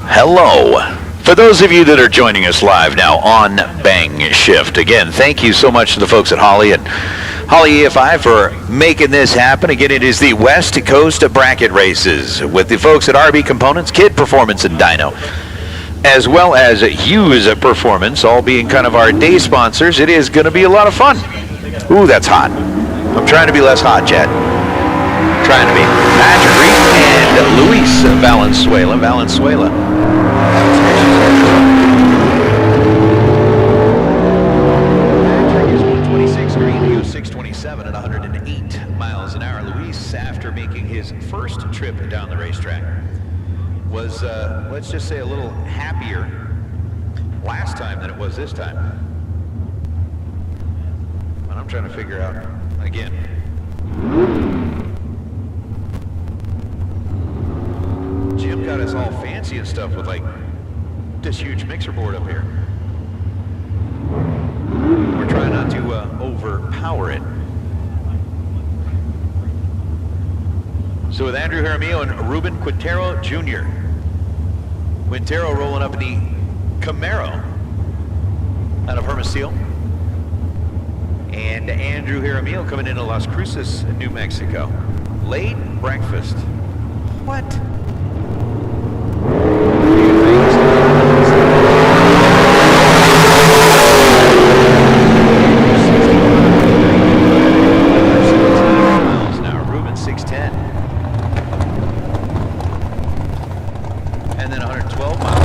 Hello. For those of you that are joining us live now on Bang Shift, again, thank you so much to the folks at Holly and Holly EFI for making this happen. Again, it is the West Coast Bracket Races with the folks at RB Components, Kid Performance, and Dyno, as well as Hughes Performance, all being kind of our day sponsors. It is going to be a lot of fun. Ooh, that's hot. I'm trying to be less hot, Chad. Trying to be. Patrick Reed and Luis Valenzuela. Patrick is 126 green. He goes 627 at 108 miles an hour. Luis, after making his first trip down the racetrack, was, let's just say, a little happier last time than it was this time. And I'm trying to figure out, again, Jim got us all fancy and stuff with like this huge mixer board up here. We're trying not to overpower it. So with Andrew Jaramillo and Ruben Quintero Jr. Quintero rolling up in the Camaro out of Hermosillo. And Andrew Jaramillo coming into Las Cruces, New Mexico. Late breakfast. What? Miles an hour. Ruben 610. And then 112 miles.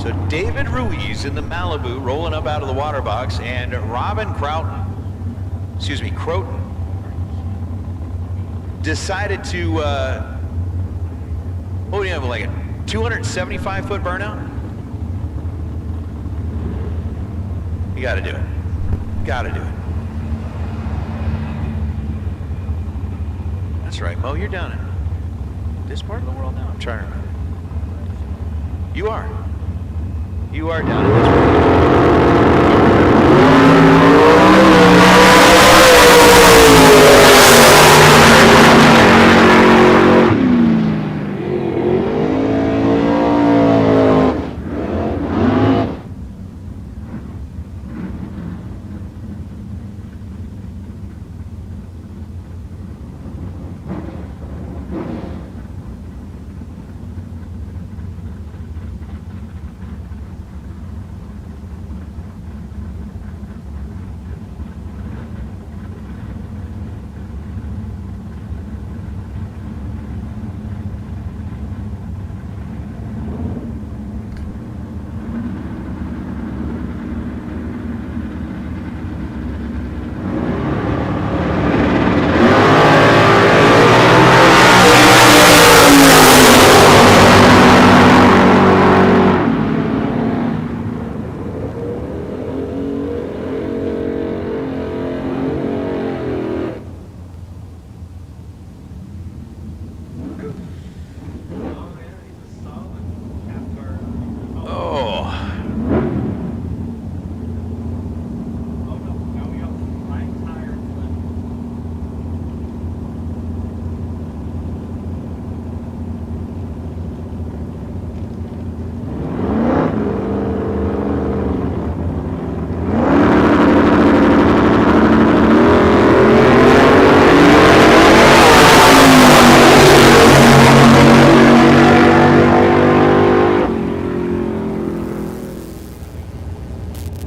So David Ruiz in the Malibu rolling up out of the water box, and Robin Croton decided to, what do you have, like a 275-foot burnout? You gotta do it. Gotta do it. That's right, Mo, you're down in this part of the world now? I'm trying to remember. You are. You are down in this part.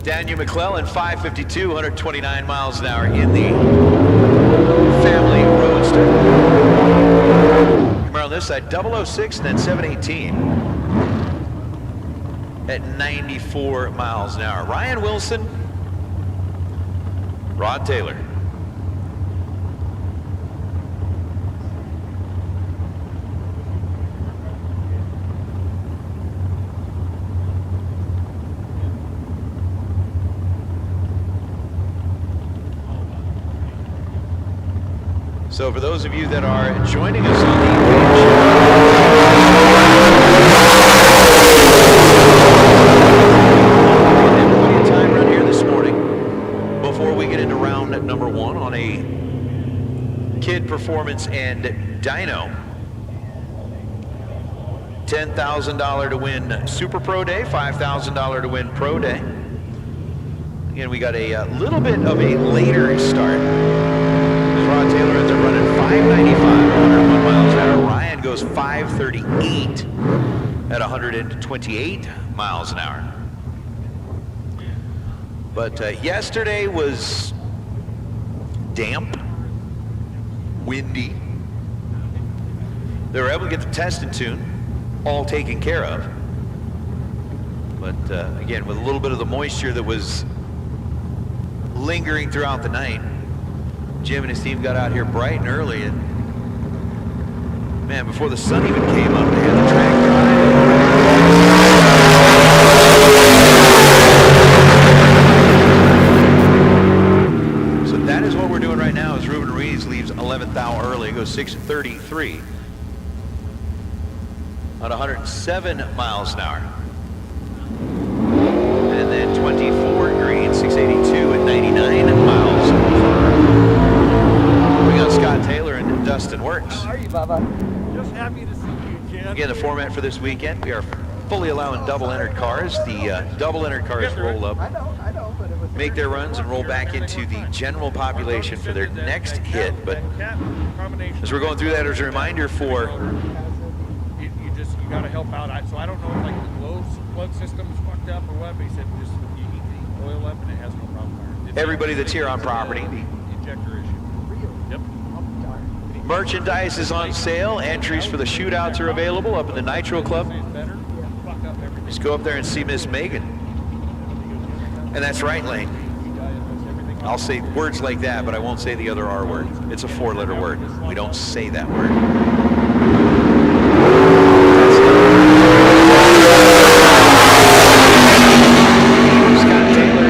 Daniel McClellan, 552, 129 miles an hour in the family roadster. Come around this side, 006 and then 718 at 94 miles an hour. Ryan Wilson, Rod Taylor. So for those of you that are joining us on the plenty of time around here this morning before we get into round number one on a Kid Performance and Dyno. $10,000 to win Super Pro Day, $5,000 to win Pro Day. Again, we got a little bit of a later start. Rod Taylor ends up running 595 at 101 miles an hour. Ryan goes 538 at 128 miles an hour. But yesterday was damp, windy. They were able to get the test and tune all taken care of. But again, with a little bit of the moisture that was lingering throughout the night, Jim and his team got out here bright and early, and man, before the sun even came up, they had the track dry. So that is what we're doing right now. As Ruben Ruiz leaves 11th hour early, it goes 6:33 on 107 miles an hour. And then 24 green, 682 at 99 miles per hour. We got Scott Taylor and Dustin Works. How are you, Bubba? Just happy to see you, Jim. Again, the format for this weekend, we are fully allowing double-entered cars. The double-entered cars roll up, make their runs, and roll back into the general population for their next hit. But as we're going through that, as a reminder for... You got to help out. So I don't know if like the plug system's fucked up or what, but he said just you heat the oil up and it has no problem. Everybody that's here on property. Injector issue. Yep. Merchandise is on sale. Entries for the shootouts are available up in the Nitro Club. Just go up there and see Miss Megan. And that's right, Lane. I'll say words like that, but I won't say the other R word. It's a 4-letter word. We don't say that word. Scott Taylor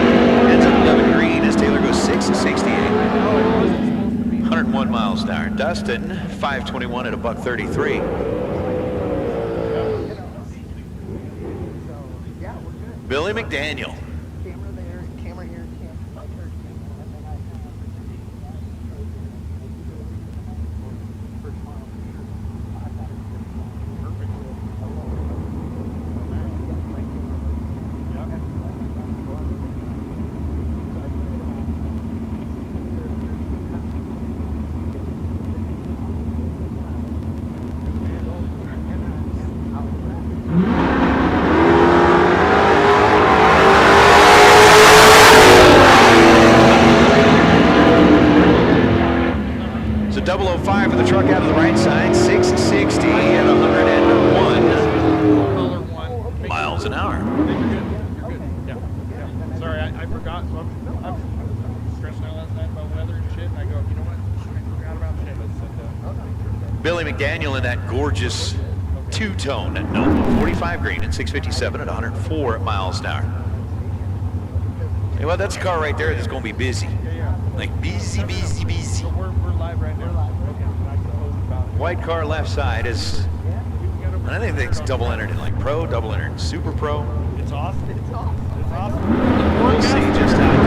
ends up 11 green as Taylor goes 6:68. 101 miles an hour. Dustin 521 at $133. Billy McDaniel. So 005 with the truck out of the right side, 660 at 101 miles an hour. You're good. Yeah. Sorry, I forgot. So I'm stressing out last night about weather and shit, and I go, you know what? I forgot about shit. Billy McDaniel in that gorgeous two-tone, no, 45 green and 657 at 104 miles an hour. Hey, well, that's a car right there that's going to be busy. Like busy. So we're live right now. White car left side is, and I think it's double entered in like Pro, double entered in Super Pro. It's awesome. It's awesome. We'll see just how it goes.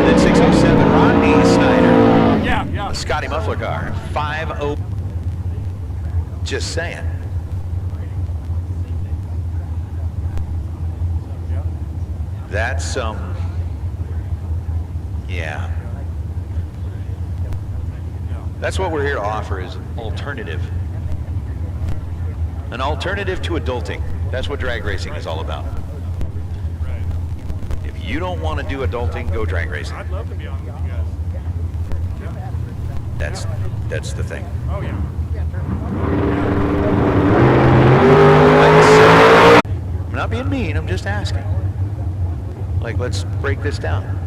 Then 607, Rodney Snyder. Yeah. A Scotty Muffler car, 5-0. Just saying. That's yeah. That's what we're here to offer, is alternative. An alternative to adulting. That's what drag racing is all about. If you don't want to do adulting, go drag racing. I'd love to be on with you guys. That's the thing. Oh yeah. I'm not being mean, I'm just asking. Like, let's break this down.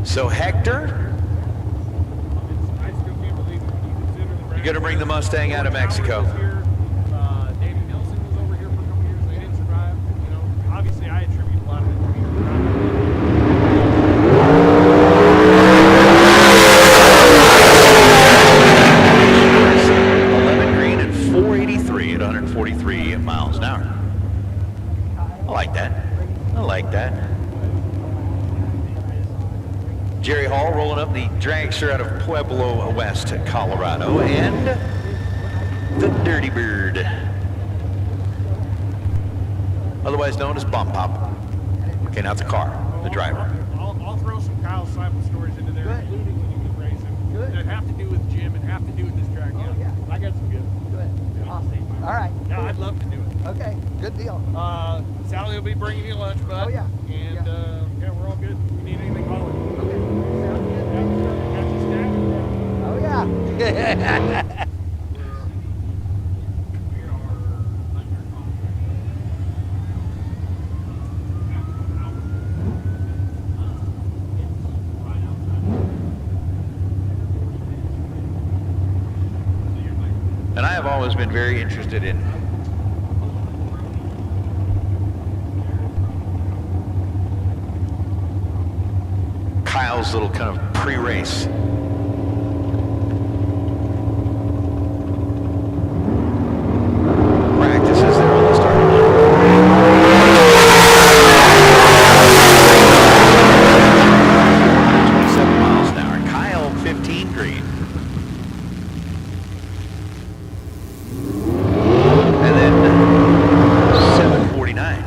So Hector, you're gonna bring the Mustang out of Mexico. Davey Nelson was over here for a couple years. They didn't survive. You know, obviously I attribute a lot of it to me. 11 green and 483 at 143 like that. I like that. Jerry Hall rolling up the dragster out of Pueblo West, Colorado, and the Dirty Bird, otherwise known as Bomb Pop. Okay, now it's a car, the driver. I'll throw some Kyle Simon stories into there, including when he was racing. Good. That have to do with Jim and have to do with this track. Oh, yeah. I got some good. Good. Awesome. All right. Yeah, I'd love to do it. Okay, good deal. Sally will be bringing you lunch, bud. Oh, yeah. And yeah, we're all good. If you need anything, call it. Okay, sounds good. Got you stacked. Oh, yeah. And I have always been very interested in Kyle's little kind of pre-race. Practices there on the starting line. 27 miles an hour. Kyle, 15 green. And then 749.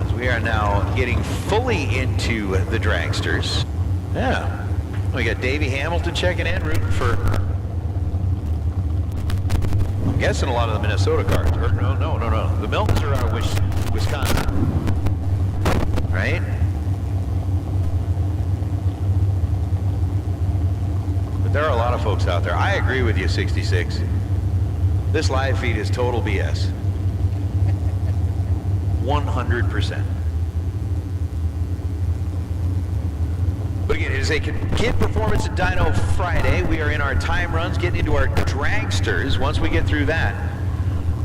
As we are now getting fully into the dragsters. Yeah. We got Davey Hamilton checking in, rooting for, I'm guessing a lot of the Minnesota cars. Or no. The Miltons are out of Wisconsin. Right? But there are a lot of folks out there. I agree with you, 66. This live feed is total BS. 100%. But again, it is a kid performance at Dyno Friday. We are in our time runs, getting into our dragsters. Once we get through that,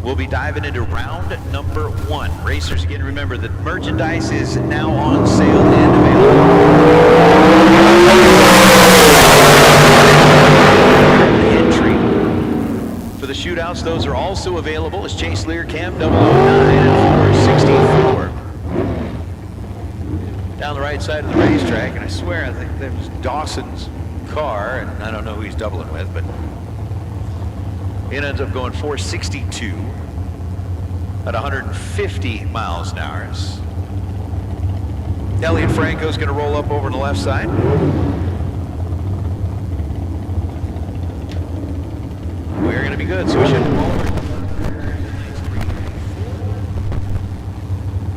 we'll be diving into round number 1. Racers, again, remember that merchandise is now on sale and available. Entry for the shootouts, those are also available. It's Chase Lear, Cam 009, and 464. Down the right side of the racetrack, and I swear I think that was Dawson's car, and I don't know who he's doubling with, but it ends up going 462 at 150 miles an hour. Elliot Franco's going to roll up over on the left side. We're going to be good, so we should roll over.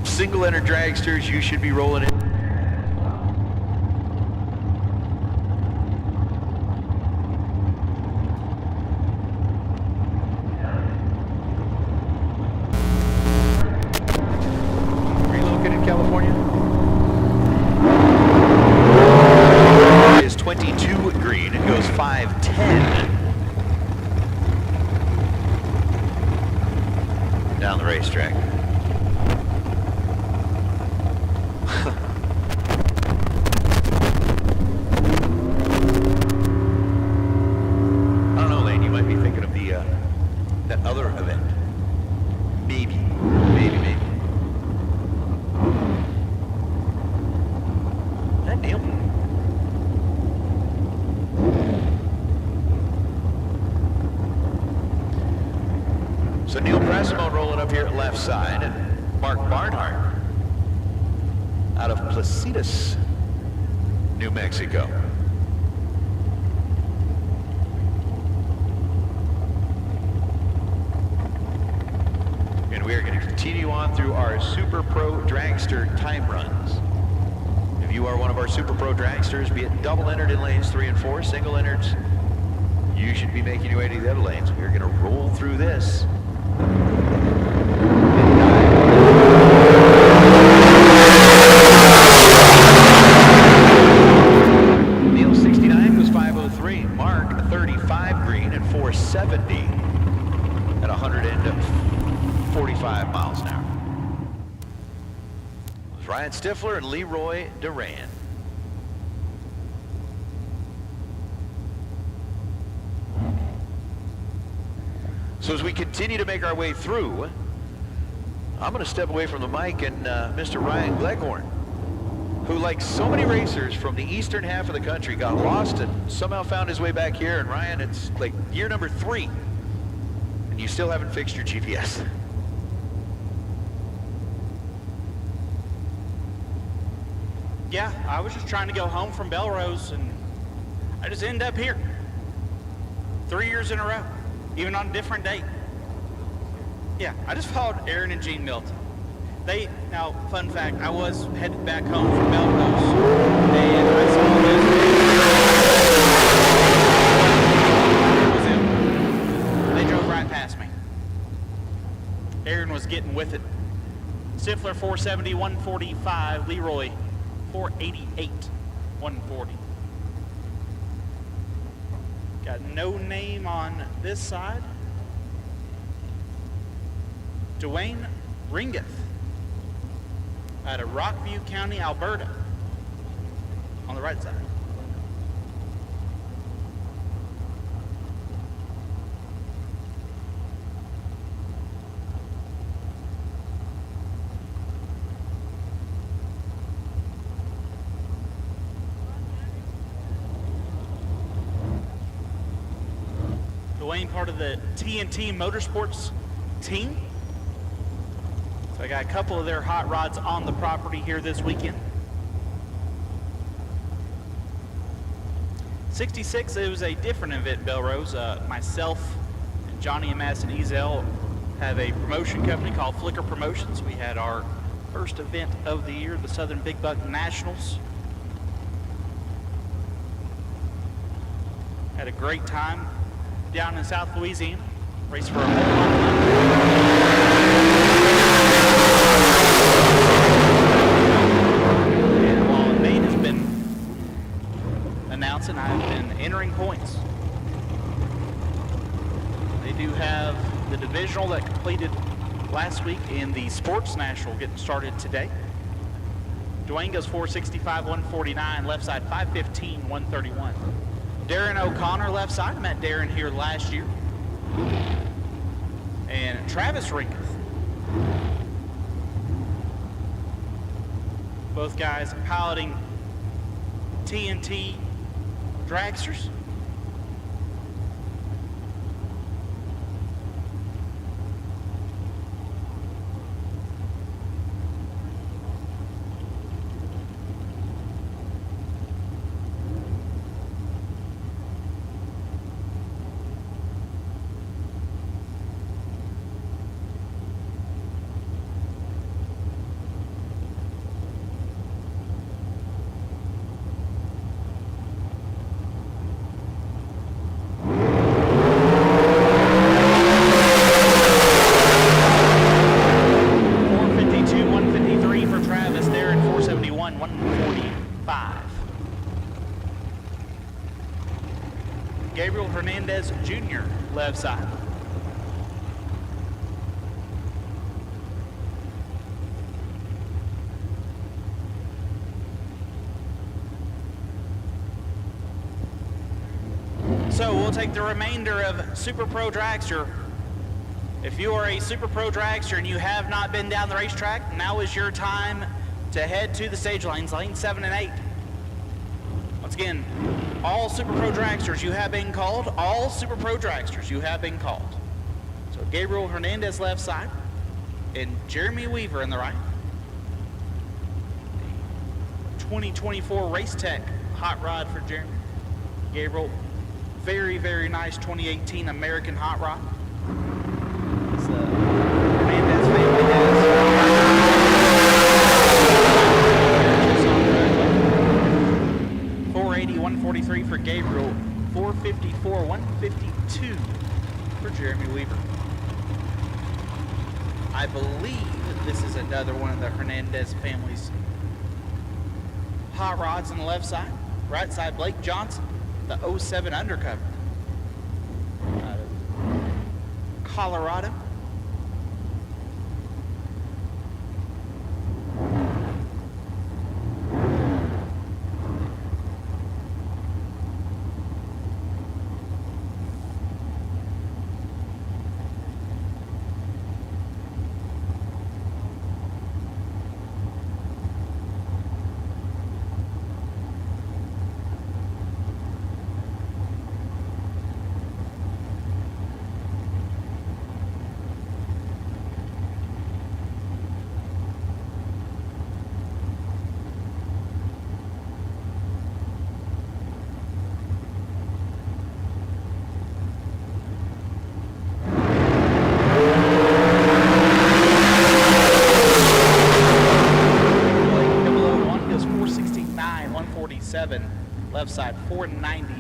Single enter dragsters, you should be rolling in. California is 22 green. It goes 510 down the racetrack. I don't know, Lane. You might be thinking of the that other event. Maybe. That Neil? So Neil Presimo rolling up here at left side, and Mark Barnhart out of Placitas, New Mexico. And we are going to continue on through our Super Pro Dragster time runs. If you are one of our Super Pro Dragsters, be it double entered in lanes 3 and 4, single entered, you should be making your way to the other lanes. We're going to roll through this. Neil 69 goes 503. Mark 35 green and 470 at 145 miles an hour. Ryan Stifler and Leroy Duran. So as we continue to make our way through, I'm going to step away from the mic and Mr. Ryan Gleghorn, who, like so many racers from the eastern half of the country, got lost and somehow found his way back here. And Ryan, it's like year number 3, and you still haven't fixed your GPS. Yeah, I was just trying to go home from Belrose, and I just ended up here. 3 years in a row, even on a different date. Yeah, I just followed Aaron and Gene Milton. Now, fun fact, I was headed back home from Belrose, and I saw this. They drove right past me. Aaron was getting with it. Stifler 470, 145, Leroy 488, 140. Got no name on this side. Dwayne Ringeth out of Rockview County, Alberta, on the right side. Dwayne, part of the TNT Motorsports team. So I got a couple of their hot rods on the property here this weekend. 66, it was a different event, Belrose. Myself and Johnny and Madison Ezel have a promotion company called Flicker Promotions. We had our first event of the year, the Southern Big Buck Nationals. Had a great time down in South Louisiana. Raced for a whole lot of and while Nate has been announcing, I've been entering points. They do have the divisional that completed last week and the Sports National getting started today. Dwayne goes 465, 149, left side 515, 131. Darren O'Connor left side. I met Darren here last year. And Travis Rinketh. Both guys piloting TNT Dragsters. Jr. left side. So we'll take the remainder of Super Pro Dragster. If you are a Super Pro Dragster and you have not been down the racetrack, now is your time to head to the stage lanes, lane 7 and 8. Once again, all Super Pro Dragsters, you have been called. All Super Pro Dragsters, you have been called. So Gabriel Hernandez left side and Jeremy Weaver in the right. 2024 Race Tech hot rod for Jeremy. Gabriel, very, very nice 2018 American hot rod. It's, Hernandez family has Tucson Dragway. 480, 143 for Gabriel. 454, 152 for Jeremy Weaver. I believe this is another one of the Hernandez family's hot rods on the left side. Right side, Blake Johnson, the 07 Undercover out of Colorado.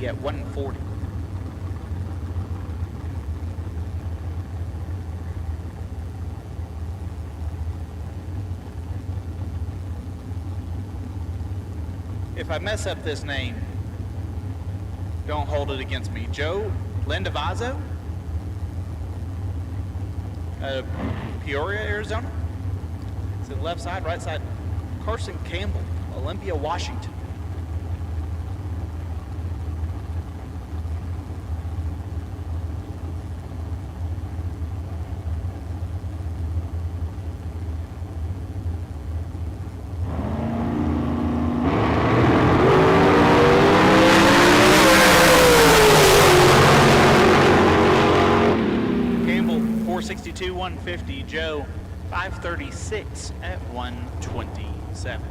at 140. If I mess up this name, don't hold it against me. Joe Lindavazzo, Peoria, Arizona. It's the left side, right side. Carson Campbell, Olympia, Washington. Campbell, 462, 150. Joe, 536 at 127.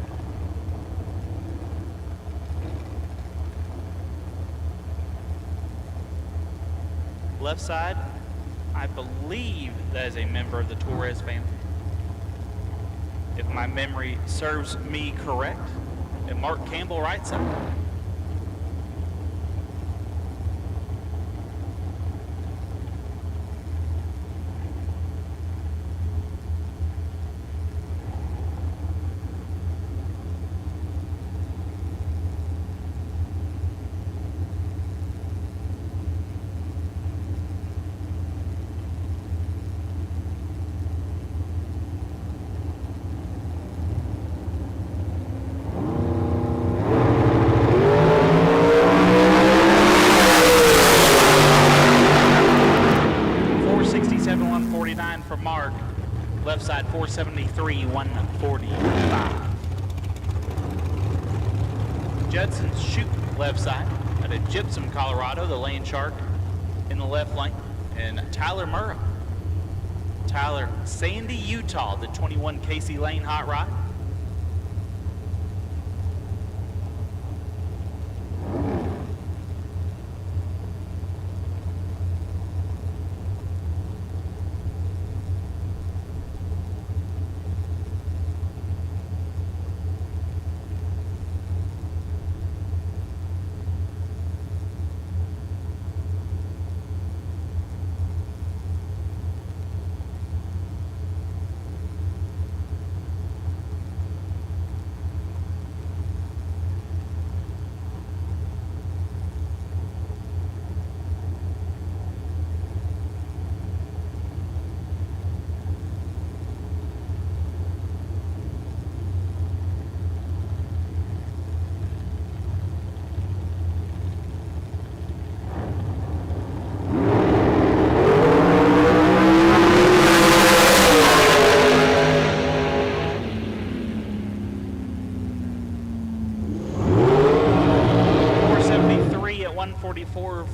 Left side, I believe that is a member of the Torres family. If my memory serves me correct. And Mark Campbell, right side. For Mark, left side 473, 145. Judson's Shoot, left side, out of Gypsum, Colorado, the lane shark in the left lane. And Tyler Murrah. Tyler, Sandy, Utah, the 21 Casey Lane hot rod.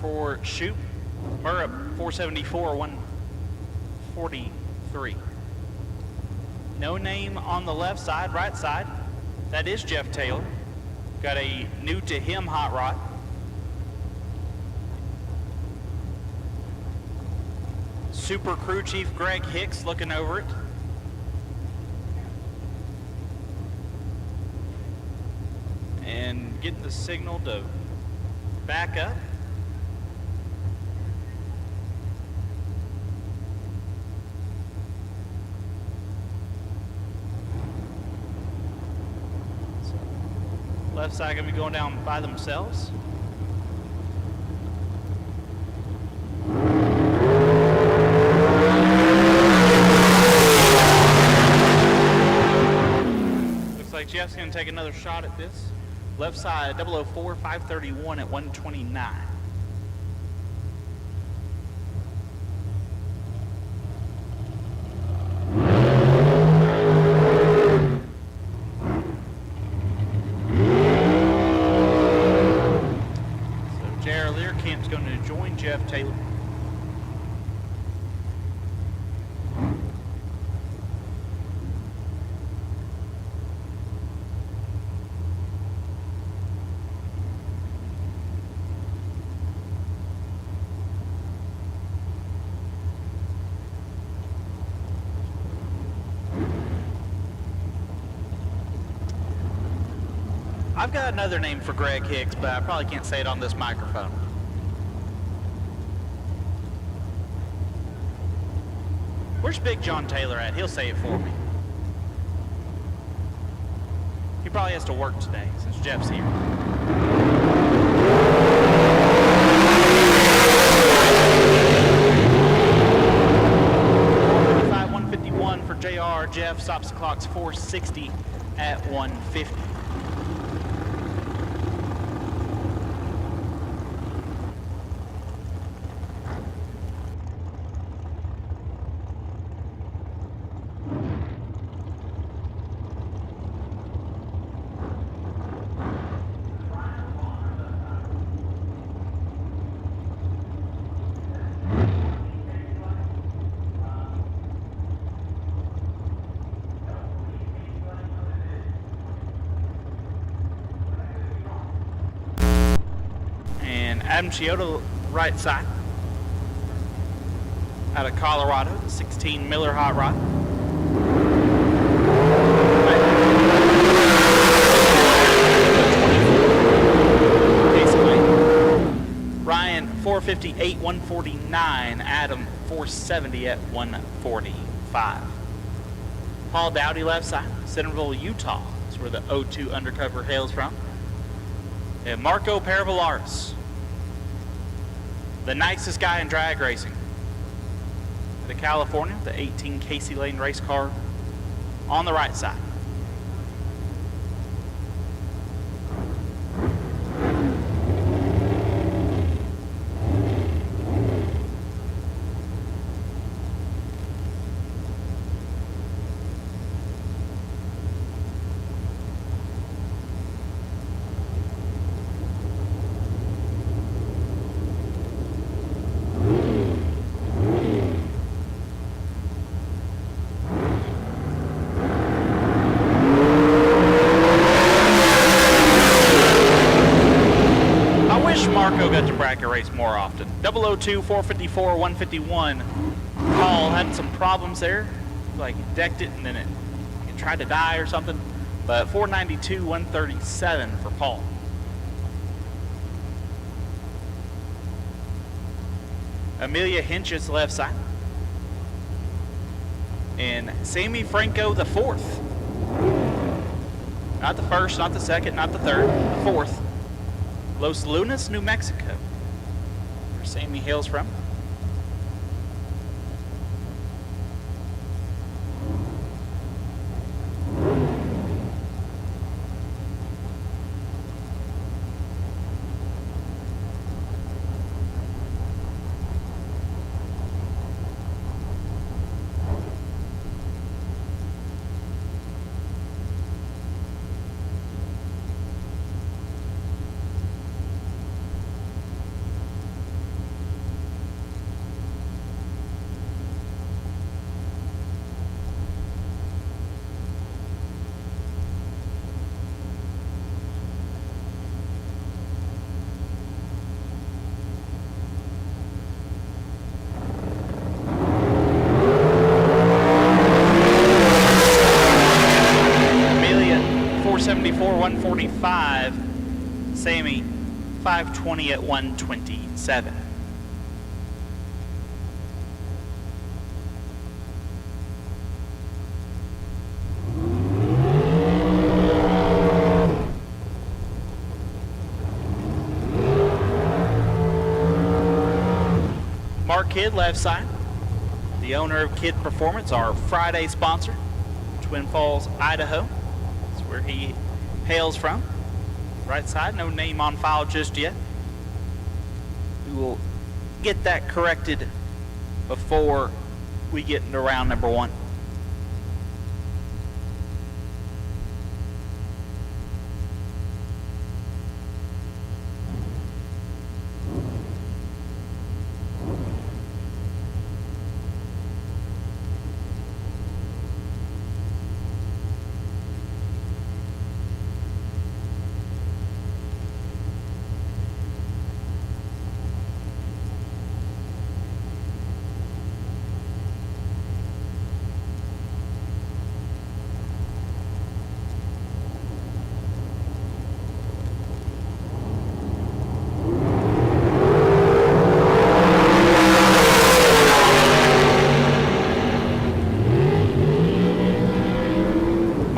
For Shoot, Murrah 474, 143. No name on the left side, right side. That is Jeff Taylor. Got a new to him hot rod. Super Crew Chief Greg Hicks looking over it. And getting the signal to back up. Left side gonna be going down by themselves. Looks like Jeff's gonna take another shot at this. Left side 004, 531 at 129. Going to join Jeff Taylor. I've got another name for Greg Hicks, but I probably can't say it on this microphone. Where's Big John Taylor at? He'll say it for me. He probably has to work today since Jeff's here. 151 for JR. Jeff stops the clocks 460 at 150. Adam Chioda, right side. Out of Colorado, the 16 Miller Hot Rod. Ryan, 458, 149. Adam, 470 at 145. Paul Dowdy, left side. Centerville, Utah. That's where the O2 Undercover hails from. And Marco Paravalaris, the nicest guy in drag racing. The California, the 18 Casey Lane race car on the right side. Race more often. 002, 454, 151. Paul had some problems there, like he decked it and then it tried to die or something. But 492, 137 for Paul. Amelia Hinch's left side. And Sammy Franco the fourth. Not the first, not the second, not the third, the fourth. Los Lunas, New Mexico. Where Sammy hails from. Amelia 474, 145. Sammy 520 at 127. Mark Kidd, left side. The owner of Kidd Performance, our Friday sponsor, Twin Falls, Idaho. That's where he hails from. Right side, no name on file just yet. We will get that corrected before we get into round number one.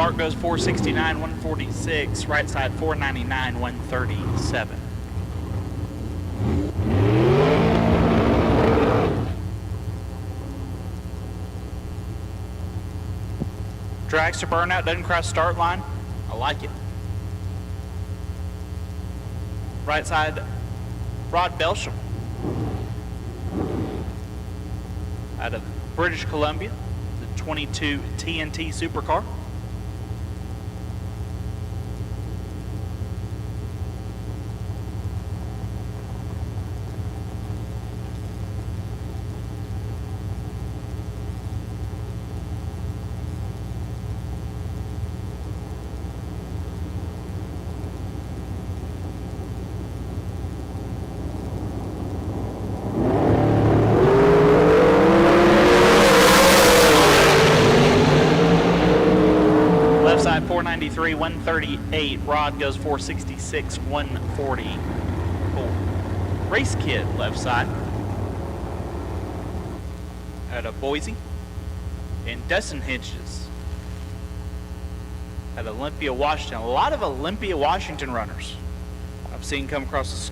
Mark goes 469, 146. Right side 499, 137. Dragster burnout doesn't cross start line. I like it. Right side, Rod Belsham out of British Columbia, the 22 TNT Supercar. Left side 493, 138. Rod goes 466, 144. Race Kid left side out of Boise. And Dustin Hinches at Olympia, Washington. A lot of Olympia, Washington runners I've seen come across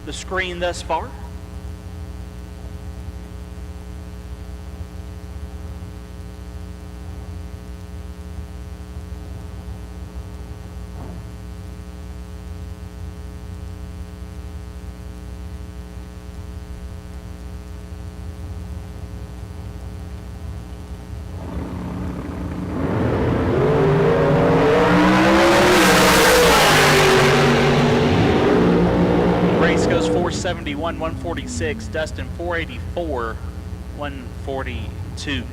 the screen thus far. Race goes 471, 146. Dustin 484, 142.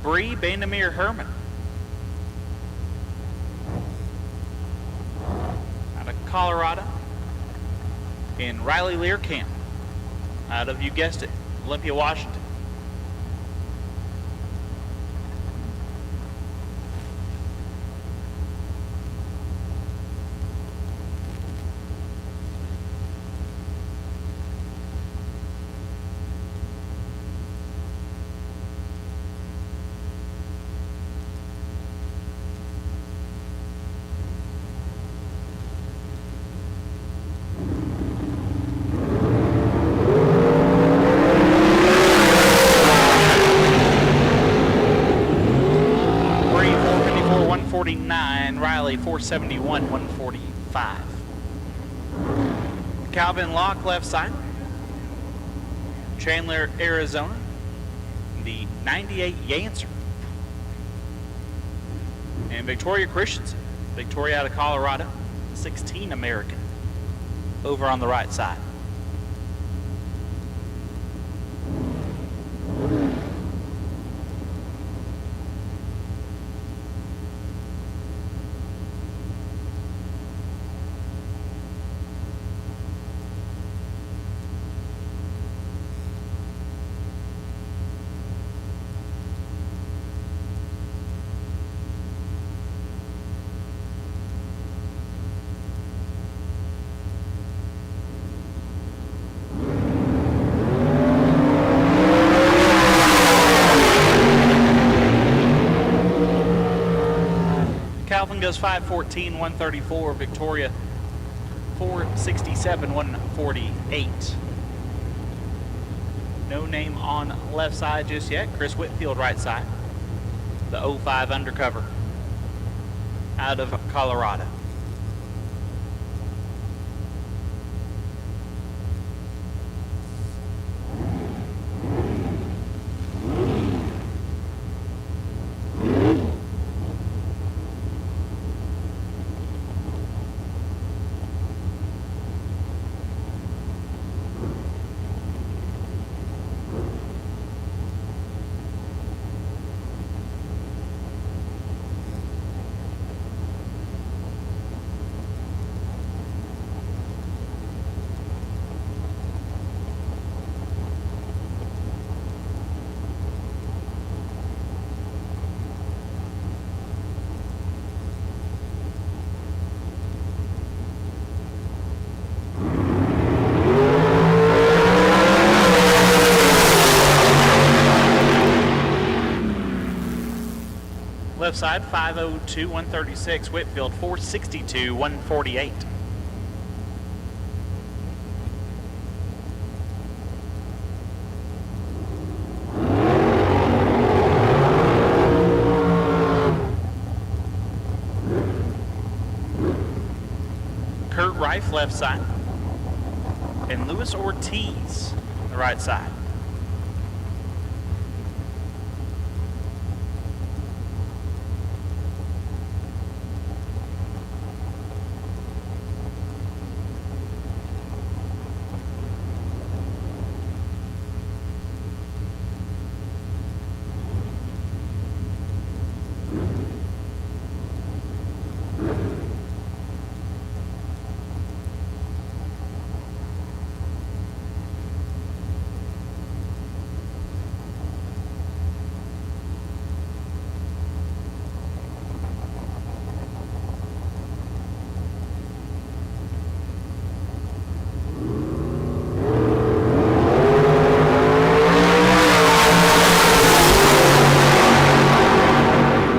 Bree Bandamere Herman out of Colorado. And Riley Learcamp out of, you guessed it, Olympia, Washington. Bree 454, 149. Riley 471, 145. Calvin Locke left side. Chandler, Arizona. The 98 Yancer. And Victoria Christensen. Victoria out of Colorado. 16 American. Over on the right side. Calvin goes 514, 134. Victoria 467, 148. No name on left side just yet. Chris Whitfield right side. The 05 undercover out of Colorado. side, 502, 136. Whitfield, 462, 148. Kurt Reif, left side. And Luis Ortiz, the right side.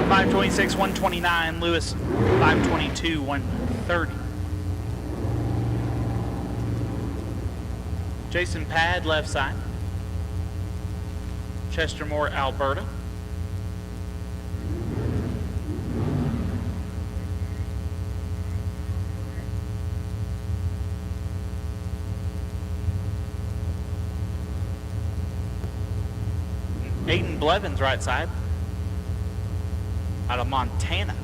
.526, 129. Lewis, 522, 130. Jason Pad, left side. Chester Moore, Alberta. Aiden Blevins, right side. Out of Montana.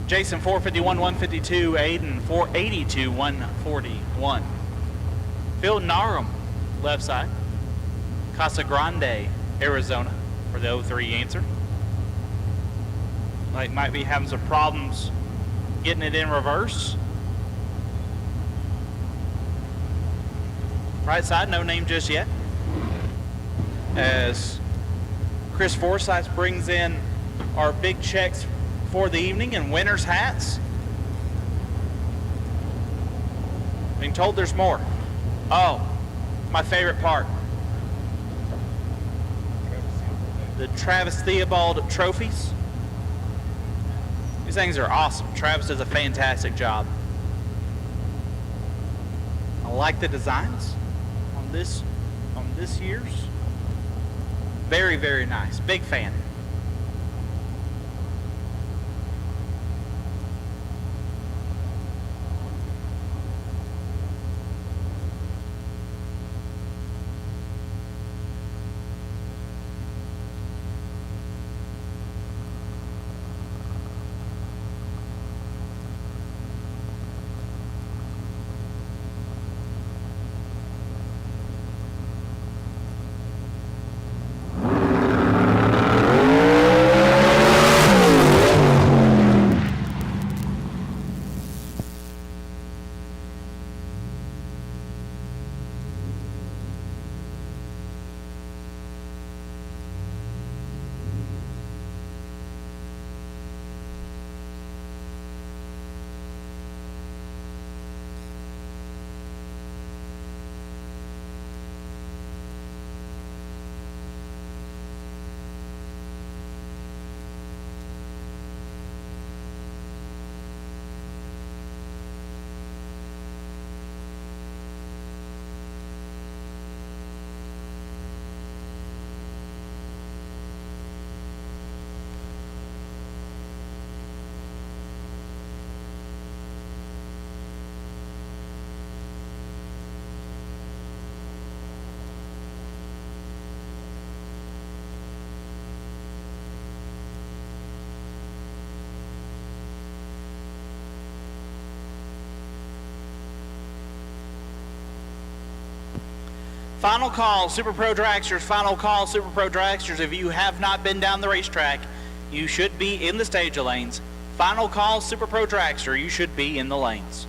Jason 451, 152, Aiden 482, 141. Phil Narum, left side. Casa Grande, Arizona, for the 03 answer. Like might be having some problems getting it in reverse. Right side, no name just yet. As Chris Forsyth brings in our big checks for the evening and winners' hats. Being told there's more. Oh, my favorite part. The Travis Theobald trophies. These things are awesome. Travis does a fantastic job. I like the designs on this year's. Very, very nice. Big fan. Final call, Super Pro Dragsters. Final call, Super Pro Dragsters. If you have not been down the racetrack, you should be in the stage lanes. Final call, Super Pro Dragster. You should be in the lanes.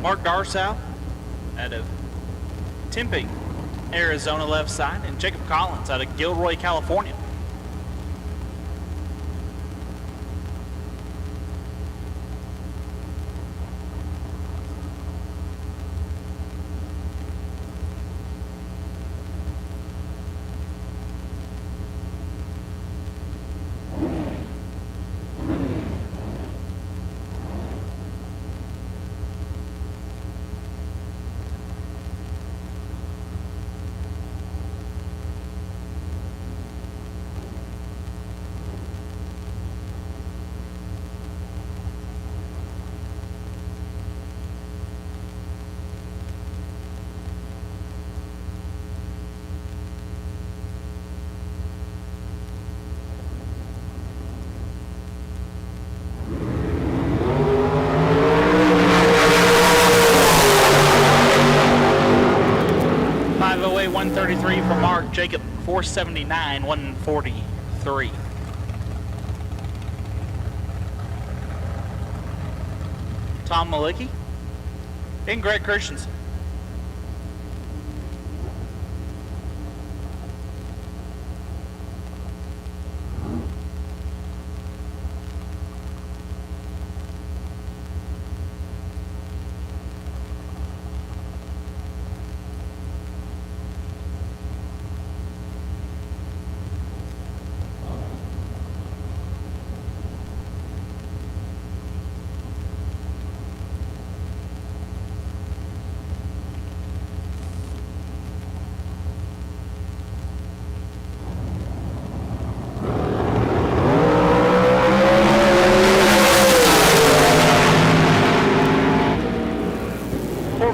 Mark Darsow out of Tempe, Arizona left side, and Jacob Collins out of Gilroy, California. For Mark, Jacob 479, 143. Tom Malicki and Greg Christensen.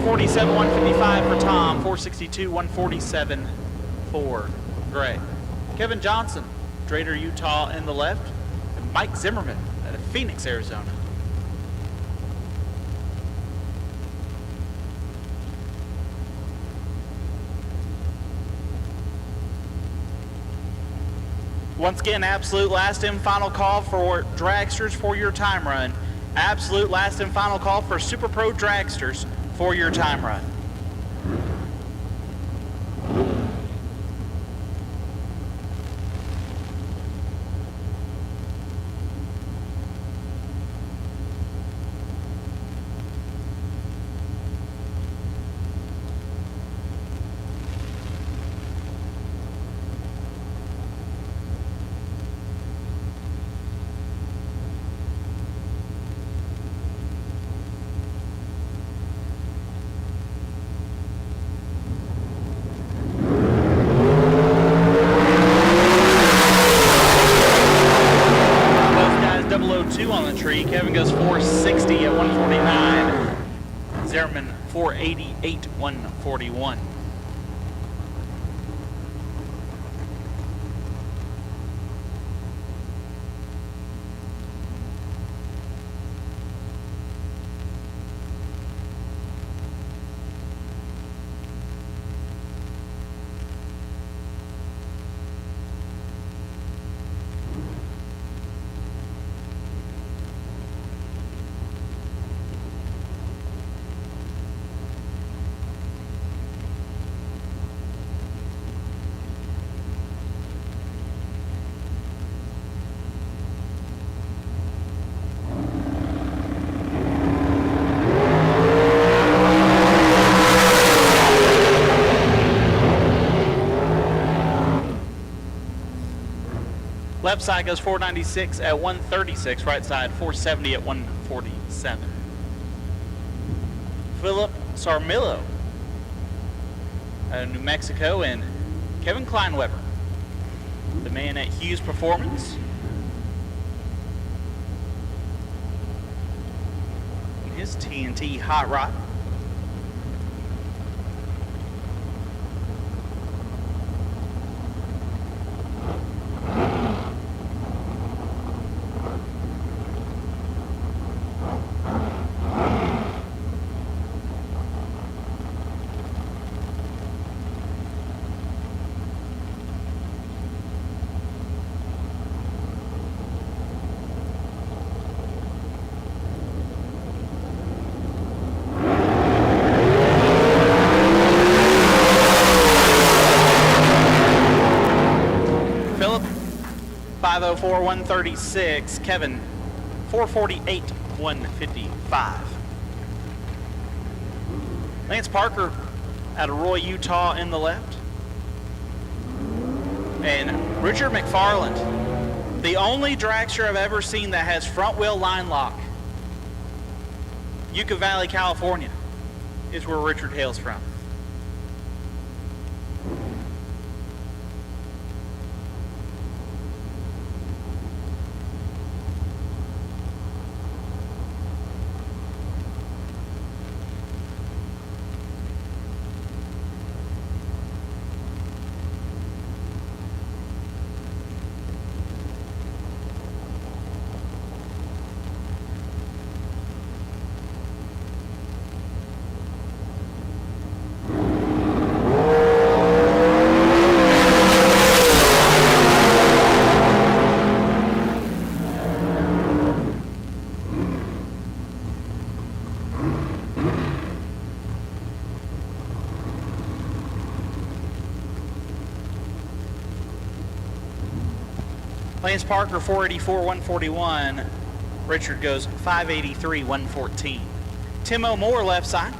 .447, 155 for Tom, 462, 147 for Greg. Kevin Johnson, Drader, Utah in the left, Mike Zimmerman out of Phoenix, Arizona. Once again, absolute last and final call for dragsters for your time run. Absolute last and final call for Super Pro dragsters for your time run. Kevin goes 460 at 149. Zimmerman 488, 141. Left side goes 496 at 136. Right side 470 at 147. Philip Sarmillo out of New Mexico, and Kevin Kleinweber, the man at Hughes Performance. And his TNT hot rod. Philip 504, 136. Kevin 448, 155. Lance Parker out of Roy, Utah in the left. And Richard McFarland, the only dragster I've ever seen that has front wheel line lock. Yucca Valley, California is where Richard hails from. Lance Parker 484, 141. Richard goes 583, 114. Tim O'More left side.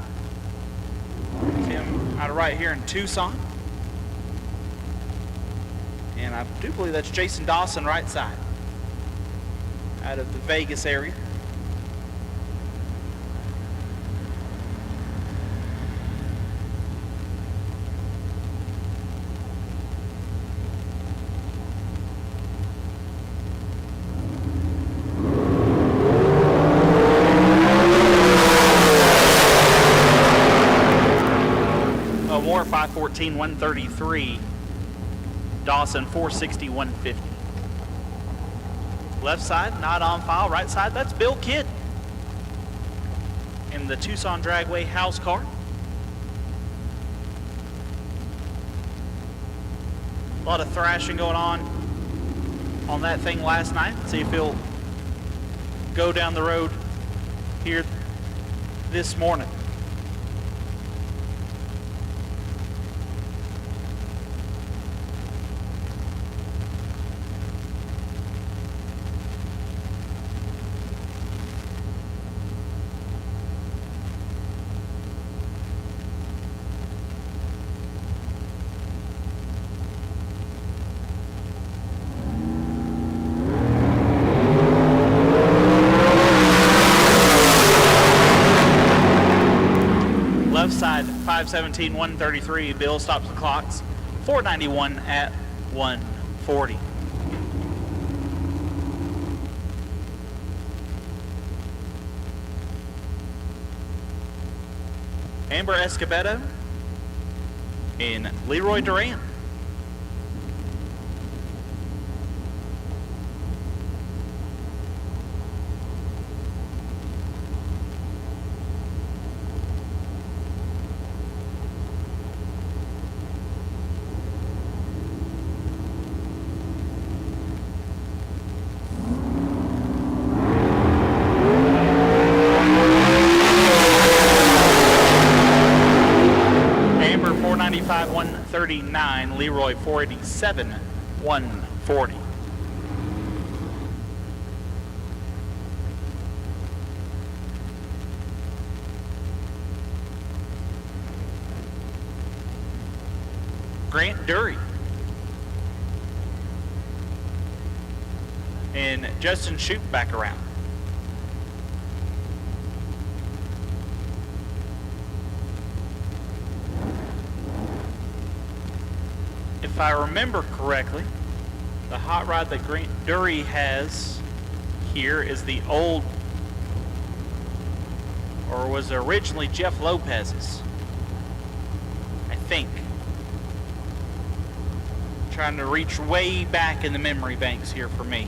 Tim out of right here in Tucson. And I do believe that's Jason Dawson right side out of the Vegas area. O'More 514, 133. Dawson 460, 150. Left side, not on file. Right side, that's Bill Kidd in the Tucson Dragway house car. A lot of thrashing going on that thing last night. See if he'll go down the road here this morning. Side 517, 133. Bill stops the clocks. 491 at 140. Amber Escobedo in Leroy Duran. Amber 495, 139. Leroy 487, 140. Grant Dury and Justin Shoot back around. If I remember correctly, the hot rod that Grant Dury has here is the old, or was originally Jeff Lopez's, I think. Trying to reach way back in the memory banks here for me.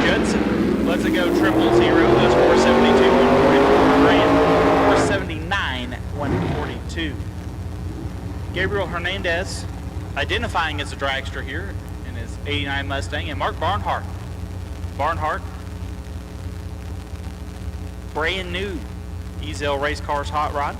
Judson, let's it go, 000, that's 472, 144. Grant, 479, 142. Gabriel Hernandez, identifying as a dragster here in his 89 Mustang, and Mark Barnhart. Barnhart, brand new Ezel Race Cars hot rod.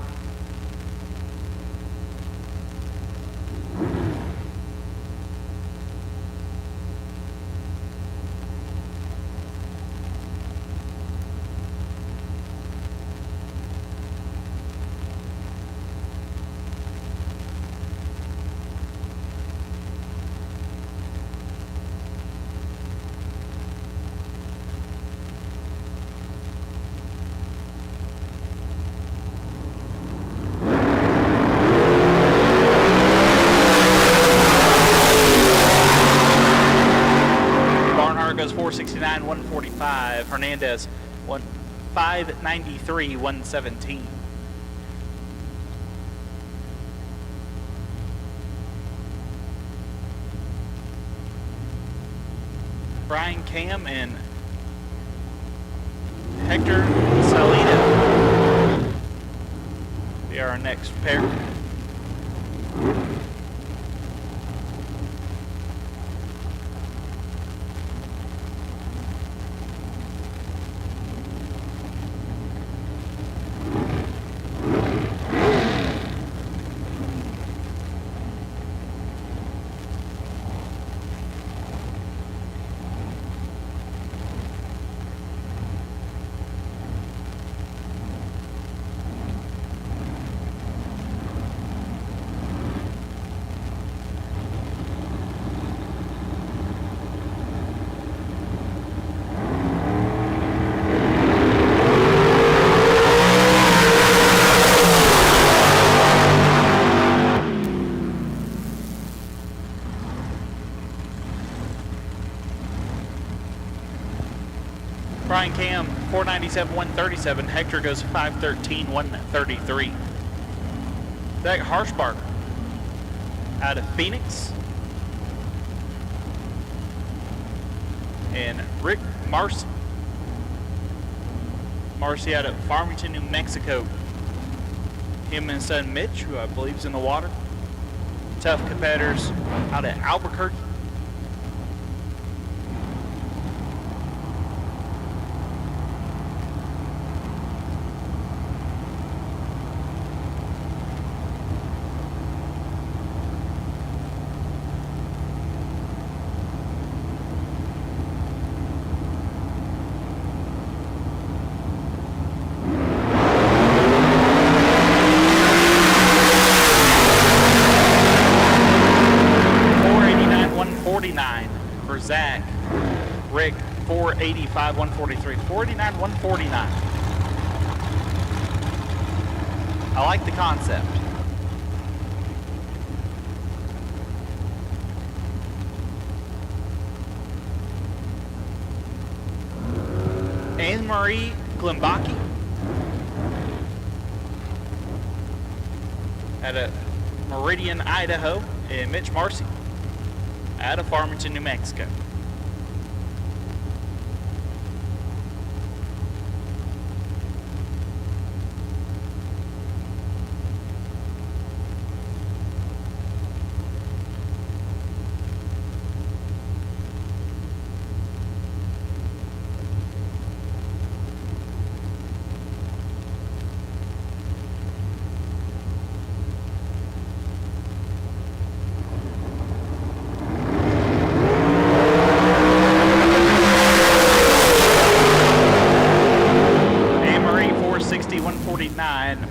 Goes 469, 145. Hernandez 593, 117. Brian Cam and Hector Salida be our next pair. Brian Cam, 497, 137. Hector goes 513, 133. Zach Harshbarger out of Phoenix. And Rick Marcy. Marcy out of Farmington, New Mexico. Him and his son Mitch, who I believe is in the water. Tough competitors out of Albuquerque. For Zach, Rick 485 143, 489 149. I like the concept. Anne Marie Glimbaki out of Meridian, Idaho, and Mitch Marcy out of Farmington, New Mexico.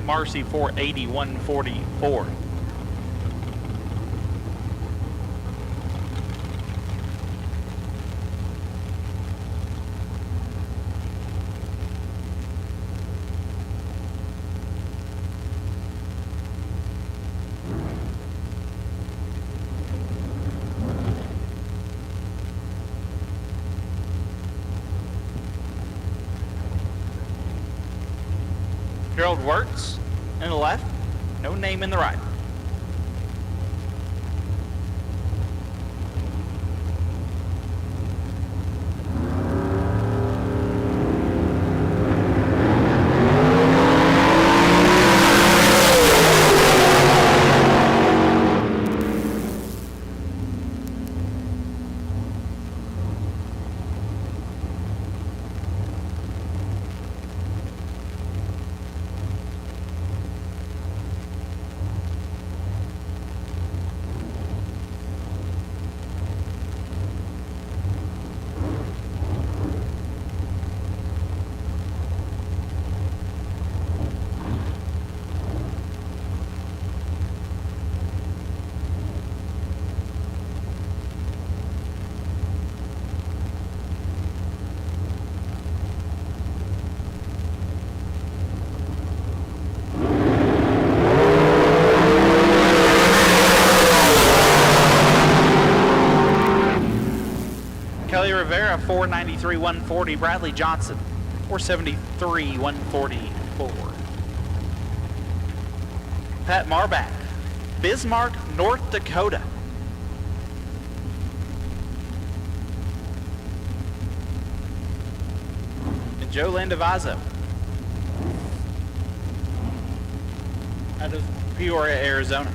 Marcy 480 144. Gerald Wirtz in the left, no name in the right. Rivera 493 140, Bradley Johnson 473 144. Pat Marback, Bismarck, North Dakota. And Joe Landavazzo out of Peoria, Arizona.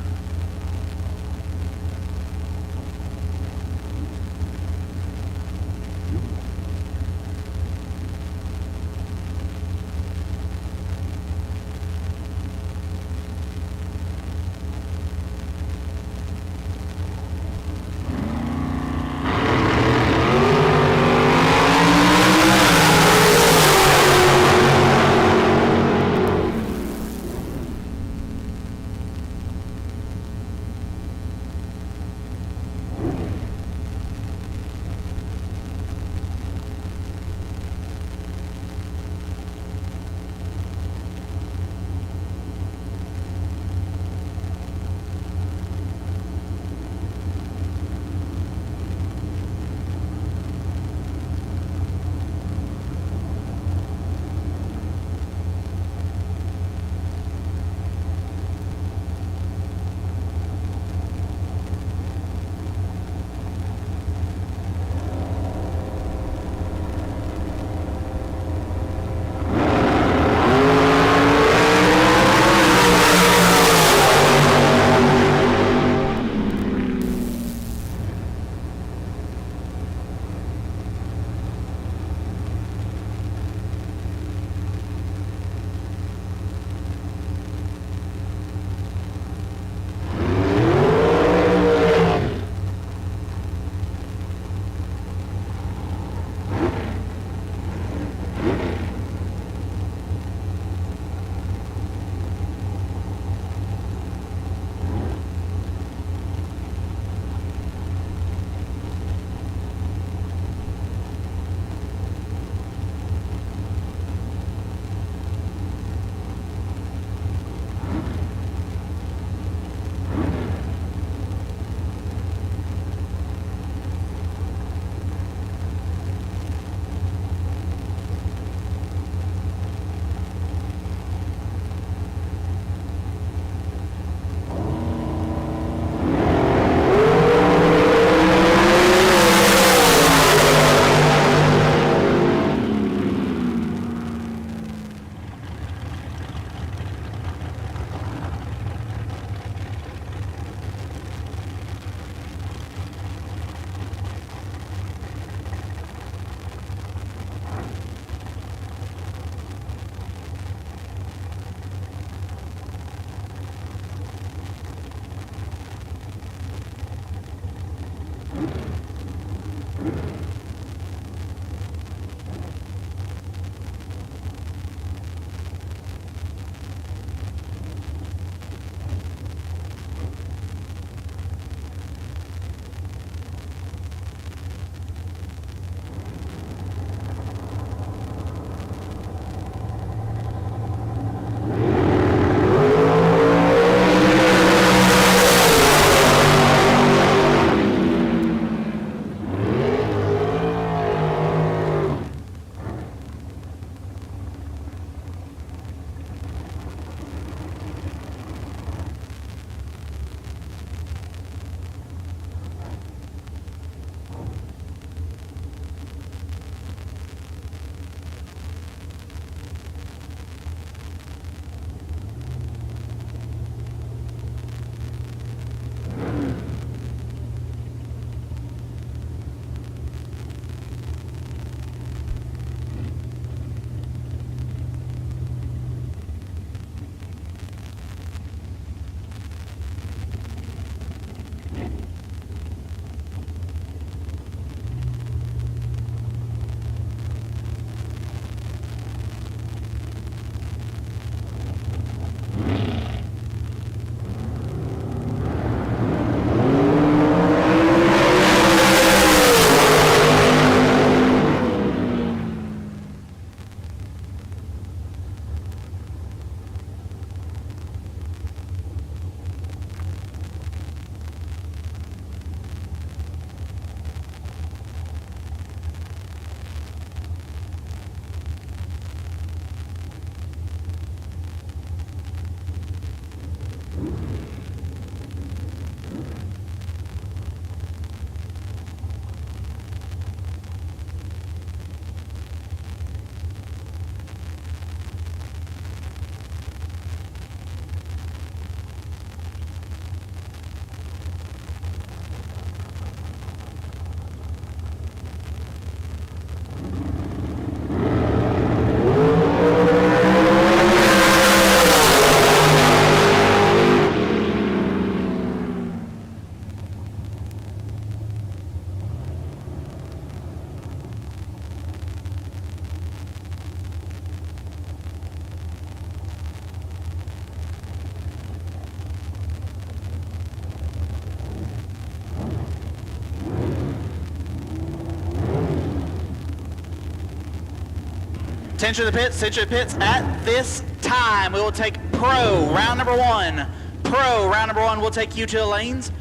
Attention to the pits, attention to the pits. At this time, we will take pro, round number 1. Pro, round number 1, will take you to the lanes.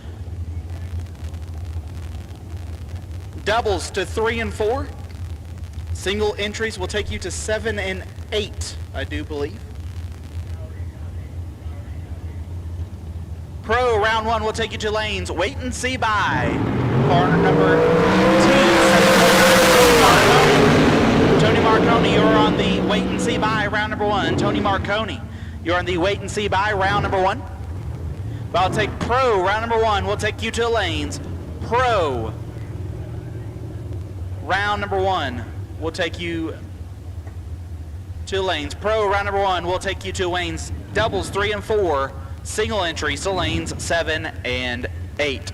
Doubles to 3 and 4. Single entries will take you to 7 and 8, I do believe. Pro, round 1, will take you to lanes. Wait and see by car number 2. Tony Marconi, you're on the wait and see by round number 1. Tony Marconi, you're on the wait and see by round number 1. But I'll take pro, round number 1, will take you to the lanes. Pro, round number 1, will take you to the lanes. Pro, round number 1, will take you to lanes. Doubles 3 and 4. Single entries to lanes 7 and 8.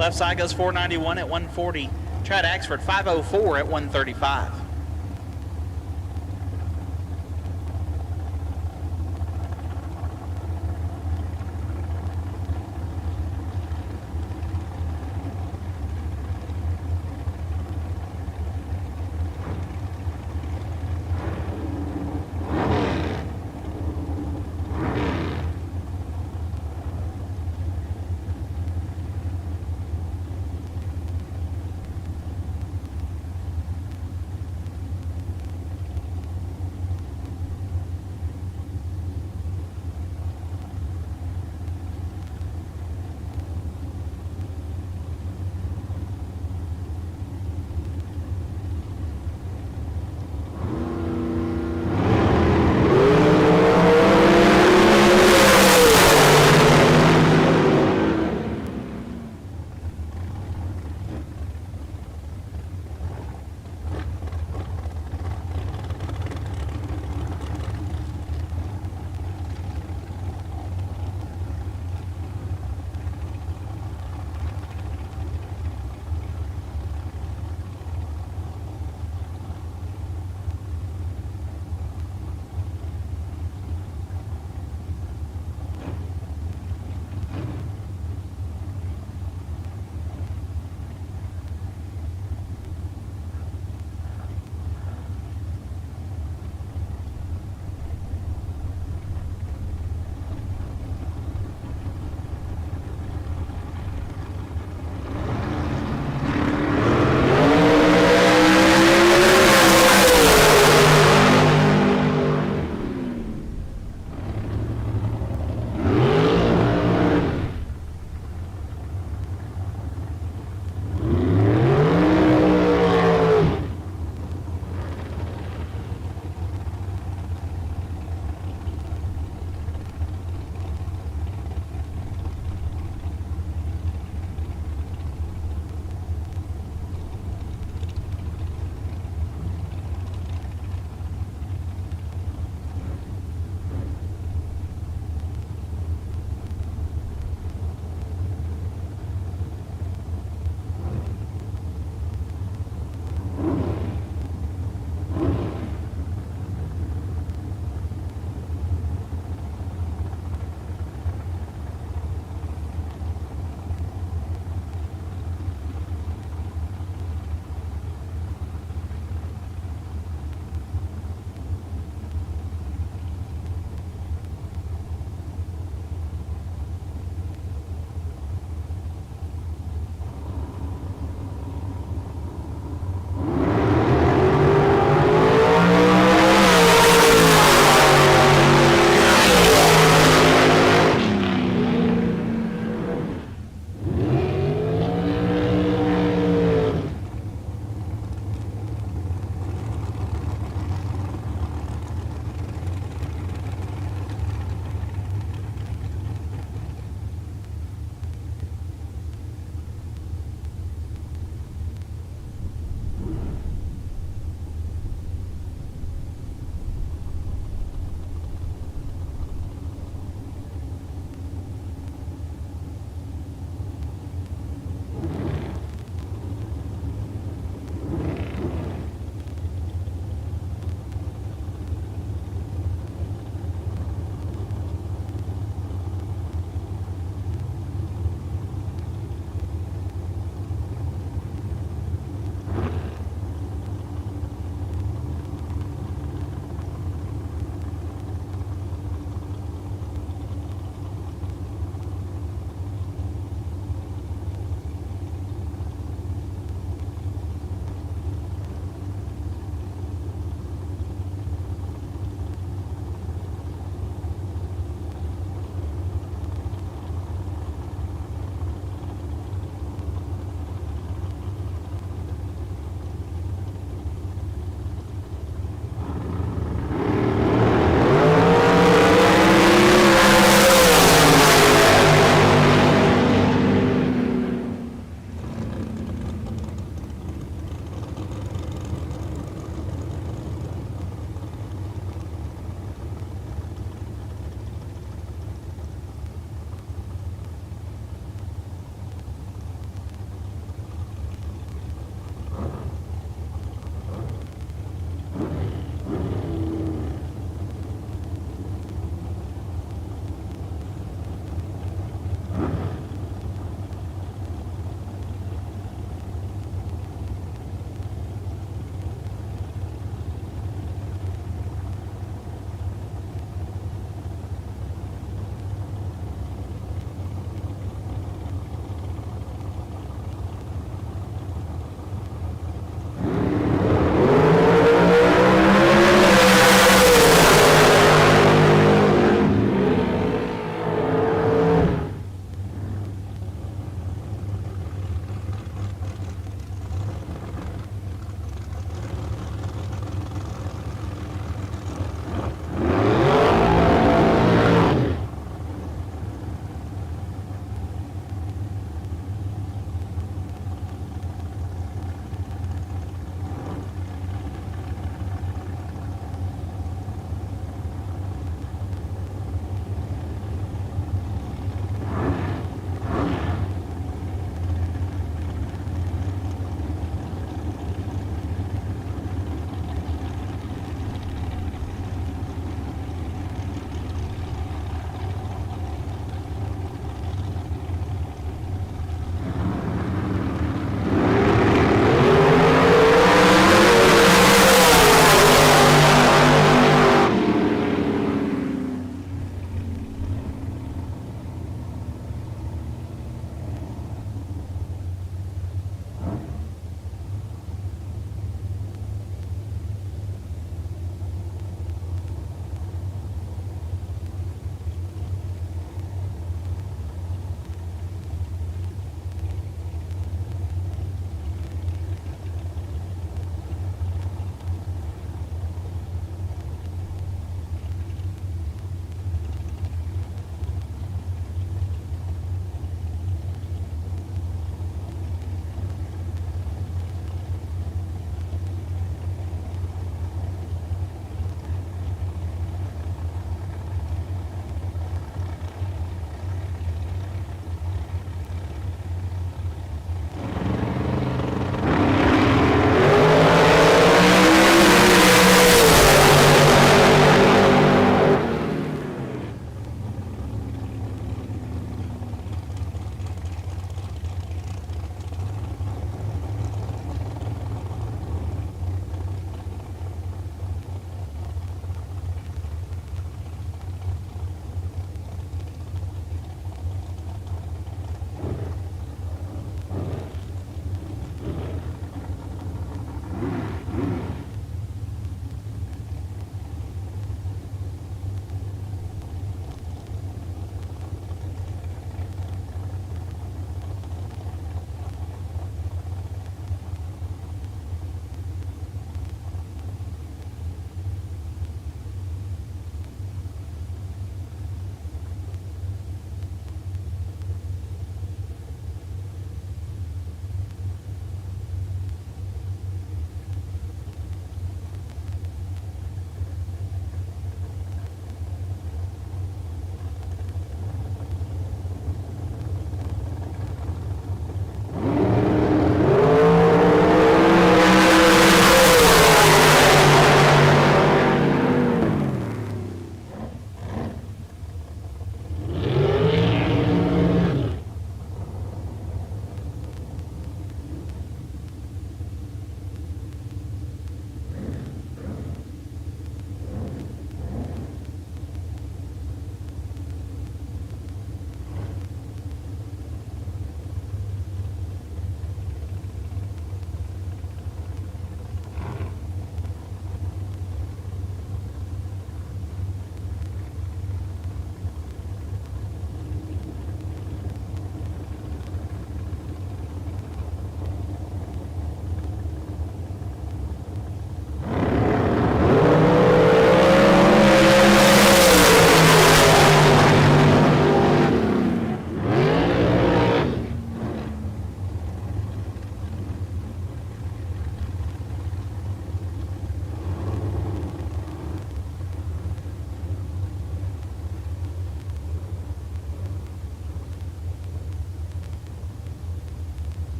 Left side goes 491 at 140. Chad Axford 504 at 135.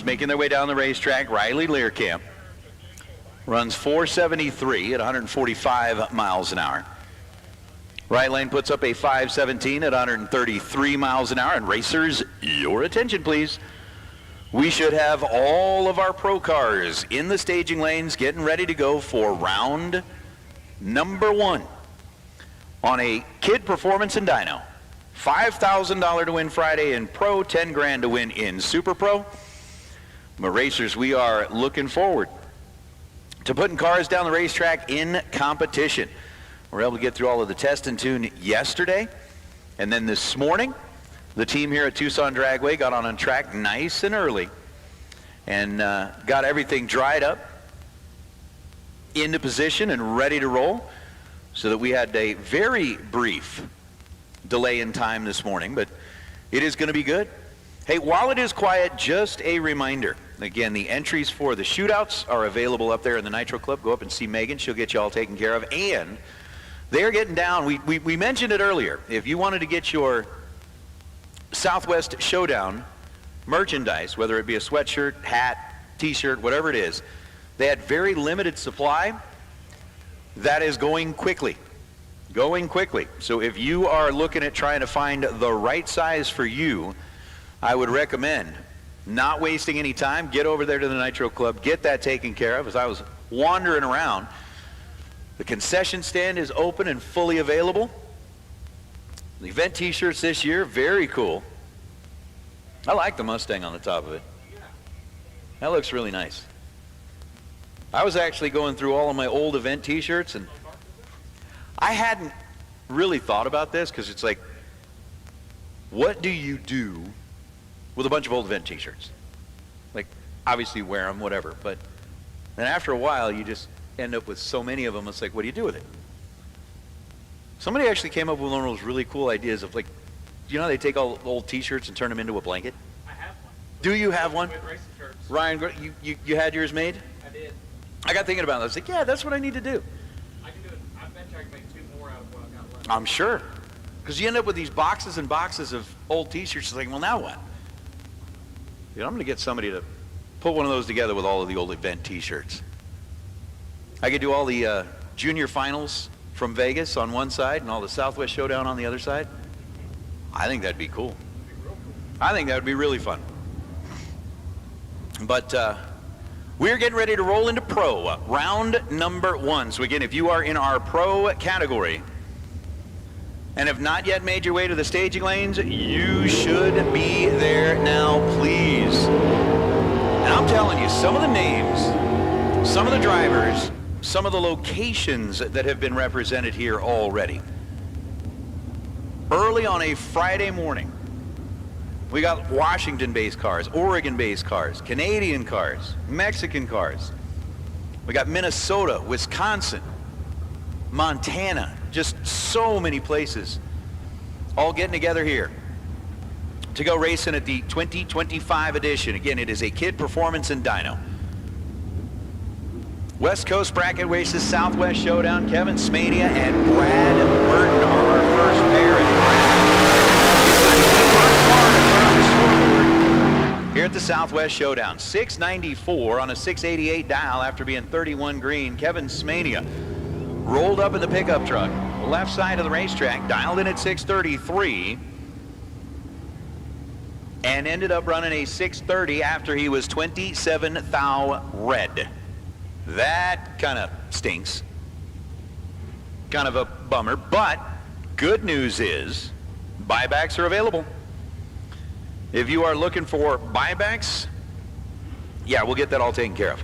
making their way down the racetrack. Riley Learcamp runs 473 at 145 miles an hour. Right lane puts up a 517 at 133 miles an hour. And racers, your attention please. We should have all of our pro cars in the staging lanes getting ready to go for round number 1 on a kid performance and dyno. $5,000 to win Friday in pro, 10 grand to win in super pro. But racers, we are looking forward to putting cars down the racetrack in competition. We were able to get through all of the test and tune yesterday, and then this morning the team here at Tucson Dragway got on track nice and early and got everything dried up, into position and ready to roll, so that we had a very brief delay in time this morning, but it is going to be good. Hey, while it is quiet, just a reminder. Again, the entries for the shootouts are available up there in the Nitro Club. Go up and see Megan. She'll get you all taken care of. And they're getting down. We mentioned it earlier. If you wanted to get your Southwest Showdown merchandise, whether it be a sweatshirt, hat, t-shirt, whatever it is, they had very limited supply. That is going quickly. Going quickly. So if you are looking at trying to find the right size for you, I would recommend not wasting any time. Get over there to the Nitro Club, get that taken care of. As I was wandering around, the concession stand is open and fully available. The event t-shirts this year, very cool. I like the Mustang on the top of it. That looks really nice. I was actually going through all of my old event t-shirts, and I hadn't really thought about this, because it's like, what do you do with a bunch of old event t-shirts? Like, obviously wear them, whatever, but then after a while you just end up with so many of them, it's like, what do you do with it? Somebody actually came up with one of those really cool ideas of, like, you know how they take all old t-shirts and turn them into a blanket? I have one. Do you have one? With racing shirts. Ryan, you had yours made? I did. I got thinking about it. I was like, yeah, that's what I need to do. I can do it. I bet you I can make 2 more out of what I got left. I'm sure. Because you end up with these boxes and boxes of old t-shirts. It's like, well, now what? You know, I'm going to get somebody to put one of those together with all of the old event t-shirts. I could do all the junior finals from Vegas on one side and all the Southwest Showdown on the other side. I think that'd be cool. I think that would be really fun. But we're getting ready to roll into pro, round number 1. So again, if you are in our pro category and have not yet made your way to the staging lanes, you should be there now, please. And I'm telling you, some of the names, some of the drivers, some of the locations that have been represented here already. Early on a Friday morning, we got Washington-based cars, Oregon-based cars, Canadian cars, Mexican cars. We got Minnesota, Wisconsin, Montana, just so many places all getting together here to go racing at the 2025 edition. Again, it is a kid performance and dyno. West Coast bracket races, Southwest Showdown. Kevin Smania and Brad Burton are our first pair. Here at the Southwest Showdown, 694 on a 688 dial after being 31 green. Kevin Smania rolled up in the pickup truck, left side of the racetrack, dialed in at 633, and ended up running a 630 after he was 27 thou red. That kind of stinks. Kind of a bummer, but good news is buybacks are available. If you are looking for buybacks, yeah, we'll get that all taken care of.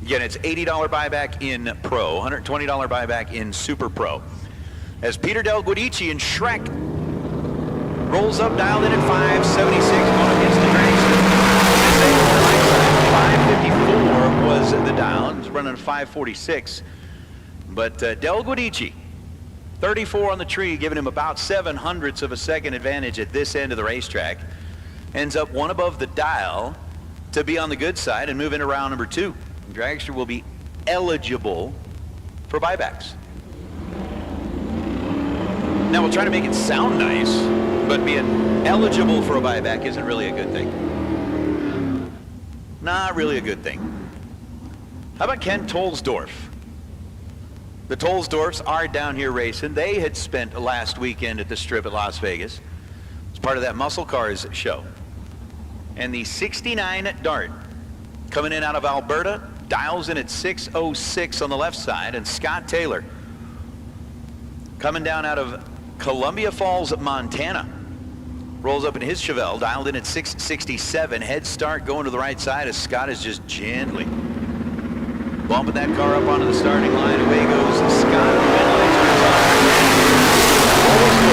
Again, it's $80 buyback in Pro, $120 buyback in Super Pro. As Peter Del Guidici and Shrek rolls up, dialed in at 576, going against the Dragster. 554 was the dial. It was running a 546. But Del Guidici, 34 on the tree, giving him about 0.07 of a second advantage at this end of the racetrack. Ends up one above the dial to be on the good side and move into round number 2. Dragster will be eligible for buybacks. Now we'll try to make it sound nice, but being eligible for a buyback isn't really a good thing. Not really a good thing. How about Ken Tolsdorf? The Tolsdorfs are down here racing. They had spent last weekend at the Strip at Las Vegas. It's part of that Muscle Cars show. And the 69 Dart coming in out of Alberta dials in at 606 on the left side, and Scott Taylor coming down out of Columbia Falls, Montana, rolls up in his Chevelle, dialed in at 667. Head start going to the right side as Scott is just gently bumping that car up onto the starting line. Away goes Scott. Almost to a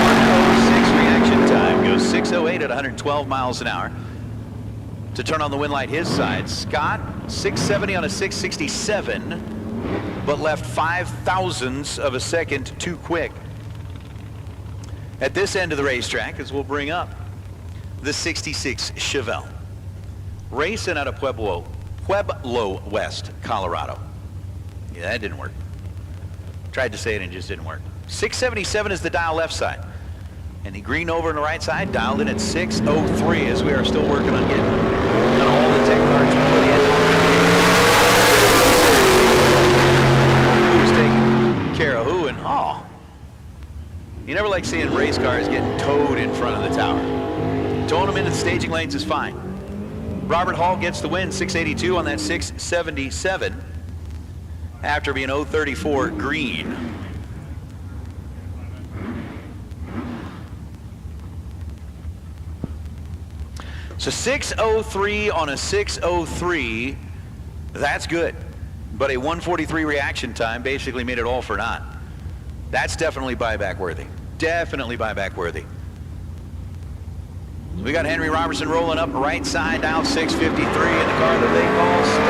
106 reaction time. Goes 608 at 112 miles an hour. To turn on the win light his side. Scott, 670 on a 667, but left 0.005 of a second too quick. At this end of the racetrack, as we'll bring up the 66 Chevelle. Racing out of Pueblo West, Colorado. Yeah, that didn't work. Tried to say it and it just didn't work. 677 is the dial left side. And the green over on the right side, dialed in at 603 as we are still working on getting all the tech cards put in. Who's taking care of who? And oh, you never like seeing race cars getting towed in front of the tower. Towing them into the staging lanes is fine. Robert Hall gets the win, 682 on that 677 after being 034 green. So 603 on a 603, that's good. But a 143 reaction time basically made it all for naught. That's definitely buyback worthy. Definitely buyback worthy. We got Henry Robertson rolling up right side, dial 653 in the car that they call Stickers.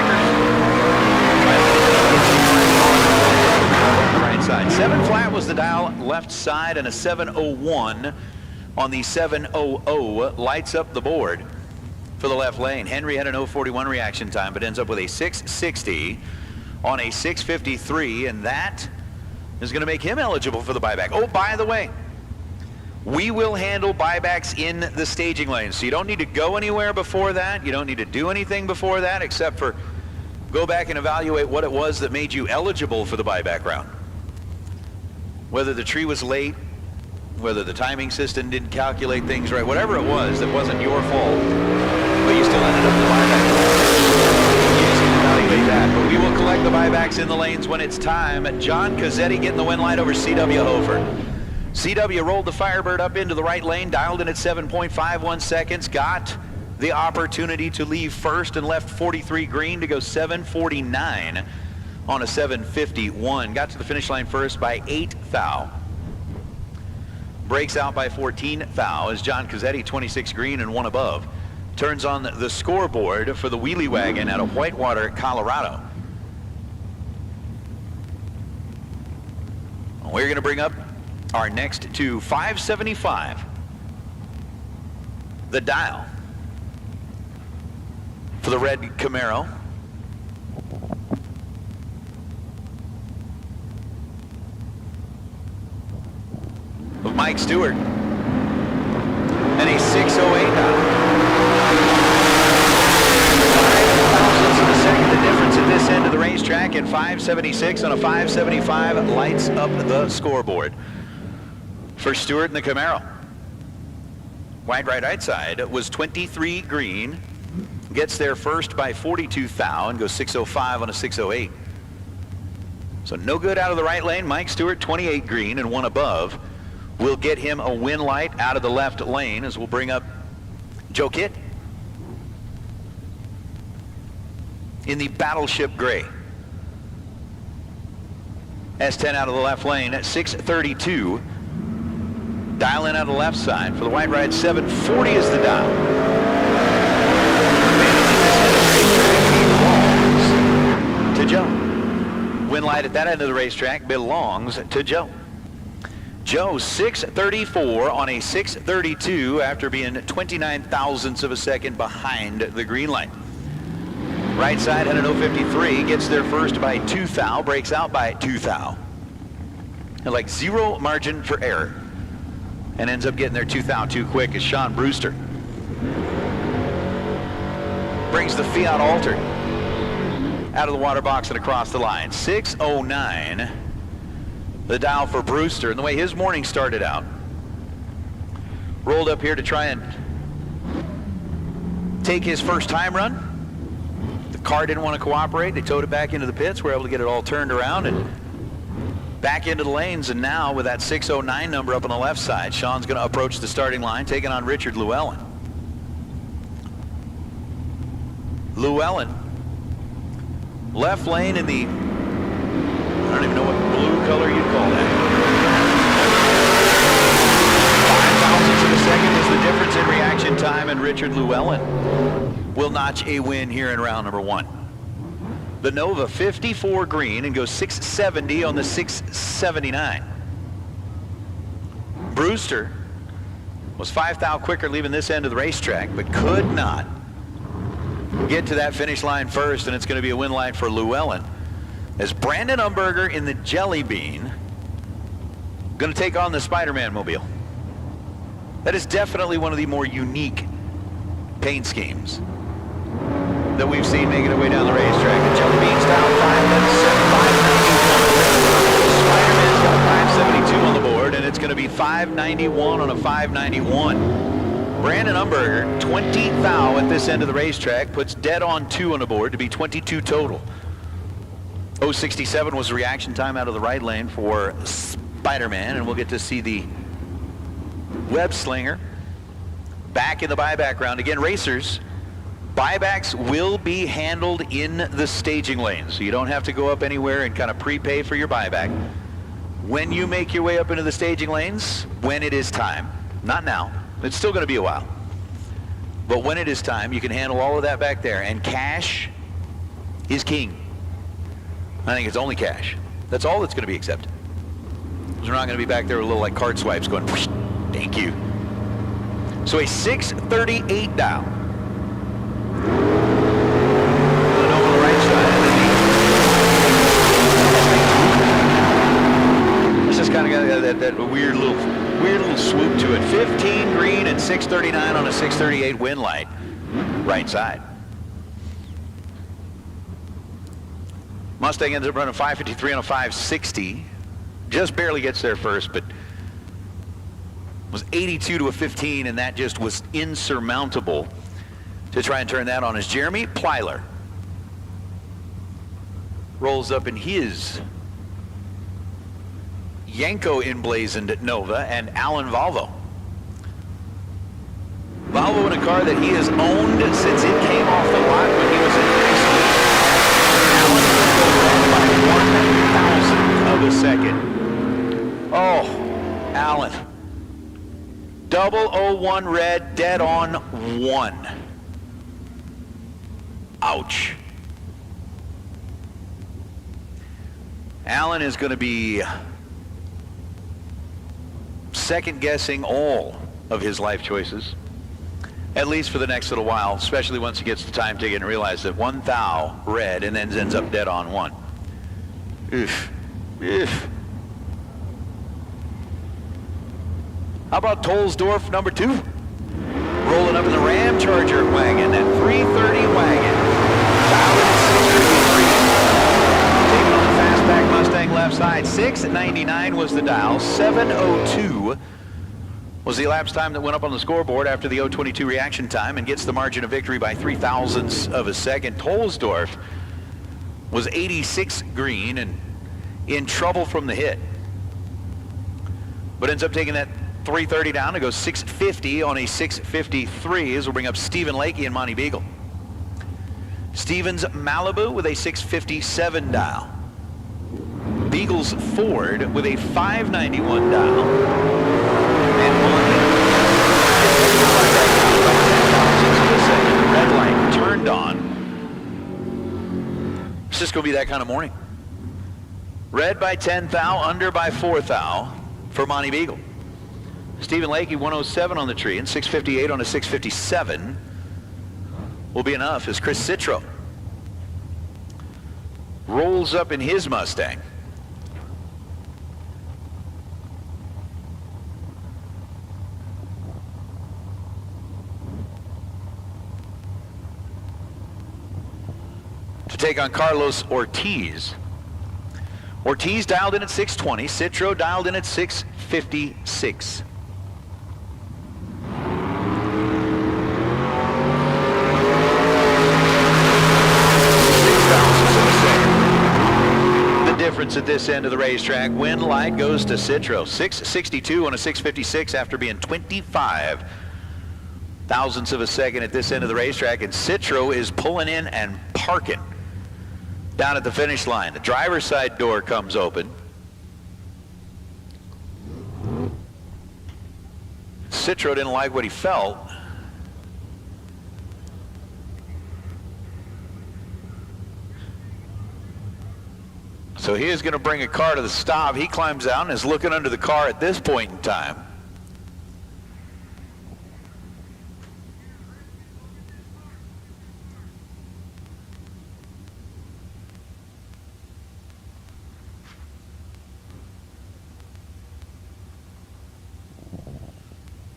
Right side. 7 flat was the dial left side, and a 701 on the 700 lights up the board for the left lane. Henry had an 041 reaction time, but ends up with a 660 on a 653, and that is going to make him eligible for the buyback. Oh, by the way, we will handle buybacks in the staging lane, so you don't need to go anywhere before that. You don't need to do anything before that except for go back and evaluate what it was that made you eligible for the buyback round. Whether the tree was late, whether the timing system didn't calculate things right, whatever it was that wasn't your fault, but you still ended up in the buyback. You just can evaluate that. But we will collect the buybacks in the lanes when it's time. John Cazzetti getting the win light over C.W. Hofer. CW rolled the Firebird up into the right lane, dialed in at 7.51 seconds, got the opportunity to leave first and left 43 green to go 749 on a 751. Got to the finish line first by 8 thou. Breaks out by 14 thou as John Cazzetti, 26 green and 1 above, turns on the scoreboard for the wheelie wagon out of Whitewater, Colorado. We're going to bring up our next to 575, the dial for the red Camaro. Of Mike Stewart and a 608 dial. 0.005 of a second, the difference at this end of the racetrack, at 576 on a 575 lights up the scoreboard for Stewart and the Camaro. Wide right side was 23 green, gets there first by 42 thou and goes 605 on a 608. So no good out of the right lane. Mike Stewart, 28 green and 1 above, will get him a win light out of the left lane as we'll bring up Joe Kidd in the Battleship Gray. S10 out of the left lane at 632. Dial in out of the left side for the white ride. 740 is the dial. To Joe. Win light at that end of the racetrack belongs to Joe. Joe, 634 on a 632 after being 29 thousandths of a second behind the green light. Right side at an 053, gets there first by 2 thou, breaks out by 2 thou. And like zero margin for error. And ends up getting there 2 thou too quick as Sean Brewster brings the Fiat Alter out of the water box and across the line. 6:09, the dial for Brewster. And the way his morning started out, rolled up here to try and take his first time run. The car didn't want to cooperate. They towed it back into the pits. We're able to get it all turned around and back into the lanes. And now with that 6:09 number up on the left side, Sean's going to approach the starting line, taking on Richard Llewellyn. Llewellyn, left lane in the, I don't even know what blue color you'd call that. 5 thousandths of a second is the difference in reaction time, and Richard Llewellyn will notch a win here in round number 1. The Nova 54 green and goes 670 on the 679. Brewster was 5 thou quicker leaving this end of the racetrack, but could not get to that finish line first, and it's going to be a win line for Llewellyn as Brandon Umberger in the Jelly Bean going to take on the Spider-Man mobile. That is definitely one of the more unique paint schemes that we've seen making their way down the racetrack. The Jelly Bean's down 5'11", 5'92". Spider-Man's got a 572 on the board, and it's going to be 591 on a 591. Brandon Umberger, 20 thou at this end of the racetrack, puts dead on 2 on the board to be 22 total. 067 was the reaction time out of the right lane for Spider-Man, and we'll get to see the web slinger back in the buyback round. Again, racers, buybacks will be handled in the staging lane, so you don't have to go up anywhere and kind of prepay for your buyback. When you make your way up into the staging lanes, when it is time, not now. It's still going to be a while. But when it is time, you can handle all of that back there. And cash is king. I think it's only cash. That's all that's going to be accepted. We're not going to be back there with a little like card swipes going, whoosh, thank you. So a 638 dial. And over the right side. It's just kind of got that weird little swoop to it. 15 green and 639 on a 638 win light. Right side. Mustang ends up running 553 on a 560. Just barely gets there first, but was 82 to a 15, and that just was insurmountable to try and turn that on as Jeremy Plyler rolls up in his Yanko emblazoned Nova, and Alan Volvo. Volvo in a car that he has owned since it came off the lot when he was in high school. Alan by 1,000th of a second. Oh, Alan. 001 red, dead on 1. Ouch. Alan is going to be second guessing all of his life choices, at least for the next little while, especially once he gets the time ticket and realizes that 1 thou red and then ends up dead on 1. Oof. Oof. How about Tolsdorf number 2? Rolling up in the Ram Charger wagon, that 330 wagon. Dialed at 633. Taking on the fastback Mustang left side. 699 was the dial. 702 was the elapsed time that went up on the scoreboard after the 022 reaction time, and gets the margin of victory by 0.03 of a second. Tolsdorf was 86 green and in trouble from the hit, but ends up taking that 330 down to go 650 on a 653 as we'll bring up Stephen Lakey and Monty Beagle. Stevens Malibu with a 657 dial. Beagle's Ford with a 591 dial. And Monty, the red light turned on. It's just going to be that kind of morning. Red by 10 thou, under by 4 thou for Monty Beagle. Stephen Lakey 107 on the tree, and 658 on a 657 will be enough as Chris Citro rolls up in his Mustang. take on Carlos Ortiz. Ortiz dialed in at 620, Citro dialed in at 656. Difference at this end of the racetrack. Win light goes to Citro. 662 on a 656 after being 25 thousandths of a second at this end of the racetrack, and Citro is pulling in and parking down at the finish line. The driver's side door comes open. Citro didn't like what he felt. So he is going to bring a car to the stop. He climbs out and is looking under the car at this point in time.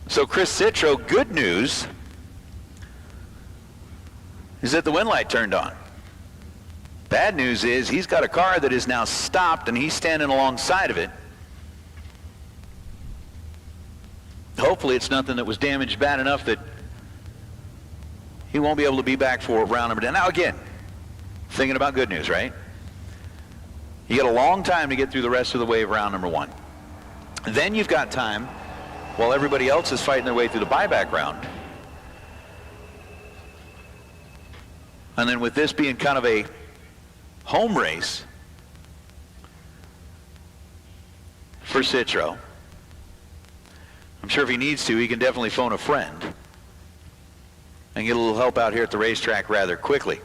So Chris Citro, good news is that the win light turned on. Bad news is he's got a car that is now stopped and he's standing alongside of it. Hopefully it's nothing that was damaged bad enough that he won't be able to be back for round number 10. Now again, thinking about good news, right? You got a long time to get through the rest of the way of round number 1. Then you've got time while everybody else is fighting their way through the buyback round. And then with this being kind of a home race for Citro, I'm sure if he needs to, he can definitely phone a friend and get a little help out here at the racetrack rather quickly.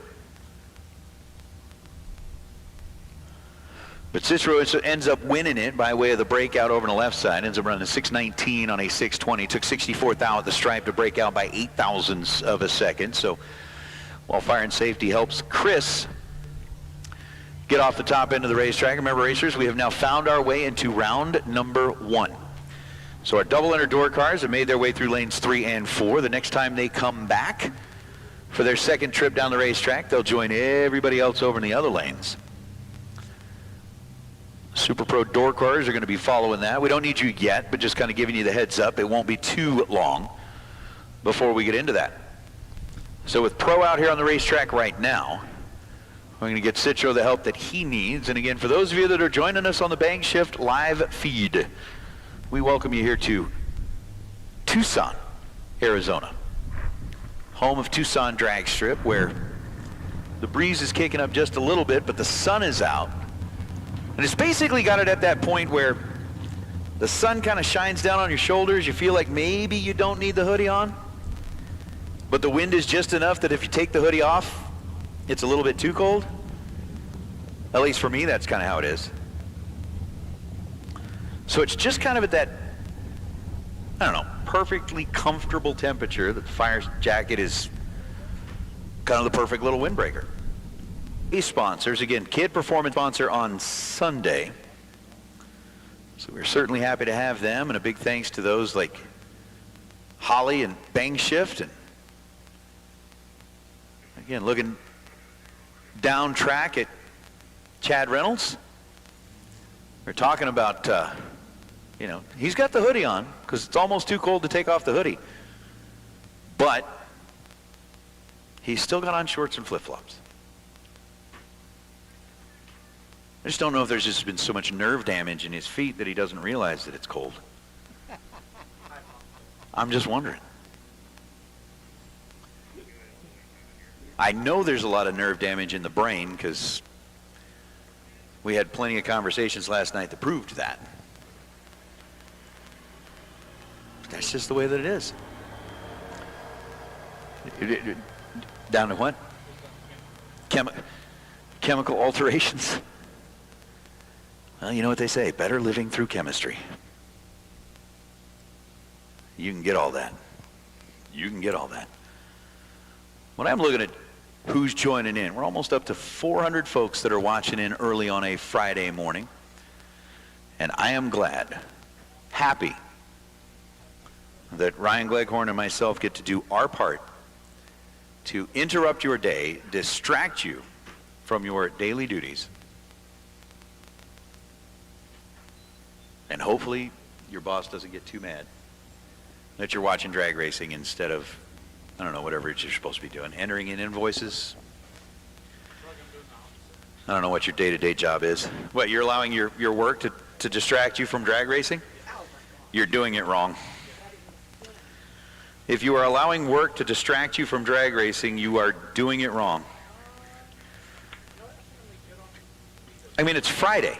But Citro ends up winning it by way of the breakout over on the left side. Ends up running a 619 on a 620. Took 64th out at the stripe to break out by 8 thousandths of a second. So while fire and safety helps Chris get off the top end of the racetrack. Remember, racers, we have now found our way into round number 1. So our double inner door cars have made their way through lanes 3 and 4. The next time they come back for their second trip down the racetrack, they'll join everybody else over in the other lanes. Super Pro door cars are going to be following that. We don't need you yet, but just kind of giving you the heads up. It won't be too long before we get into that. So with Pro out here on the racetrack right now, we're going to get Citro the help that he needs. And again, for those of you that are joining us on the Bang Shift live feed, we welcome you here to Tucson, Arizona, home of Tucson Drag Strip, where the breeze is kicking up just a little bit, but the sun is out. And it's basically got it at that point where the sun kind of shines down on your shoulders. You feel like maybe you don't need the hoodie on, but the wind is just enough that if you take the hoodie off, it's a little bit too cold. At least for me, that's kind of how it is. So it's just kind of at that, I don't know, perfectly comfortable temperature that the fire jacket is kind of the perfect little windbreaker. These sponsors, again, Kid Performance sponsor on Sunday. So we're certainly happy to have them, and a big thanks to those like Holly and Bang Shift. And again, looking down track at Chad Reynolds. We're talking about, you know, he's got the hoodie on because it's almost too cold to take off the hoodie. But he's still got on shorts and flip-flops. I just don't know if there's just been so much nerve damage in his feet that he doesn't realize that it's cold. I'm just wondering. I know there's a lot of nerve damage in the brain because we had plenty of conversations last night that proved that. But that's just the way that it is. Down to what? Chemical alterations. Well, you know what they say, better living through chemistry. You can get all that. You can get all that. When I'm looking at who's joining in, we're almost up to 400 folks that are watching in early on a Friday morning. And I am glad, happy, that Ryan Gleghorn and myself get to do our part to interrupt your day, distract you from your daily duties. And hopefully your boss doesn't get too mad that you're watching drag racing instead of, I don't know, whatever it is you're supposed to be doing. Entering in invoices. I don't know what your day-to-day job is. What, you're allowing your work to distract you from drag racing? You're doing it wrong. If you are allowing work to distract you from drag racing, you are doing it wrong. I mean, it's Friday.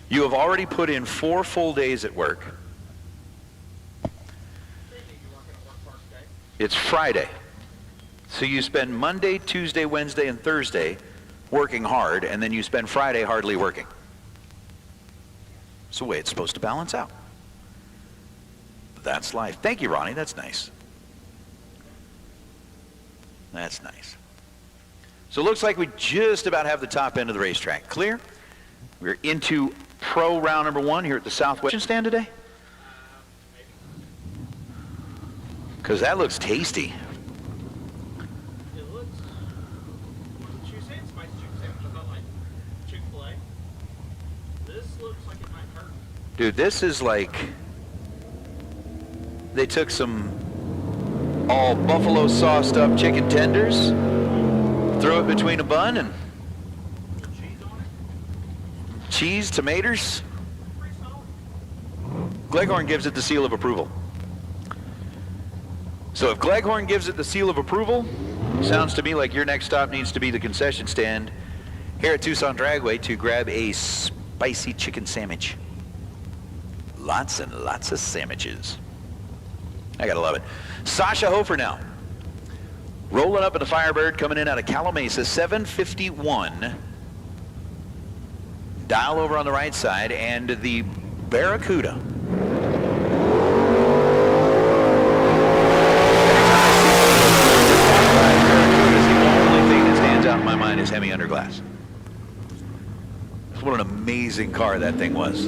You have already put in 4 full days at work. It's Friday. So you spend Monday, Tuesday, Wednesday, and Thursday working hard, and then you spend Friday hardly working. It's the way it's supposed to balance out. That's life. Thank you, Ronnie. That's nice. That's nice. So it looks like we just about have the top end of the racetrack clear. We're into pro round number 1 here at the Southwest stand today. Because that looks tasty. It looks, what you saying, spicy chicken sandwich? I thought like Chick-fil-A. This looks like it might hurt. Dude, this is like, they took some all buffalo sauced up chicken tenders, threw it between a bun, and Cheese on it. cheese, tomatoes. Pretty solid. Gleghorn gives it the seal of approval. So if Gleghorn gives it the seal of approval, sounds to me like your next stop needs to be the concession stand here at Tucson Dragway to grab a spicy chicken sandwich. Lots and lots of sandwiches. I gotta love it. Sasha Hofer now. Rolling up in the Firebird, coming in out of Calamasa, 751. Dial over on the right side, and the Barracuda. Out in my mind is Hemi Underglass. What an amazing car that thing was.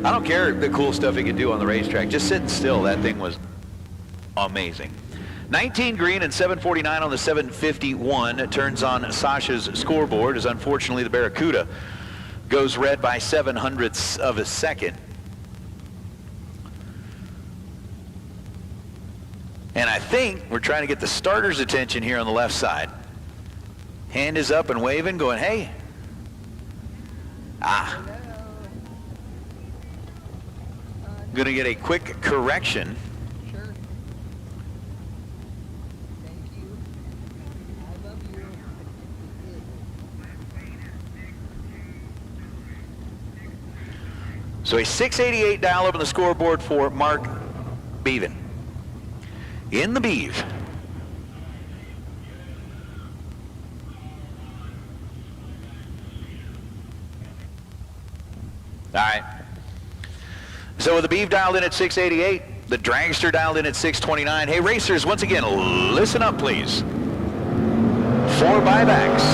I don't care the cool stuff it could do on the racetrack. Just sitting still, that thing was amazing. 19 green and 749 on the 751. It turns on Sasha's scoreboard as unfortunately the Barracuda goes red by 0.07 of a second. And I think we're trying to get the starter's attention here on the left side. Hand is up and waving, going, hey. Going to get a quick correction. Sure. Thank you. I love you. So a 688 dial up on the scoreboard for Mark Beaven. In the Beeve. All right. So with the Beeve dialed in at 688, the Dragster dialed in at 629. Hey, racers, once again, listen up, please. 4 buybacks.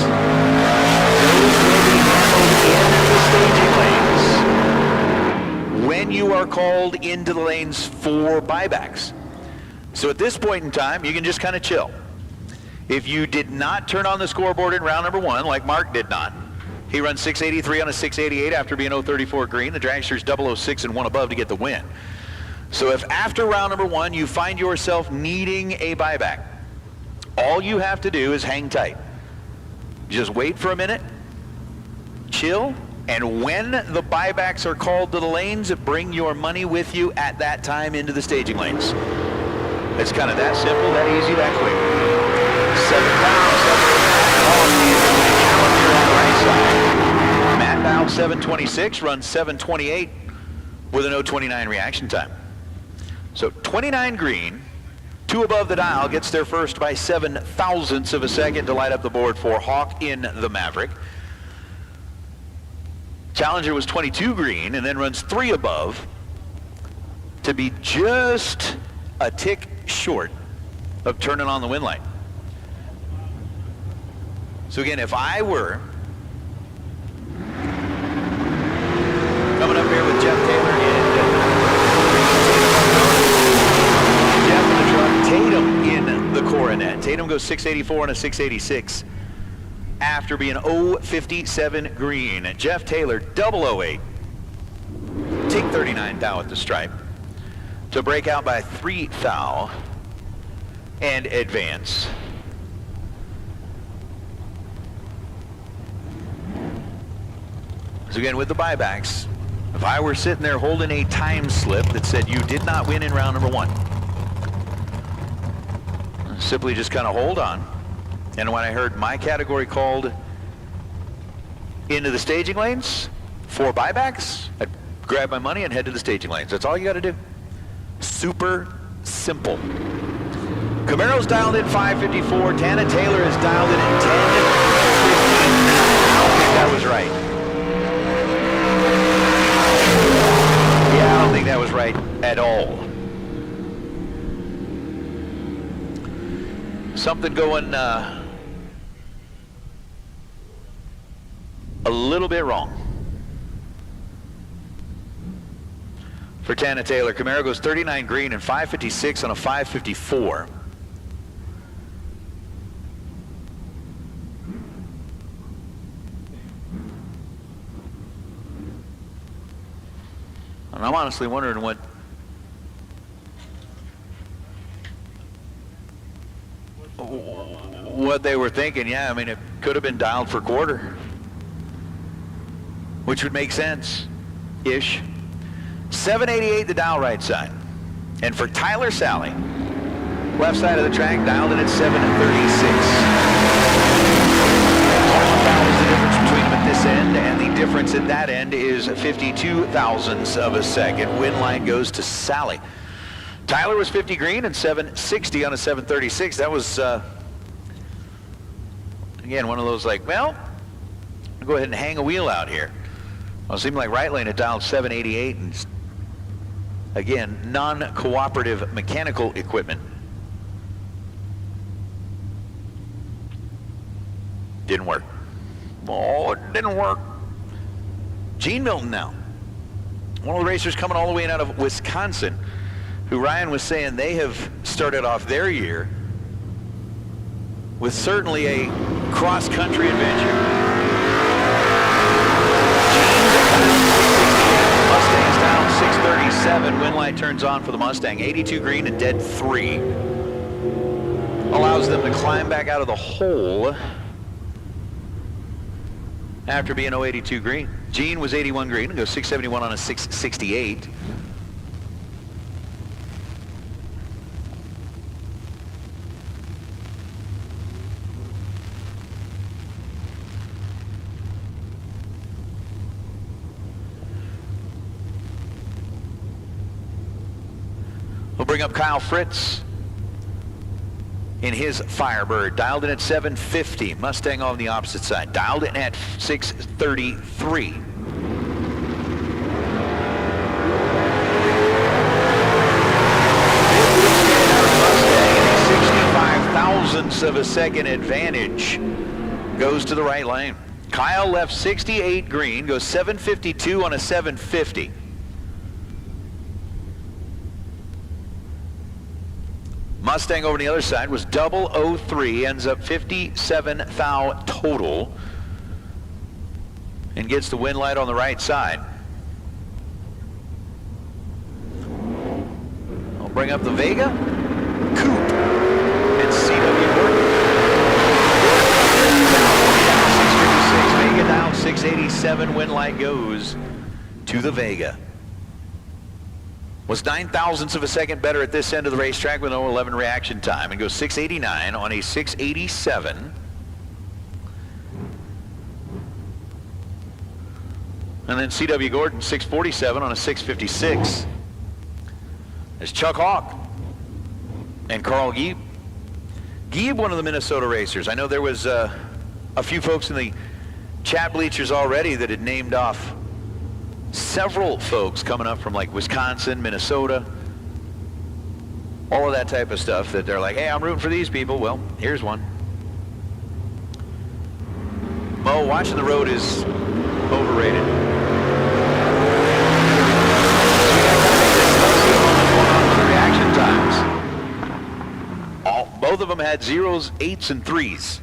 Those will be handled in the staging lanes when you are called into the lanes for buybacks. So at this point in time, you can just kind of chill. If you did not turn on the scoreboard in round number 1, like Mark did not, he runs 683 on a 688 after being 034 green. The Dragster's 006 and 1 above to get the win. So if after round number 1 you find yourself needing a buyback, all you have to do is hang tight. Just wait for a minute, chill, and when the buybacks are called to the lanes, bring your money with you at that time into the staging lanes. It's kind of that simple, that easy, that quick. 7 pounds, Matt dialed 726, runs 728 with an 029 reaction time. So 29 green, 2 above the dial, gets there first by 0.07 of a second to light up the board for Hawk in the Maverick. Challenger was 22 green and then runs 3 above to be just a tick short of turning on the win light. So again, if I were coming up here with Jeff Taylor and Tatum goes 684 on a 686 after being 057 green. Jeff Taylor, 008. Take 39 thou at the stripe to break out by 3 thou and advance. So again, with the buybacks, if I were sitting there holding a time slip that said you did not win in round number 1, simply just kind of hold on. And when I heard my category called into the staging lanes for buybacks, I'd grab my money and head to the staging lanes. That's all you got to do. Super simple. Camaro's dialed in 554. Tana Taylor is dialed in at 10:59. I don't think that was right. Yeah, I don't think that was right at all. Something going a little bit wrong for Tana Taylor. Camaro goes 39 green and 556 on a 554. And I'm honestly wondering what they were thinking. Yeah, I mean, it could have been dialed for quarter, which would make sense-ish. 788 the dial right side. And for Tyler Sally, left side of the track, dialed in at 736. That was the difference between them at this end, and the difference at that end is 52 thousandths of a second. Win line goes to Sally. Tyler was 50 green and 760 on a 736. That was, again, one of those like, well, I'll go ahead and hang a wheel out here. Well, it seemed like right lane had dialed 788, and again, non-cooperative mechanical equipment. Didn't work. Oh, it didn't work. Gene Milton now. One of the racers coming all the way in out of Wisconsin, who Ryan was saying they have started off their year with certainly a cross-country adventure. Mustang's down 637. Win light turns on for the Mustang. 82 green and dead 3. Allows them to climb back out of the hole after being 082 green. Gene was 81 green and goes 671 on a 668. We'll bring up Kyle Fritz in his Firebird, dialed in at 750. Mustang on the opposite side, dialed in at 633. Thousandths of a second advantage goes to the right lane. Kyle left 68 green, goes 752 on a 750. Mustang over on the other side was 003, ends up 57 thou total, and gets the win light on the right side. I'll bring up the Vega, Coupe, and CW Gordon. Down 656, Vega down 687, win light goes to the Vega. Was 9 thousandths of a second better at this end of the racetrack with 011 reaction time, and goes 689 on a 687. And then CW Gordon 647 on a 656. There's Chuck Hawk and Carl Gieb. Gieb, one of the Minnesota racers. I know there was a few folks in the chat bleachers already that had named off several folks coming up from like Wisconsin, Minnesota, all of that type of stuff, that they're like, hey, I'm rooting for these people. Well, here's one. Mo, watching the road is overrated. Reaction times. Both of them had 0s, 8s, and 3s.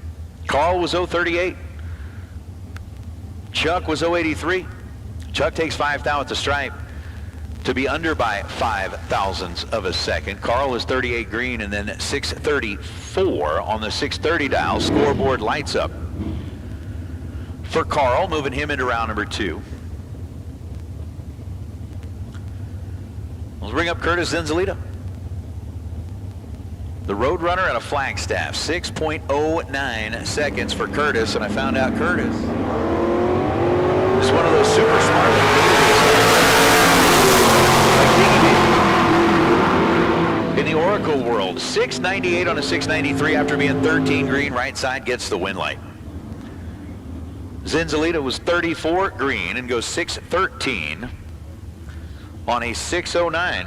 Carl was 038. Chuck was 083. Chuck takes 5 thou at the stripe to be under by 5 thousandths of a second. Carl is 38 green, and then 634 on the 630 dial. Scoreboard lights up for Carl, moving him into round number 2. Let's bring up Curtis Zenzalita. The Roadrunner at a Flagstaff, 6.09 seconds for Curtis, and I found out Curtis is one of those super smart in the Oracle world. 698 on a 693 after being 13 green. Right side gets the win light. Zenzalita was 34 green and goes 613 on a 609.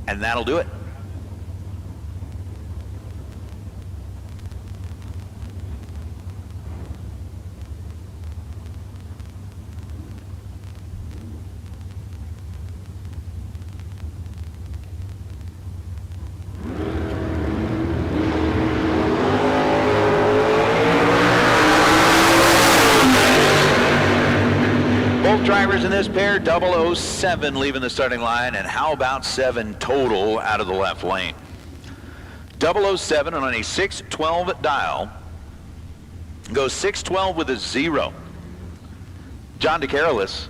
And that'll do it. Drivers in this pair, 007 leaving the starting line, and how about 7 total out of the left lane? 007 on a 612 dial goes 612 with a 0. John DeCarolis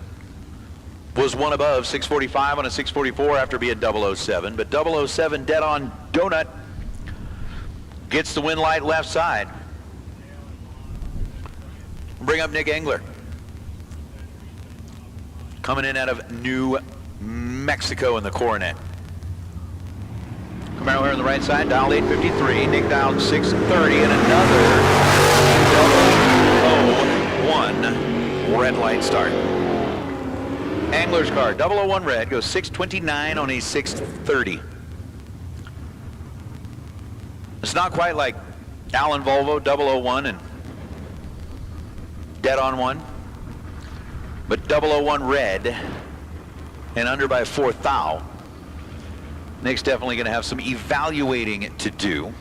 was one above, 645 on a 644 after being 007, but 007 dead on donut gets the win light left side. Bring up Nick Engler. Coming in out of New Mexico in the Coronet. Camaro here on the right side, dialed 853. Nick dialed 630, and another 001 red light start. Angler's car, 001 red, goes 629 on a 630. It's not quite like Allen Volvo 001 and dead on one. But 001 red and under by 4 thou. Nick's definitely going to have some evaluating to do.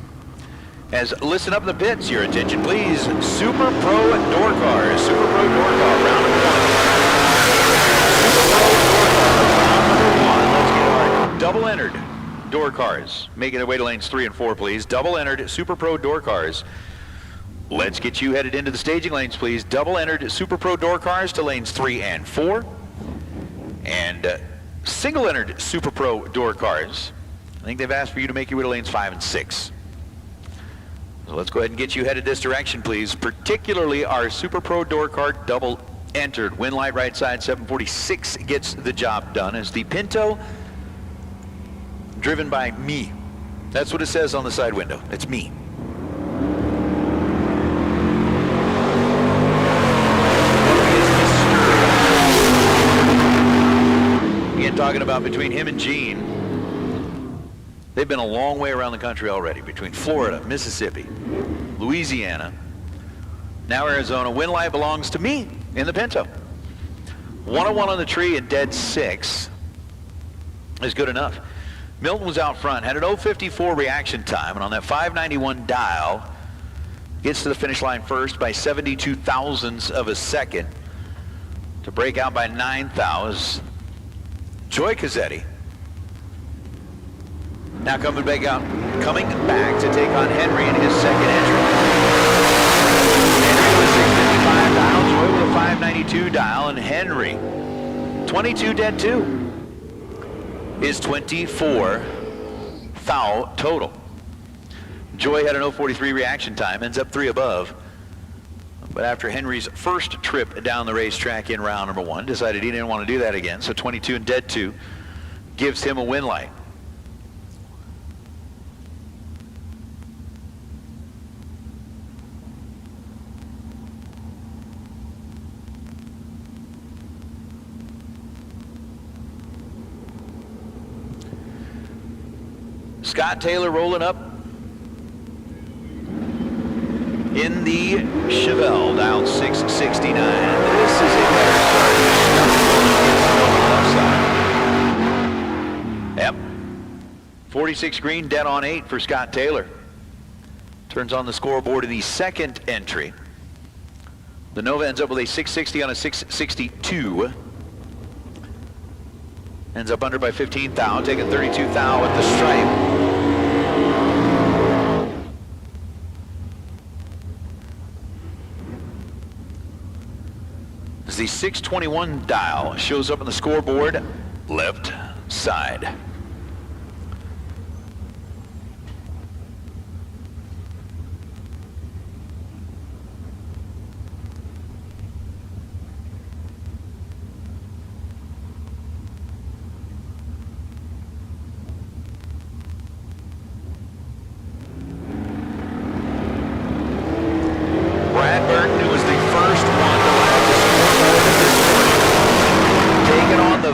As listen up in the pits, your attention please. Super Pro door cars. Super Pro door car, round number 1. Super Pro door car, round number 1. Let's get our double entered door cars making their way to lanes 3 and 4, please. Double entered Super Pro door cars. Let's get you headed into the staging lanes, please. Double entered Super Pro door cars to lanes 3 and 4. And single entered Super Pro door cars. I think they've asked for you to make your way to lanes 5 and 6. So let's go ahead and get you headed this direction, please. Particularly our Super Pro door car double entered. Win light right side, 746 gets the job done as the Pinto driven by me. That's what it says on the side window. It's me. Talking about between him and Gene, they've been a long way around the country already, between Florida, Mississippi, Louisiana, now Arizona. Win light belongs to me in the Pinto. 101 on the tree and dead 6 is good enough. Milton was out front, had an 054 reaction time, and on that 591 dial gets to the finish line first by 72 thousandths of a second to break out by 9 thou. Joy Cazzetti now coming back to take on Henry in his second entry. Henry with a 655 dial, Joy with a 592 dial, and Henry 22 dead 2 is 24 thou total. Joy had an 043 reaction time, ends up 3 above. But after Henry's first trip down the racetrack in round number 1, decided he didn't want to do that again. So 22 and dead 2 gives him a win light. Scott Taylor rolling up in the Chevelle, down 669. This is a better start. Left side. 46 green, dead on 8 for Scott Taylor. Turns on the scoreboard in the second entry. The Nova ends up with a 660 on a 662. Ends up under by 15 thou, taking 32 thou at the stripe. As the 621 dial shows up on the scoreboard, left side.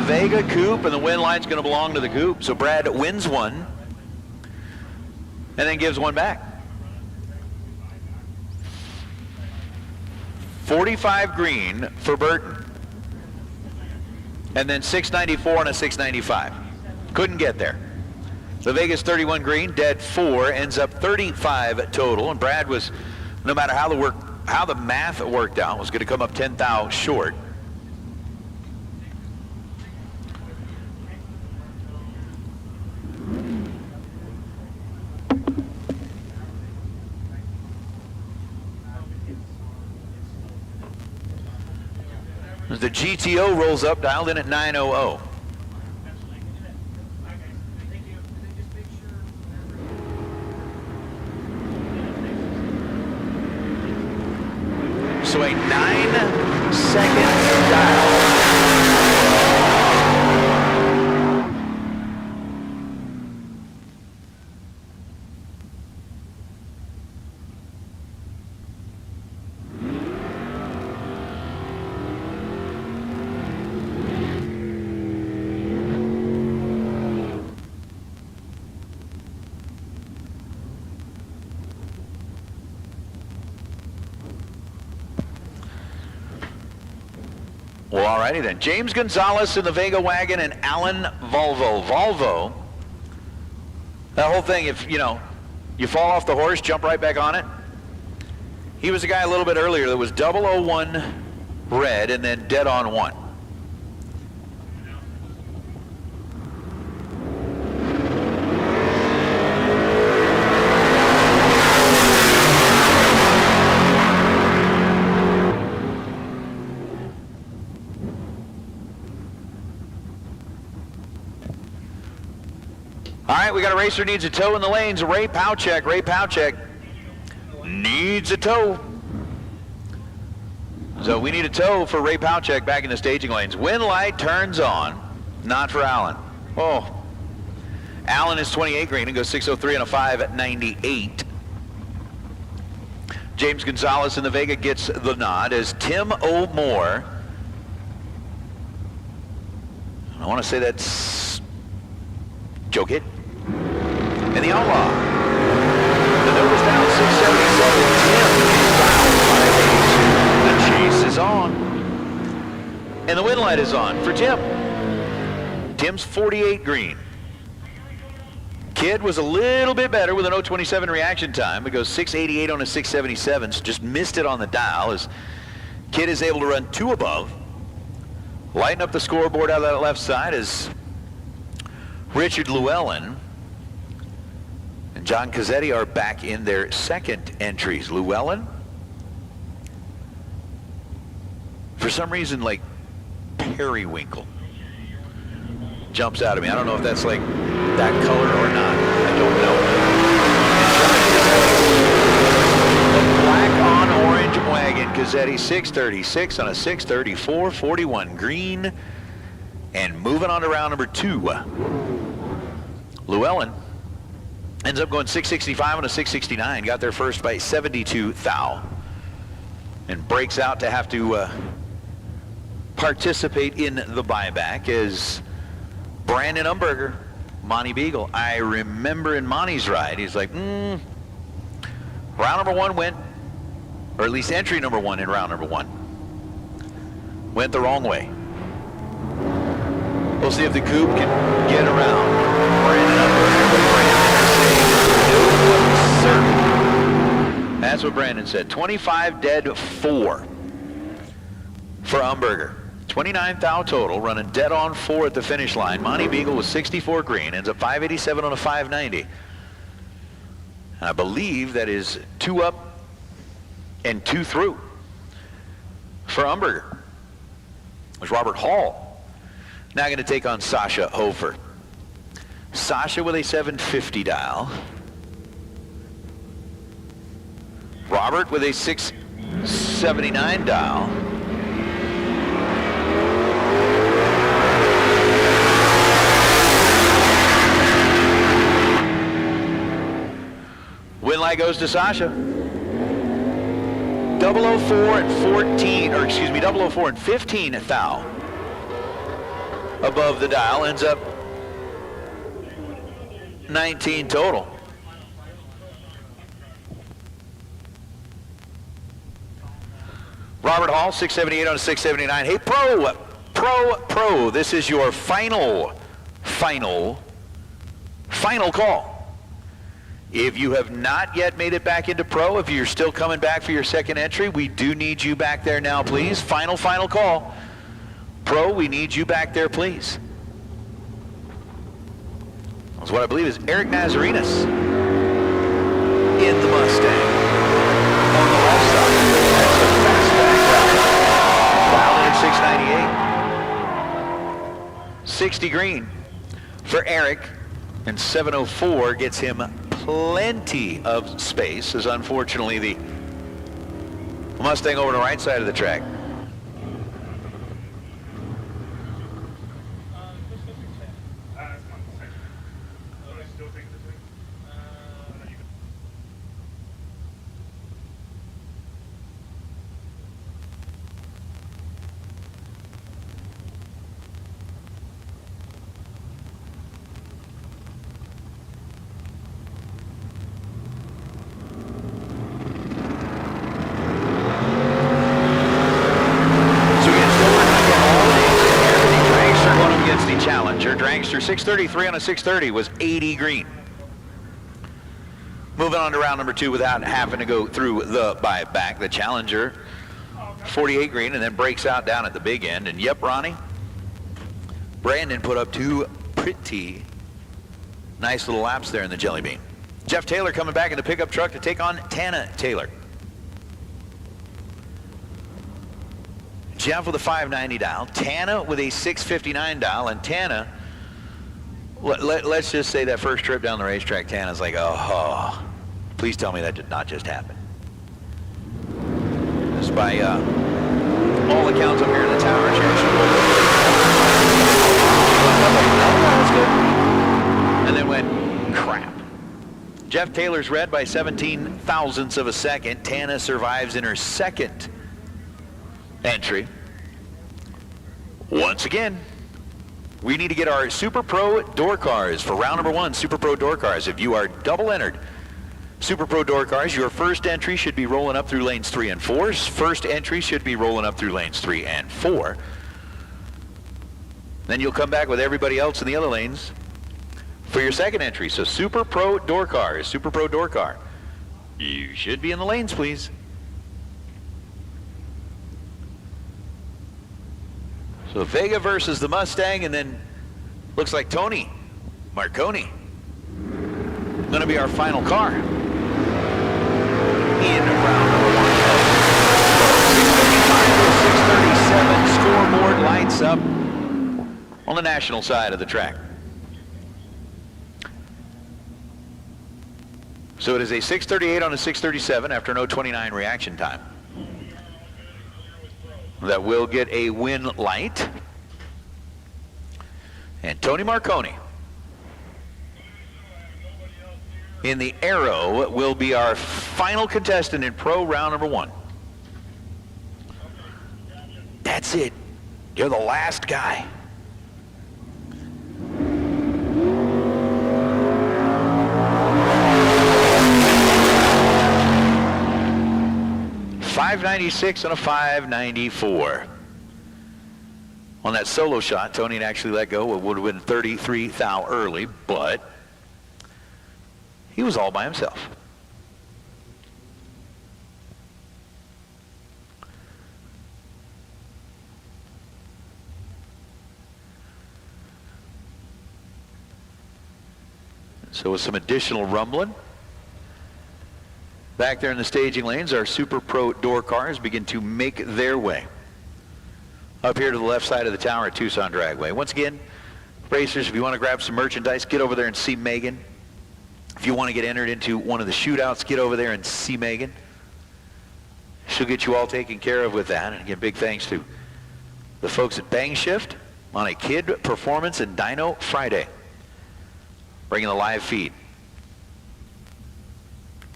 Vega coupe, and the win line's going to belong to the coupe. So Brad wins one and then gives one back. 45 green for Burton, and then 694 on a 695. Couldn't get there. The Vegas 31 green, dead 4, ends up 35 total, and Brad was, no matter how the math worked out, was going to come up 10 thou short. The GTO rolls up, dialed in at 900. So a 9-second dial. Well, alrighty then. James Gonzalez in the Vega wagon and Alan Volvo. That whole thing, if, you fall off the horse, jump right back on it. He was a guy a little bit earlier that was 001 red and then dead on 1. All right, we got a racer needs a tow in the lanes. Ray Powchek. Ray Powchek needs a tow. So we need a tow for Ray Powchek back in the staging lanes. Win light turns on. Not for Allen. Oh. Allen is 28 green and goes 603 on a 598. James Gonzalez in the Vega gets the nod as Tim O'More. I want to say that's Joe Kidd. And the Outlaw. The Nova's down 677. Tim is down 582. The chase is on. And the win light is on for Tim. Tim's 48 green. Kidd was a little bit better with an 027 reaction time. It goes 688 on a 677. So just missed it on the dial as Kidd is able to run 2 above. Lighting up the scoreboard out of that left side is Richard Llewellyn and John Cazzetti are back in their second entries. Llewellyn, for some reason, like periwinkle jumps out of me. I don't know if that's like that color or not. I don't know. The black on orange wagon, Cazzetti 636 on a 634, 41 green, and moving on to round number 2. Llewellyn ends up going 665 on a 669. Got there first by 72 thou. And breaks out to have to participate in the buyback as Brandon Umberger, Monty Beagle. I remember in Monty's ride, he's like, round number 1 went, or at least entry number 1 in round number 1, went the wrong way. We'll see if the coupe can get around Brandon Umberger. That's what Brandon said. 25 dead, 4 for Umberger. 29 thou total, running dead on 4 at the finish line. Monty Beagle was 64 green, ends up 587 on a 590. And I believe that is 2 up and 2 through for Umberger. It was Robert Hall. Now going to take on Sasha Hofer. Sasha with a 750 dial. Robert with a 679 dial. Win light goes to Sasha. 004 and 14, or excuse me, 004 and 15 thou above the dial, ends up 19 total. Robert Hall, 678 on a 679. Hey, Pro, this is your final call. If you have not yet made it back into Pro, if you're still coming back for your second entry, we do need you back there now, please. Final call. Pro, we need you back there, please. That's what I believe is Eric Nazarenas in the Mustang on the left side. That's a fastback ride. Dialed in at 698. 60 green for Eric, and 704 gets him plenty of space, as unfortunately the Mustang over the right side of the track. Dragster 633 on a 630 was 80 green. Moving on to round number 2 without having to go through the buyback. The Challenger 48 green and then breaks out down at the big end. And yep, Ronnie, Brandon put up 2 pretty nice little laps there in the Jelly Bean. Jeff Taylor coming back in the pickup truck to take on Tana Taylor. Jeff with a 590 dial, Tana with a 659 dial, and Tana, let's just say that first trip down the racetrack, Tana's like, oh, please tell me that did not just happen. Just by all accounts up here in the tower, that's good. And then went, crap. Jeff Taylor's red by 17 thousandths of a second. Tana survives in her second entry. Once again, we need to get our Super Pro door cars for round number 1. Super Pro door cars. If you are double entered Super Pro door cars, your first entry should be rolling up through lanes 3 and 4. First entry should be rolling up through lanes 3 and 4. Then you'll come back with everybody else in the other lanes for your second entry. So Super Pro door cars, Super Pro door car. You should be in the lanes, please. So Vega versus the Mustang, and then looks like Tony Marconi going to be our final car in round number 1. 635 to 637 scoreboard lights up on the national side of the track. So it is a 638 on a 637 after no 29 reaction time. That will get a win light. And Tony Marconi in the Arrow will be our final contestant in Pro round number 1. That's it. You're the last guy. .596 and a 594. On that solo shot, Tony had actually let go. It would have been 33 thou early, but he was all by himself. So with some additional rumbling, back there in the staging lanes, our Super Pro door cars begin to make their way up here to the left side of the tower at Tucson Dragway. Once again, racers, if you want to grab some merchandise, get over there and see Megan. If you want to get entered into one of the shootouts, get over there and see Megan. She'll get you all taken care of with that. And again, big thanks to the folks at Bang Shift on a Kid Performance and Dyno Friday, bringing the live feed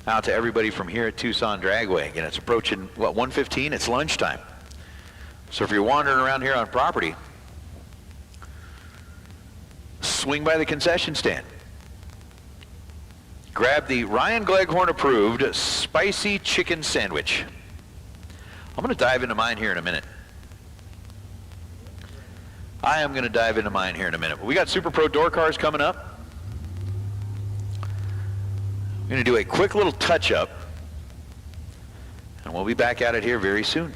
out to everybody from here at Tucson Dragway. Again, it's approaching, what, 1:15? It's lunchtime. So if you're wandering around here on property, swing by the concession stand. Grab the Ryan Gleghorn approved spicy chicken sandwich. I'm going to dive into mine here in a minute. I am going to dive into mine here in a minute. But we got Super Pro door cars coming up. I'm going to do a quick little touch-up, and we'll be back at it here very soon.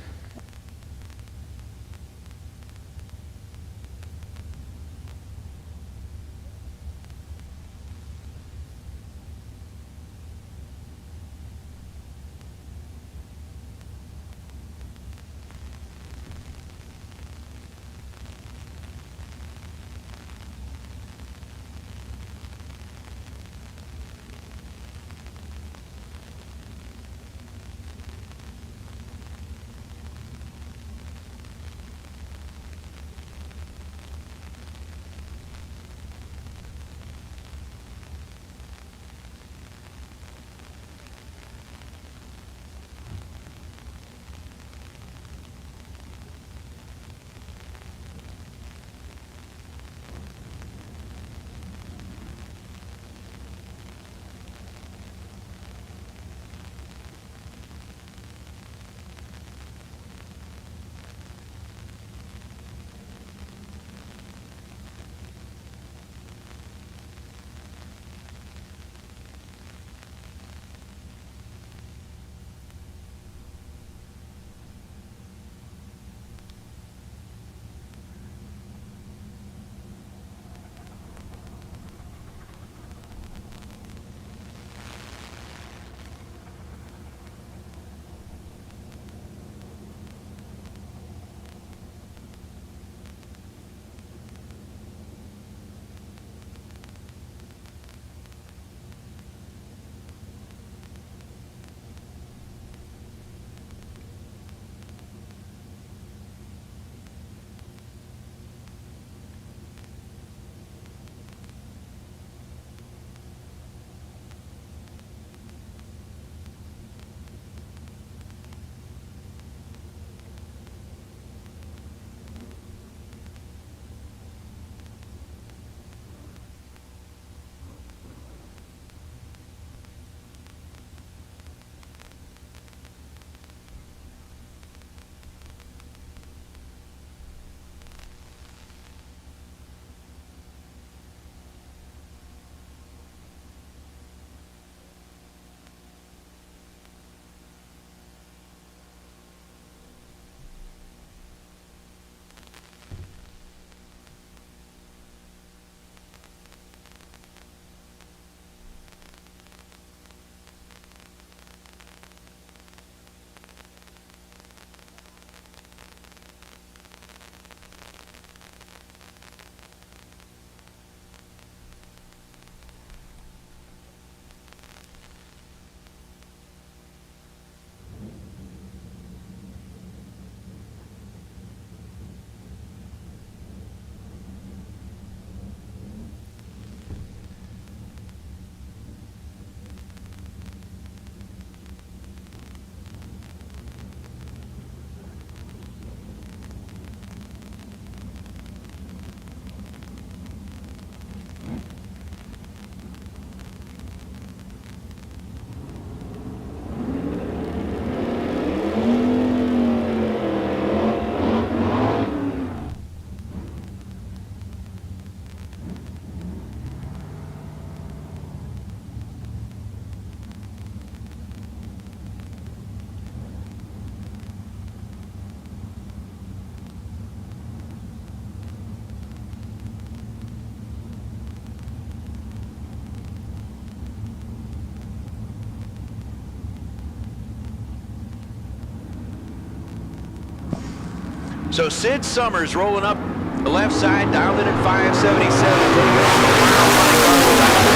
So Sid Summers rolling up the left side, dialed in at 577. Taking it on the ground,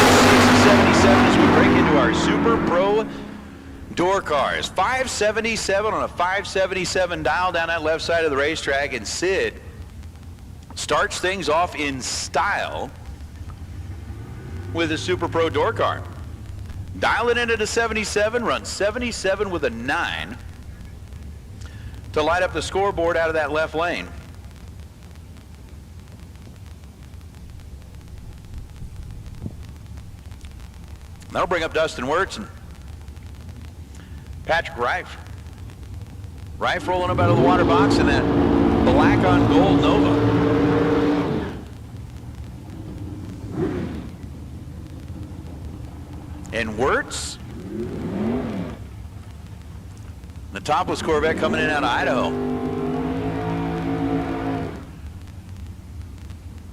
677 as we break into our Super Pro door cars. 577 on a 577 dial down that left side of the racetrack, and Sid starts things off in style with a Super Pro door car. Dial it into the 77, run 77 with a 9 to light up the scoreboard out of that left lane. That'll bring up Dustin Wirtz and Patrick Reif. Reif rolling up out of the water box in that black on gold Nova. And Wirtz, the topless Corvette coming in out of Idaho.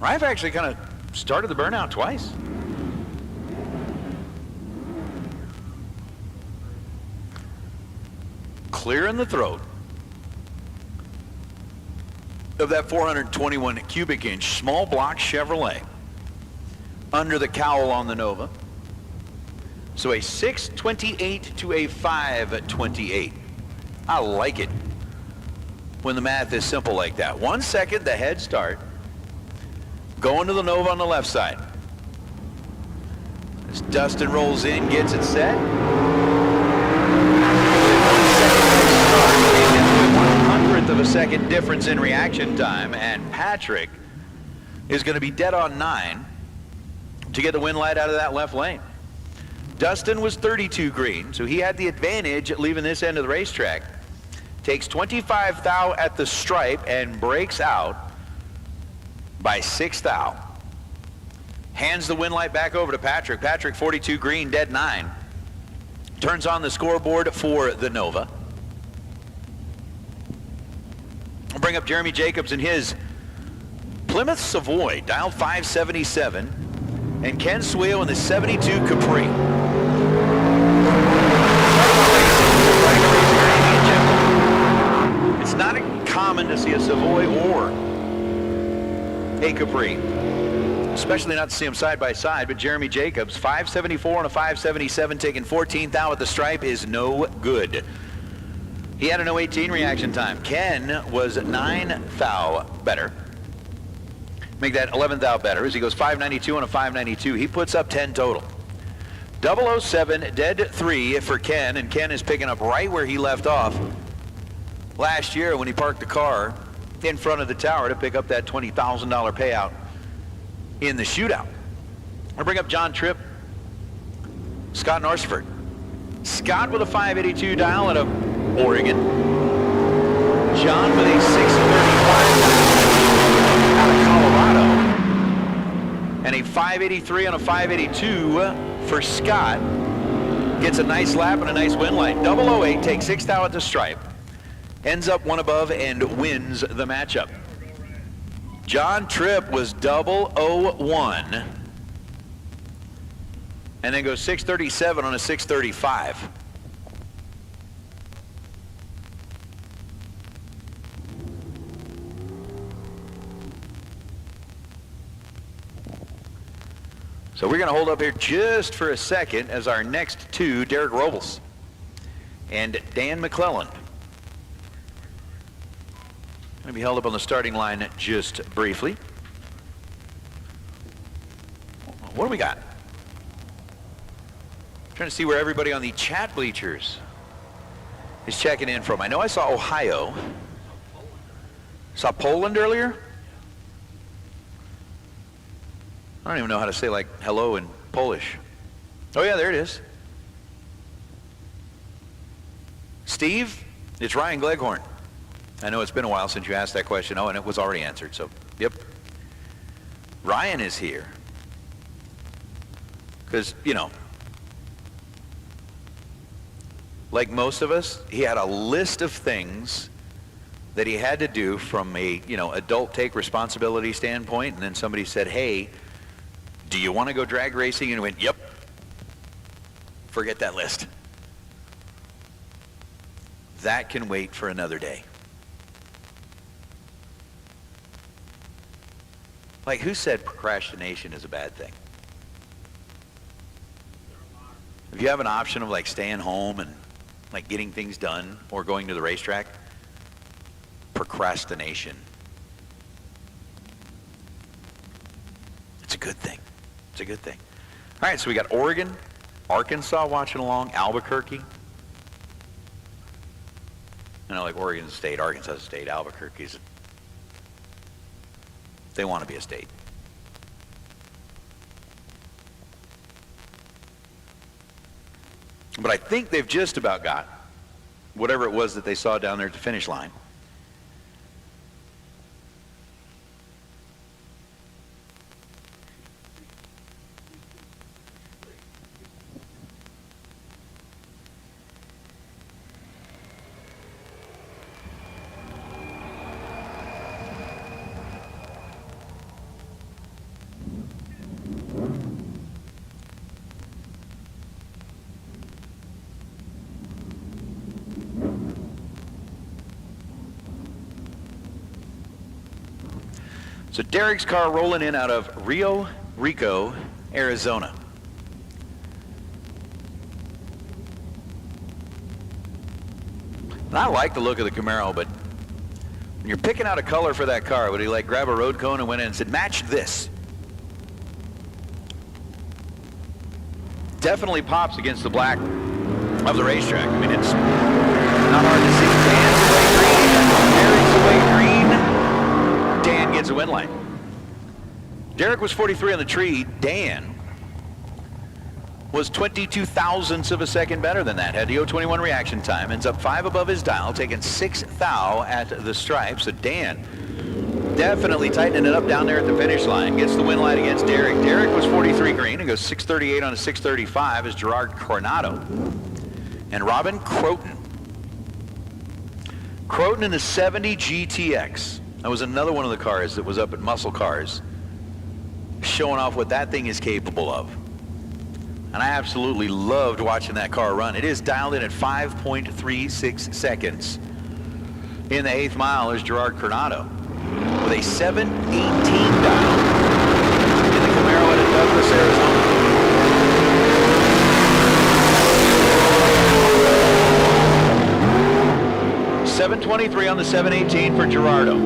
Reif actually kind of started the burnout twice. Clear in the throat of that 421 cubic inch small block Chevrolet under the cowl on the Nova. So a 628 to a 528. I like it when the math is simple like that. 1 second, the head start. Going to the Nova on the left side. As Dustin rolls in, gets it set. 1/100th of a second difference in reaction time, and Patrick is going to be dead on 9 to get the win light out of that left lane. Dustin was 32 green, so he had the advantage at leaving this end of the racetrack. Takes 25 thou at the stripe and breaks out by 6 thou. Hands the win light back over to Patrick. Patrick, 42 green, dead 9. Turns on the scoreboard for the Nova. I'll bring up Jeremy Jacobs in his Plymouth Savoy, dial 577, and Ken Sweo in the 72 Capri. It's not common to see a Savoy or a Capri, especially not to see them side by side, but Jeremy Jacobs, 574 on a 577, taking 14 thou at the stripe is no good. He had an 018 reaction time. Ken was 9 thou better. Make that 11 thou better as he goes 592 on a 592. He puts up 10 total. 007 dead 3 for Ken, and Ken is picking up right where he left off last year when he parked the car in front of the tower to pick up that $20,000 payout in the shootout. I'll bring up John Tripp, Scott Norsford. Scott with a 582 dial out of Oregon. John with a 635 out of Colorado. And a 583 on a 582 for Scott. Gets a nice lap and a nice win light. 008 takes 6 thou at the stripe. Ends up one above and wins the matchup. John Tripp was 001. And then goes 637 on a 635. So we're going to hold up here just for a second as our next two, Derek Robles and Dan McClellan, going to be held up on the starting line just briefly. What do we got? Trying to see where everybody on the chat bleachers is checking in from. I know I saw Ohio. Saw Poland earlier. I don't even know how to say like hello in Polish. Oh yeah, there it is. Steve, it's Ryan Gleghorn. I know it's been a while since you asked that question. Oh, and it was already answered, so yep. Ryan is here. Because, you know, like most of us, he had a list of things that he had to do from a, you know, adult take responsibility standpoint, and then somebody said, hey, do you want to go drag racing? And he went, yep. Forget that list. That can wait for another day. Like, who said procrastination is a bad thing? If you have an option of like staying home and like getting things done or going to the racetrack, procrastination. It's a good thing. It's a good thing. All right, so we got Oregon, Arkansas watching along, Albuquerque. I know, like Oregon's a state, Arkansas is a state, Albuquerque's a, they want to be a state. But I think they've just about got whatever it was that they saw down there at the finish line. So Derek's car rolling in out of Rio Rico, Arizona. And I like the look of the Camaro, but when you're picking out a color for that car, would he like grab a road cone and went in and said, match this? Definitely pops against the black of the racetrack. I mean, it's not hard to see. Dan's away green. Derek's away green. Dan gets a win line. Derek was 43 on the tree. Dan was 22 thousandths of a second better than that. Had the 021 reaction time. Ends up 5 above his dial, taking 6 thou at the stripe. So Dan definitely tightening it up down there at the finish line. Gets the win line against Derek. Derek was 43 green and goes 638 on a 635 as Gerard Coronado. And Robin Croton. Croton in the 70 GTX. That was another one of the cars that was up at Muscle Cars, showing off what that thing is capable of. And I absolutely loved watching that car run. It is dialed in at 5.36 seconds. In the 8th mile is Gerard Coronado with a 7:18 dial in the Camaro out of Douglas, Arizona. .723 on the 718 for Gerardo.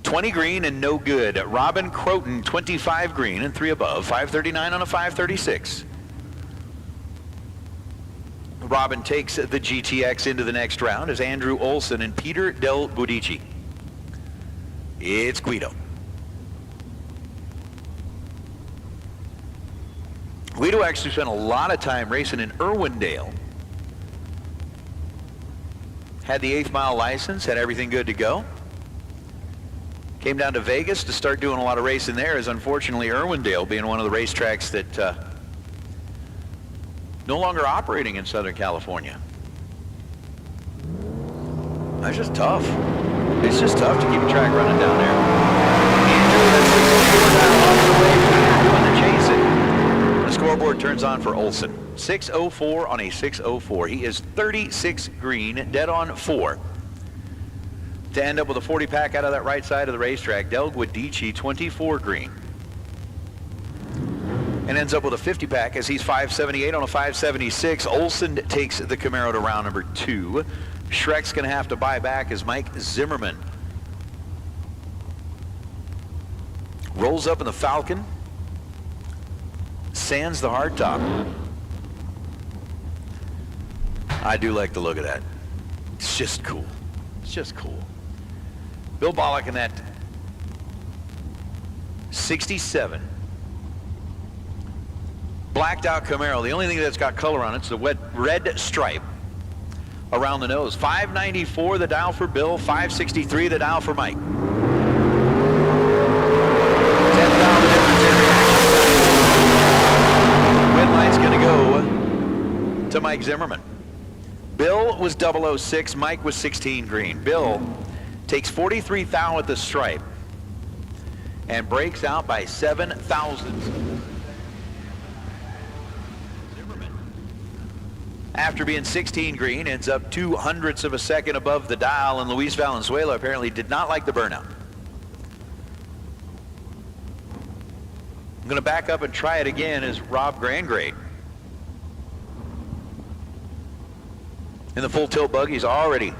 20 green and no good. Robin Croton, 25 green and 3 above. 539 on a 536. Robin takes the GTX into the next round as Andrew Olson and Peter Del Budici. It's Guido. Guido actually spent a lot of time racing in Irwindale. Had the 8th mile license, had everything good to go. Came down to Vegas to start doing a lot of racing there, as unfortunately Irwindale being one of the racetracks that no longer operating in Southern California. That's just tough. It's just tough to keep a track running down there. Andrew, that's 604 down on the way. Doing the chasing. The scoreboard turns on for Olson. 604 on a 604. He is 36 green, dead on 4. To end up with a 40 pack out of that right side of the racetrack, Del Guidici, 24 green. And ends up with a 50 pack as he's 578 on a 576. Olson takes the Camaro to round number 2. Shrek's going to have to buy back as Mike Zimmerman rolls up in the Falcon, sands the hardtop. I do like the look of that. It's just cool. It's just cool. Bill Bollock in that 67 blacked out Camaro. The only thing that's got color on it's the red stripe around the nose. 594 the dial for Bill, 563 the dial for Mike. 10,000 win line's going to go to Mike Zimmerman. Bill was 006, Mike was 16 green. Bill takes 43 thou at the stripe and breaks out by 7 thousandths. Zimmerman, after being 16 green, ends up 0.02 of a second above the dial, and Luis Valenzuela apparently did not like the burnout. I'm going to back up and try it again as Rob Grandgrade. In the full tilt bug, he's already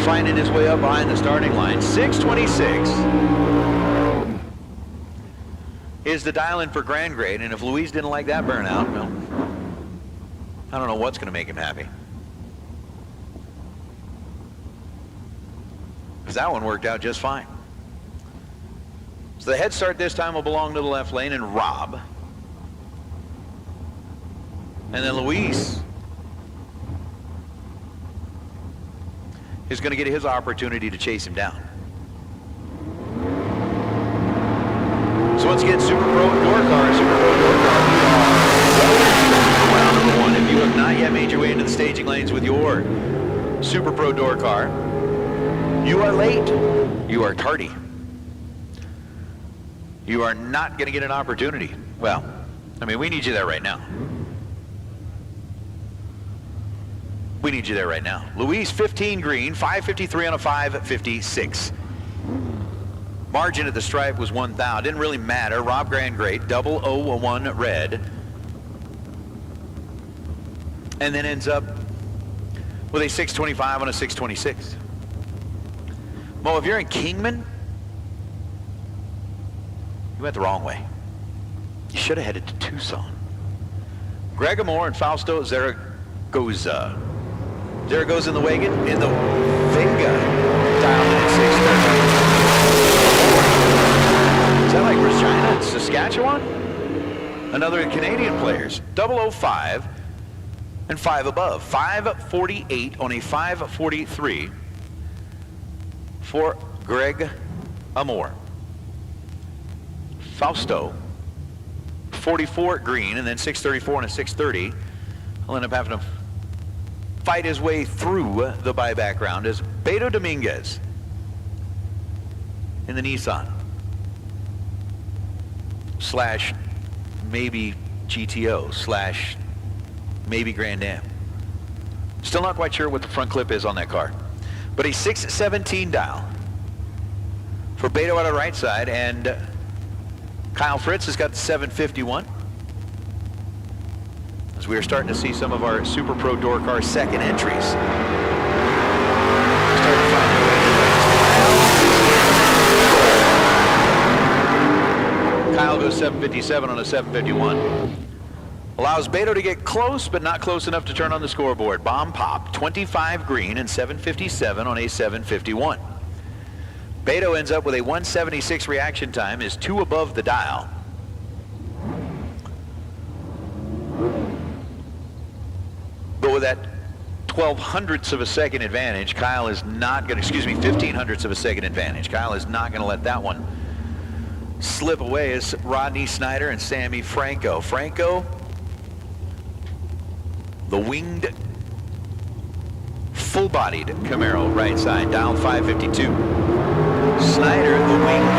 finding his way up behind the starting line. 626 is the dial-in for Grandgrade, and if Luis didn't like that burnout, well, I don't know what's going to make him happy. Because that one worked out just fine. So the head start this time will belong to the left lane and Rob. And then Luis is going to get his opportunity to chase him down. So once again, Super Pro Door Car, Super Pro Door Car, round number one. If you have not yet made your way into the staging lanes with your Super Pro Door Car, you are late. You are tardy. You are not going to get an opportunity. Well, I mean, we need you there right now. We need you there right now. Luis, 15 green, 553 on a 556. Margin at the stripe was 1 thou. Didn't really matter. Rob Grandgrade, 001 red. And then ends up with a 625 on a 626. Mo, if you're in Kingman, you went the wrong way. You should have headed to Tucson. Greg Amore and Fausto Zaragoza. Zaragoza in the wagon, in the Vega, dialed in at 630. Is that like Regina and Saskatchewan? Another Canadian players. 005 and 5 above. 548 on a 543 for Greg Amore. Fausto, 44 green, and then 634 and a 630. He'll end up having to fight his way through the buyback round as Beto Dominguez in the Nissan slash maybe GTO slash maybe Grand Am. Still not quite sure what the front clip is on that car, but a 617 dial for Beto on the right side, and Kyle Fritz has got the 751. As we are starting to see some of our Super Pro Door Car second entries. Starting to find their way to Kyle goes 757 on a 751. Allows Beto to get close, but not close enough to turn on the scoreboard. Bomb pop, 25 green and 757 on a 751. Beto ends up with a 176 reaction time, is 2 above the dial. But with that 12/100ths of a second advantage, Kyle is not going to, 15/100ths of a second advantage. Kyle is not going to let that one slip away as Rodney Snyder and Sammy Franco. Franco, the winged, full-bodied Camaro right side, dial 552. Snyder, the winged,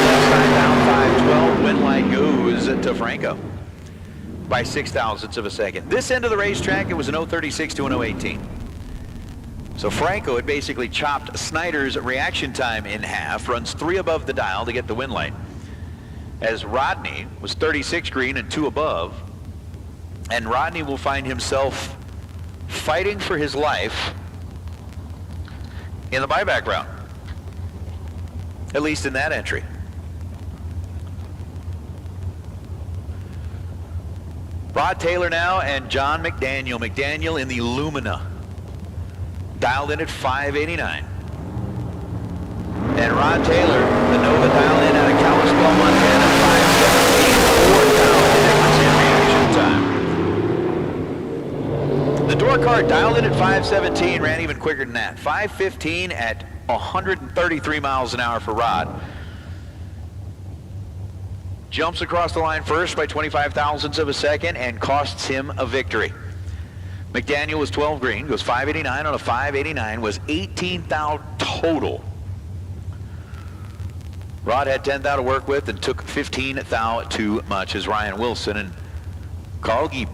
left side, down 512. Wind light goes to Franco by 0.06 of a second. This end of the racetrack, it was an 036 to an 018. So Franco had basically chopped Snyder's reaction time in half, runs 3 above the dial to get the wind light. As Rodney was 36 green and 2 above, and Rodney will find himself fighting for his life in the buyback round, at least in that entry. Rod Taylor now and John McDaniel. McDaniel in the Lumina, dialed in at 589. And Rod Taylor, the Nova, dialed in out of Kalispell, Montana, 517, 4 down, difference in reaction time. The door car dialed in at 517, ran even quicker than that. 515 at 133 miles an hour for Rod. Jumps across the line first by 25,000ths of a second and costs him a victory. McDaniel was 12 green, goes 589 on a 589, was 18 thou total. Rod had 10 thou to work with and took 15 thou too much as Ryan Wilson and Carl Gieb.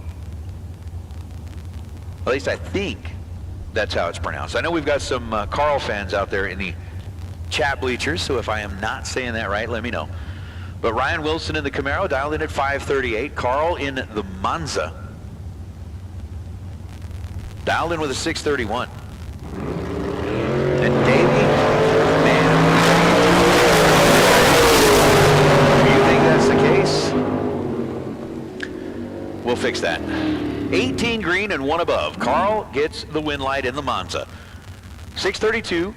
At least I think that's how it's pronounced. I know we've got some Carl fans out there in the chat bleachers, so if I am not saying that right, let me know. But Ryan Wilson in the Camaro dialed in at 538. Carl in the Monza dialed in with a 631. And Davey, man, do you think that's the case? We'll fix that. 18 green and 1 above. Carl gets the win light in the Monza. 632.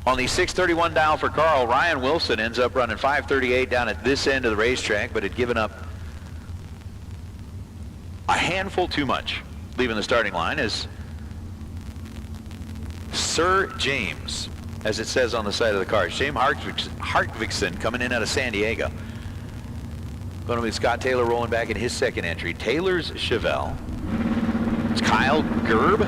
On the 631 dial for Carl, Ryan Wilson ends up running 538 down at this end of the racetrack, but had given up a handful too much leaving the starting line as Sir James, as it says on the side of the car. James Hartwigson coming in out of San Diego. Going to be Scott Taylor rolling back in his second entry. Taylor's Chevelle. It's Kyle Gerb.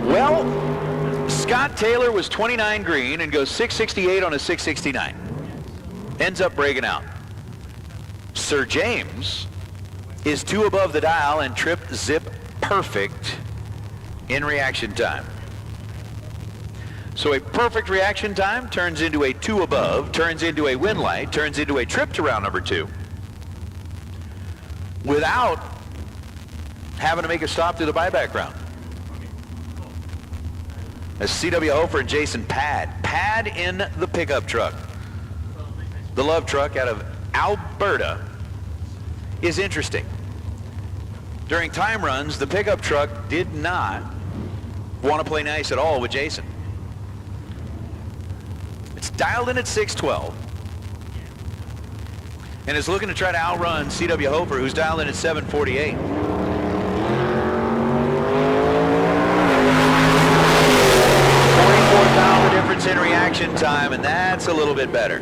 Well, Scott Taylor was 29 green and goes 668 on a 669. Ends up breaking out. Sir James is 2 above the dial and trip zip perfect in reaction time. So a perfect reaction time turns into a 2 above, turns into a win light, turns into a trip to round number 2. Without having to make a stop to the buyback round. As C.W. Hofer and Jason Pad in the pickup truck. The love truck out of Alberta is interesting. During time runs, the pickup truck did not want to play nice at all with Jason. It's dialed in at 612 and is looking to try to outrun C.W. Hofer, who's dialed in at 748. $44 difference in reaction time, and that's a little bit better.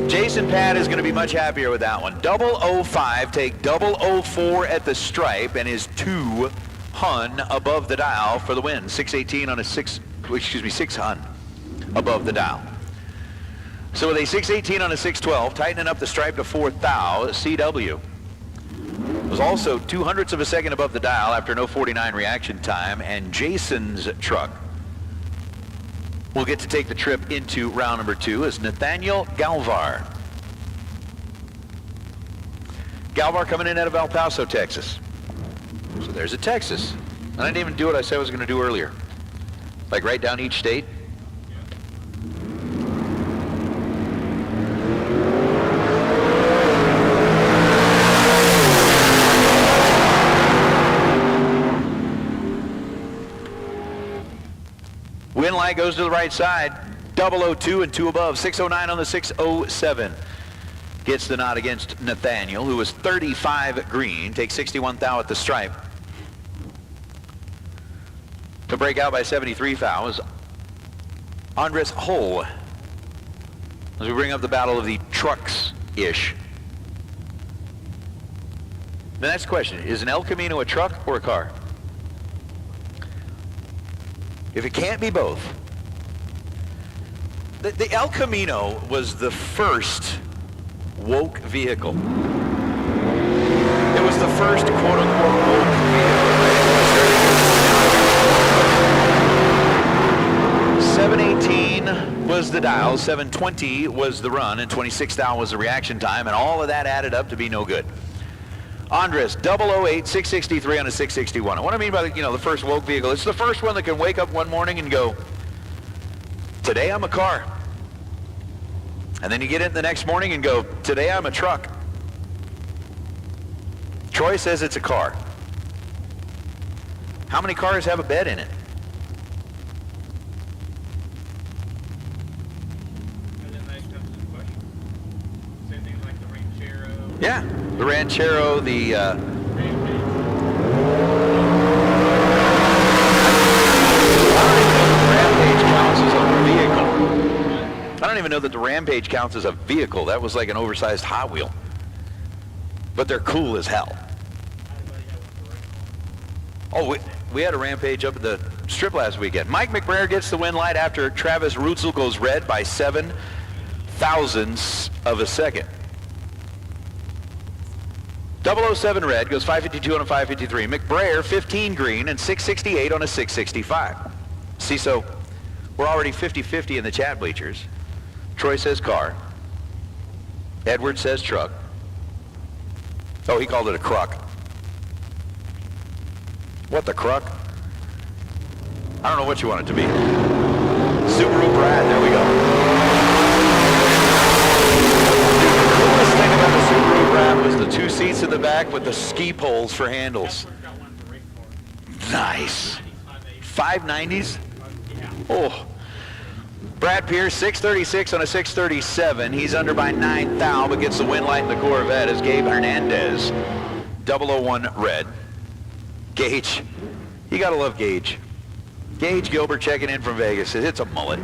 Jason Pad is going to be much happier with that one. 005, take 004 at the stripe, and is 2 hun above the dial for the win. 618 on a 6 hun above the dial. So with a 618 on a 612, tightening up the stripe to 4 thou, CW was also 0.02 of a second above the dial after no 49 reaction time, and Jason's truck will get to take the trip into round number 2 as Nathaniel Galvar. Galvar coming in out of El Paso, Texas. So there's a Texas. And I didn't even do what I said I was going to do earlier. Like write down each state. Win light goes to the right side. 002 and 2 above. 609 on the 607. Gets the nod against Nathaniel, who was 35 green. Takes 61 thou at the stripe. To break out by 73 thou is Andres Hull. As we bring up the battle of the trucks-ish. The next question, is an El Camino a truck or a car? If it can't be both. The El Camino was the first woke vehicle. It was the first quote-unquote woke vehicle. 718 was the dial, 720 was the run, and 26 thou was the reaction time, and all of that added up to be no good. Andres, 008, 663 on a 661. And what I mean by the first woke vehicle, it's the first one that can wake up one morning and go, today I'm a car. And then you get in the next morning and go, today I'm a truck. Troy says it's a car. How many cars have a bed in it? And then that comes to the question. Same thing like the Ranchero. Yeah, the Ranchero, the Rampage counts as a vehicle. I don't even know that the Rampage counts as a vehicle. That was like an oversized Hot Wheel. But they're cool as hell. Oh, we had a Rampage up at the strip last weekend. Mike McBrayer gets the win light after Travis Rutzel goes red by 7 thousandths of a second. 007 red goes 552 on a 553. McBrayer 15 green and 668 on a 665. See, so we're already 50-50 in the chat bleachers. Troy says car. Edward says truck. Oh, he called it a crock. What the crock? I don't know what you want it to be. Subaru Brad, there we go. The coolest thing about the Subaru Brad was the 2 seats in the back with the ski poles for handles. Nice. 590s? Oh. Brad Pierce, 636 on a 637. He's under by 9 thou, but gets the win light in the Corvette as Gabe Hernandez. 001 red. Gage. You gotta love Gage. Gage Gilbert checking in from Vegas. It's a mullet.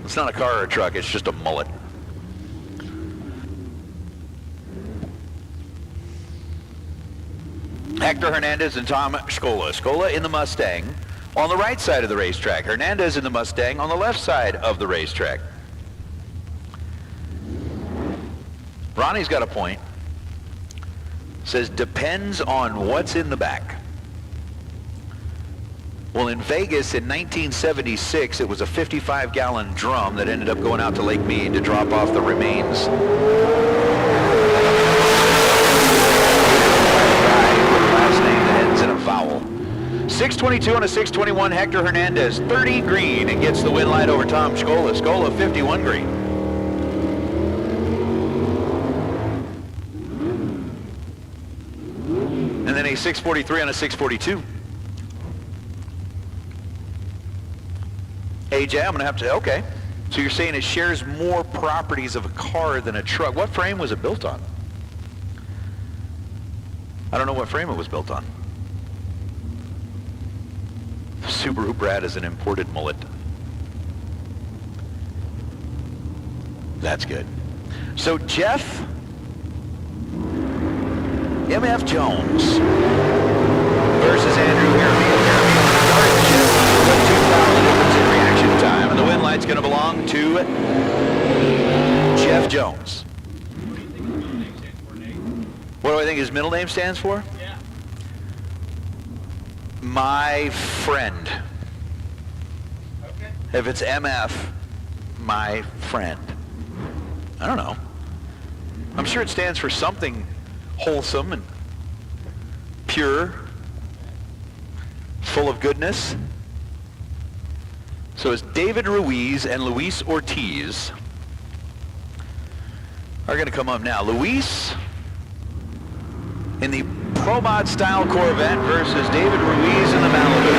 It's not a car or a truck, it's just a mullet. Hector Hernandez and Tom Scola. Scola in the Mustang on the right side of the racetrack. Hernandez in the Mustang on the left side of the racetrack. Ronnie's got a point. Says, depends on what's in the back. Well, in Vegas in 1976, it was a 55-gallon drum that ended up going out to Lake Mead to drop off the remains. Last name that ends in a vowel. 622 on a 621, Hector Hernandez, 30 green, and gets the win light over Tom Scola. Scola, 51 green. And then a 643 on a 642. AJ, I'm going to have to, okay. So you're saying it shares more properties of a car than a truck. What frame was it built on? I don't know what frame it was built on. Subaru Brad is an imported mullet. That's good. So Jeff MF Jones versus Andrew Harvey. Jeff 2,000 difference in reaction time, and the win light's going to belong to Jeff Jones. What do I think his middle name stands for? Yeah. My friend. Okay. If it's MF, my friend. I don't know. I'm sure it stands for something wholesome and pure, full of goodness. So it's David Ruiz and Luis Ortiz are going to come up now. Luis in the Pro Mod style Corvette versus David Ruiz in the Malibu.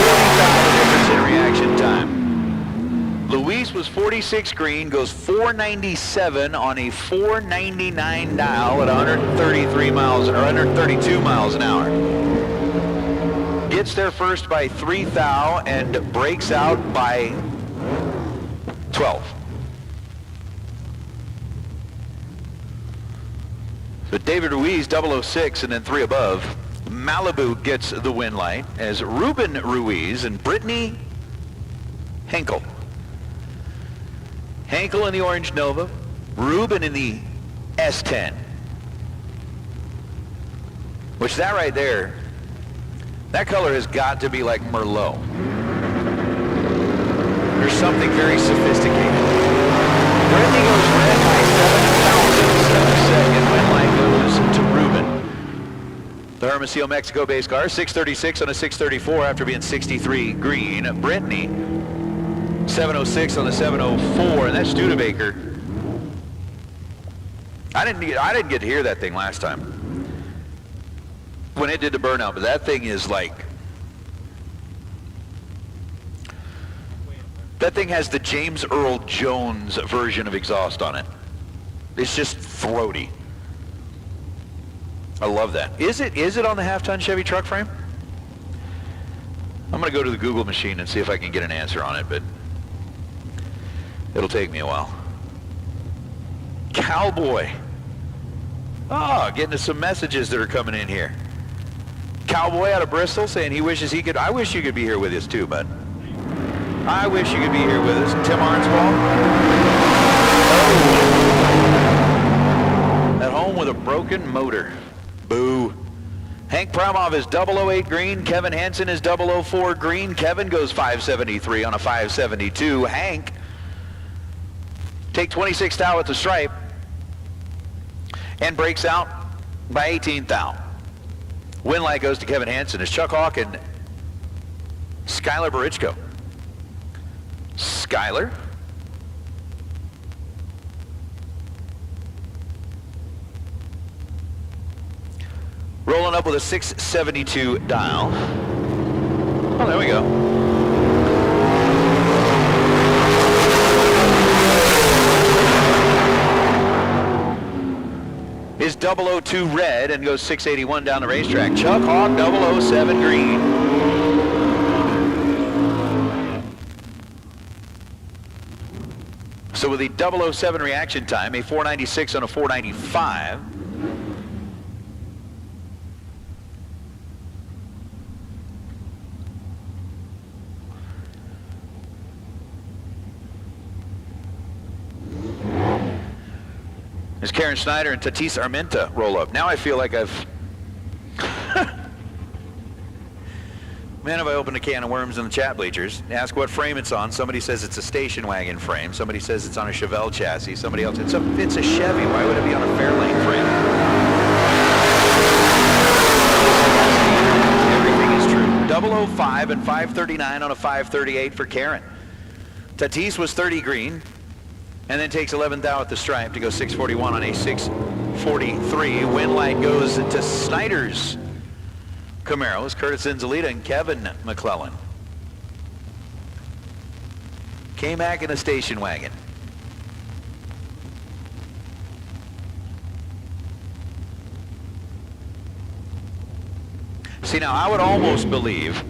40,000 difference in reaction time. Luis was 46 green, goes 497 on a 499 dial at 133 miles or 132 miles an hour. Gets there first by 3 thou and breaks out by 12. So David Ruiz, 006, and then 3 above. Malibu gets the win light as Ruben Ruiz and Brittany Henkel. Henkel in the orange Nova, Ruben in the S10. Which that right there, that color has got to be like Merlot. There's something very sophisticated. Brittany goes red by 7 thousandths of a second. Win light goes to Ruben. The Hermosillo, Mexico-based car, 636 on a 634 after being 63 green. Brittany, 706 on the 704, and that's Studebaker. I didn't get to hear that thing last time when it did the burnout, but that thing is like, that thing has the James Earl Jones version of exhaust on it. It's just throaty. I love that. Is it on the half-ton Chevy truck frame? I'm going to go to the Google machine and see if I can get an answer on it, but it'll take me a while. Cowboy. Oh, getting to some messages that are coming in here. Cowboy out of Bristol saying he wishes he could. I wish you could be here with us too, bud. I wish you could be here with us. Tim Arnsball. Oh. At home with a broken motor. Boo. Hank Promov is 008 green. Kevin Hansen is 004 green. Kevin goes 573 on a 572. Hank take 26 thou at the stripe and breaks out by 18 thou. Win light goes to Kevin Hansen as Chuck Hawk and Skylar Barichko. Skylar. Rolling up with a 672 dial. Oh, there we go. Is 002 red and goes 681 down the racetrack. Chuck Hawk 007 green. So with the 007 reaction time, a 496 on a 495. As Karen Schneider and Tatis Armenta roll up. Now I feel like I've... Man, have I opened a can of worms in the chat bleachers. Ask what frame it's on. Somebody says it's a station wagon frame. Somebody says it's on a Chevelle chassis. Somebody else, it's a Chevy. Why would it be on a Fairlane frame? Everything is true. 005 and 539 on a 538 for Karen. Tatis was 30 green. And then takes 11 thou at the stripe to go 641 on a 643. Win light goes to Snyder's Camaros, Curtis Enzalita and Kevin McClellan. K-Mac in a station wagon. See, now I would almost believe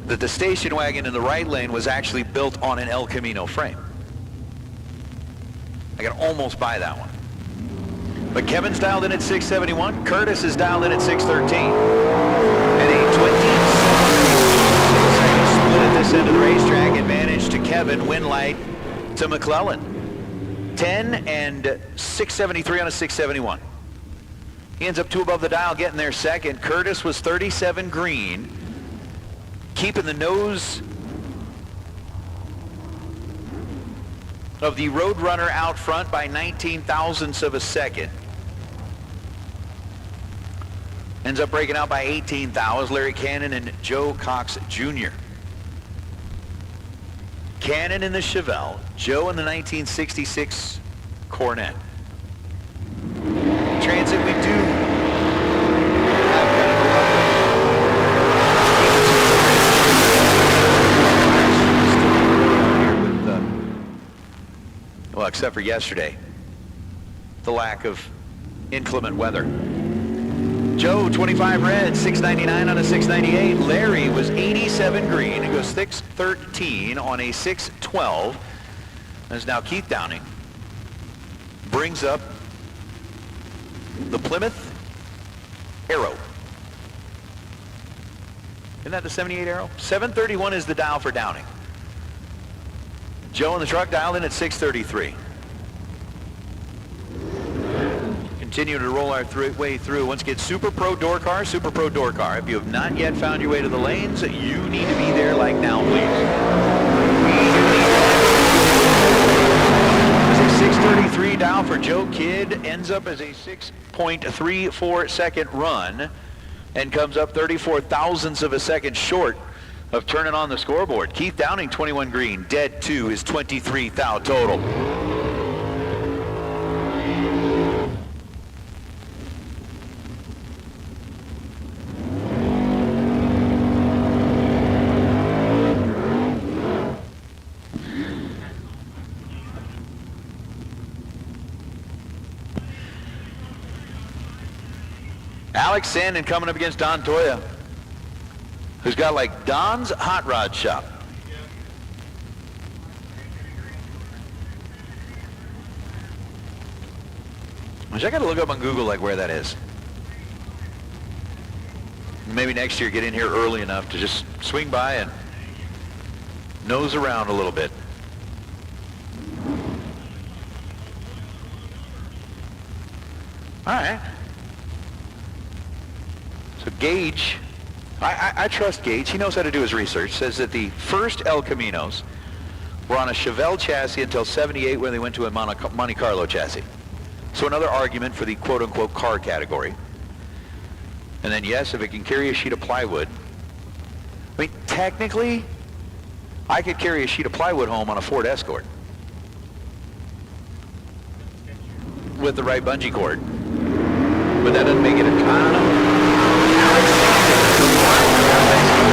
that the station wagon in the right lane was actually built on an El Camino frame. I can almost buy that one. But Kevin's dialed in at 671. Curtis is dialed in at 613. And a 27 split at this end of the racetrack. Advantage to Kevin. Win light to McClellan. 10 and 673 on a 671. He ends up 2 above the dial, getting there second. Curtis was 37 green. Keeping the nose of the Roadrunner out front by 19 thousandths of a second. Ends up breaking out by 18 thou as Larry Cannon and Joe Cox Jr. Cannon in the Chevelle, Joe in the 1966 Corvette. Transit, we do have kind of a well, except for yesterday, the lack of inclement weather. Joe, 25 red, 699 on a 698. Larry was 87 green. It goes 613 on a 612. As now Keith Downing brings up the Plymouth Arrow. Isn't that the 78 Arrow? 731 is the dial for Downing. Joe in the truck dialed in at 633. Continue to roll our way through. Once again, Super Pro door car, Super Pro door car. If you have not yet found your way to the lanes, you need to be there like now, please. As a 633 dial for Joe Kidd ends up as a 6.34 second run and comes up 34 thousandths of a second short of turning on the scoreboard. Keith Downing, 21 green. Dead 2 is 23 thou total. Alex Sandin coming up against Don Toya, who's got like Don's Hot Rod Shop. Which I gotta look up on Google like where that is. Maybe next year get in here early enough to just swing by and nose around a little bit. All right. So Gage, I trust Gage. He knows how to do his research. Says that the first El Caminos were on a Chevelle chassis until 78 when they went to a Monte Carlo chassis. So another argument for the quote-unquote car category. And then yes, if it can carry a sheet of plywood. I mean, technically, I could carry a sheet of plywood home on a Ford Escort with the right bungee cord. But that doesn't make it a, I don't know.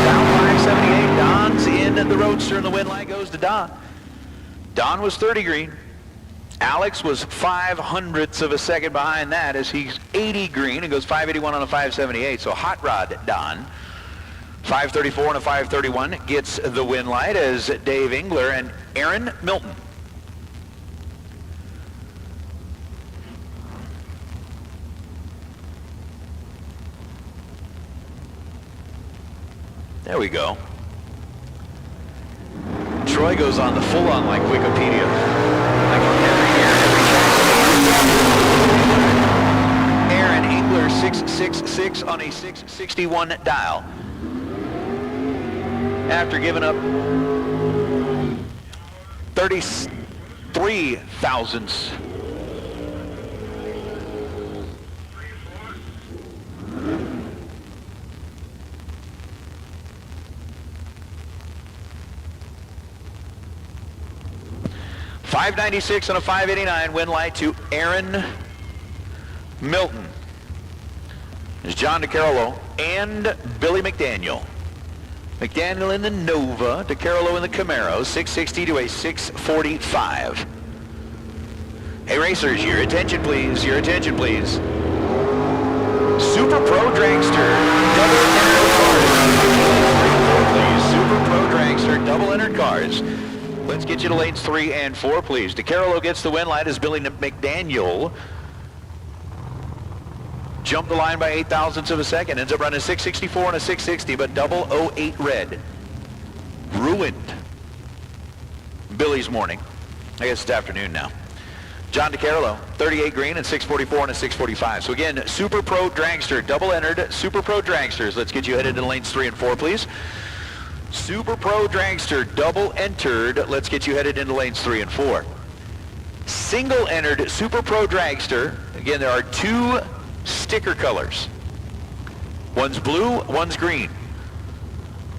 Down 578, Don's in the Roadster, and the win light goes to Don. Don was 30 green. Alex was 0.05 of a second behind that as he's 80 green and goes 581 on a 578. So Hot Rod Don, 534 and a 531 gets the win light as Dave Engler and Aaron Milton. There we go. Troy goes on the full-on like Wikipedia. Like Aaron Engler 666 on a 661 dial. After giving up 33 thousandths. .596 on a 589 win light to Aaron Milton. There's John DeCarolo and Billy McDaniel. McDaniel in the Nova, DeCarolo in the Camaro, 660 to a 645. Hey racers, your attention please, your attention please. Super Pro Dragster, double entered cars. Please, Super Pro Dragster, double entered cars. Let's get you to lanes 3 and 4, please. DeCarolo gets the win light as Billy McDaniel jumped the line by 8 thousandths of a second. Ends up running 664 and a 660, but 008 red. Ruined Billy's morning. I guess it's afternoon now. John DeCarolo, 38 green and 644 and a 645. So again, Super Pro Dragster, double entered Super Pro Dragsters. Let's get you headed to lanes 3 and 4, please. Super Pro Dragster, double entered. Let's get you headed into lanes 3 and 4. Single entered Super Pro Dragster. Again, there are 2 sticker colors. One's blue, one's green.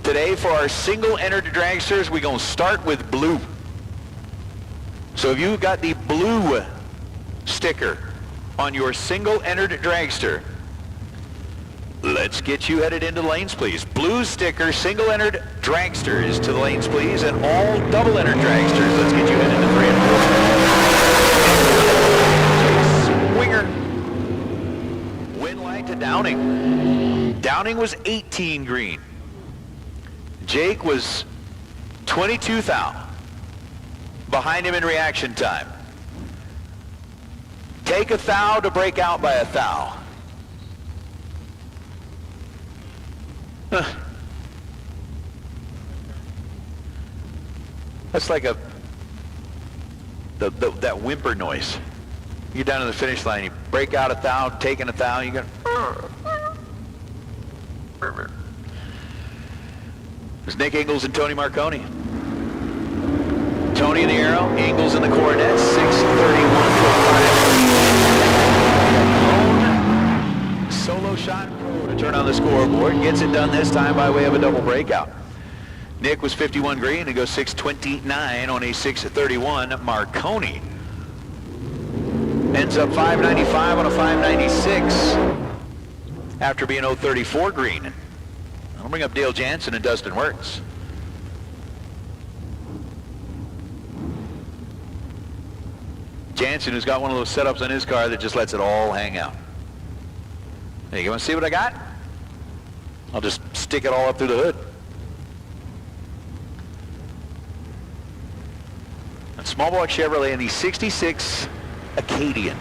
Today for our single entered dragsters, we're going to start with blue. So if you've got the blue sticker on your single entered dragster, let's get you headed into lanes, please. Blue sticker, single entered dragsters to the lanes, please, and all double entered dragsters. Let's get you headed to 3 and 4. Swinger. Win light to Downing. Downing was 18 green. Jake was 22 thou. Behind him in reaction time. Take a thou to break out by a thou. That's like that whimper noise. You get down to the finish line, you break out a thou, taking a thou, you go. There's Nick Ingles and Tony Marconi. Tony in the Arrow, Ingles in the Coronet, 631. Solo shot to turn on the scoreboard. Gets it done this time by way of a double breakout. Nick was 51 green and goes 629 on a 631. Marconi ends up 595 on a 596 after being 034 green. I'll bring up Dale Jansen and Dustin Wirtz. Jansen, who's got one of those setups on his car that just lets it all hang out. Hey, you want to see what I got? I'll just stick it all up through the hood. And small block Chevrolet in the 66 Acadian.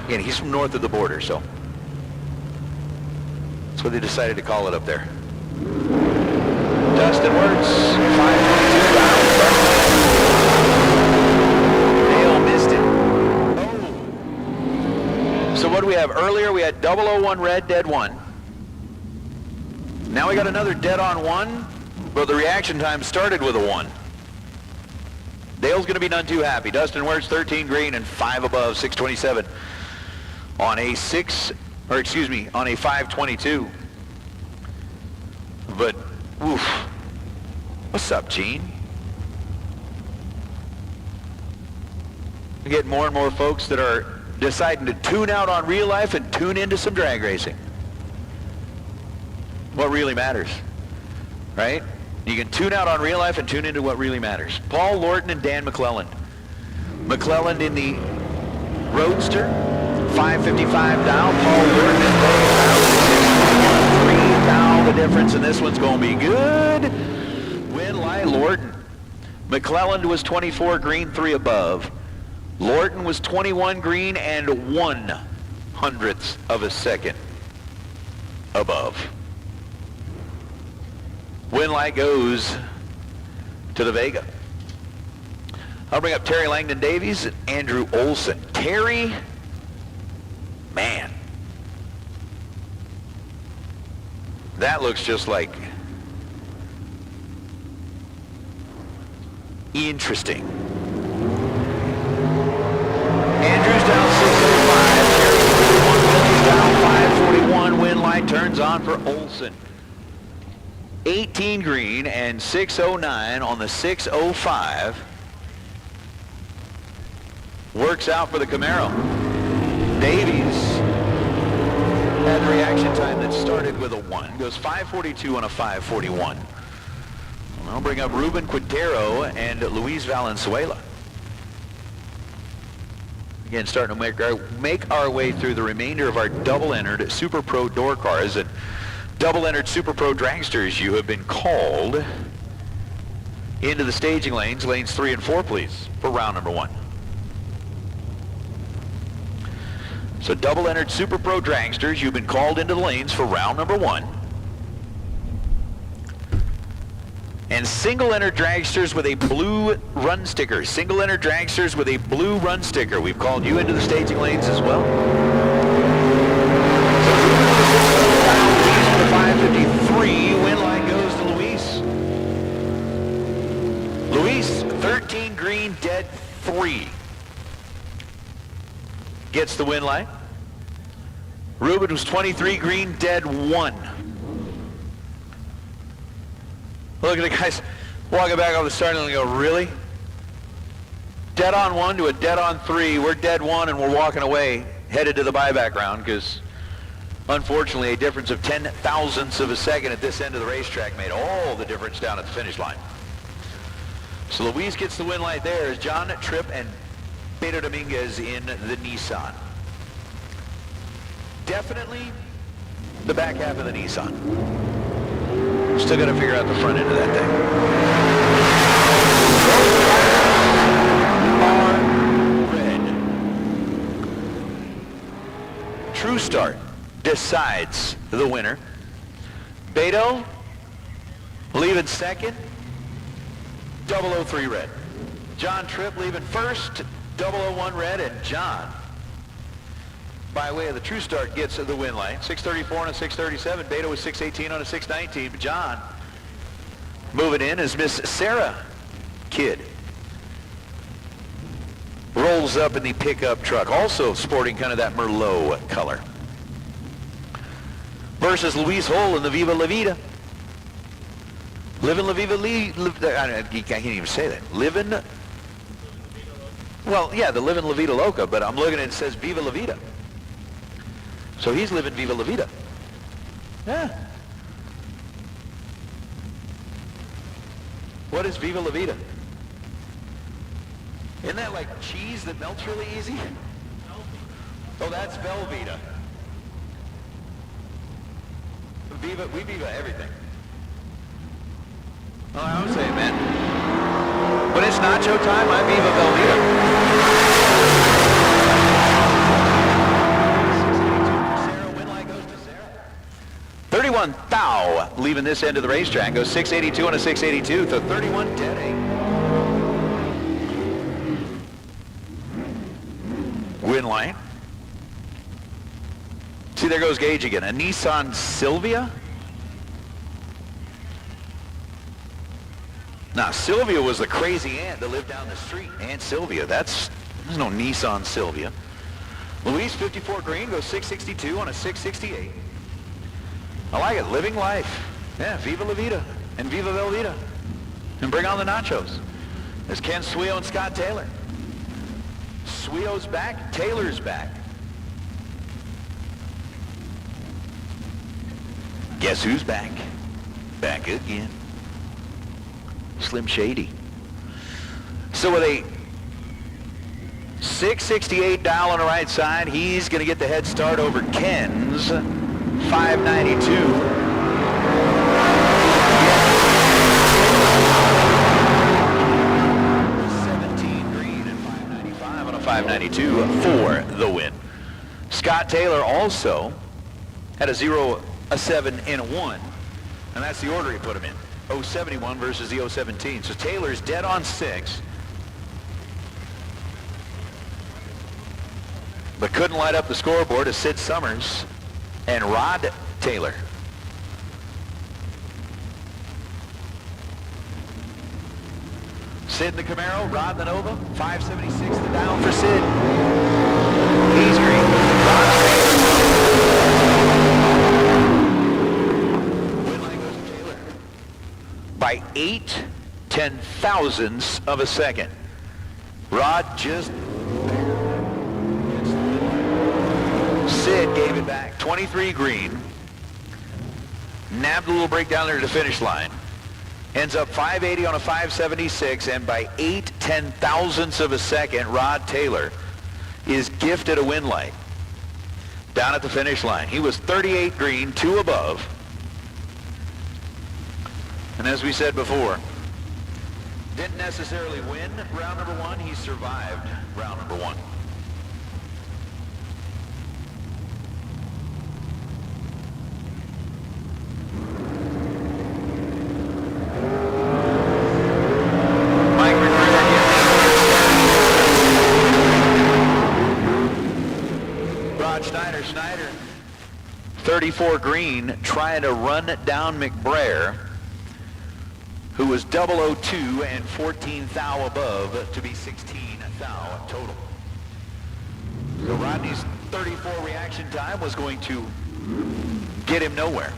Again, he's from north of the border, so. That's what they decided to call it up there. Dustin Wirtz, 522 down. Dale missed it. Oh. So what do we have? Earlier we had 001 red, dead 1. Now we got another dead on 1, but the reaction time started with a 1. Dale's going to be none too happy. Dustin Wirtz, 13 green and 5 above, 627 on a on a 522. But, oof. What's up, Gene? We get more and more folks that are deciding to tune out on real life and tune into some drag racing. What really matters, right? You can tune out on real life and tune into what really matters. Paul Lorton and Dan McClelland. McClelland in the Roadster, 555 down. Paul Lorton in the 613 down. The difference in this one's going to be good. Win light Lorton. McClelland was 24 green, 3 above. Lorton was 21 green and 1/100th of a second above. Win light goes to the Vega. I'll bring up Terry Langdon Davies and Andrew Olson. Terry, man, that looks just like interesting. Andrew's down 605. Terry's 41. Billy's down 541. Win light turns on for Olson. 18 green and 609 on the 605. Works out for the Camaro. Davies had the reaction time that started with a 1. Goes 542 on a 541. I'll bring up Ruben Quintero and Luis Valenzuela. Again, starting to make our way through the remainder of our double-entered Super Pro door cars. And double-entered Super Pro dragsters, you have been called into the staging lanes 3 and 4, please, for round number 1. So double-entered Super Pro dragsters, you've been called into the lanes for round number 1. And single-entered dragsters with a blue run sticker. Single-entered dragsters with a blue run sticker. We've called you into the staging lanes as well. 553, win line goes to Luis. Luis, 13 green, dead 3. Gets the win line. Ruben was 23 green, dead 1. Look at the guys walking back on the starting line and go, really? Dead on 1 to a dead on 3. We're dead 1 and we're walking away, headed to the buyback round, because unfortunately, a difference of 10,000ths of a second at this end of the racetrack made all the difference down at the finish line. So Luis gets the win light there as John Tripp and Pedro Dominguez in the Nissan. Definitely the back half of the Nissan. Still got to figure out the front end of that thing. Red. True Start decides the winner. Beto leaving second, 003 red. John Tripp leaving first, 001 red, and John, by way of the True Start, gets the win line. 634 on a 637. Beto was 618 on a 619. But John moving in as Miss Sarah Kidd rolls up in the pickup truck, also sporting kind of that Merlot color. Versus Luis Hull in the Viva La Vida. Livin' La Viva I can't even say that. Livin', well, yeah, the Livin' La Vida Loca, but I'm looking at it, it says Viva La Vida. So he's living Viva La Vida. Yeah. What is Viva La Vida? Isn't that like cheese that melts really easy? Oh, that's Velveeta. Viva, we Viva everything. Oh, I would say, man. When it's nacho time, I Viva Velveeta. 682 for Sarah. Win line goes to Sarah. Alan Thau leaving this end of the racetrack. Goes 682 on a 682 to 31 dead 8. Win line. See, there goes Gage again. A Nissan Silvia? Now, Sylvia was the crazy aunt that lived down the street. Aunt Sylvia. There's no Nissan Silvia. Luis, 54 green, goes 662 on a 668. I like it. Living life. Yeah, Viva La Vida and Viva Velveeta. And bring on the nachos. There's Ken Sweo and Scott Taylor. Sweo's back. Taylor's back. Guess who's back? Back again. Slim Shady. So with a 668 dial on the right side, he's going to get the head start over Ken's 592. 17 green and 595 on a 592 for the win. Scott Taylor also had a 0, a 7, and a 1, and that's the order he put him in. 071 versus the 017. So Taylor's dead on 6. But couldn't light up the scoreboard as Sid Summers and Rod Taylor. Sid in the Camaro, Rod the Nova, 576 the down for Sid. He's green. Rod's green. Win line goes to Taylor by 8/10,000ths of a second. Rod just Sid gave it back. 23 green. Nabbed a little break down there to the finish line. Ends up 580 on a 576, and by 8/10,000ths of a second, Rod Taylor is gifted a win light down at the finish line. He was 38 green, 2 above. And as we said before, didn't necessarily win round number 1. He survived round number 1. Schneider, 34 green, trying to run down McBrayer, who was 002 and 14 thou above to be 16 thou total. So Rodney's 34 reaction time was going to get him nowhere.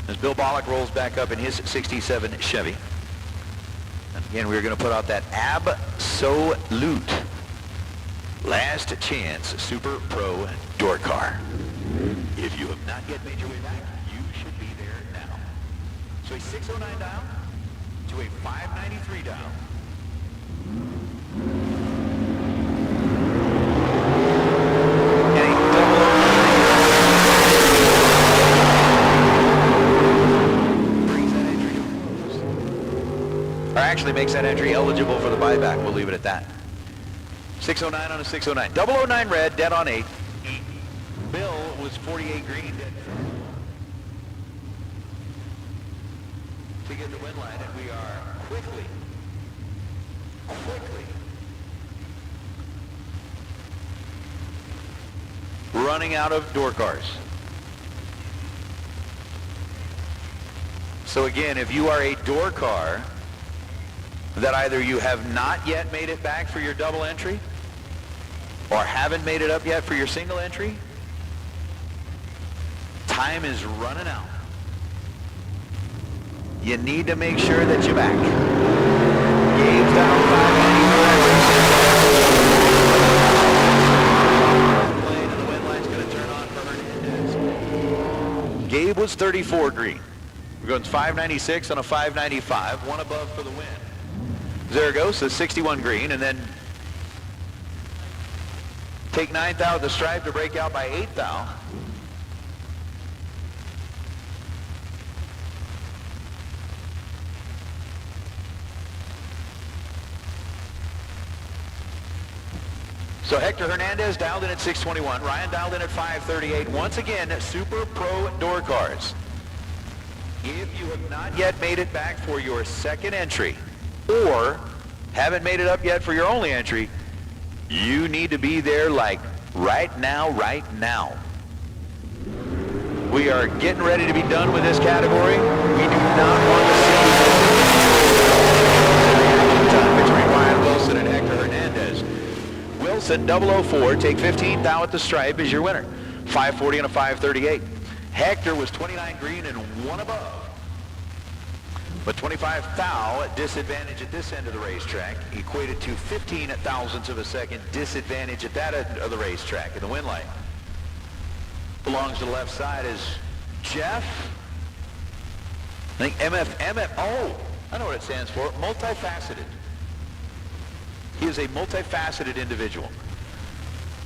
As Bill Bollock rolls back up in his 67 Chevy. And again, we're going to put out that absolute last chance Super Pro door car. If you have not yet made your way back, you should be there now. So a 609 dial to a 593 dial. And a double brings that entry to a close. Or actually makes that entry eligible for the buyback. We'll leave it at that. 609 on a 609. 009 red, dead on 8. Bill was 48 green, dead to get the win line, and we are quickly running out of door cars. So again, if you are a door car that either you have not yet made it back for your double entry or haven't made it up yet for your single entry, time is running out. You need to make sure that you're back. Gabe's down 595. And the win line's going to turn on for Hernandez. Gabe was 34 green. We're going 596 on a 595, 1 above for the win. Zaragoza 61 green, and then take 9 thou at the stripe to break out by 8 thou. So Hector Hernandez dialed in at 621. Ryan dialed in at 538. Once again, Super Pro door cars. If you have not yet made it back for your second entry, or haven't made it up yet for your only entry, you need to be there like right now, right now. We are getting ready to be done with this category. We do not want to see time between Ryan Wilson and Hector Hernandez. Wilson, 004, take 15 thou at the stripe is your winner. 540 and a 538. Hector was 29 green and 1 above. But 25 thou disadvantage at this end of the racetrack equated to 15 thousandths of a second disadvantage at that end of the racetrack in the win light. Belongs to the left side is Jeff. I think MF, oh, I know what it stands for, multifaceted. He is a multifaceted individual.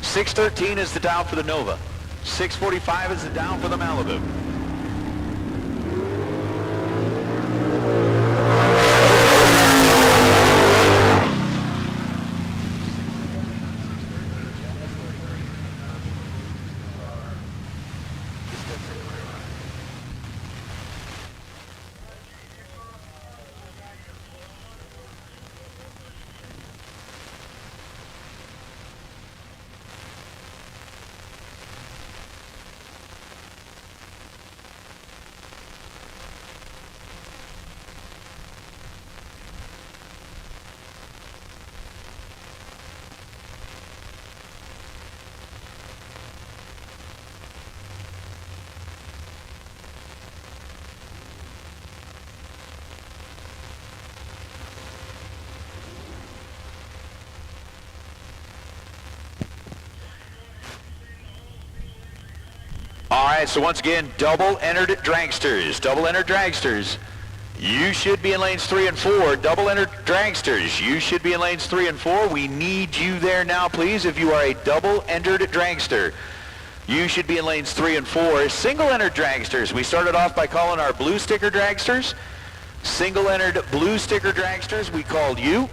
613 is the dial for the Nova. 645 is the dial for the Malibu. All right, so once again, double-entered dragsters. Double-entered dragsters. You should be in lanes 3 and 4. Double-entered dragsters. You should be in lanes 3 and 4. We need you there now, please. If you are a double-entered dragster, you should be in lanes 3 and 4. Single-entered dragsters. We started off by calling our blue sticker dragsters. Single-entered blue sticker dragsters, we called you.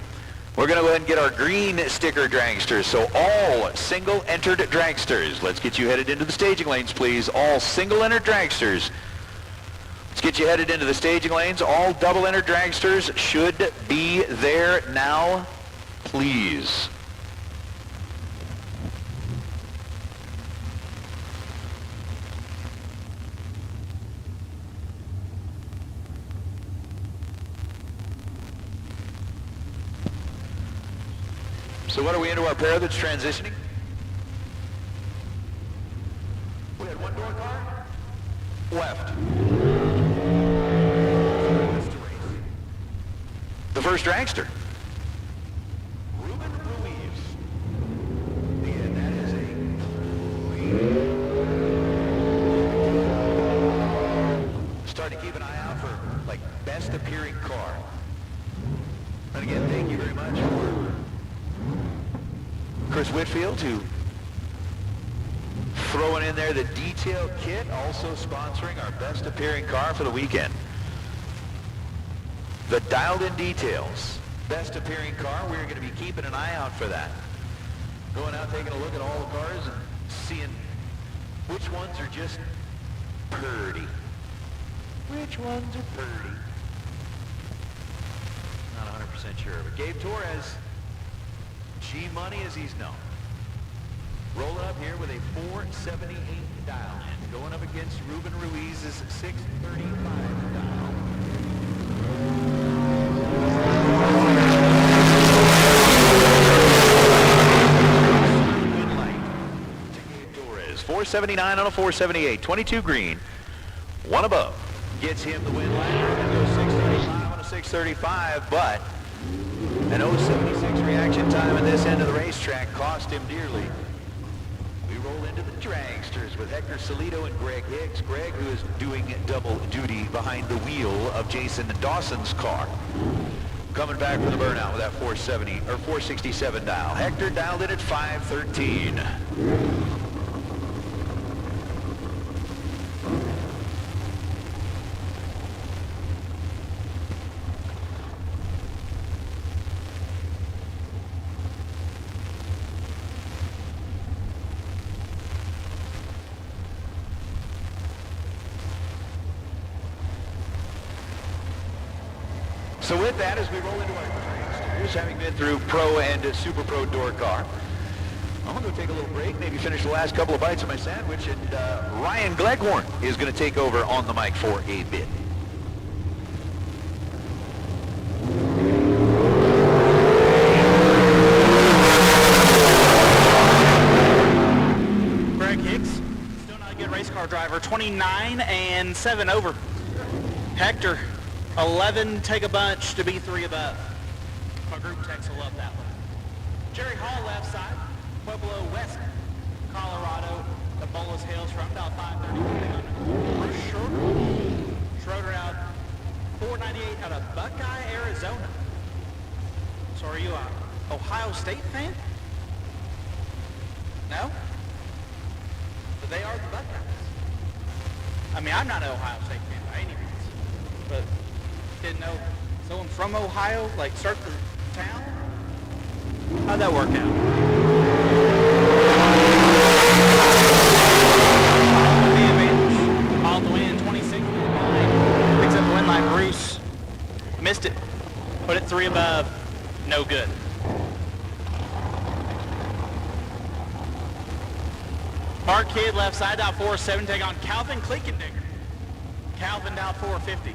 We're going to go ahead and get our green sticker dragsters. So all single-entered dragsters. Let's get you headed into the staging lanes, please. All single-entered dragsters. Let's get you headed into the staging lanes. All double-entered dragsters should be there now, please. So what are we into our pair that's transitioning? We had one door car? Left. The first dragster. Ruben Ruiz. Again, that is a... Starting to keep an eye out for, like, best appearing car. And again, thank you very much for Chris Whitfield, who throwing in there the detail kit, also sponsoring our best appearing car for the weekend. The dialed in details, best appearing car, we're going to be keeping an eye out for that. Going out, taking a look at all the cars and seeing which ones are just purty. Which ones are purty? Not 100% sure, but Gabe Torres, G-Money as he's known. Rolling up here with a 478 dial. Going up against Ruben Ruiz's 635 dial. Good light to Gabe Torres. 479 on a 478. 22 green. 1 above. Gets him the win light. Ruben goes 635 on a 635, but an 0.76 reaction time at this end of the racetrack cost him dearly. We roll into the dragsters with Hector Salido and Greg Hicks. Greg, who is doing double duty behind the wheel of Jason Dawson's car. Coming back from the burnout with that 470 or 467 dial. Hector dialed in at 513. So with that, as we roll into our Dragsters, having been through Pro and Super Pro door car, I'm going to go take a little break, maybe finish the last couple of bites of my sandwich, and Ryan Gleghorn is going to take over on the mic for a bit. Greg Hicks, still not a good race car driver, 29 and 7 over. Hector, 11, take a bunch to be 3 above. My group techs will love that one. Jerry Hall, left side. Pueblo West, Colorado, the Bolas Hills from about 5:30. Bruce Schroeder out 498 out of Buckeye, Arizona. So are you a Ohio State fan? No? But they are the Buckeyes. I mean, I'm not an Ohio State fan by any means, but didn't know someone from Ohio, like, start the town? How'd that work out? All the way in 26 9. Picks up the win line. Bruce missed it. Put it 3 above. No good. Mark Kidd, left side, out 4-7, take on Calvin Kleekendinger. Calvin down 450.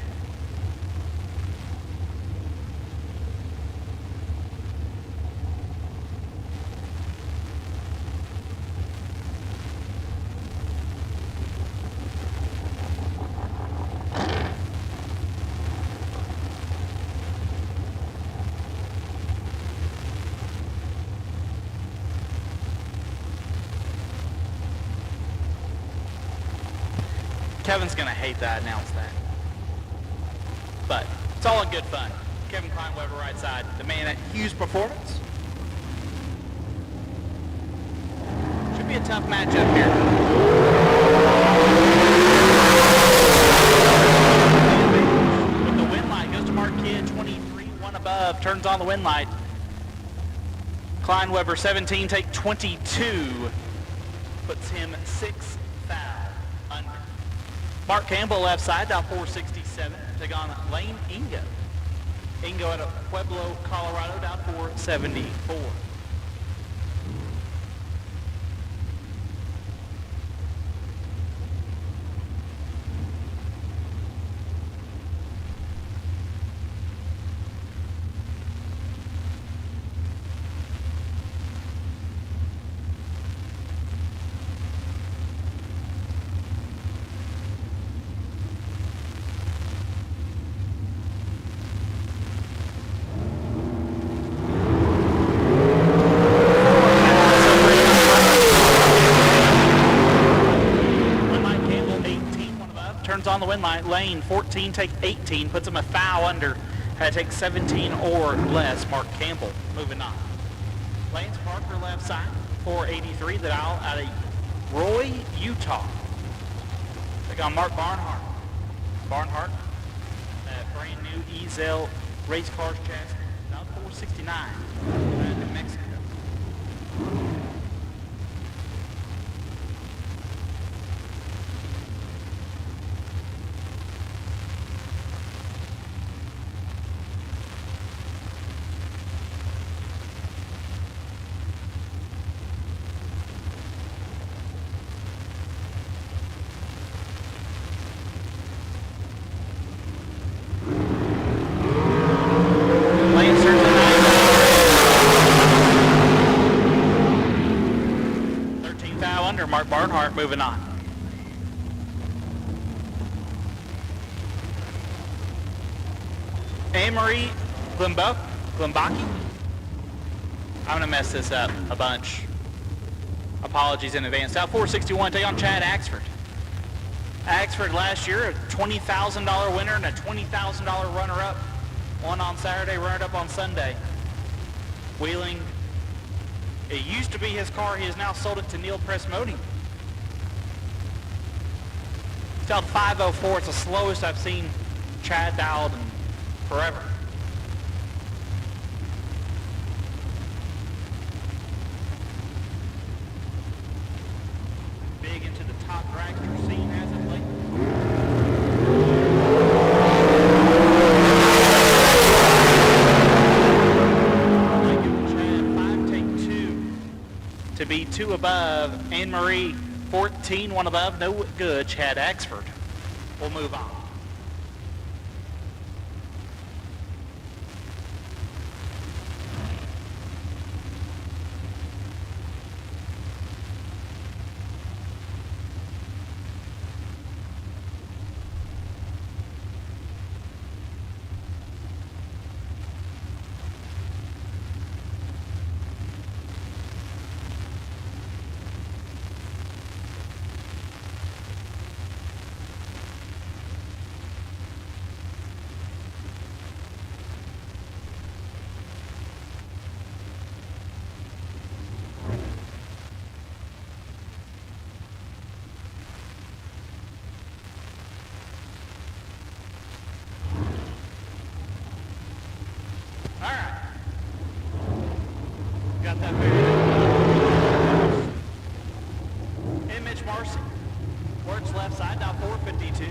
Kevin's going to hate that I announced that. But it's all in good fun. Kevin Kleinweber, right side, the man at Hughes Performance. Should be a tough matchup here. With the win light, goes to Mark Kidd, 23, 1 above, turns on the win light. Kleinweber, 17, take 22, puts him 6 foul under. Mark Campbell, left side, down 467, take on Lane Ingo. Ingo out of Pueblo, Colorado, down 474. On the win line, Lane 14, take 18, puts him a foul under. Had to take 17 or less. Mark Campbell moving on. Lane's Parker, left side, 483, the dial out of Roy, Utah. Take on Mark Barnhart. Barnhart, brand new Ezel race cars chassis, about 469, in Mexico. Mark Barnhart moving on. Amory Glimbaki. I'm going to mess this up a bunch. Apologies in advance. Out 461, take on Chad Axford. Axford last year, a $20,000 winner and a $20,000 runner-up. Won on Saturday, runner-up on Sunday. Wheeling. It used to be his car. He has now sold it to Neil Pressmody. It's out 504. It's the slowest I've seen Chad dialed in forever. Big into the top dragster scene as of late. to be 2 above. Anne Marie, 14, 1 above, no good. Chad Axford will move on. Got that figured out. Image Marcy. Works left side, now 452.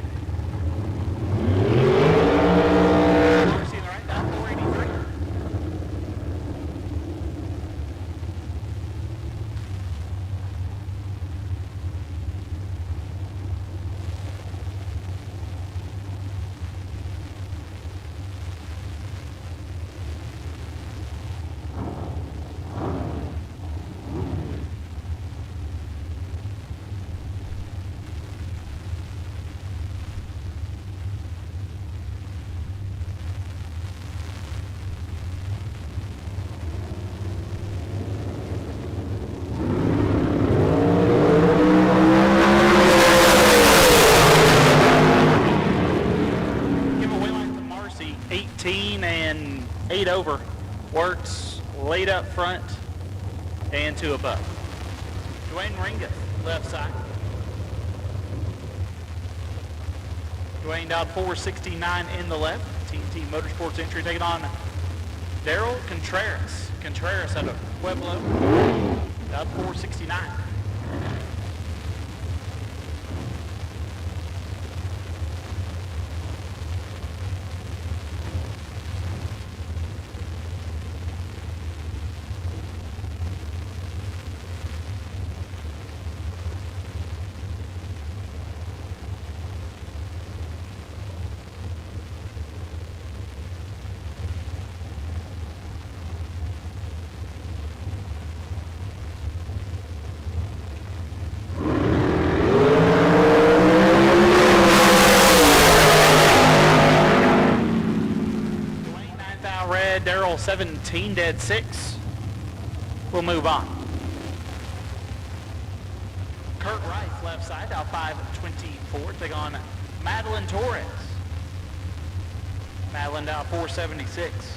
Marcy in the right, now 483. And 8 over. Works late up front and 2 above. Dwayne Ringa, left side. Dwayne down 469 in the left. TNT Motorsports entry taking on Daryl Contreras. Contreras out of Pueblo, down 469. Daryl 17 dead 6. We'll move on. Kurt Reif left side out 524. Take on Madeline Torres. Madeline down 476.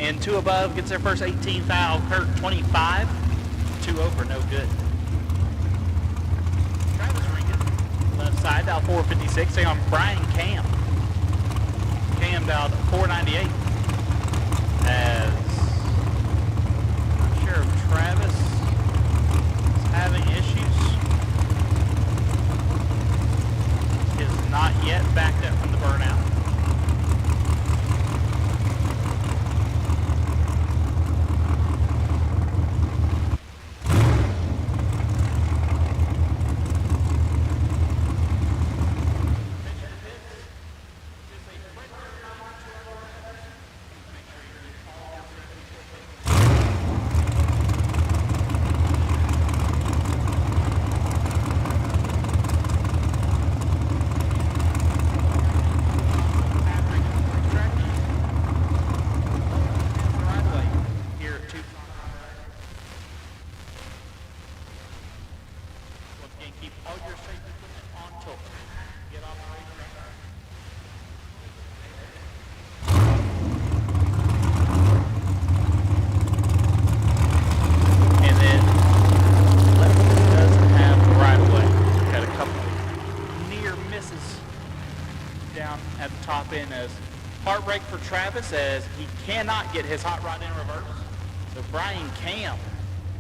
And 2 above gets their first 18 foul. Kurt 25. 2 over, no good. Travis Ringan, left side, down 456. Take on Brian Cam. Cam down 498. As not sure if Travis is having issues. Is not yet backed up from the burnout. down at the top end as heartbreak for Travis as he cannot get his hot rod in reverse. So Brian Cam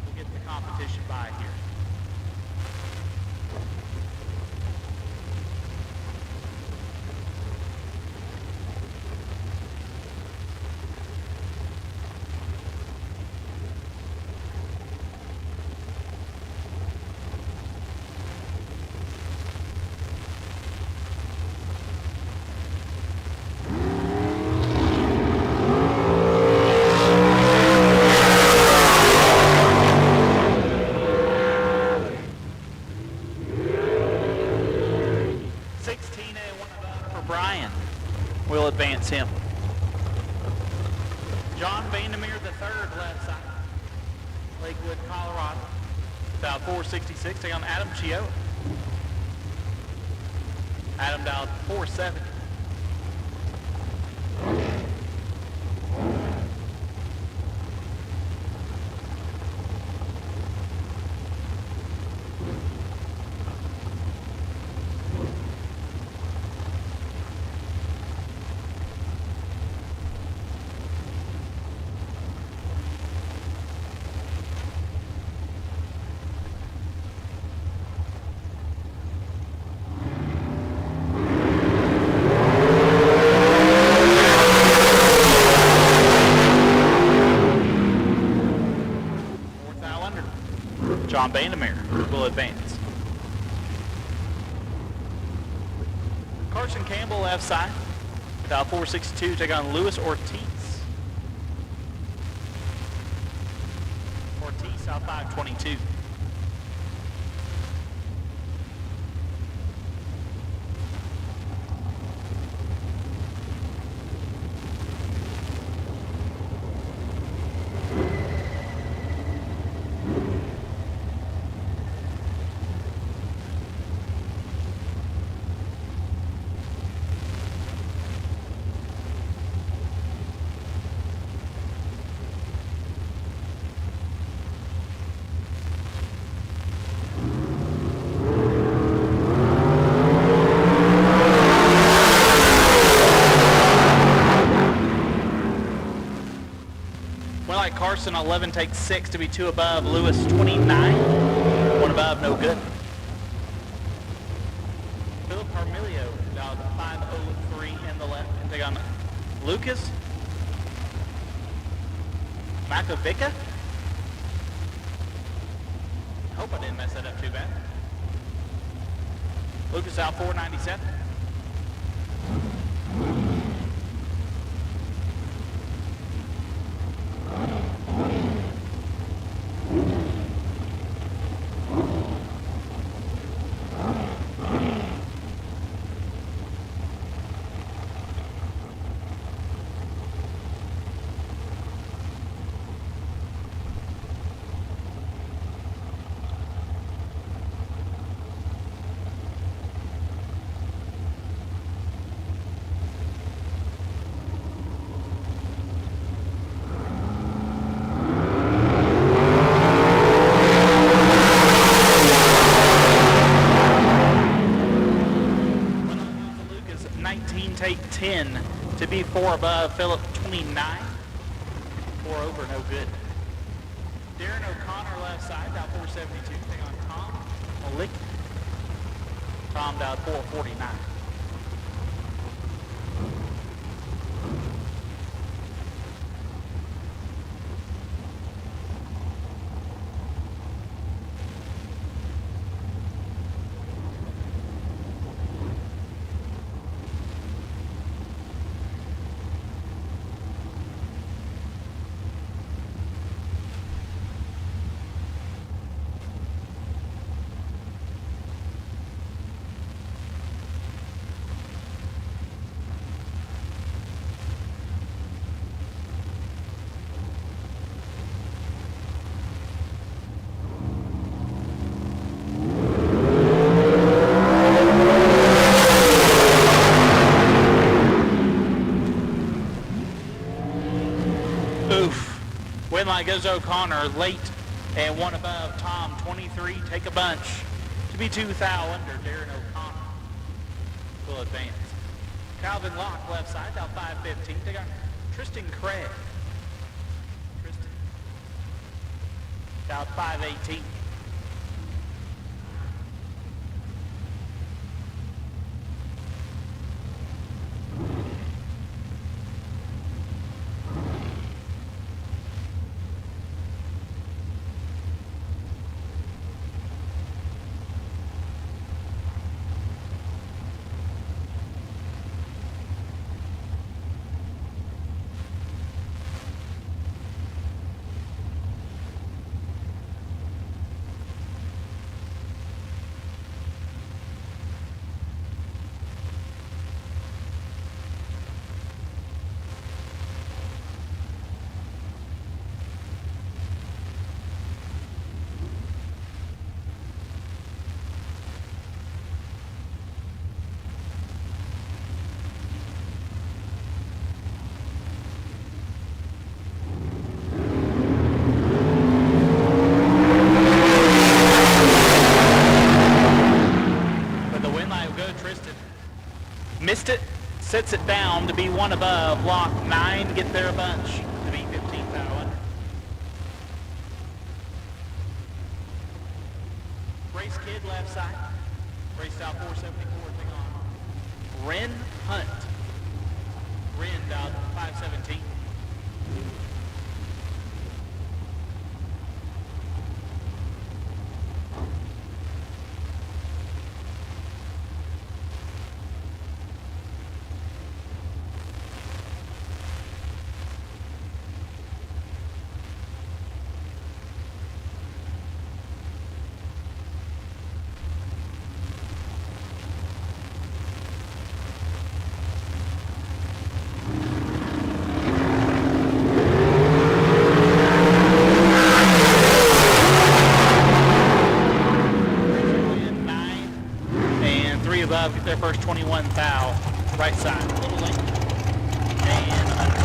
will get the competition by here. Advance him. John Vandermeer III, left side, Lakewood, Colorado. Dialed 466, take on Adam Chio. Adam dialed 470. John Vandermeer will advance. Carson Campbell, left side. Dial 462, take on Luis Ortiz. Ortiz, South 522. Carson 11 takes 6 to be 2 above. Lewis 29, 1 above, no good. Philip Carmilio dialed 503 in the left and take on Lucas Makovica. Hope I didn't mess that up too bad. Lucas out 497. Take 10 to be 4 above. Philip 29, 4 over, no good. Darren O'Connor, left side, dialed 472, take on Tom Malik. Tom dialed 449. Winlight goes O'Connor late and 1 above. Tom 23, take a bunch to be 2 thou under. Darren O'Connor will advance. Calvin Locke, left side, down 515. They got Tristan Craig. Tristan. Down 518. Missed it, sets it down to be one above. Lock 9, get there a bunch to be 15th out under. Race Kid left side. Raced out 474, thing on. Ren Hunt. Ren out 517. Get their first 21 thou. Right side. A little late. And under.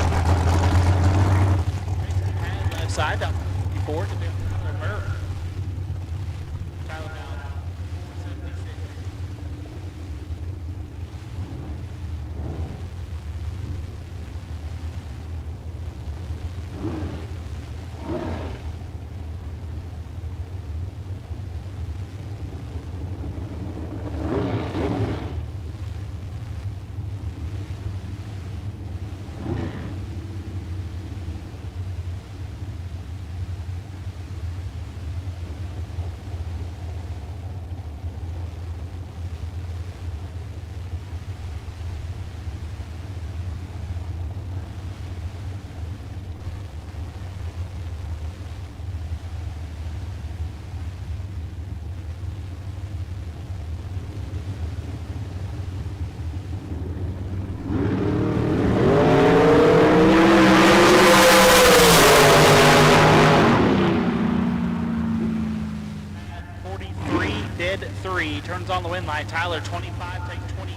Left side. Down 4 to do another Murray. Tyler down 76. Turns on the wind line. Tyler 25, take 22.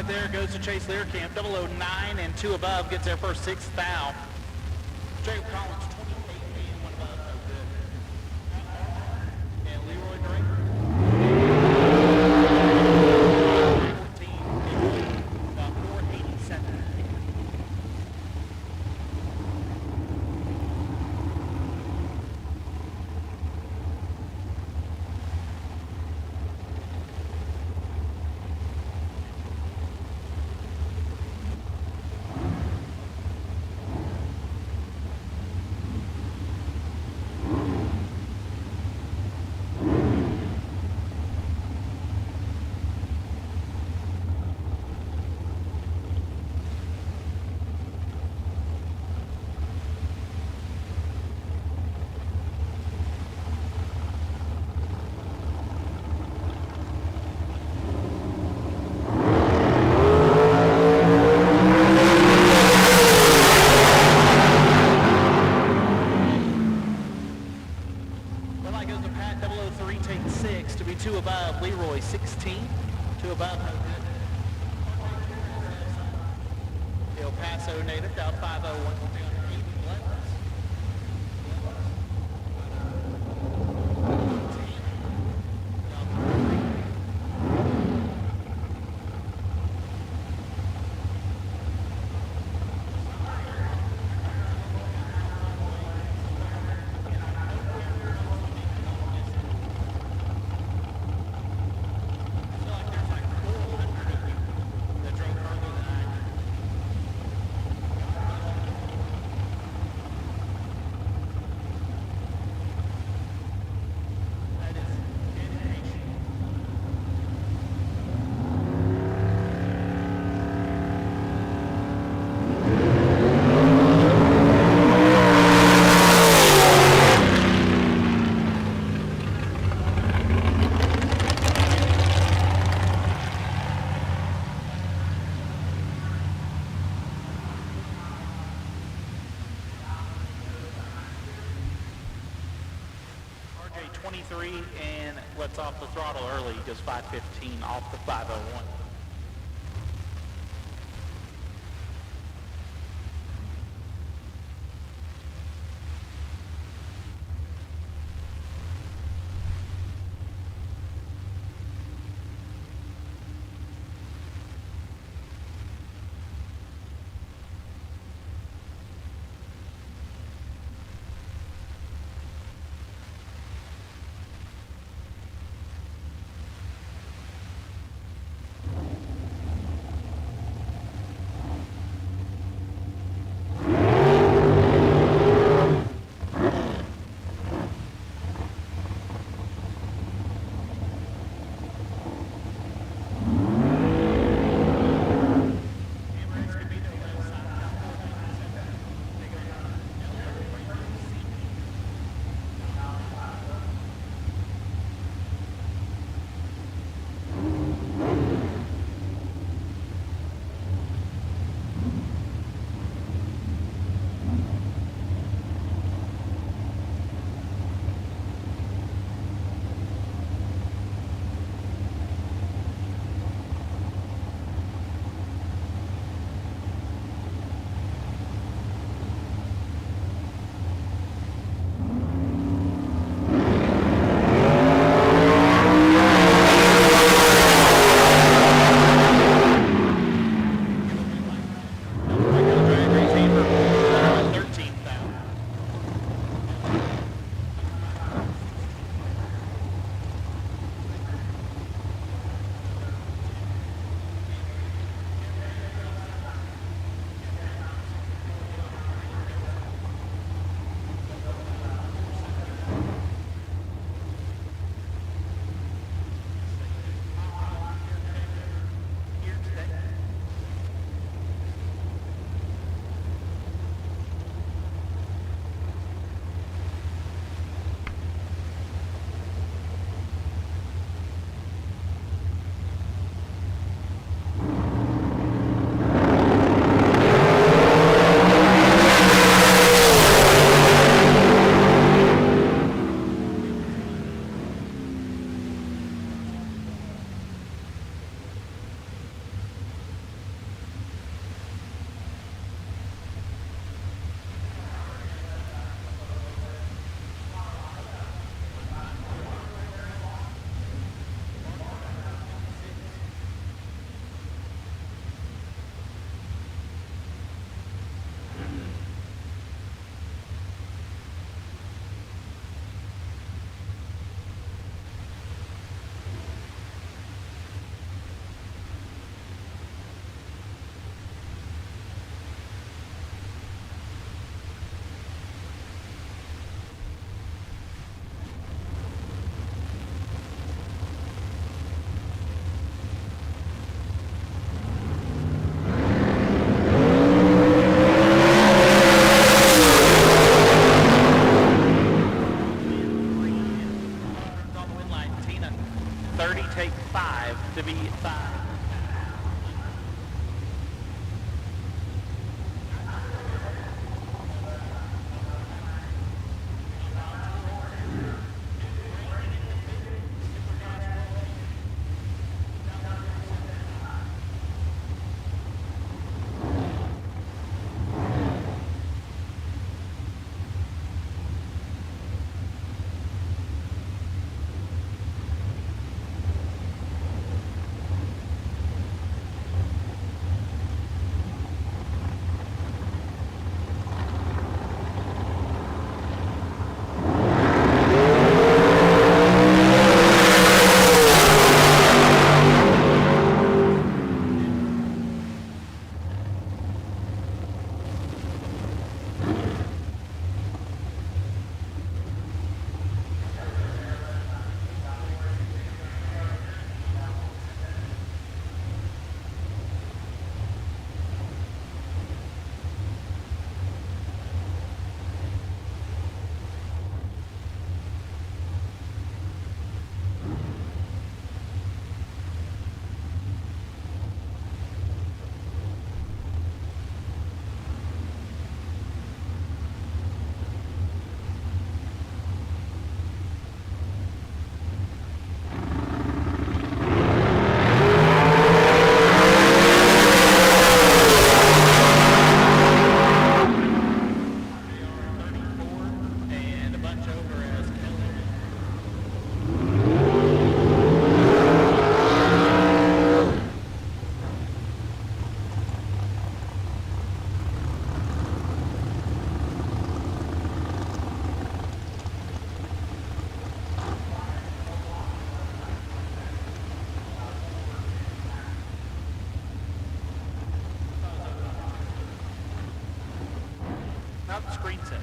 There goes to Chase Learcamp, 009 and 2 above, gets their first 6th thou. Jacob Collins, 28 and 1 above, no good. And Leroy Drake, 14, 487. flag goes to Pat 003, take 6 to be 2 above. Leroy 16, 2 above. El Paso native down 501. RJ 23 and lets off the throttle early. He goes 515 off the 501. Not the screen set.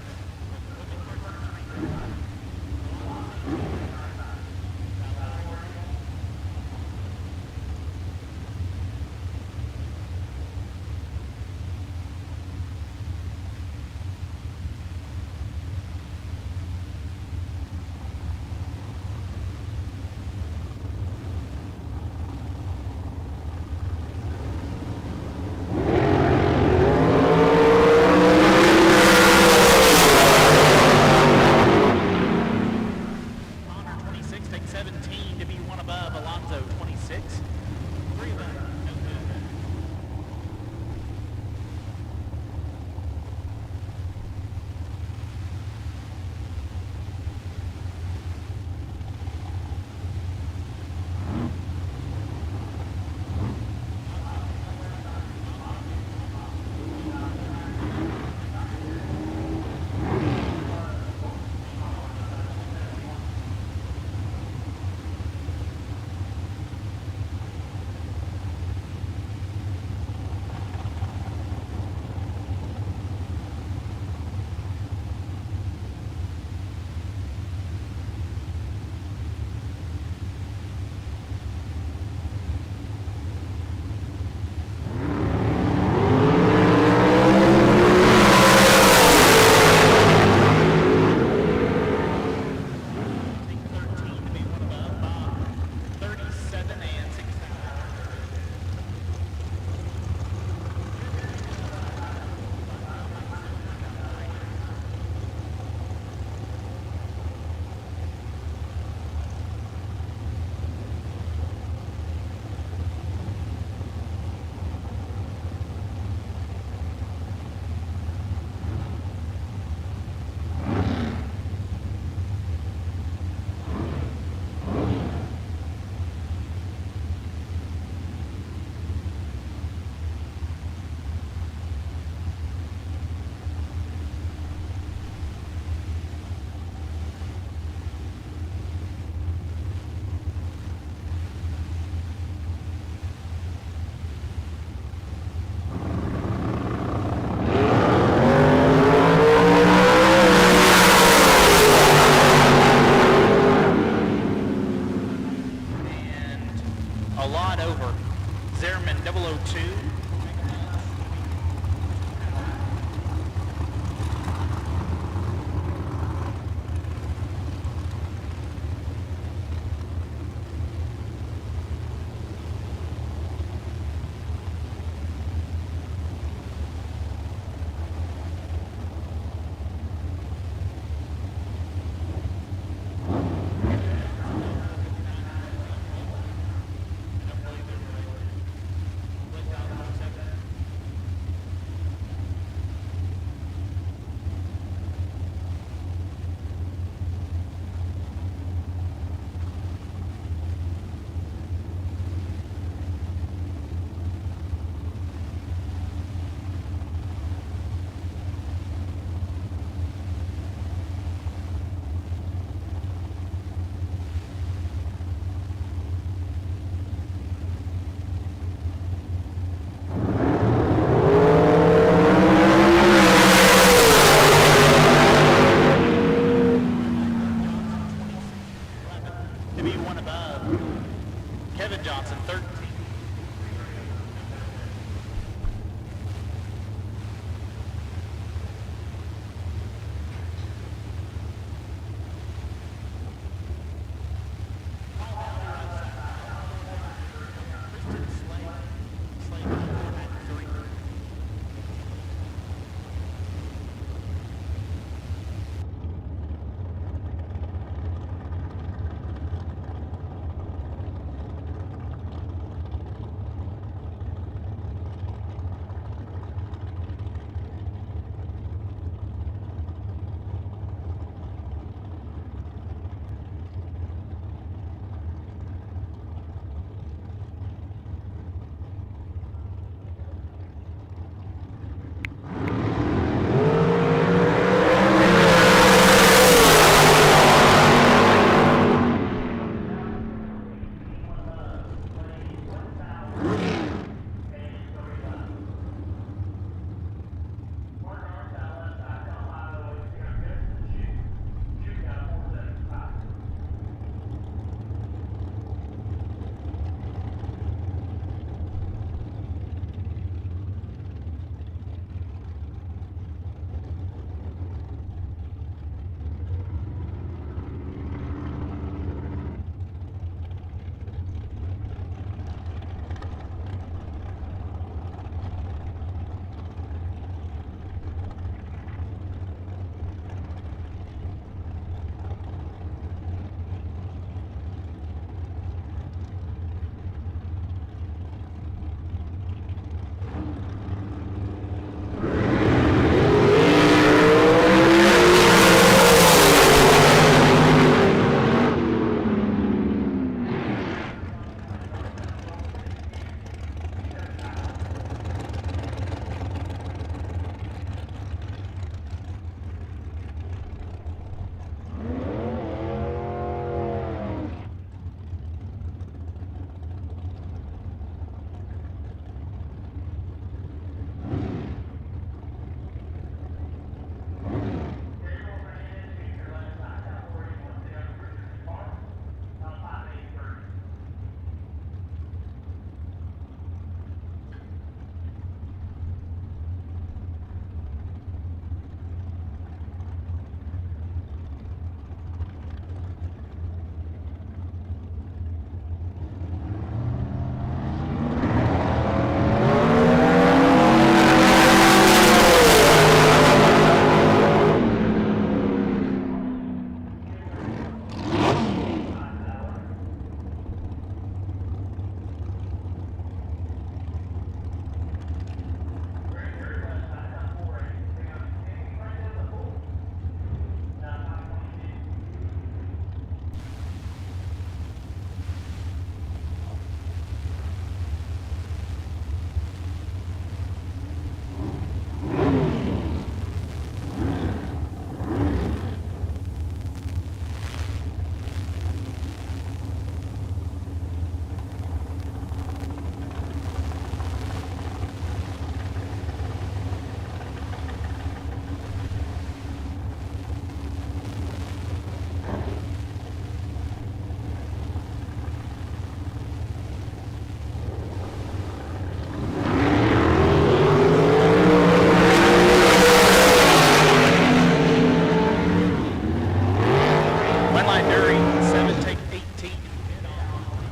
Wind line during 7, take 18,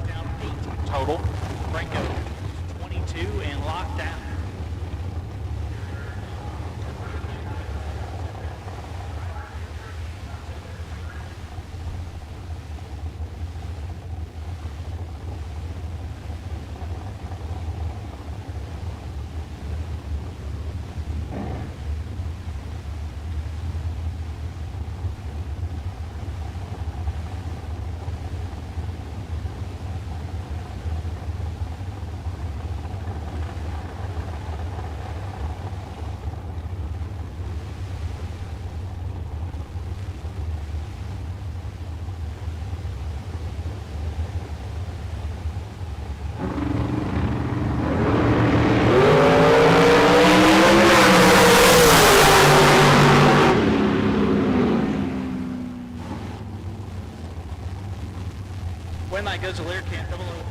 down 8 total. Brake go 22 and lock down. Wind line goes to Lear Camp 004.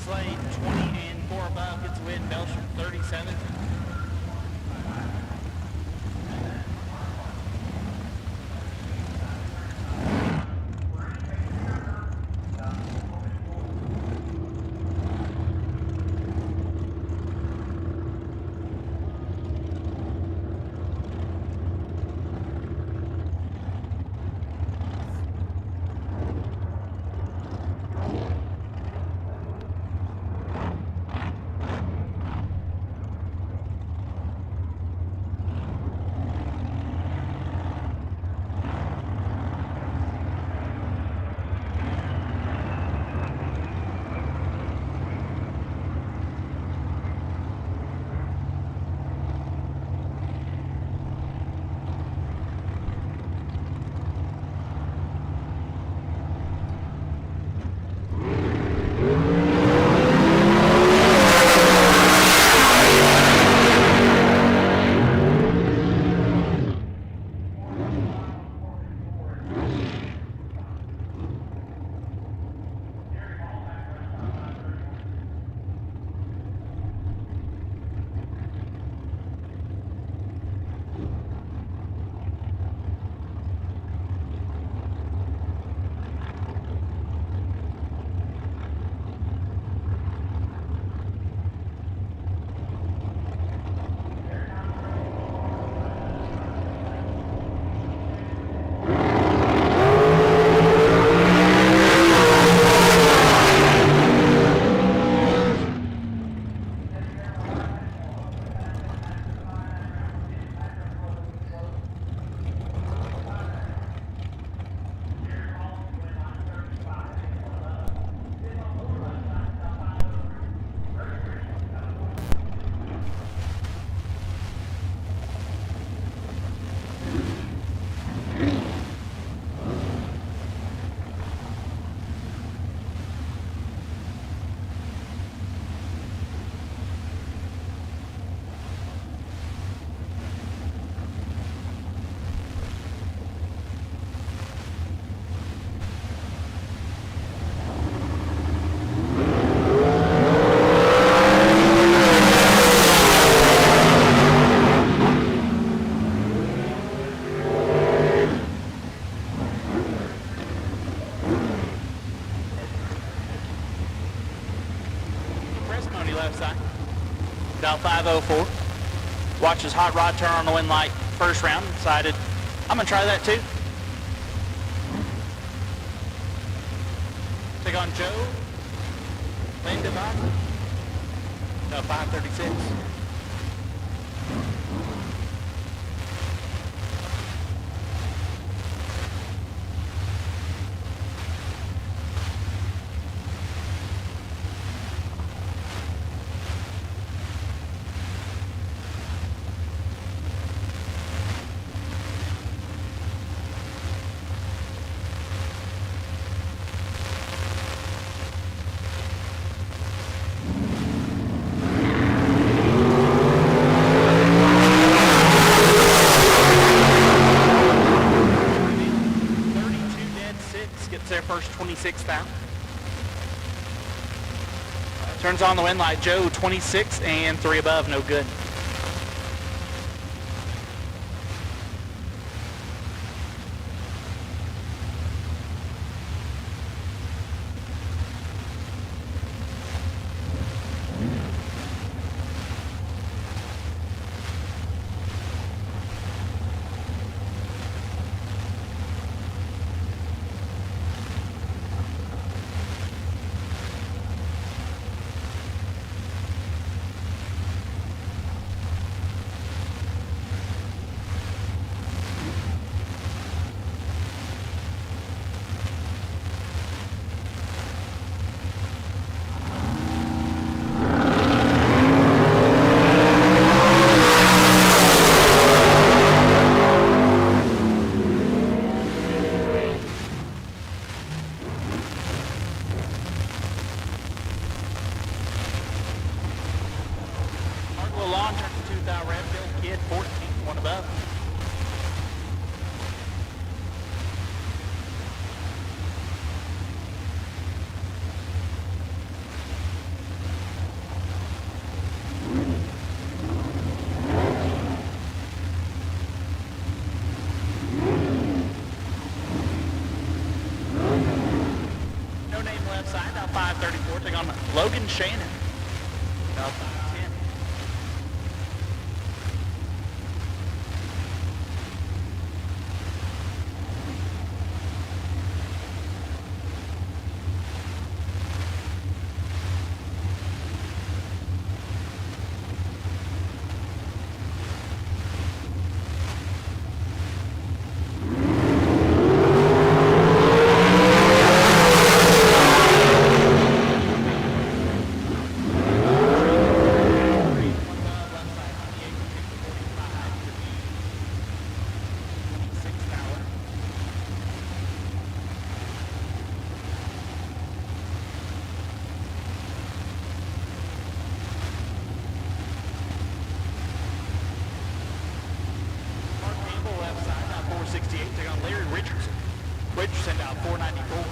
Slade 20 and 4 above gets the wind, Belgium 37. left side. About 504. Watches hot rod turn on the wind light first round. Decided I'm gonna try that too. Take take on Joe. Landon Biden. No, 536. Their first 26,000. Turns on the wind light. Joe 26 and 3 above, no good. Logan Shannon. About 510. Richardson down 494.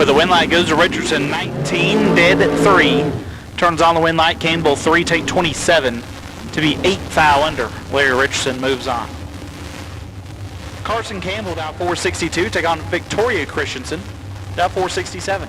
The wind light goes to Richardson, 19, dead at 3. Turns on the wind light, Campbell 3, take 27 to be 8 foul under. Larry Richardson moves on. Carson Campbell down 462, take on Victoria Christensen, down 467.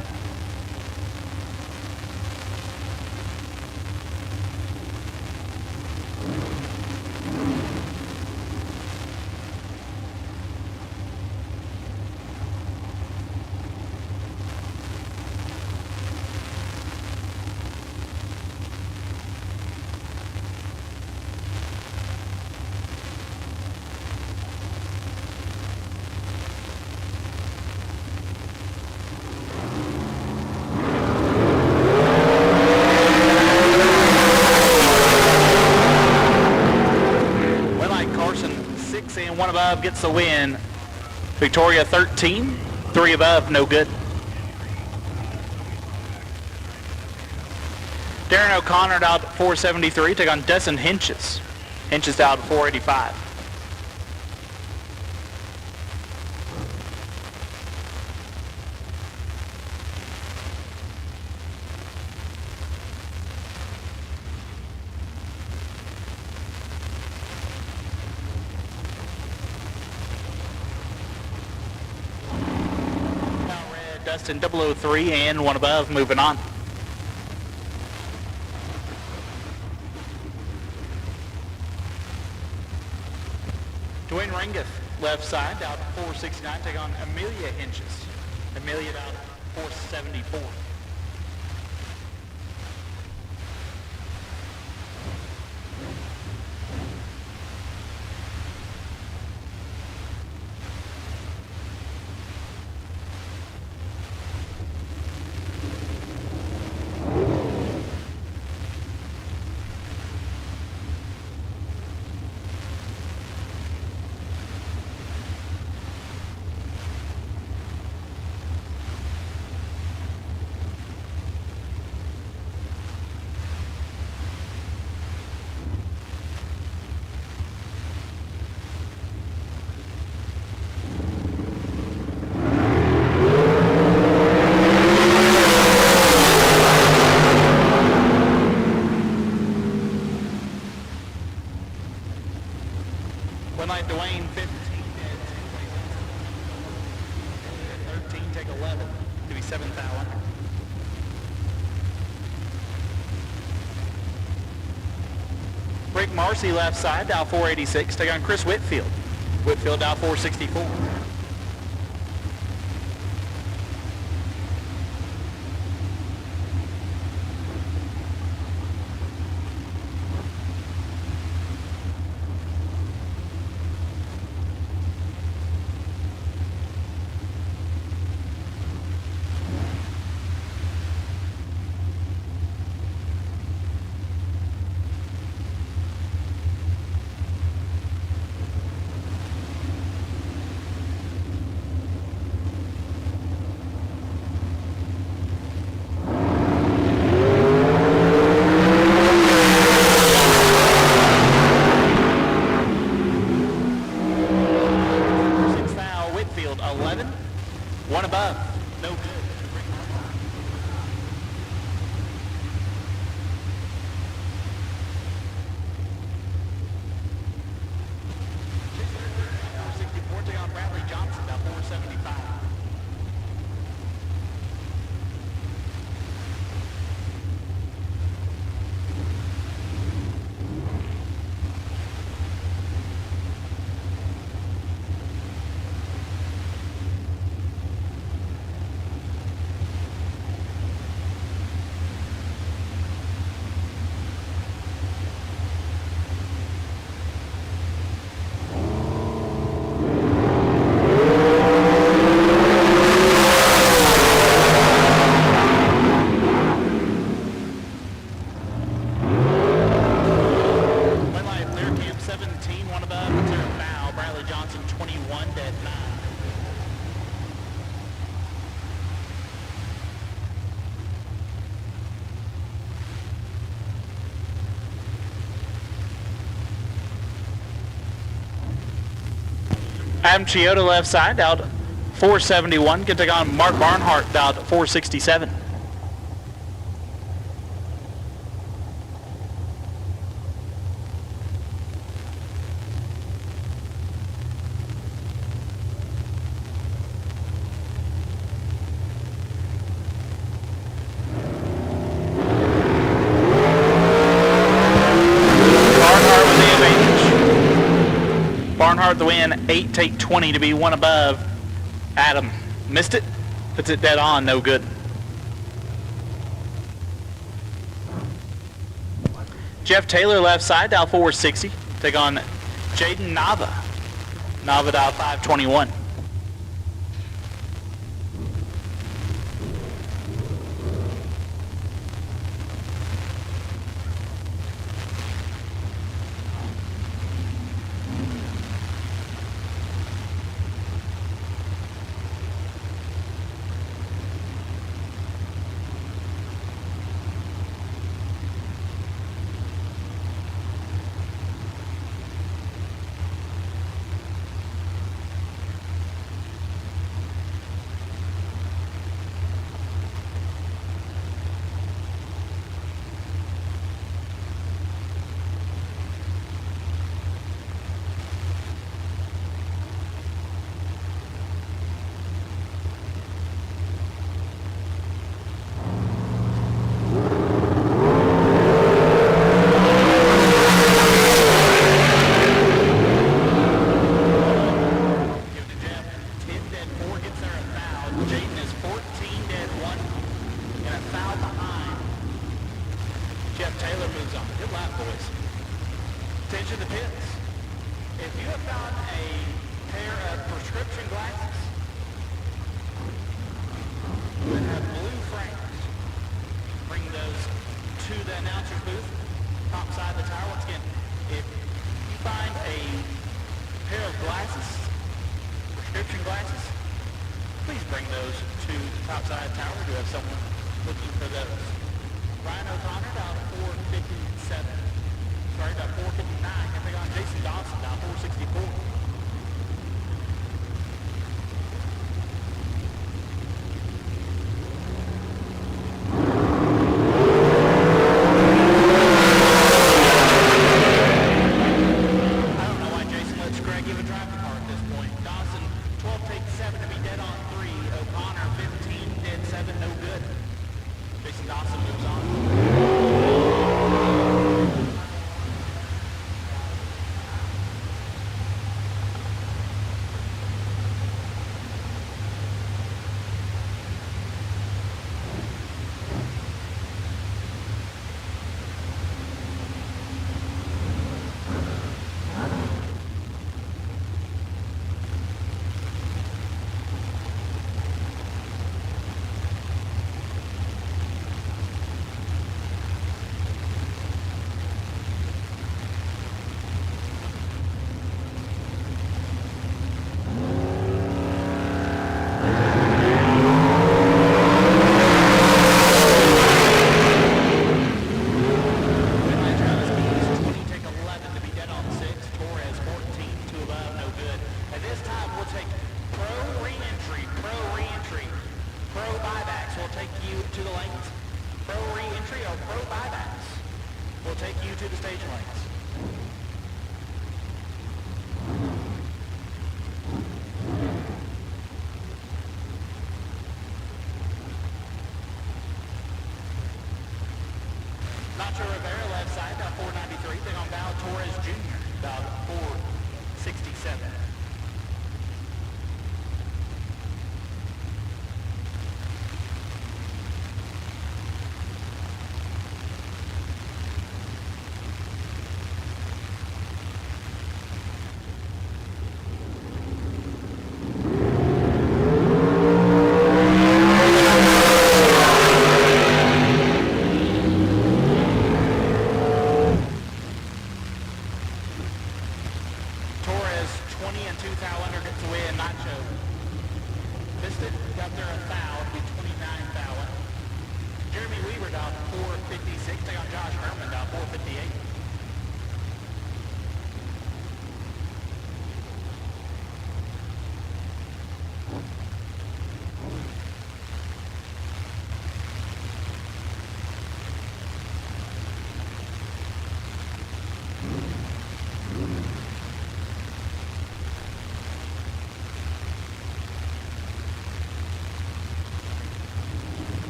And 1 above gets the win. Victoria 13, 3 above, no good. Darren O'Connor out at 473, take on Desson Hinches. Hinches down to 485. Dustin 003 and one above, moving on. Dwayne Ringeth, left side, down 469, take on Amelia Hinches. Amelia down 474. One light Dwayne 15, 13, take 11, to be 7,000. Rick Marcy left side, Dow 486, take on Chris Whitfield. Whitfield Dow 464. One above, no good. Take on Bradley Johnson, about 475. Adam Chioda left side, out 471. Can take on Mark Barnhart, out 467. Barnhart the win, 8 take 20 to be one above. Adam missed it, puts it dead on, no good. Jeff Taylor left side, dial 460. Take on Jaden Nava. Nava dial 521. Jeff Taylor moves on. Good lap, boys. Attention to pits. If you have found a pair of prescription glasses that have blue frames, bring those to the announcer's booth, top side of the tower. Once again, if you find a pair of glasses, prescription glasses, please bring those to the top side of the tower. We do have someone looking for those. Ryan O'Connor down 457. Sorry, about 459. Can take on Jason Dawson down 464. Rivera left side, about 493. They're on Val Torres Jr., about 467.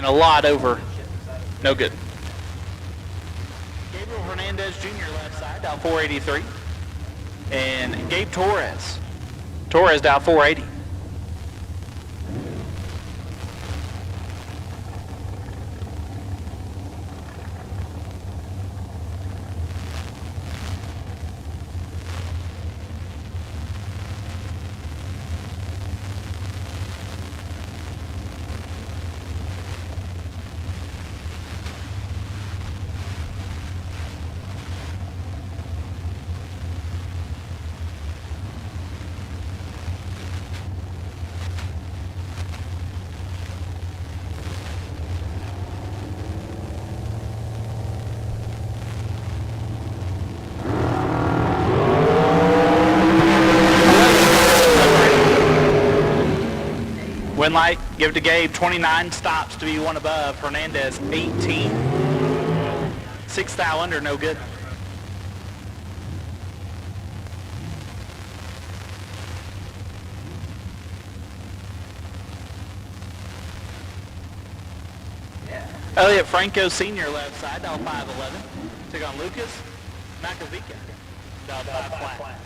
A lot over. No good. Gabriel Hernandez Jr. left side, down 483. And Gabe Torres. Torres down 480. Wind light, give it to Gabe. 29 stops to be one above. Hernandez, 18. 6 thou under, no good. Elliot Franco Sr. left side, dial 511. Took on Lucas Makovica. Dial 5 flat.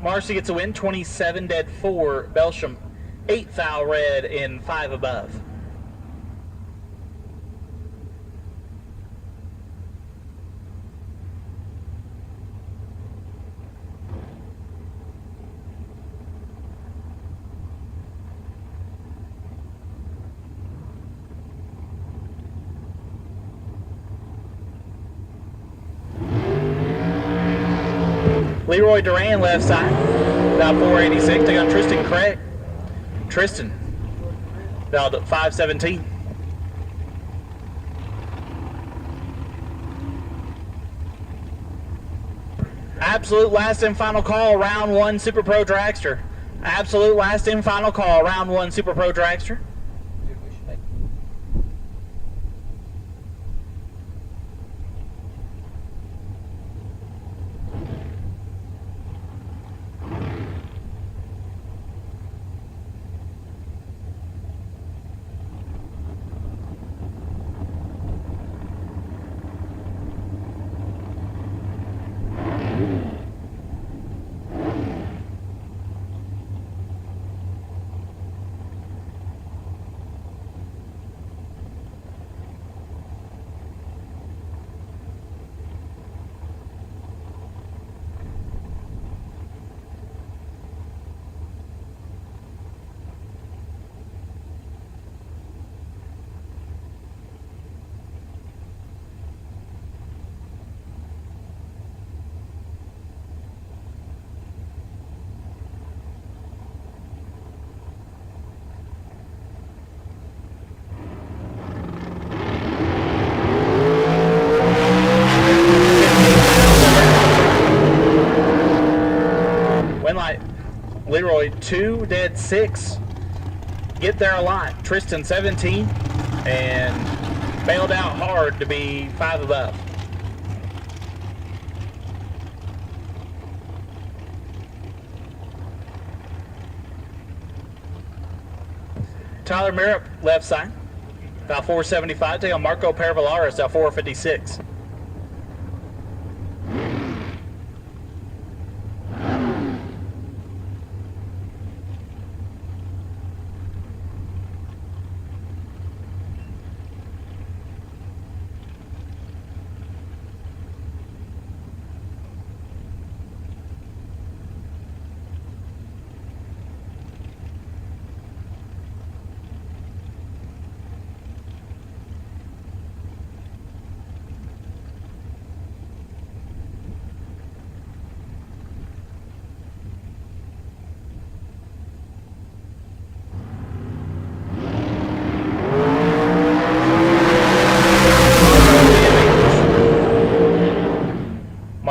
Marcy gets a win, 27 dead 4. Belsham, 8 thou red in 5 above. Leroy Duran left side, dialed 486, take on Tristan Craig. Tristan, dialed at 517. Absolute last and final call, round 1 Super Pro Dragster. Absolute last and final call, round 1 Super Pro Dragster. Leroy 2 dead 6. Get there alive. Tristan 17 and bailed out hard to be 5 above. Tyler Merritt left side, about 475. Take on Marco Pervalaris, about 456.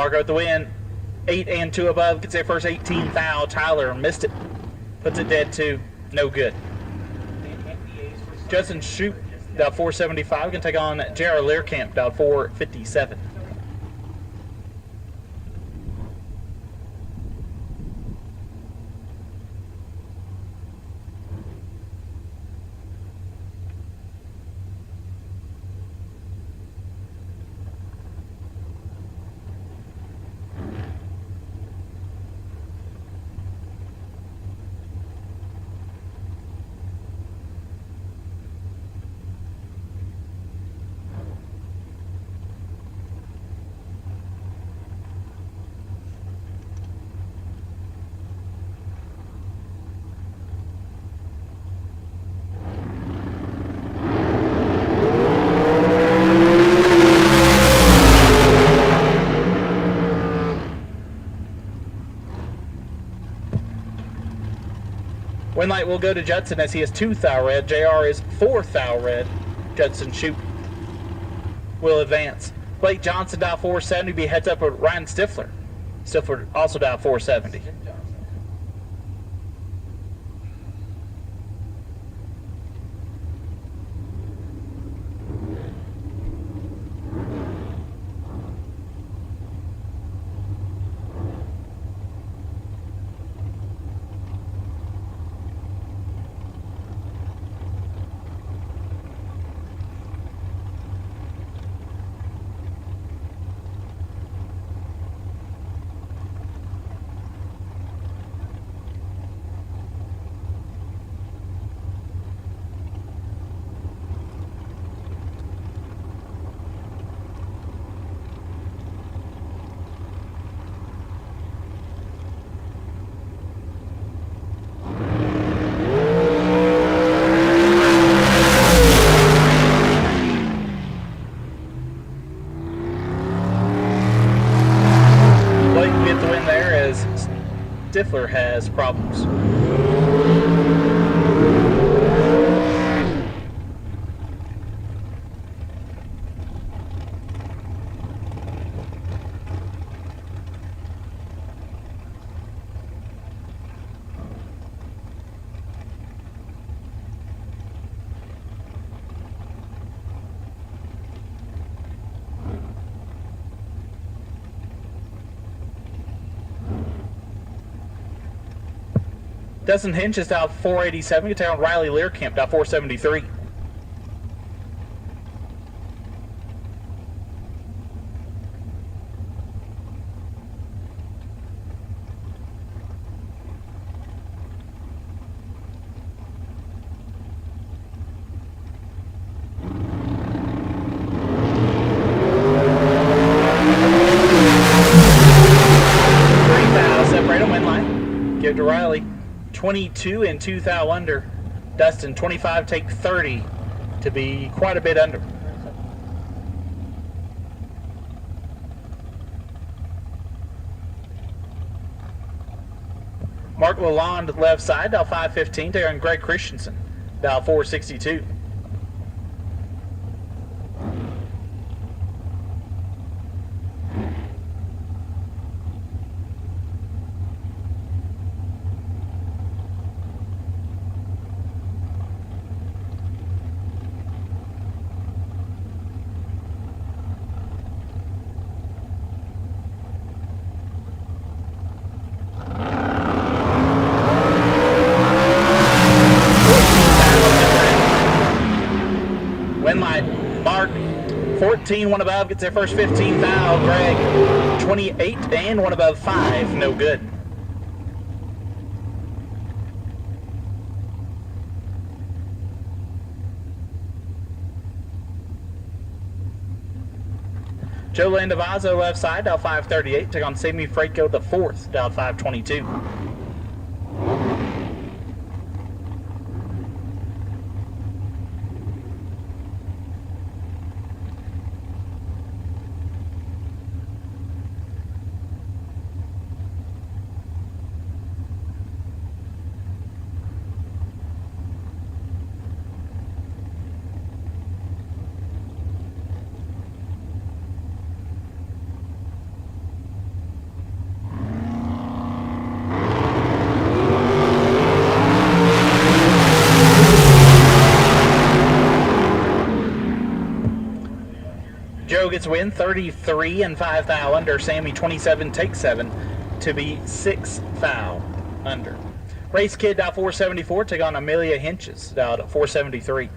Marco at the win. 8 and 2 above gets their first 18 foul. Tyler missed it. Puts it dead 2. No good. Justin Shoot, dialed 475, can take on J.R. Learcamp, dialed 457. Win light will go to Judson as he has 2 thou red. JR is 4 thou red. Judson Shoot will advance. Blake Johnson dial 470 be heads up with Ryan Stifler. Stifler also dial 470. Stifler has problems. Dustin Hinch is down 487. You take on Riley Learcamp down 473. Separate them, win line. Give it to Riley. 22 and 2 thou under. Dustin 25 take 30 to be quite a bit under. Mark Lalonde left side, dial 515, there on Greg Christensen, dial 462. Mark, 14, 1 above, gets their first 15 foul. Greg, 28 and 1 above, 5, no good. Joe Landavazo left side, dial 538, take on Sammy Franco the 4th, dial 522. gets a win, 33 and 5 thou under. Sammy 27 takes 7 to be 6 thou under. Race Kid dial 474 take on Amelia Hinches dial 473.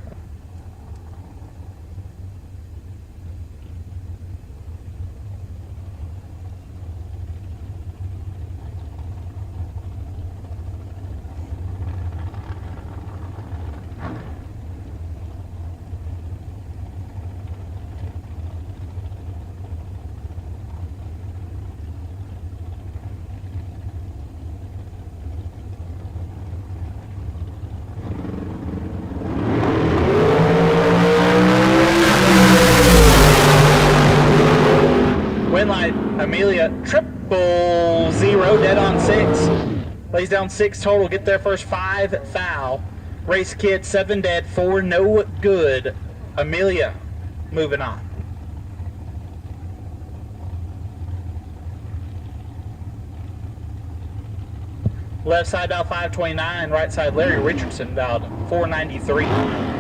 Amelia 000 dead on 6. Lays down 6 total. Get their first 5 foul. Race Kid 7 dead, 4 no good. Amelia moving on. Left side dial 529. Right side Larry Richardson dialed 493.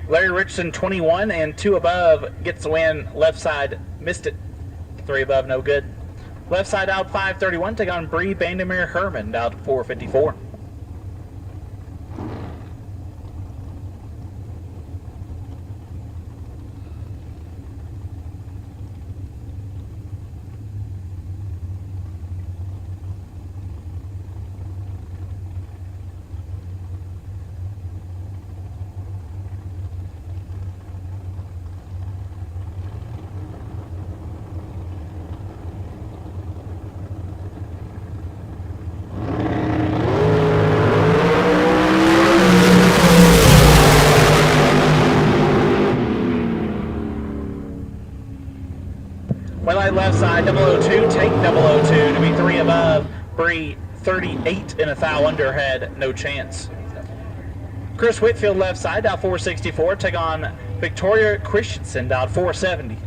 Larry Richardson 21 and 2 above gets the win. Left side missed it. 3 above no good. Left side out 531 take on Bree Bandemir Herman out 454. Left side 002 take 002 to be 3 above. Bree 38 and a thou under head, no chance. Chris Whitfield left side dial 464 take on Victoria Christensen dial 470.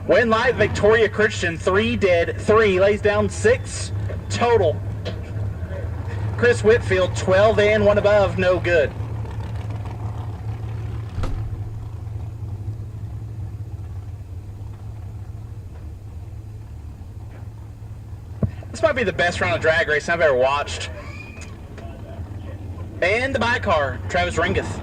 Win light Victoria Christian 3 dead, 3 lays down 6 total. Chris Whitfield 12 and 1 above, no good. This might be the best round of drag racing I've ever watched. And the bike car, Travis Ringeth.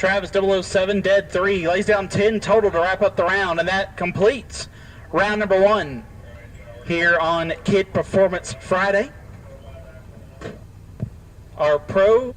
Travis 007, dead 3, lays down 10 total to wrap up the round, and that completes round number 1 here on Kid Performance Friday. Our pro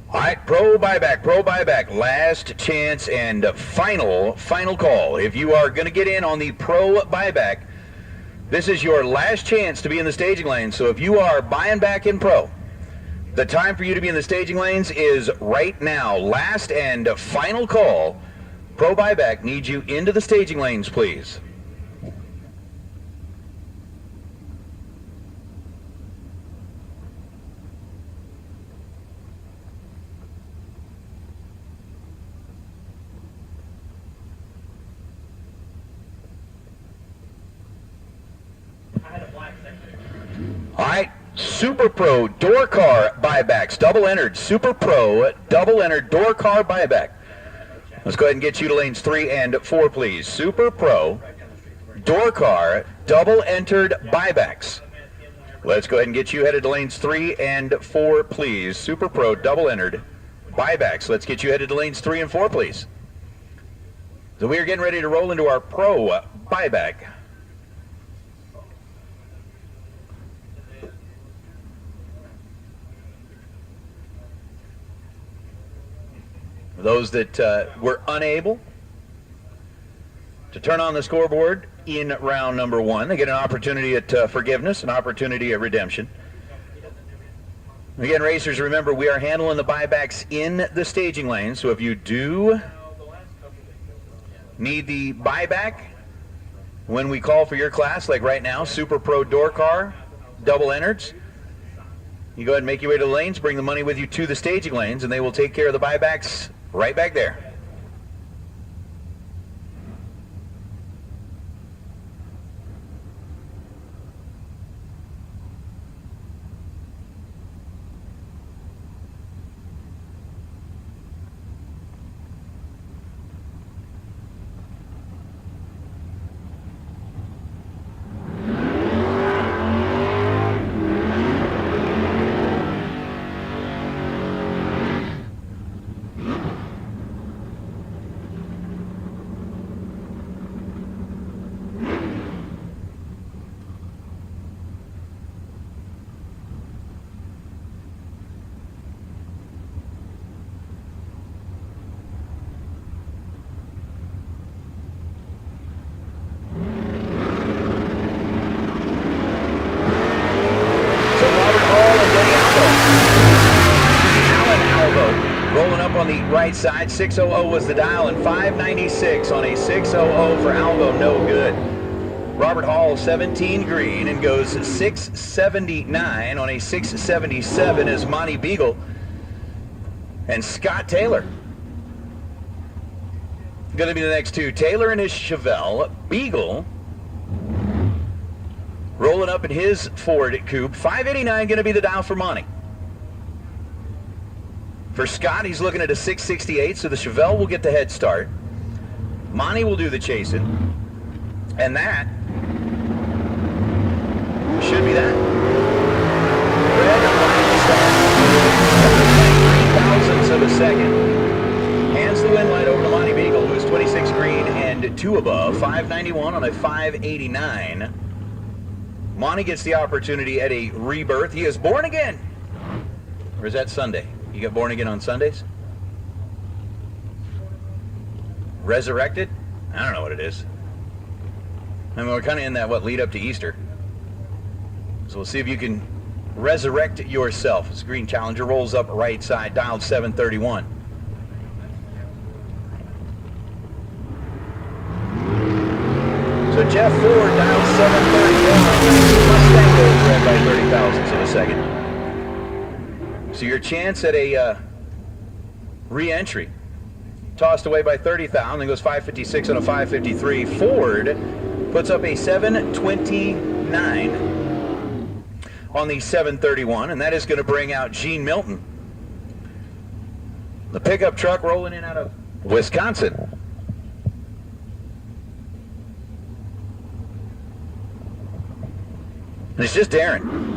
All right, pro buyback, last chance and final call. If you are going to get in on the pro buyback, this is your last chance to be in the staging lane. So if you are buying back in pro, the time for you to be in the staging lanes is right now. Last and final call. Pro buyback needs you into the staging lanes, please. All right, Super Pro door car buybacks, double entered. Super Pro double entered door car buyback. Let's go ahead and get you to lanes 3 and 4, please. Super Pro door car double entered buybacks. Let's go ahead and get you headed to lanes 3 and 4, please. Super Pro double entered buybacks. Let's get you headed to lanes 3 and 4, please. So we are getting ready to roll into our pro buyback. Those that were unable to turn on the scoreboard in round number 1, they get an opportunity at forgiveness, an opportunity at redemption. Again, racers, remember, we are handling the buybacks in the staging lane, so if you do need the buyback when we call for your class, like right now, Super Pro door car, double entereds, you go ahead and make your way to the lanes, bring the money with you to the staging lanes, and they will take care of the buybacks right back there. On the right side, 600 was the dial, and 596 on a 600 for Alvo, no good. Robert Hall, 17 green, and goes 679 on a 677 is Monty Beagle. And Scott Taylor going to be the next two. Taylor and his Chevelle. Beagle rolling up in his Ford Coupe. 589 going to be the dial for Monty. For Scott, he's looking at a 668, so the Chevelle will get the head start. Monty will do the chasing. And that should be that. Red line start. 3,000ths of a second. Hands the win light over to Monty Beagle, who is 26 green and 2 above. 591 on a 589. Monty gets the opportunity at a rebirth. He is born again. Or is that Sunday? You get born again on Sundays? Resurrected? I don't know what it is. I mean, we're kind of in that, lead up to Easter. So we'll see if you can resurrect yourself. This green Challenger rolls up right side, dialed 731. So Jeff Ford dialed 731. Mustang goes red by 30 thousandths of a second. So your chance at a re-entry, tossed away by 30 thousandths, then goes 556 on a 553. Ford puts up a 729 on the 731, and that is going to bring out Gene Milton. The pickup truck rolling in out of Wisconsin. And it's just Darren.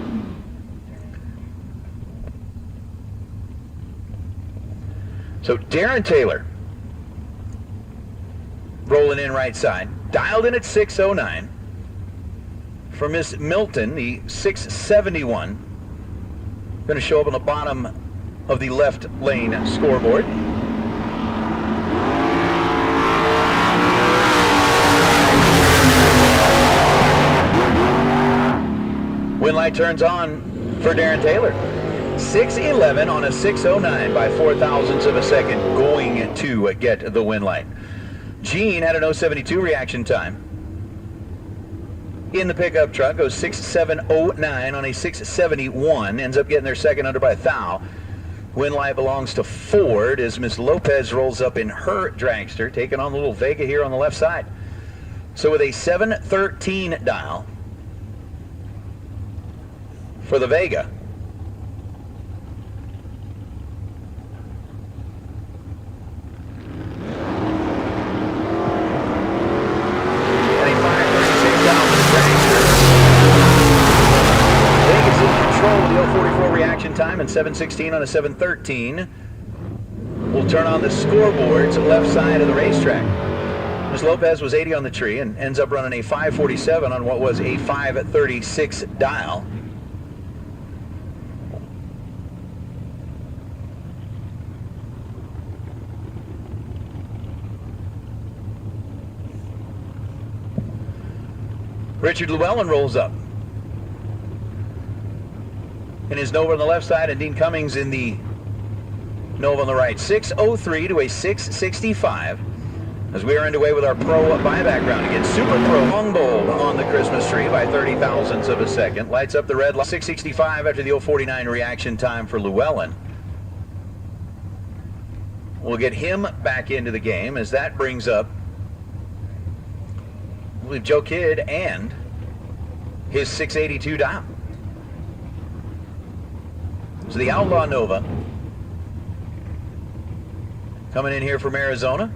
So Darren Taylor rolling in right side, dialed in at 609. For Miss Milton, the 671, going to show up on the bottom of the left lane scoreboard. Win light turns on for Darren Taylor. 611 on a 609 by 4 thousandths of a second, going to get the win light. Gene had an 072 reaction time. In the pickup truck, goes 6709 on a 671, ends up getting their second under by 1,000. Win light belongs to Ford as Miss Lopez rolls up in her dragster, taking on the little Vega here on the left side. So with a 713 dial for the Vega, time and 716 on a 713. We'll turn on the scoreboards left side of the racetrack. Ms. Lopez was 80 on the tree and ends up running a 547 on what was a 536 dial. Richard Llewellyn rolls up in his Nova on the left side, and Dean Cummings in the Nova on the right. 603 to a 665 as we are underway with our Pro Buyback round. Again, Super Pro long bowl on the Christmas tree by 30 thousandths of a second. Lights up the red light. 665 after the 049 reaction time for Llewellyn. We'll get him back into the game as that brings up, I believe, Joe Kidd and his 682 dial. So the Outlaw Nova coming in here from Arizona.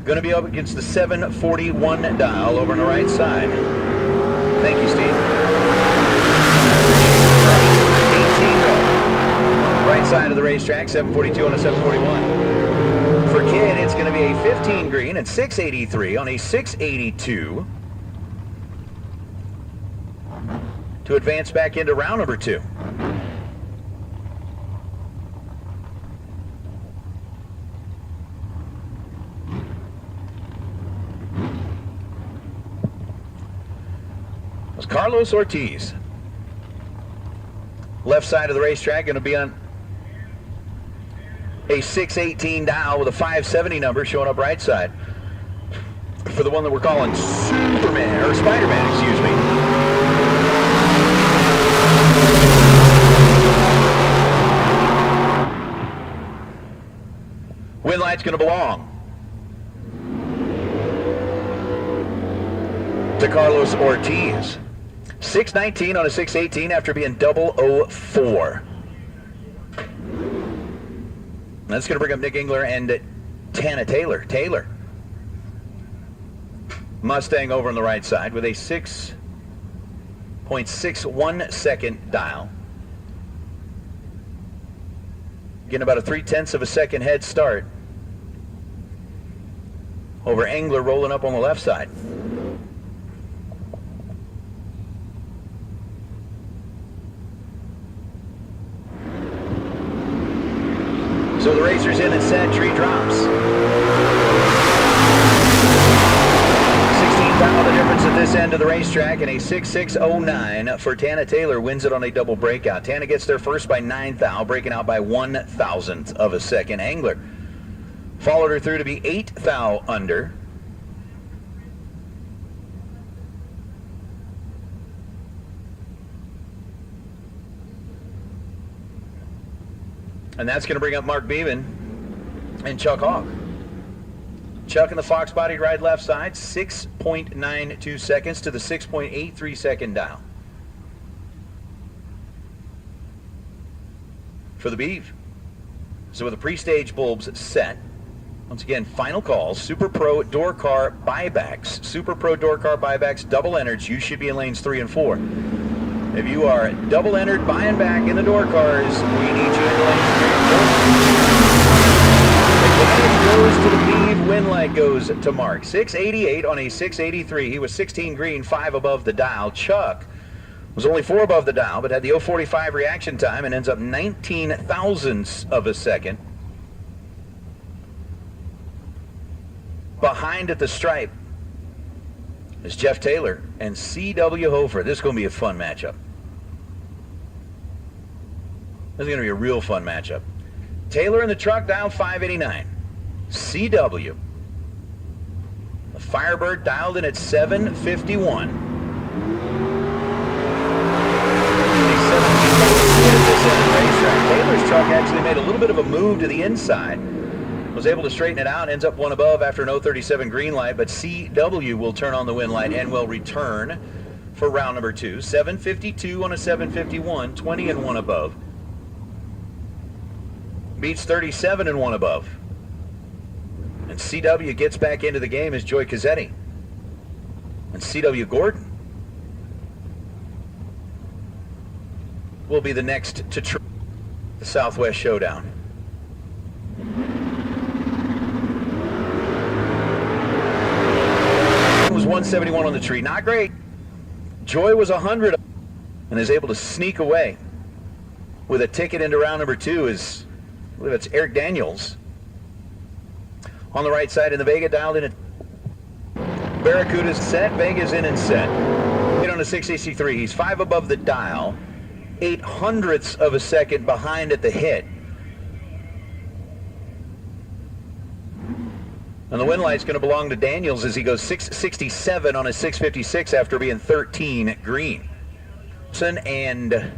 Going to be up against the 741 dial over on the right side. Thank you, Steve. 18 right side of the racetrack, 742 on a 741. For Kidd, it's going to be a 15 green at 683 on a 682 to advance back into round number 2. It's Carlos Ortiz. Left side of the racetrack, going to be on a 618 dial with a 570 number showing up right side for the one that we're calling Superman, or Spider-Man, excuse me. Win light's going to belong to Carlos Ortiz. 619 on a 618 after being 004. That's going to bring up Nick Engler and Tana Taylor. Taylor. Mustang over on the right side with a 6.61 second dial. Getting about a 3/10 of a second head start over Engler rolling up on the left side. So the racer's in and set, tree drops. 618 this end of the racetrack, and a 6.609 for Tana Taylor wins it on a double breakout. Tana gets there first by 9 thou, breaking out by 1/1000th of a second. Angler followed her through to be 8 thou under. And that's going to bring up Mark Beeman and Chuck Hawk. Chuck in the Fox-bodied ride left side, 6.92 seconds to the 6.83 second dial. For the Beeve. So with the pre-stage bulbs set, once again, final calls, Super Pro door car buybacks. Super Pro door car buybacks, double entered. You should be in lanes 3 and 4. If you are double entered, buying back in the door cars, we need you in lanes 3 and 4. Goes to the Beeve, win light goes to Mark. 688 on a 683. He was 16 green, 5 above the dial. Chuck was only 4 above the dial, but had the 045 reaction time and ends up 19 thousandths of a second behind at the stripe is Jeff Taylor and C.W. Hofer. This is going to be a fun matchup. This is going to be a real fun matchup. Taylor in the truck dialed 589. CW, the Firebird, dialed in at 751. Taylor's truck actually made a little bit of a move to the inside, was able to straighten it out, ends up 1 above after an 037 green light, but CW will turn on the win light and will return for round number 2. 752 on a 751, 20 and 1 above. Beats 37 and 1 above. And CW gets back into the game as Joy Cazzetti. And CW Gordon will be the next to the Southwest Showdown. It was 171 on the tree. Not great. Joy was 100 and is able to sneak away with a ticket into round number 2 is, I believe it's Eric Daniels. On the right side in the Vega, dialed in at Barracuda's set. Vega's in and set. Hit on a 663. He's 5 above the dial, 0.08 of a second behind at the hit. And the win light's going to belong to Daniels as he goes 667 on a 656 after being 13 green. And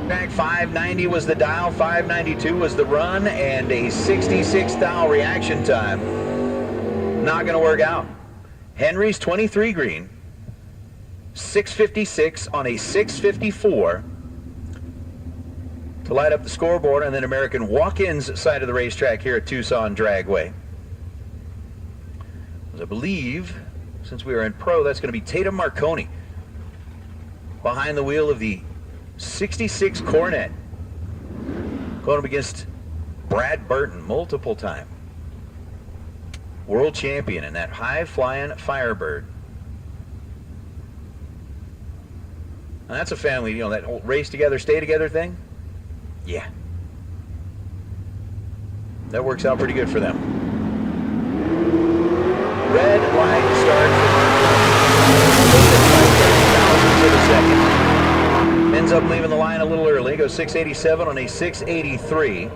back 590 was the dial, 592 was the run, and a 66 thou reaction time. Not going to work out. Henry's 23 green, 656 on a 654 to light up the scoreboard, and then American walk-ins side of the racetrack here at Tucson Dragway. As I believe, since we are in pro, that's going to be Tatum Marconi behind the wheel of the 66 Cornet, going up against Brad Burton, multiple time world champion in that high-flying Firebird. And that's a family, you know, that whole race together, stay together thing. Yeah, that works out pretty good for them. Red light start for the second. Ends up leaving the line a little early. Goes 687 on a 683.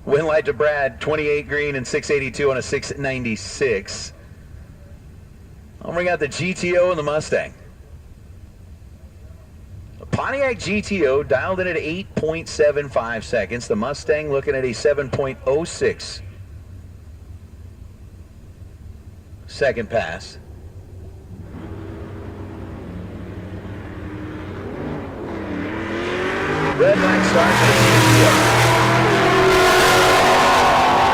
Win light to Brad, 28 green and 682 on a 696. I'll bring out the GTO and the Mustang. The Pontiac GTO dialed in at 8.75 seconds. The Mustang looking at a 7.06 second pass. Red light starts at the GTO.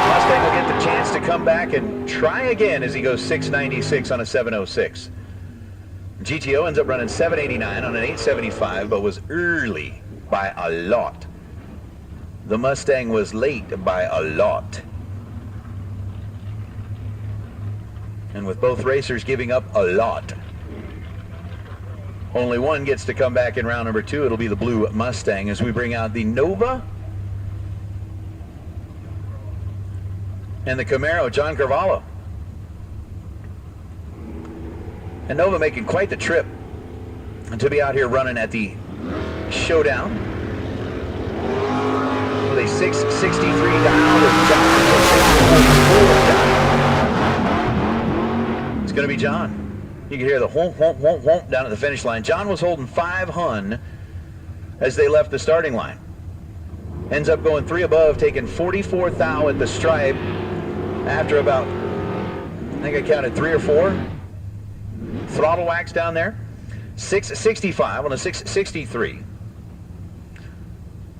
Mustang will get the chance to come back and try again as he goes 696 on a 706. GTO ends up running 789 on an 875, but was early by a lot. The Mustang was late by a lot. And with both racers giving up a lot, Only one gets to come back in round number 2. It'll be the blue Mustang as we bring out the Nova and the Camaro, John Carvalho. And Nova making quite the trip to be out here running at the Showdown with a 663 dial and John with a 644 dial. It's going to be John. You can hear the whomp, whomp, whomp, whomp down at the finish line. John was holding 5 hun as they left the starting line. Ends up going 3 above, taking 44 thou at the stripe after about, I think I counted 3 or 4 throttle whacks down there. 665 on a 663.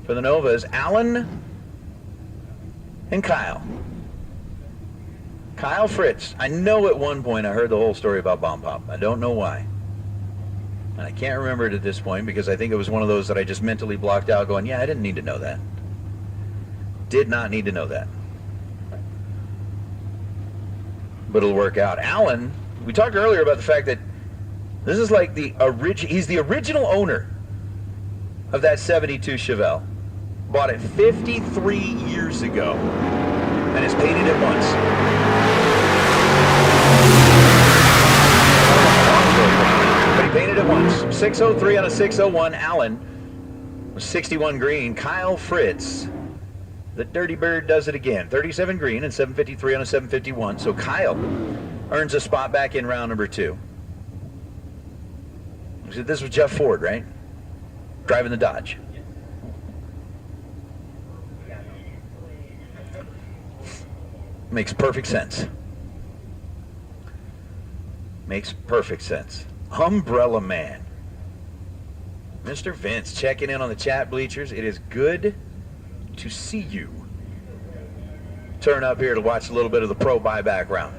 For the Novas, Alan and Kyle. Kyle Fritz. I know at one point I heard the whole story about Bomb Pop. I don't know why. And I can't remember it at this point because I think it was one of those that I just mentally blocked out going, yeah, I didn't need to know that. Did not need to know that. But it'll work out. Alan, we talked earlier about the fact that this is like he's the original owner of that 72 Chevelle. Bought it 53 years ago and has painted it once. But he painted it once. 603 on a 601. Allen was 61 green. Kyle Fritz, the Dirty Bird, does it again. 37 green and 753 on a 751. So Kyle earns a spot back in round number 2. This was Jeff Ford, right? Driving the Dodge. Makes perfect sense. Makes perfect sense. Umbrella Man. Mr. Vince checking in on the chat bleachers. It is good to see you. Turn up here to watch a little bit of the pro buyback round.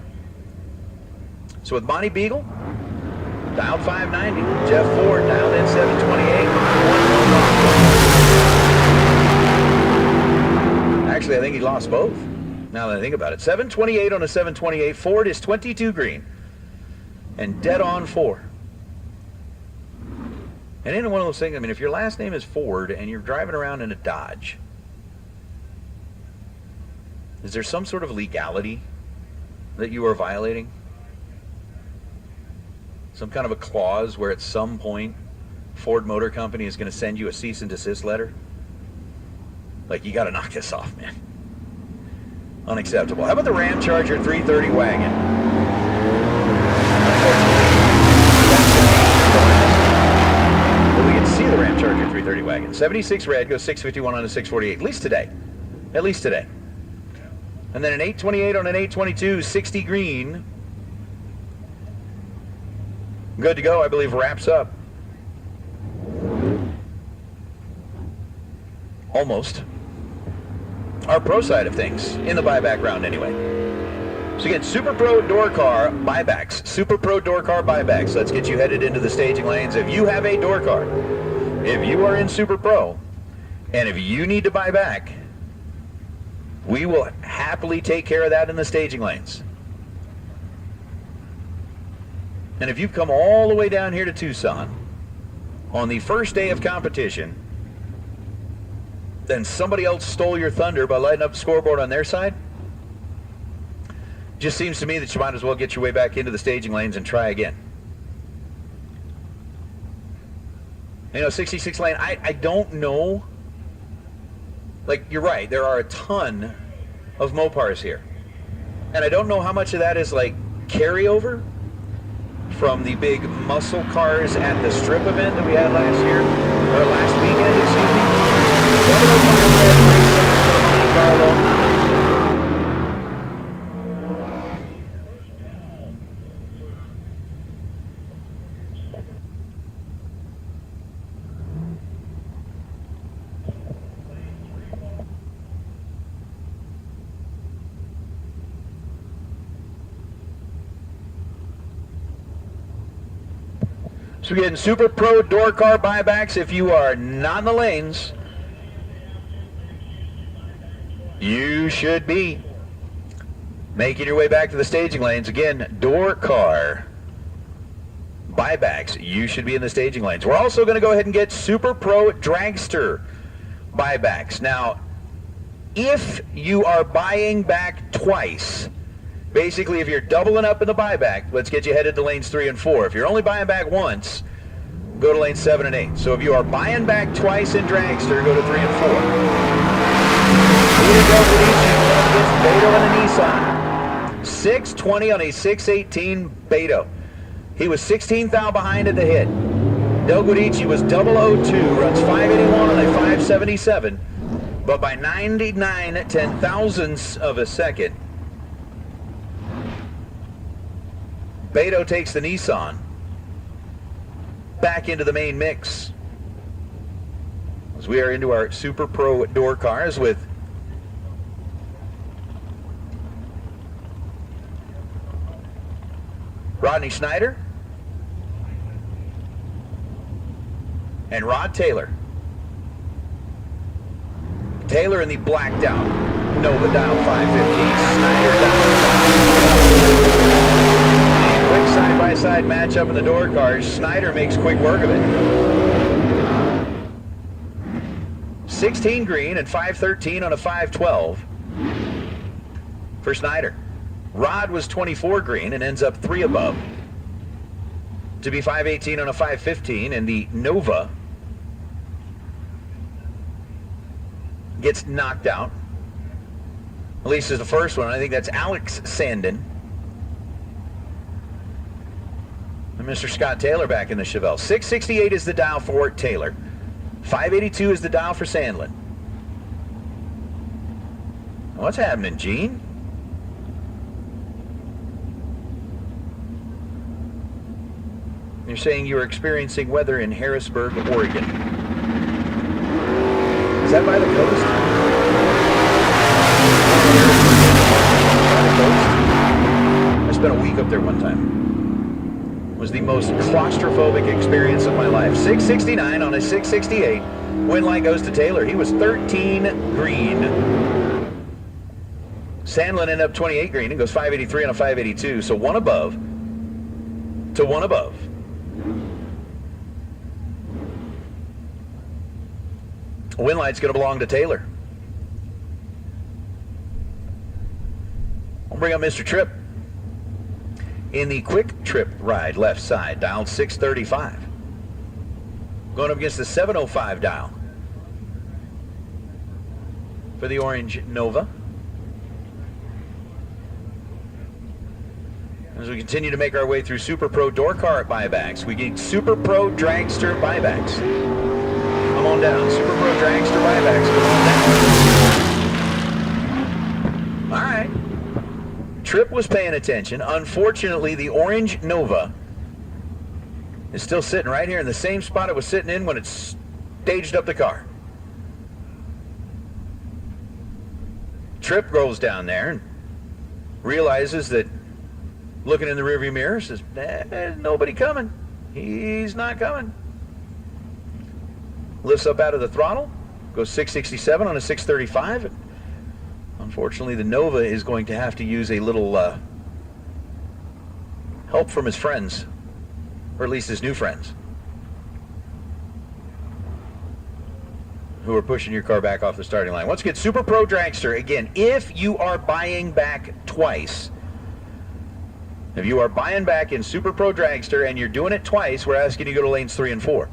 So with Bonnie Beagle, dialed 590. Jeff Ford, dialed in 728. Actually, I think he lost both. Now that I think about it. 728 on a 728. Ford is 22 green. And dead on 4. And in one of those things, I mean, if your last name is Ford and you're driving around in a Dodge, is there some sort of legality that you are violating? Some kind of a clause where at some point Ford Motor Company is going to send you a cease and desist letter? Like, you got to knock this off, man. Unacceptable. How about the Ram Charger 330 wagon? Well, we can see the Ram Charger 330 wagon. 76 red goes 651 on a 648. At least today. At least today. And then an 828 on an 822, 60 green. Good to go, I believe, wraps up. Almost. Our pro side of things, in the buyback round anyway. So again, Super Pro Door Car buybacks. Super Pro Door Car buybacks. Let's get you headed into the staging lanes. If you have a door car, if you are in Super Pro, and if you need to buy back, we will happily take care of that in the staging lanes. And if you've come all the way down here to Tucson on the first day of competition, then somebody else stole your thunder by lighting up the scoreboard on their side, just seems to me that you might as well get your way back into the staging lanes and try again. You know, 66 lane, I don't know. Like, you're right, there are a ton of Mopars here. And I don't know how much of that is like carryover from the big muscle cars at the strip event that we had last year, or last weekend, excuse me. So we're getting Super Pro door car buybacks. If you are not in the lanes, you should be making your way back to the staging lanes. Again, door car buybacks, you should be in the staging lanes. We're also going to go ahead and get Super Pro Dragster buybacks. Now, if you are buying back twice, basically if you're doubling up in the buyback, let's get you headed to lanes 3 and 4. If you're only buying back once, go to lanes 7 and 8. So if you are buying back twice in Dragster, go to 3 and 4. Here goes Beto in a Nissan. 620 on a 618 Beto. He was 16 thou behind at the hit. Del Guidici was 002, runs 581 on a 577, but by 99 10,000ths of a second, Beto takes the Nissan back into the main mix. As we are into our Super Pro door cars with Rodney Schneider and Rod Taylor. Taylor in the blacked out Nova dial 515. Schneider dial 515. Quick side-by-side matchup in the door cars. Schneider makes quick work of it. 16 green and 513 on a 512 for Schneider. Rod was 24 green and ends up 3 above to be 518 on a 515, and the Nova gets knocked out. At least is the first one. I think that's Alex Sandin. And Mr. Scott Taylor back in the Chevelle. 668 is the dial for Taylor. 582 is the dial for Sandlin. What's happening, Gene? You're saying you are experiencing weather in Harrisburg, Oregon. Is that by the coast? By the coast? I spent a week up there one time. It was the most claustrophobic experience of my life. 669 on a 668. Wind light goes to Taylor. He was 13 green. Sandlin ended up 28 green and goes 583 on a 582. So 1 above to 1 above. Wind light's going to belong to Taylor. I'll bring up Mr. Tripp in the quick trip ride left side, dialed 635. Going up against the 705 dial for the orange Nova. As we continue to make our way through Super Pro door car buybacks, we get Super Pro Dragster buybacks. Come on down. Super Pro Dragster buybacks. Come on down. All right. Tripp was paying attention. Unfortunately, the orange Nova is still sitting right here in the same spot it was sitting in when it staged up the car. Tripp rolls down there and realizes that, looking in the rearview mirror, says, there's nobody coming. He's not coming. Lifts up out of the throttle, goes 667 on a 635. And unfortunately, the Nova is going to have to use a little help from his friends, or at least his new friends, who are pushing your car back off the starting line. Once again, Super Pro Dragster. Again, if you are buying back twice, if you are buying back in Super Pro Dragster and you're doing it twice, we're asking you to go to lanes 3 and 4.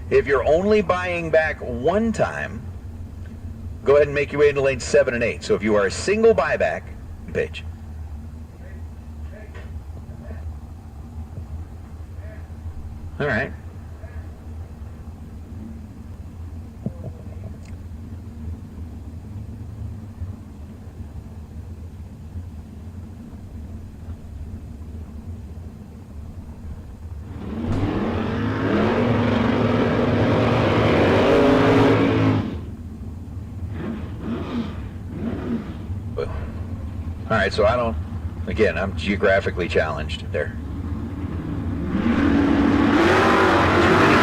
If you're only buying back one time, go ahead and make your way into lanes 7 and 8. So if you are a single buyback, page. All right. All right, so again, I'm geographically challenged there. Too many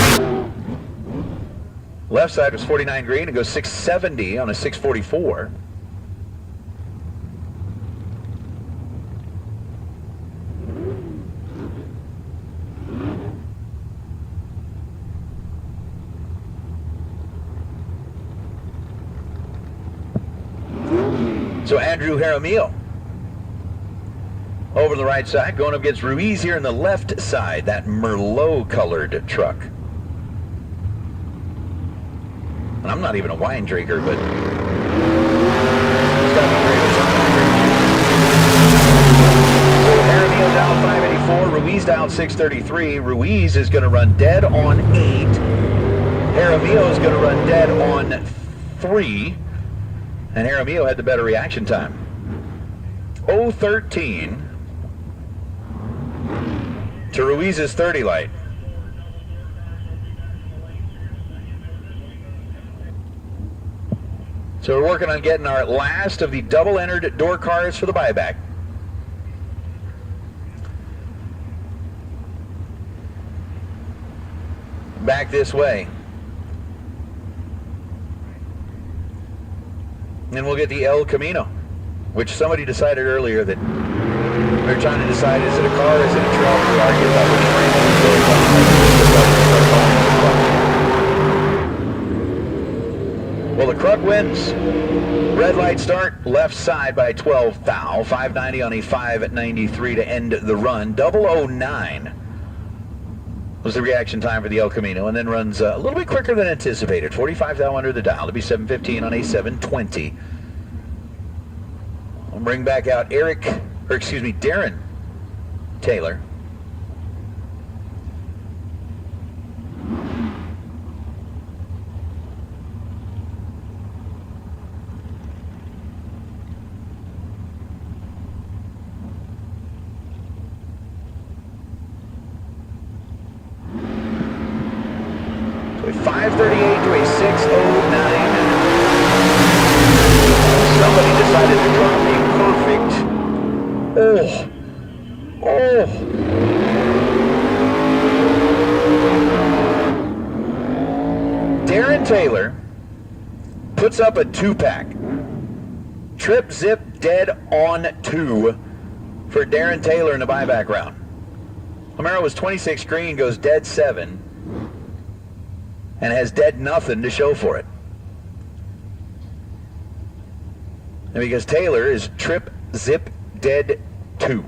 trees. Left side was 49 green. It goes 670 on a 644. So Andrew Jaramillo over to the right side, going up against Ruiz here in the left side, that Merlot-colored truck. And I'm not even a wine drinker, but so Jaramillo's out 584, Ruiz down 633. Ruiz is going to run dead on 8. Jaramillo is going to run dead on 3. And Jaramillo had the better reaction time. 013 to Ruiz's 30 light. So we're working on getting our last of the double entered door cars for the buyback. Back this way. And we'll get the El Camino, which somebody decided earlier that they're trying to decide, is it a car, is it a truck? We argued about which frame. Well, the truck wins. Red light start, left side by 12 thou. 590 on a 593 to end the run. 009 was the reaction time for the El Camino, and then runs a little bit quicker than anticipated. 45 thou under the dial to be 715 on a 720. I'll bring back out Darren Taylor. So a 538 to a 609. Somebody decided to drop a perfect. Darren Taylor puts up a 2-pack. Trip zip dead on 2 for Darren Taylor in the buyback round. Camaro was 26 green, goes dead 7, and has dead nothing to show for it. And because Taylor is trip zip dead 2.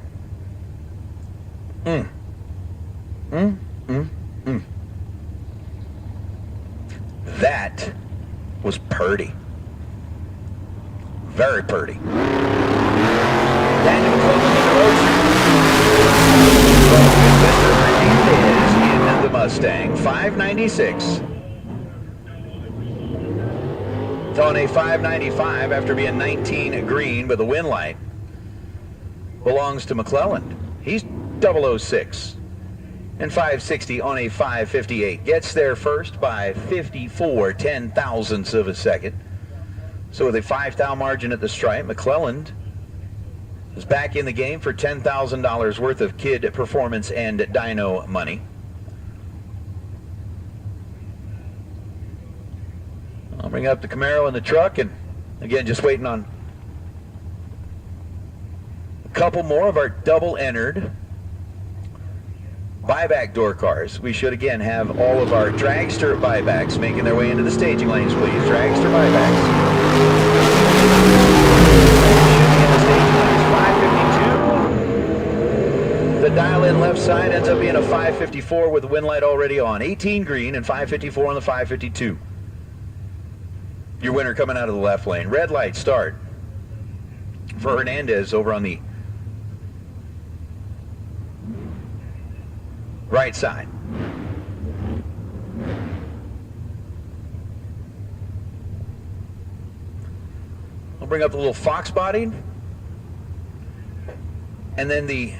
That was purty. Very purty. Daniel closing in the road. Mr. Hernandez in the Mustang, 596. It's on a 595 after being 19 green, but the win light belongs to McClelland. He's 006 and 560 on a 558. Gets there first by 54 ten-thousandths of a second. So with a 5 thou margin at the stripe, McClelland is back in the game for $10,000 worth of kid performance and dyno money. I'll bring up the Camaro and the truck, and again, just waiting on a couple more of our double entered buyback door cars. We should again have all of our Dragster buybacks making their way into the staging lanes, please. Dragster buybacks. The dial-in left side ends up being a 554 with the win light already on. 18 green and 554 on the 552. Your winner coming out of the left lane. Red light start for Hernandez over on the right side. I'll bring up the little Fox body, and then the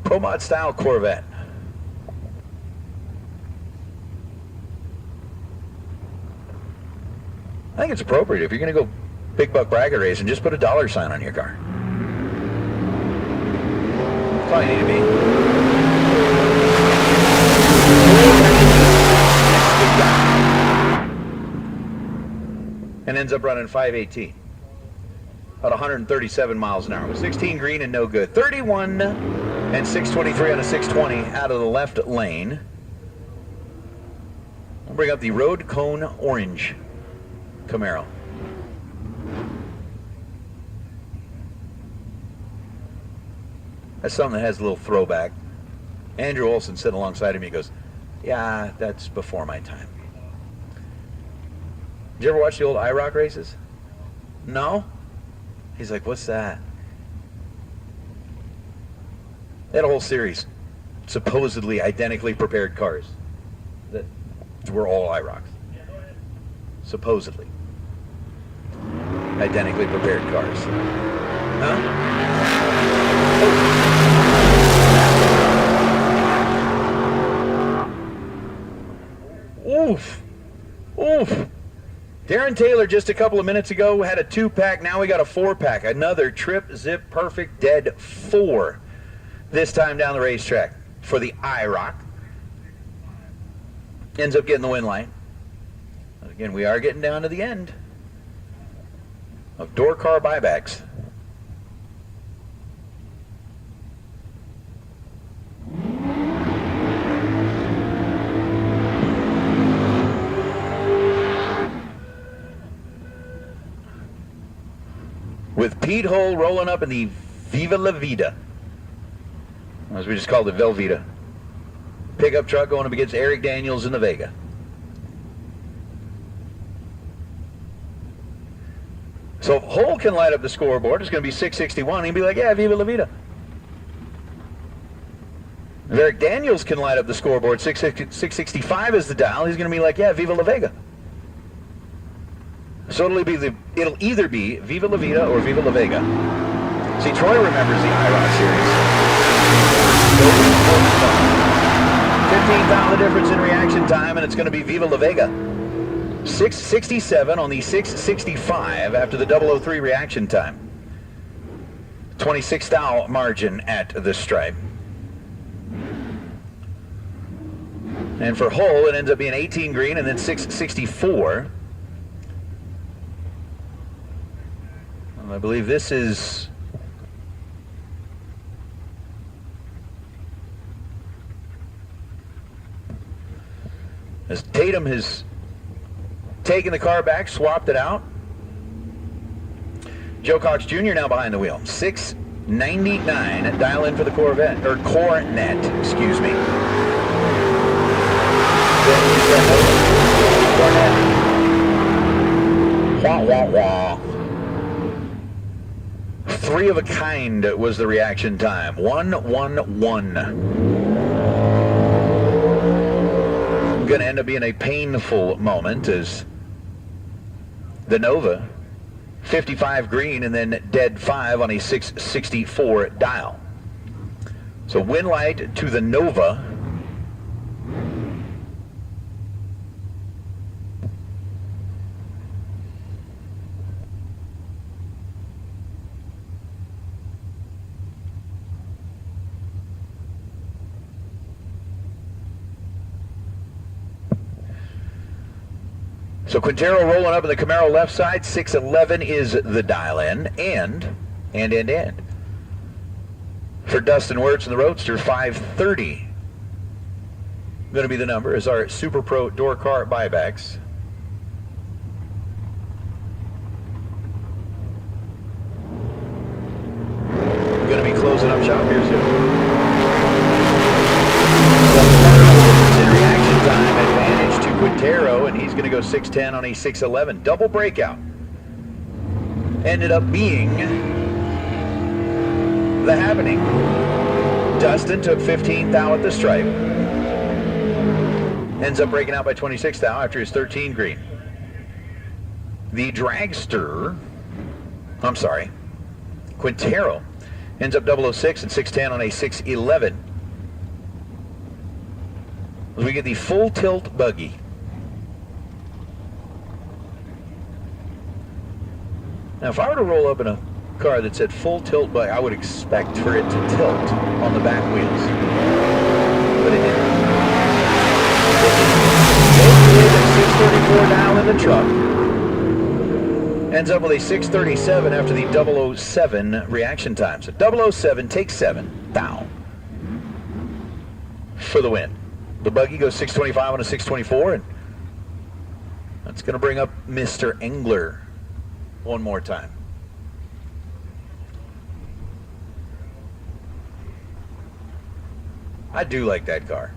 Pro Mod style Corvette. I think it's appropriate if you're going to go big buck bracket racing, just put a $ sign on your car. That's all you need to be. And ends up running 518. About 137 miles an hour with 16 green and no good. 31 and 623 on a 620 out of the left lane. I'll bring up the Road Cone Orange Camaro. That's something that has a little throwback. Andrew Olson sitting alongside him, he goes, yeah, that's before my time. Did you ever watch the old IROC races? No? He's like, what's that? They had a whole series, supposedly identically prepared cars that were all IROCs. Supposedly. Identically prepared cars. Huh? Oh. Oof. Oof. Darren Taylor just a couple of minutes ago had a 2-pack. Now we got a 4-pack. Another Trip Zip Perfect Dead 4. This time down the racetrack for the IROC. Ends up getting the win line. Again, we are getting down to the end of door car buybacks. With Pete Hull rolling up in the Viva La Vida, as we just called it, Velveeta pickup truck, going up against Eric Daniels in the Vega. So if Hull can light up the scoreboard, it's going to be 661. He'll be like, yeah, Viva La Vida. If Eric Daniels can light up the scoreboard, 665 is the dial, he's going to be like, yeah, Viva La Vega. So it'll either be Viva La Vida or Viva La Vega. See, Troy remembers the IROC series. 15th difference in reaction time, and it's going to be Viva La Vega. 667 on the 665 after the 003 reaction time. 26 thou margin at the stripe. And for Hull, it ends up being 18 green and then 664. I believe this is as Tatum has taken the car back, swapped it out. Joe Cox Jr. now behind the wheel. 699. Dial in for the Corvette, or Cornet, excuse me. Cornet. Wah, wah, wah. 3 of a kind was the reaction time. 1-1-1. Going to end up being a painful moment as the Nova 55 green and then dead 5 on a 664 dial. So win light to the Nova. So Quintero rolling up in the Camaro left side, 611 is the dial in, and. For Dustin Wirtz in the Roadster, 530. Going to be the number as our Super Pro door car buybacks. Going to be closing up shop here soon. Reaction time advantage to Quintero, and he's going to go 610 on a 611. Double breakout. Ended up being the happening. Dustin took 15th thou at the stripe. Ends up breaking out by 26th thou after his 13 green. The Dragster, Quintero, ends up 006 and 610 on a 611. We get the full tilt buggy. Now, if I were to roll up in a car that said full tilt buggy, I would expect for it to tilt on the back wheels. But it didn't. A 634 dial in the truck. Ends up with a 637 after the 007 reaction time. So 007 takes 7 thou for the win. The buggy goes 625 on a 624, and that's going to bring up Mr. Engler one more time. I do like that car.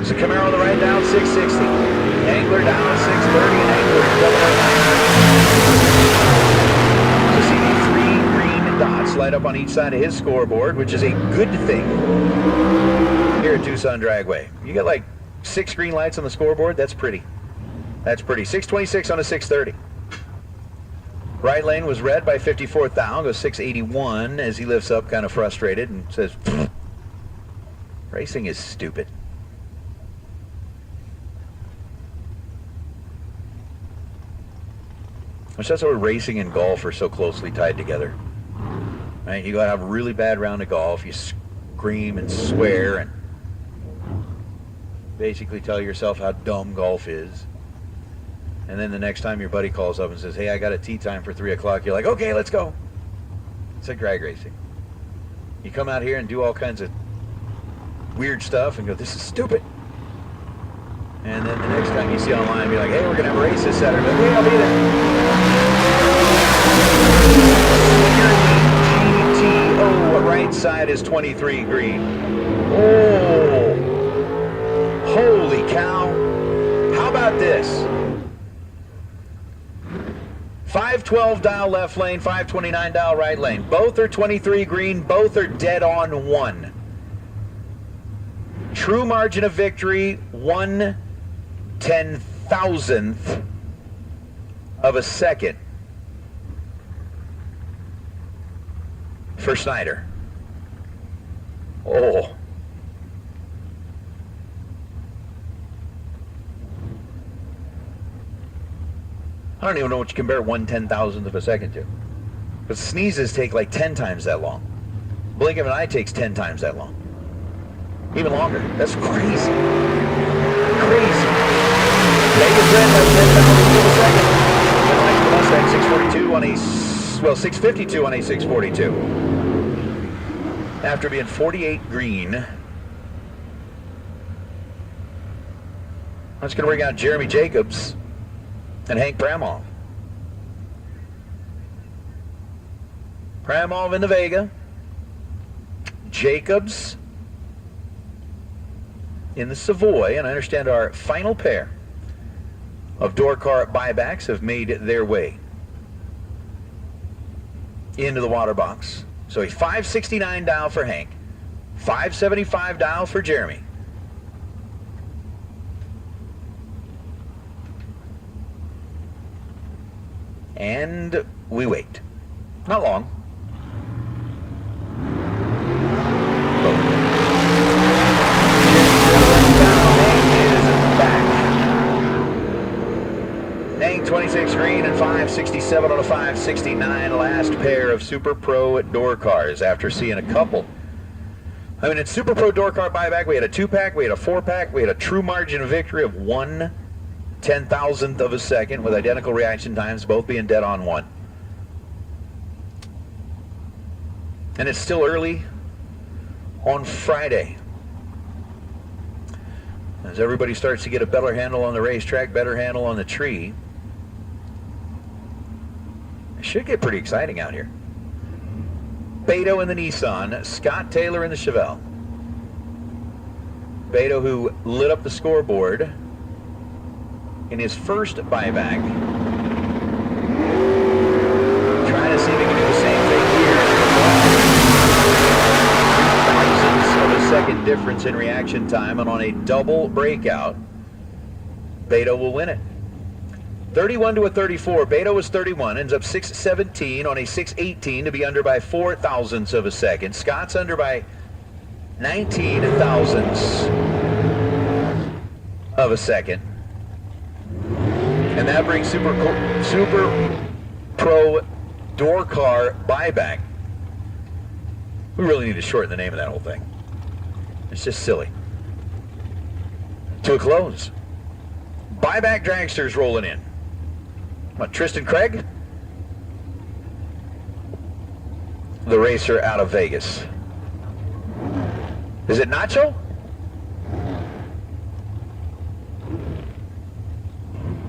It's a Camaro on the right down 660. Angler down 630 and Angler double. So see the 3 green dots light up on each side of his scoreboard, which is a good thing here at Tucson Dragway. You got like 6 green lights on the scoreboard. That's pretty. That's pretty. 626 on a 630. Right lane was red by 54th thou. Goes 681 as he lifts up, kind of frustrated, and says, "Racing is stupid." Which that's why racing and golf are so closely tied together. Right? You go out and have a really bad round of golf, you scream and swear and basically tell yourself how dumb golf is. And then the next time your buddy calls up and says, "Hey, I got a tee time for 3 o'clock," you're like, "Okay, let's go." It's like drag racing. You come out here and do all kinds of weird stuff and go, "This is stupid." And then the next time you see online, be like, "Hey, we're going to have a race this Saturday." "Okay, I'll be there." GTO, right side is 23 green. Oh, holy cow. How about this? 512 dial left lane, 529 dial right lane. Both are 23 green, both are dead on 1. True margin of victory, 1/10,000th of a second for Snyder. Oh. I don't even know what you compare 1/10,000th of a second to. But sneezes take like 10 times that long. Blink of an eye takes 10 times that long. Even longer. That's crazy. Crazy. Vegas red by 10,000th of a second. And like the Mustang 642 on a, well, 652 on a 642. After being 48 green. That's going to bring out Jeremy Jacobs and Hank Pramov. Pramov in the Vega. Jacobs in the Savoy. And I understand our final pair of door car buybacks have made their way into the water box. So a 569 dial for Hank. 575 dial for Jeremy. And we wait. Not long. Hank 26 green and 567 on a 569. Last pair of Super Pro door cars after seeing a couple. I mean, in Super Pro door car buyback, we had a 2-pack, we had a 4-pack, we had a true margin of victory of 1/10,000th of a second with identical reaction times, both being dead on 1. And it's still early on Friday. As everybody starts to get a better handle on the racetrack, better handle on the tree, it should get pretty exciting out here. Beto in the Nissan, Scott Taylor in the Chevelle. Beto, who lit up the scoreboard in his first buyback, trying to see if he can do the same thing here. Thousandths of a second difference in reaction time, and on a double breakout, Beto will win it. 31 to a 34. Beto was 31, ends up 617 on a 618 to be under by 4 thousandths of a second. Scott's under by 19 thousandths of a second. And that brings Super Pro door car buyback. We really need to shorten the name of that whole thing. It's just silly. To a close. Buyback dragsters rolling in. What, Tristan Craig? The racer out of Vegas. Is it Nacho?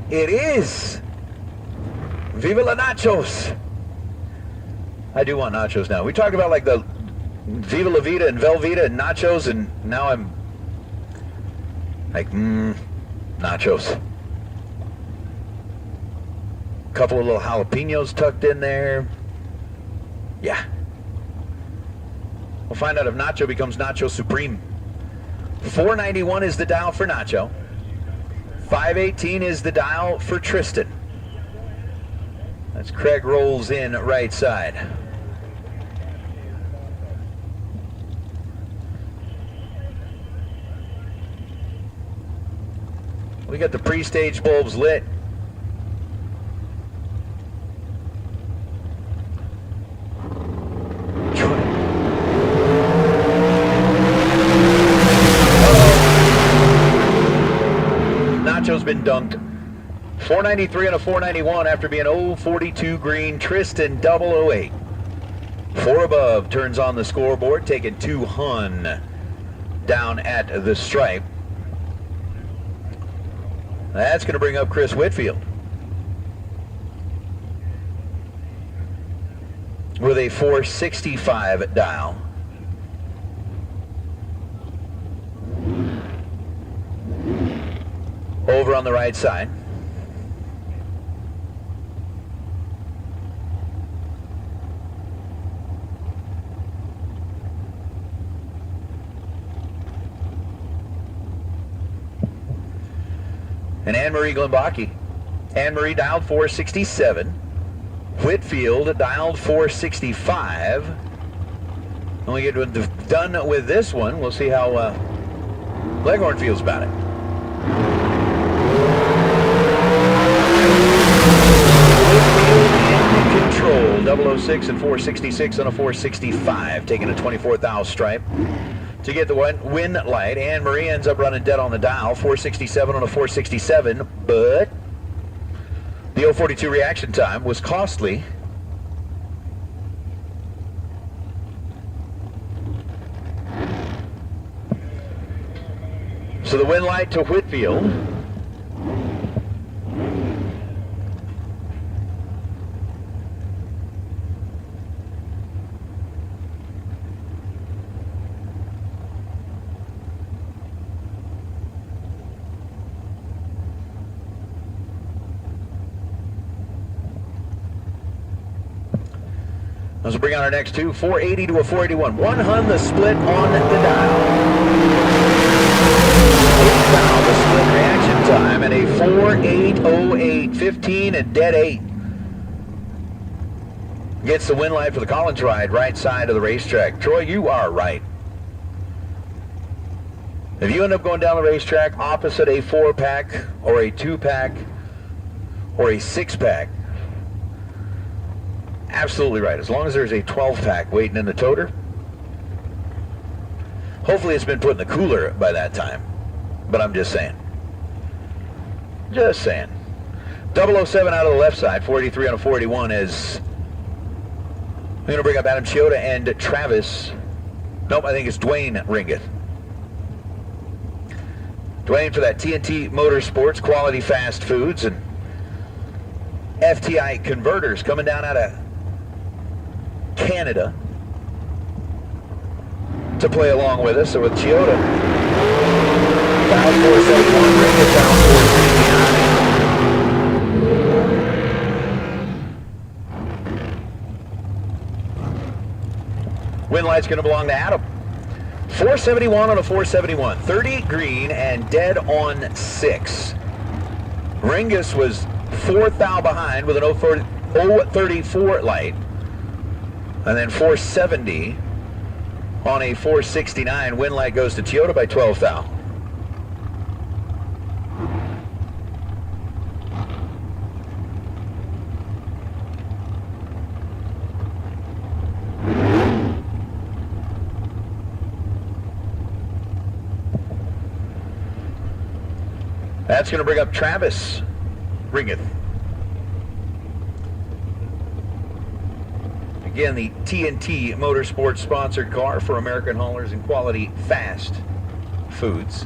It is. Viva la nachos. I do want nachos now. We talked about like the Viva la Vida and Velveeta and nachos, and now I'm like, nachos. Couple of little jalapenos tucked in there. Yeah. We'll find out if Nacho becomes Nacho Supreme. 491 is the dial for Nacho. 518 is the dial for Tristan. As Craig rolls in right side. We got the pre-stage bulbs lit. Nacho's been dunked. 493 and a 491 after being 042 green. Tristan 008. 4 above turns on the scoreboard, taking 2 hun down at the stripe. That's going to bring up Chris Whitfield with a 465 dial. Over on the right side. And Anne-Marie Glimbaki. Anne-Marie dialed 467. Whitfield dialed 465. When we get done with this one, we'll see how Leghorn feels about it. Whitfield in control. 006 and 466 on a 465, taking a 24th stripe. To get the win light, Anne-Marie ends up running dead on the dial, 467 on a 467, but the 042 reaction time was costly. So the win light to Whitfield. Let's bring on our next two, 480 to a 481. 1 hun the split on the dial. 8 dial the split reaction time and a 4808, 15 and dead 8. Gets the win light for the Collins ride, right side of the racetrack. Troy, you are right. If you end up going down the racetrack opposite a 4-pack or a 2-pack or a 6-pack, absolutely right. As long as there's a 12-pack waiting in the toter, hopefully it's been put in the cooler by that time. But I'm just saying. Just saying. 007 out of the left side, 483 on a 481 is... I'm going to bring up Adam Chioda and Travis. Nope, I think it's Dwayne Ringeth. Dwayne for that TNT Motorsports, Quality Fast Foods, and FTI Converters coming down out of Canada to play along with us. So with Chioda, down 471, Ringeth down 469. Win light's going to belong to Adam. 471 on a 471. 30 green and dead on 6. Ringus was 4th thou behind with an 034 light. And then 470 on a 469. Win light goes to Chioda by 12 thou. That's going to bring up Travis Ringeth. Again, the TNT Motorsports sponsored car for American haulers and Quality Fast Foods.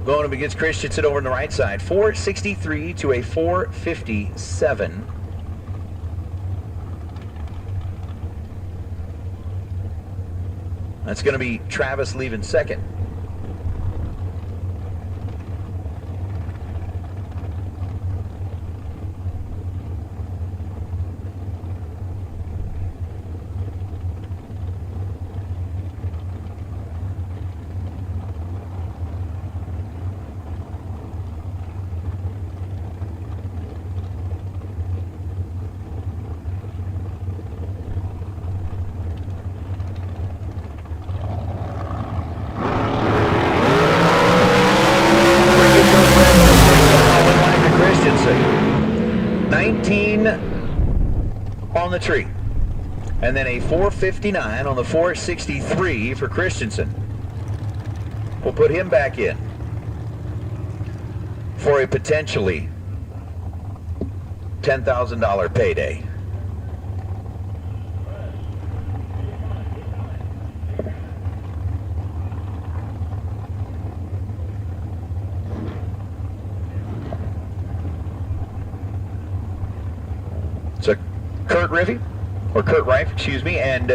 going up against Christensen over on the right side. 463 to a 457. That's going to be Travis leaving second. On the tree, and then a 459 on the 463 for Christensen. We'll put him back in for a potentially $10,000 payday. So Kurt Reif, excuse me, and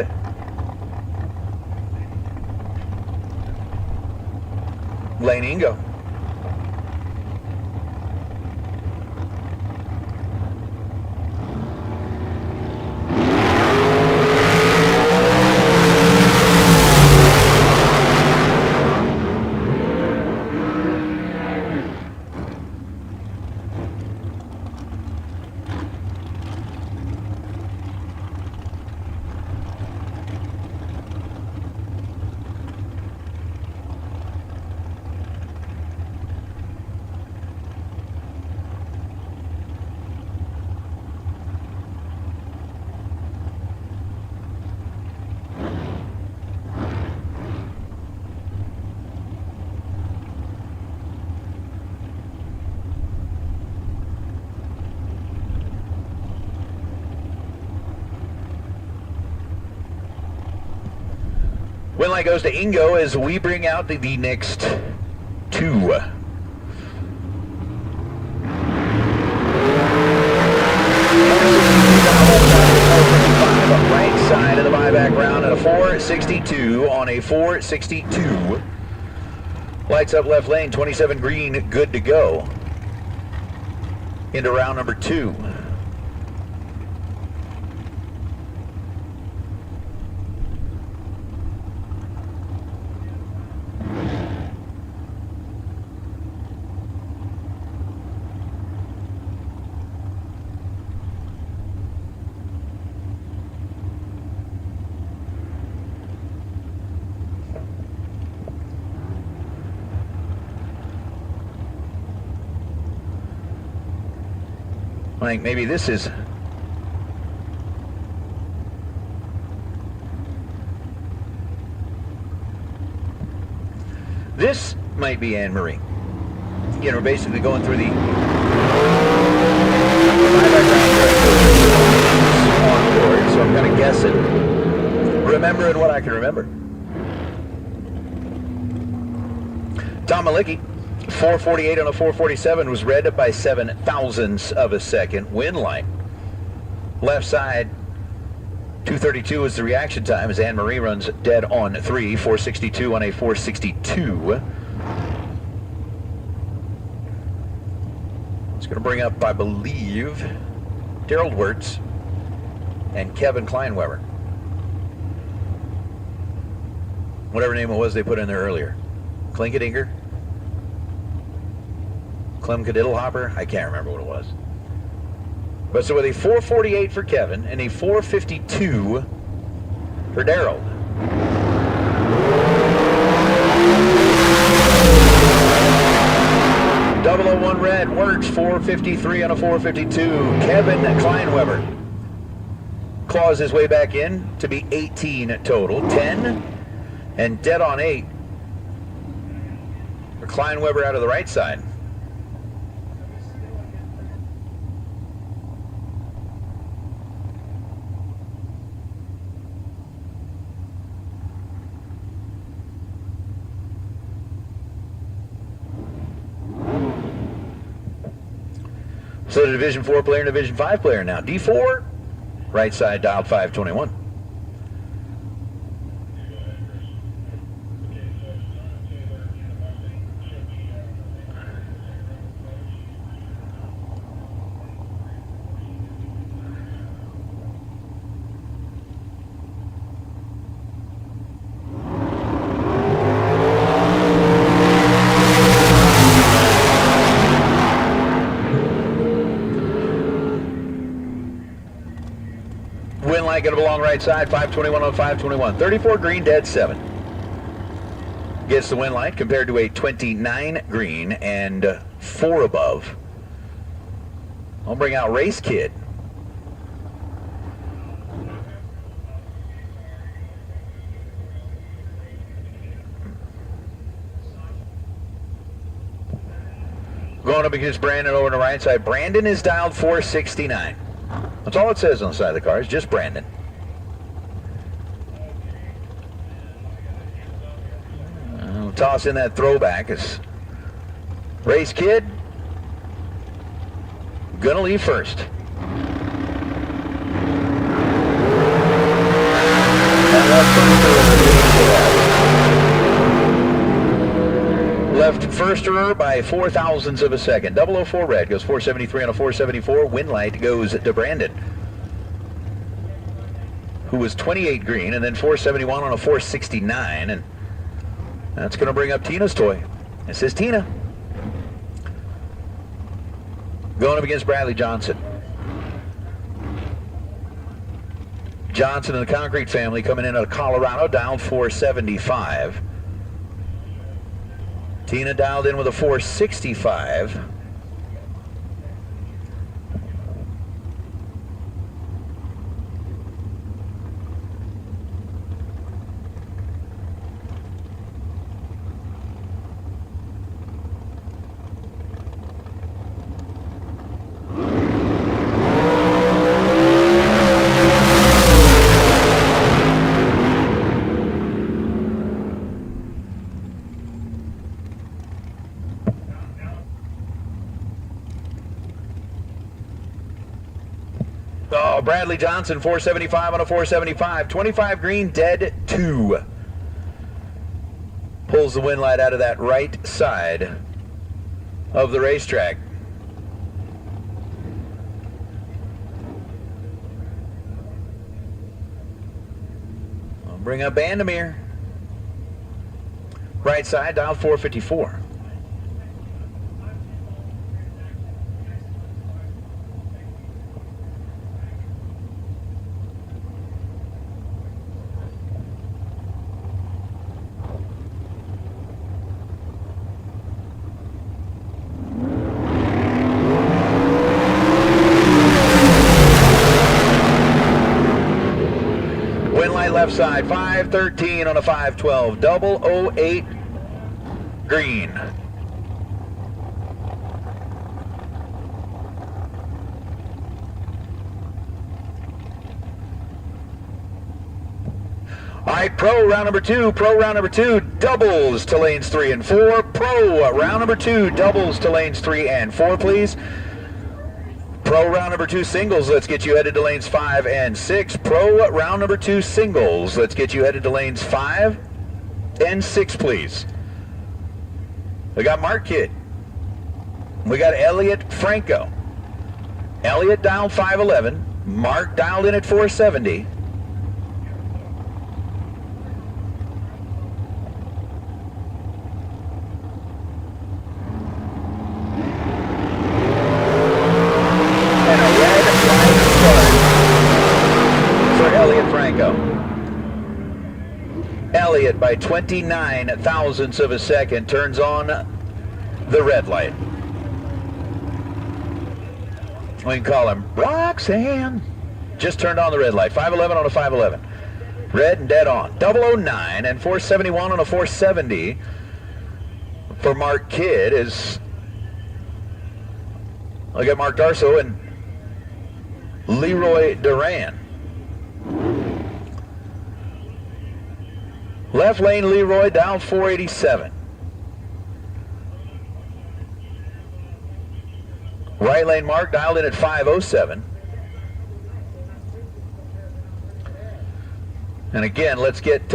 Lane Ingo. Win light goes to Ingo as we bring out the next two. Right side of the buyback round at a 462 on a 462. Lights up left lane, 27 green, good to go. Into round number 2. I think maybe this is might be Anne Marie. Again, we're basically going through the on board, so I'm kind of guessing, remembering what I can remember. Tom Malicki, 448 on a 447 was read by 7 thousandths of a second. Win light. Left side, 232 is the reaction time as Anne Marie runs dead on 3, 462 on a 462. It's going to bring up, I believe, Daryl Wirtz and Kevin Kleinweber. Whatever name it was they put in there earlier. Klinkadinger? Clem Cadiddlehopper? I can't remember what it was. But so with a 448 for Kevin and a 452 for Daryl. .001 red, Wirtz 453 on a 452. Kevin Kleinweber claws his way back in to be 18 total. 10 and dead on 8 for Kleinweber out of the right side. So the Division 4 player and Division 5 player now. D4, right side dialed 521. Wind light going to belong right side, 521 on 521. 34 green, dead 7. Gets the wind light compared to a 29 green and 4 above. I'll bring out Race Kid. Going up against Brandon over on the right side. Brandon is dialed 469. That's all it says on the side of the car. It's just Brandon. I'll toss in that throwback. It's Race Kid gonna leave first. Left firster by 4 thousandths of a second. 004 red goes 473 on a 474. Wind light goes to Brandon, who was 28 green, and then 471 on a 469. And that's going to bring up Tina's toy. It says Tina. Going up against Bradley Johnson. Johnson and the Concrete family coming in out of Colorado, down 475. Tina dialed in with a 465. Oh, Bradley Johnson, 475 on a 475. 25 green, dead 2. Pulls the wind light out of that right side of the racetrack. I'll bring up Bandamere. Right side, dial 454. Left side, 513 on a 512, 008 green. All right, pro round number 2, doubles to lanes 3 and 4. Pro round number 2, doubles to lanes 3 and 4, please. Pro round number 2 singles, let's get you headed to lanes 5 and 6. Pro round number 2 singles, let's get you headed to lanes 5 and 6, please. We got Mark Kidd. We got Elliot Franco. Elliot dialed 511. Mark dialed in at 470. Elliott by 29 thousandths of a second turns on the red light. We can call him Roxanne. Just turned on the red light. 511 on a 511. Red and dead on. 009 and 471 on a 470 for Mark Kidd is... Look at Mark Darso and Leroy Duran. Left lane Leroy down Right lane mark dialed in at 5:07. And again, let's get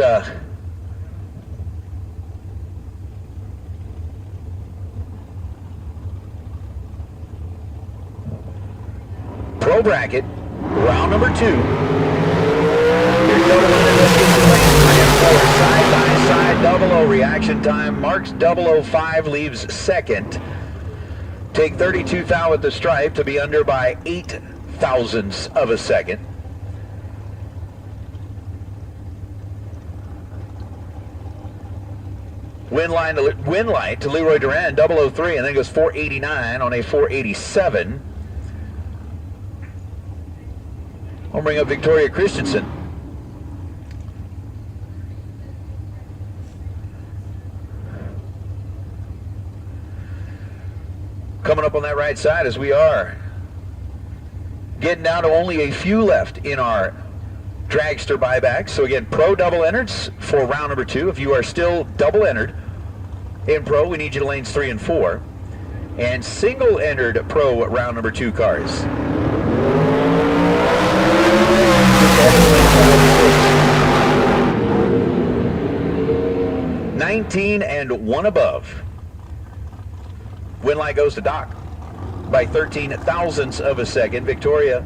Pro Bracket, round number 2. Here's side by side, 00 reaction time. Marks 005, leaves second. Take 32 thou at the stripe to be under by 8 thousandths of a second. Win light to Leroy Duran, 003, and then goes 489 on a 487. I'll bring up Victoria Christensen. Coming up on that right side as we are getting down to only a few left in our Dragster buyback. So again, pro double entered for round number 2. If you are still double entered in pro, we need you to lanes 3 and 4. And single entered pro round number 2 cars. 19 and 1 above. Win light goes to Doc by 13 thousandths of a second. Victoria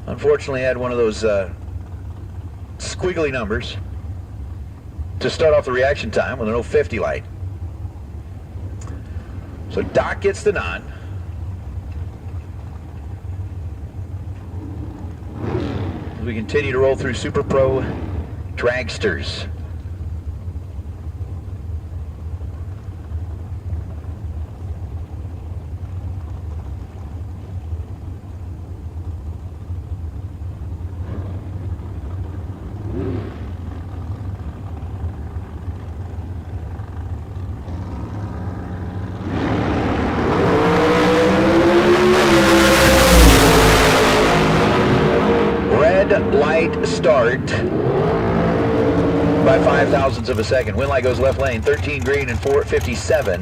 unfortunately had one of those squiggly numbers to start off the reaction time with an 050 light. So Doc gets the nod. As we continue to roll through Super Pro Dragsters. Light start by 5 thousandths of a second. Win light goes left lane, 13 green and 457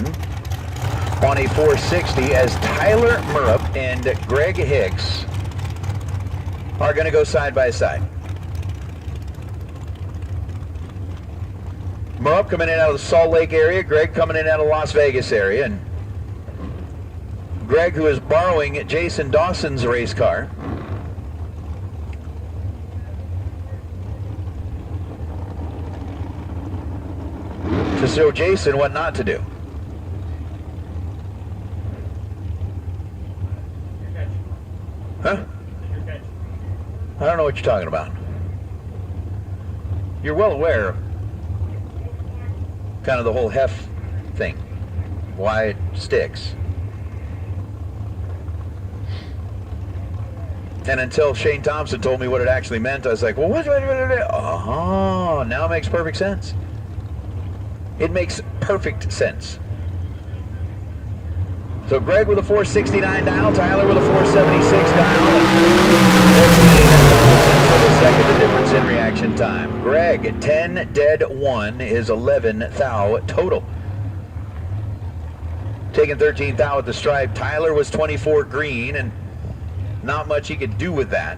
on a 460 as Tyler Murrup and Greg Hicks are going to go side by side. Murrup coming in out of the Salt Lake area, Greg coming in out of the Las Vegas area, and Greg, who is borrowing Jason Dawson's race car, to show Jason what not to do. Huh? I don't know what you're talking about. You're well aware of kind of the whole hef thing, why it sticks. And until Shane Thompson told me what it actually meant, I was like, well, what? Oh, now it makes perfect sense. It makes perfect sense. So Greg with a 469 dial, Tyler with a 476 dial. For the second, the difference in reaction time. Greg, 10 dead 1 is 11 thou total. Taking 13 thou at the stripe. Tyler was 24 green, and not much he could do with that.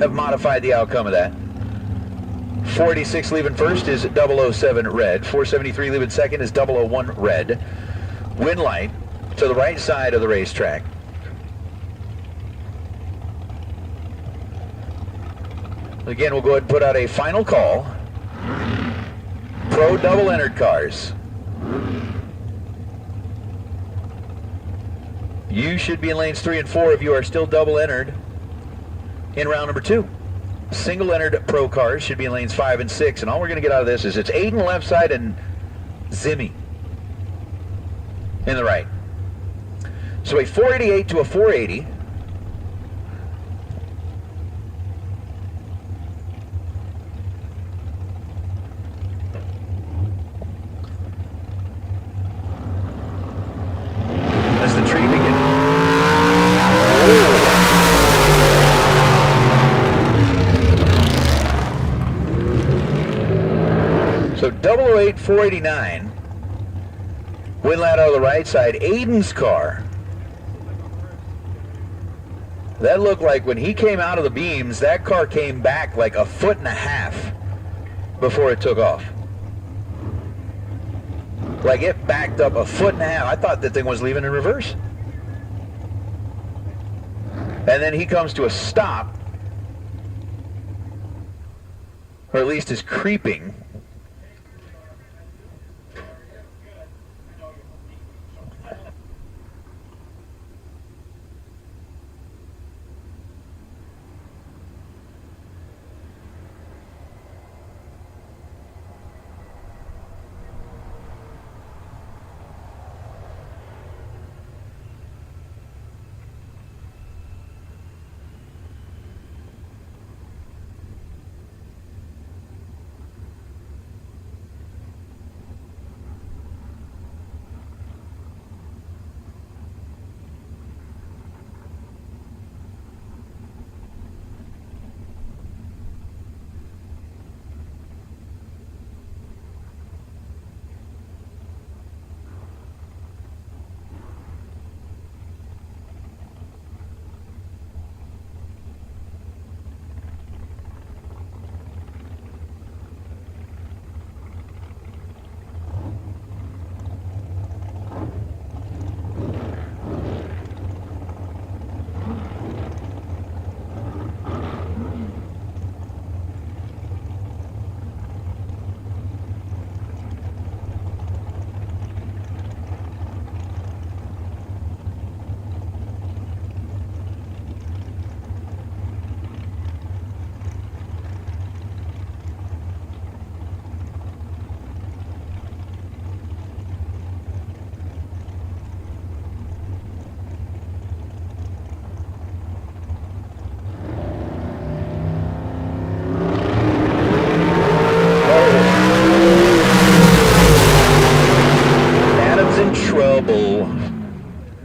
Modified the outcome of that. 486 leaving first is 007 red. 473 leaving second is 001 red. Win light to the right side of the racetrack. Again, we'll go ahead and put out a final call. Pro double entered cars. You should be in lanes 3 and 4 if you are still double entered in round number 2. Single entered pro cars should be in lanes 5 and 6, and all we're going to get out of this is it's Aiden left side and Zimmy in the right. So a 488 to a 480. As the tree begins. So 008 489. Wind lat out of the right side. Aiden's car. That looked like when he came out of the beams, that car came back like 1.5 feet before it took off. Like it backed up 1.5 feet. I thought that thing was leaving in reverse. And then he comes to a stop, or at least is creeping.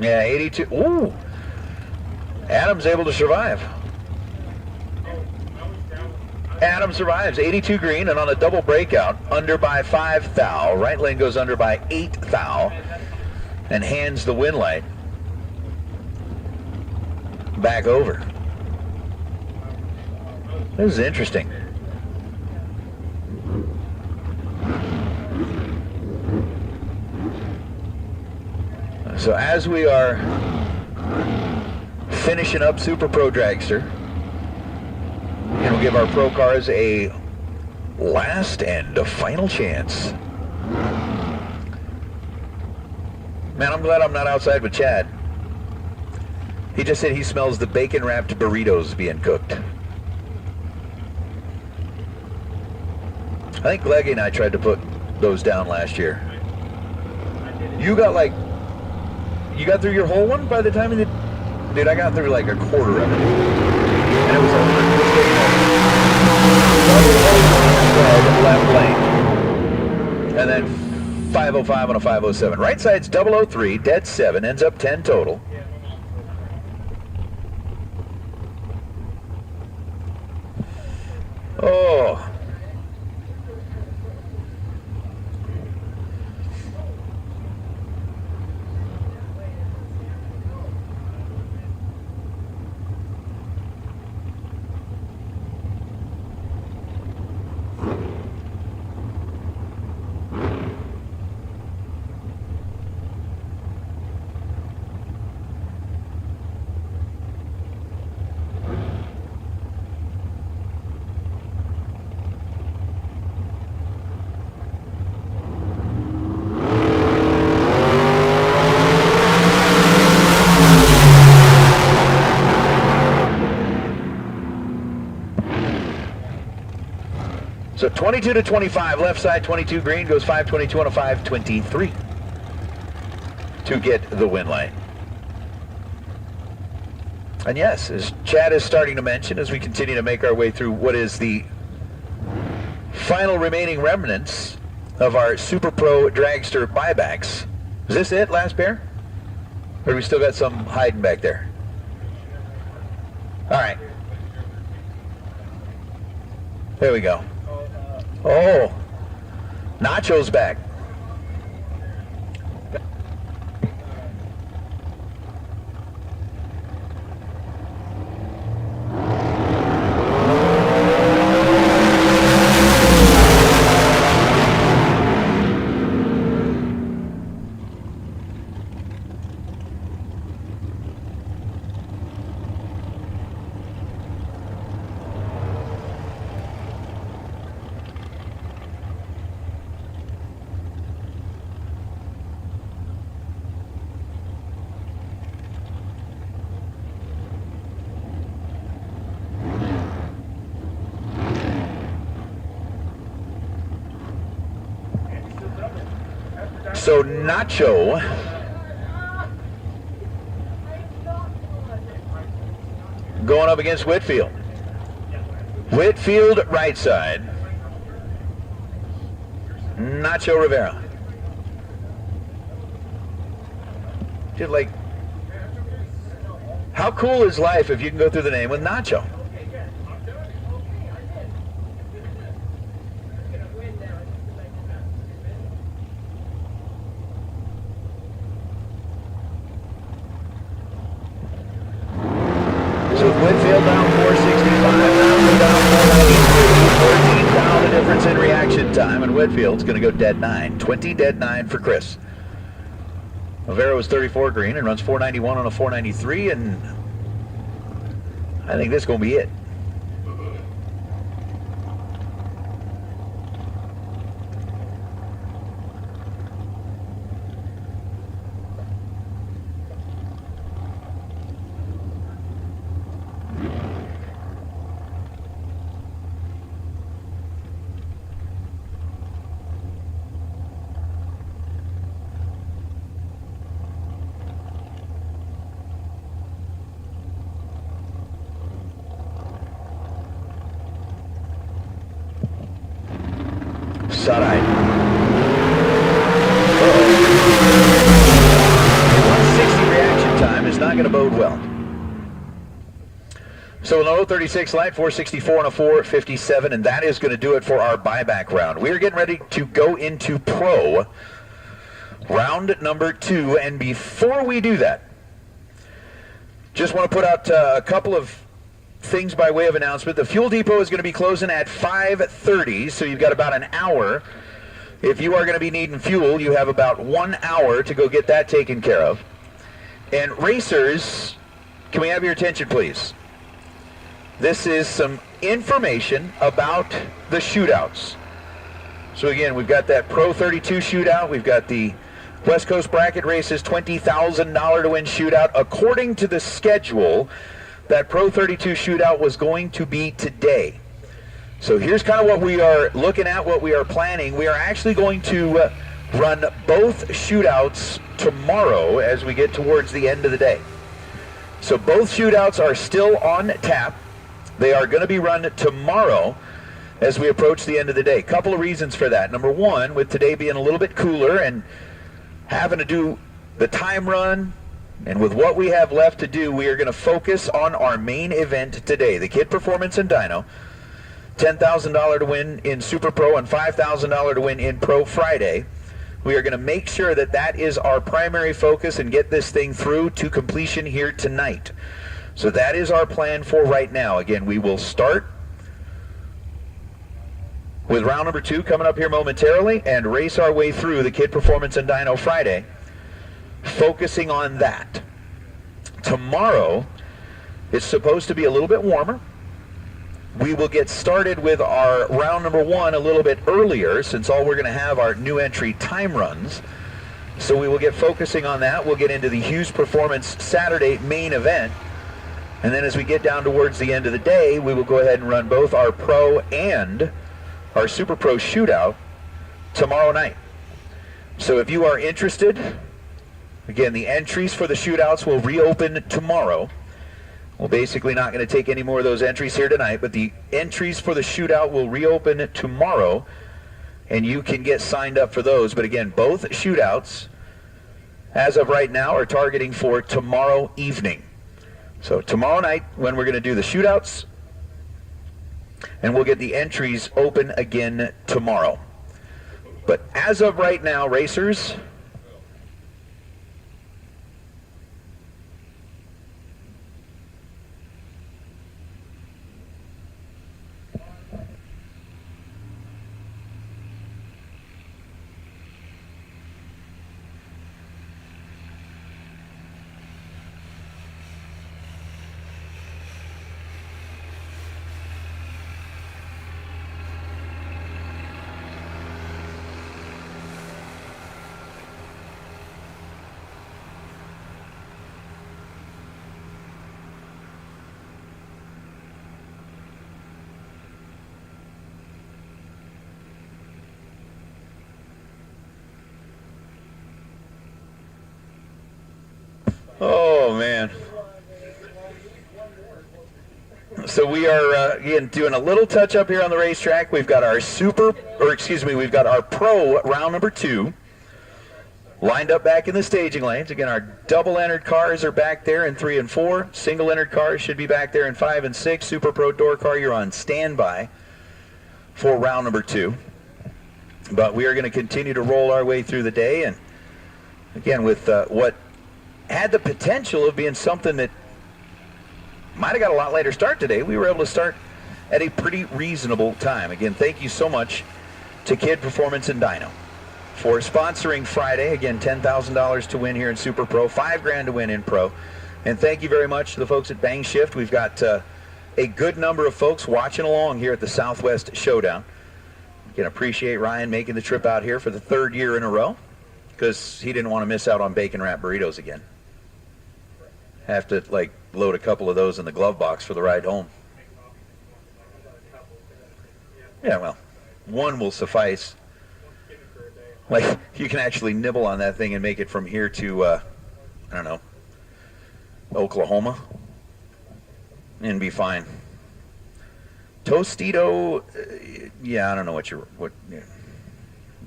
Yeah, 82. Ooh. Adam's able to survive. Adam survives, 82 green, and on a double breakout, under by 5 thou. Right lane goes under by 8 thou, and hands the win light back over. This is interesting. So as we are finishing up Super Pro Dragster, and we'll give our pro cars a last and a final chance. Man, I'm glad I'm not outside with Chad. He just said he smells the bacon-wrapped burritos being cooked. I think Gleggy and I tried to put those down last year. You got like, you got through your whole one by the time you did? Dude, I got through like a quarter of it. And it was over. Left lane. And then 505 on a 507. Right side's 003, dead 7, ends up 10 total. Oh. So 22 to 25, left side 22 green, goes 522 on a 523 to get the win light. And yes, as Chad is starting to mention, as we continue to make our way through what is the final remaining remnants of our Super Pro Dragster buybacks. Is this it, last pair? Or do we still got some hiding back there? All right. There we go. Oh, Nacho's back. So Nacho going up against Whitfield. Whitfield right side. Nacho Rivera. Just like, how cool is life if you can go through the name with Nacho? So Whitfield down 465, now down 493, 14 down the difference in reaction time, and Whitfield's going to go dead 9. 20 dead 9 for Chris. Rivera was 34 green and runs 491 on a 493, and I think this is going to be it. Side. 160 reaction time is not going to bode well. So an 036 light, 464 and a 457, and that is going to do it for our buyback round. We are getting ready to go into pro round number 2, and before we do that, just want to put out a couple of things by way of announcement. The fuel depot is going to be closing at 5:30, so you've got about an hour. If you are going to be needing fuel, you have about 1 hour to go get that taken care of. And racers, can we have your attention, please? This is some information about the shootouts. So again, we've got that Pro 32 shootout. We've got the West Coast Bracket Races $20,000 to win shootout. According to the schedule, that Pro 32 shootout was going to be today. So here's kind of what we are looking at, what we are planning. We are actually going to run both shootouts tomorrow as we get towards the end of the day. So both shootouts are still on tap. They are going to be run tomorrow as we approach the end of the day. Couple of reasons for that. Number one, with today being a little bit cooler and having to do the time run, and with what we have left to do, we are going to focus on our main event today, the Kid Performance and Dyno. $10,000 to win in Super Pro and $5,000 to win in Pro Friday. We are going to make sure that that is our primary focus and get this thing through to completion here tonight. So that is our plan for right now. Again, we will start with round number 2 coming up here momentarily and race our way through the Kid Performance and Dyno Friday, focusing on that. Tomorrow, it's supposed to be a little bit warmer. We will get started with our round number 1 a little bit earlier, since all we're going to have are new entry time runs. So we will get focusing on that. We'll get into the Hughes Performance Saturday main event. And then as we get down towards the end of the day, we will go ahead and run both our Pro and our Super Pro shootout tomorrow night. So if you are interested, again, the entries for the shootouts will reopen tomorrow. We're basically not going to take any more of those entries here tonight, but the entries for the shootout will reopen tomorrow, and you can get signed up for those. But again, both shootouts, as of right now, are targeting for tomorrow evening. So tomorrow night, when we're going to do the shootouts, and we'll get the entries open again tomorrow. But as of right now, racers, oh man. So we are again doing a little touch up here on the racetrack. We've got our we've got our pro round number 2 lined up back in the staging lanes. Again, our double entered cars are back there in 3 and 4. Single entered cars should be back there in 5 and 6. Super Pro door car, you're on standby for round number 2. But we are going to continue to roll our way through the day, and again with what had the potential of being something that might have got a lot later start today, we were able to start at a pretty reasonable time. Again, thank you so much to Kid Performance and Dyno for sponsoring Friday. Again, $10,000 to win here in Super Pro, $5,000 to win in Pro. And thank you very much to the folks at Bang Shift. We've got a good number of folks watching along here at the Southwest Showdown. Again, appreciate Ryan making the trip out here for the 3rd year in a row, because he didn't want to miss out on bacon wrap burritos again. Have to like load a couple of those in the glove box for the ride home. Yeah, well, one will suffice. Like, you can actually nibble on that thing and make it from here to I don't know, Oklahoma, and be fine. Tostito, yeah, I don't know yeah.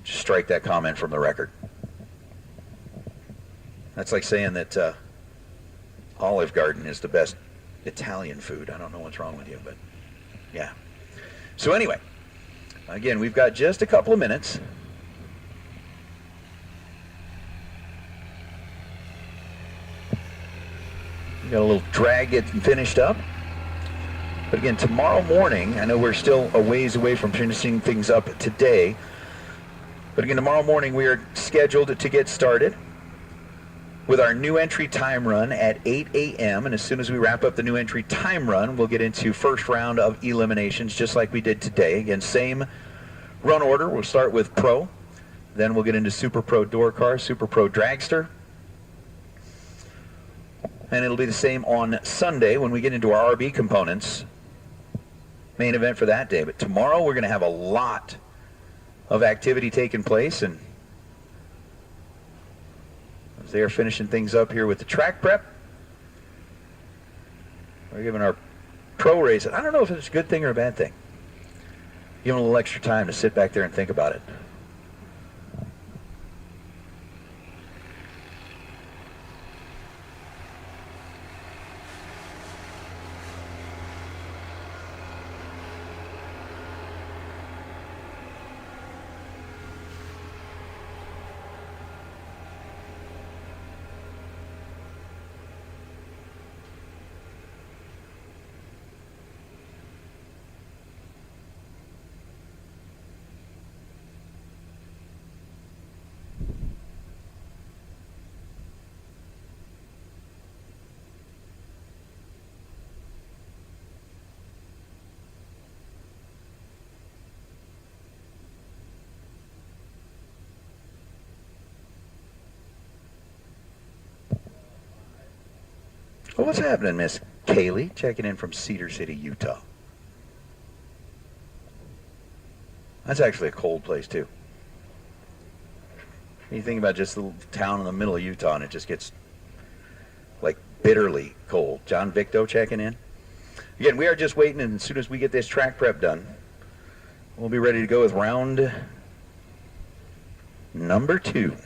Just strike that comment from the record. That's like saying that Olive Garden is the best Italian food. I don't know what's wrong with you, but yeah. So anyway, again, we've got just a couple of minutes. We got a little drag getting finished up. But again, tomorrow morning, I know we're still a ways away from finishing things up today, but again, tomorrow morning we are scheduled to get started with our new entry time run at 8 a.m. And as soon as we wrap up the new entry time run, we'll get into first round of eliminations just like we did today. Again, same run order. We'll start with Pro, then we'll get into Super Pro door car, Super Pro Dragster, and it'll be the same on Sunday when we get into our RB components. Main event for that day. But tomorrow we're going to have a lot of activity taking place, and as they are finishing things up here with the track prep, we're giving our pro race, I don't know if it's a good thing or a bad thing, giving a little extra time to sit back there and think about it. Well, what's happening, Miss Kaylee? Checking in from Cedar City, Utah. That's actually a cold place, too. You think about just a little town in the middle of Utah, and it just gets, like, bitterly cold. John Victo checking in. Again, we are just waiting, and as soon as we get this track prep done, we'll be ready to go with round number 2.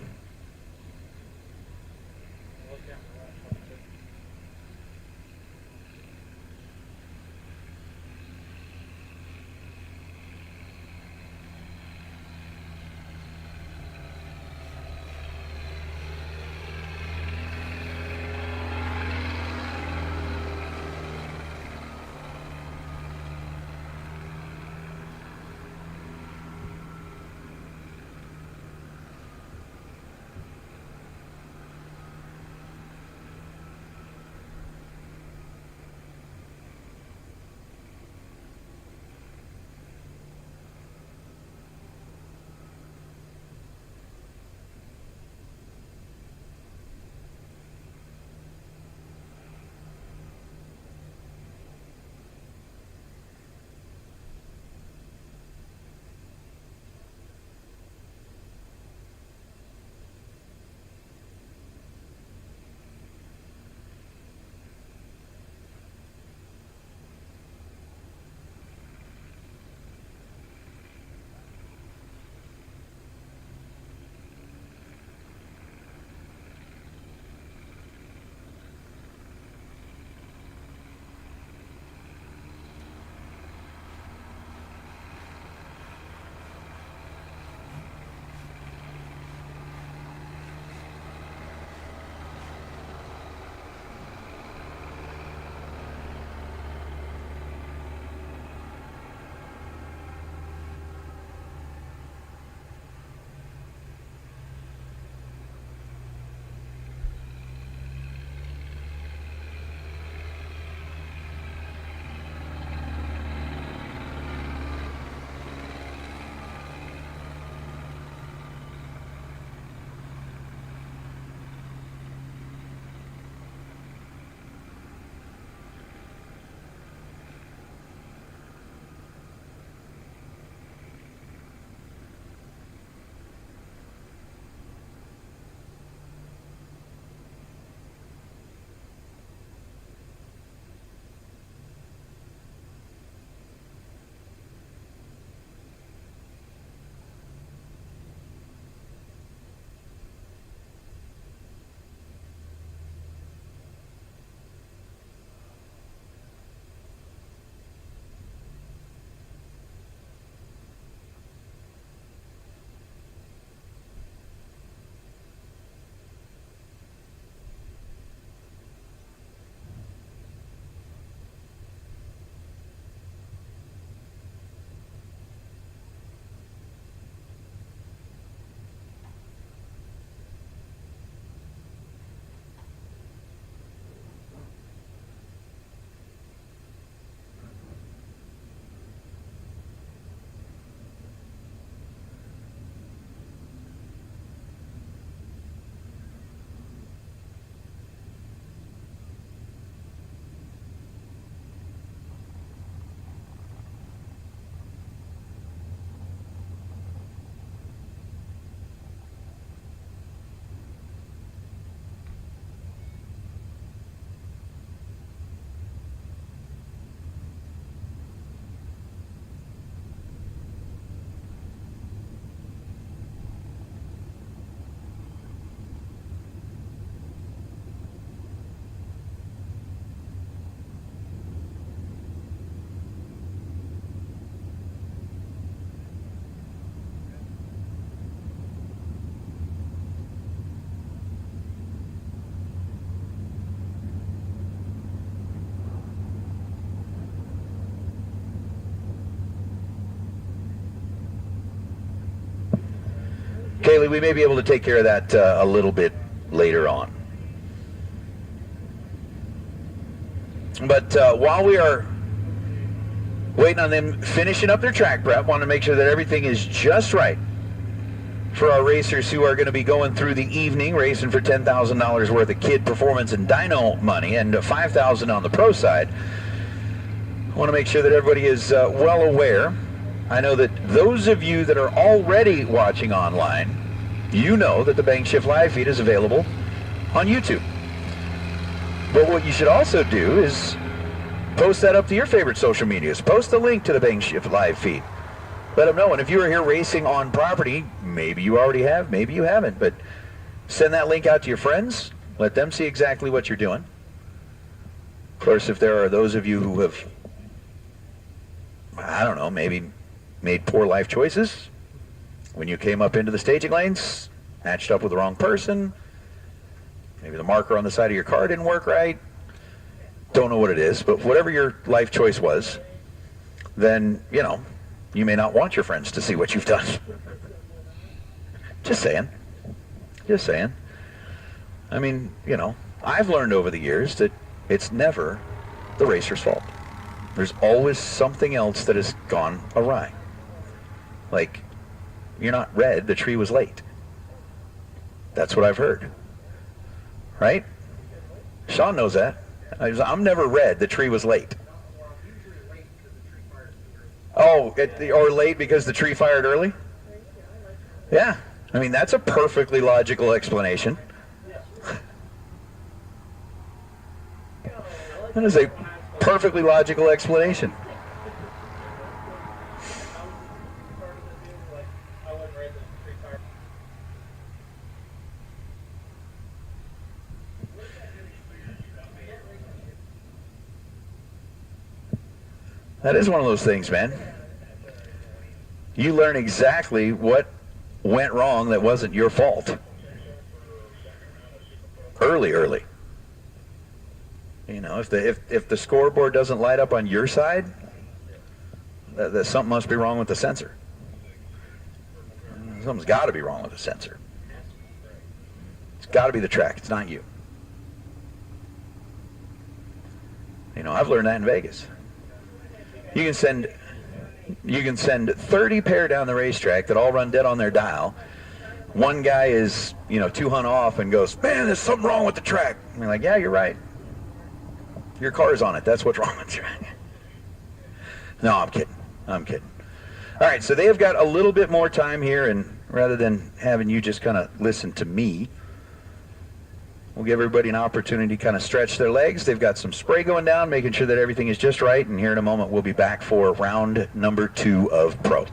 Kaylee, we may be able to take care of that a little bit later on. But while we are waiting on them finishing up their track prep, want to make sure that everything is just right for our racers who are going to be going through the evening racing for $10,000 worth of kid performance and dyno money and $5,000 on the pro side. I want to make sure that everybody is well aware. I know that those of you that are already watching online, you know that the Bank Shift live feed is available on YouTube. But what you should also do is post that up to your favorite social medias. Post the link to the Bang Shift live feed. Let them know. And if you are here racing on property, maybe you already have, maybe you haven't, but send that link out to your friends. Let them see exactly what you're doing. Of course, if there are those of you who have, I don't know, maybe made poor life choices when you came up into the staging lanes, matched up with the wrong person, maybe the marker on the side of your car didn't work right, don't know what it is, but whatever your life choice was, then, you know, you may not want your friends to see what you've done. Just saying. Just saying. I mean, you know, I've learned over the years that it's never the racer's fault. There's always something else that has gone awry. Like, you're not red, the tree was late. That's what I've heard. Right? Sean knows that. I'm never red, the tree was late. Oh, or late because the tree fired early? Yeah. I mean, that's a perfectly logical explanation. That is a perfectly logical explanation. That is one of those things, man. You learn exactly what went wrong that wasn't your fault. Early. You know, if the scoreboard doesn't light up on your side, that something must be wrong with the sensor. Something's got to be wrong with the sensor. It's got to be the track. It's not you. You know, I've learned that in Vegas. You can send 30 pair down the racetrack that all run dead on their dial. One guy is, you know, 200 off and goes, man, there's something wrong with the track. And you're like, yeah, you're right. Your car's on it. That's what's wrong with the track. No, I'm kidding. All right, so they have got a little bit more time here, and rather than having you just kind of listen to me, we'll give everybody an opportunity to kind of stretch their legs. They've got some spray going down, making sure that everything is just right, and here in a moment we'll be back for round number 2 of Pro.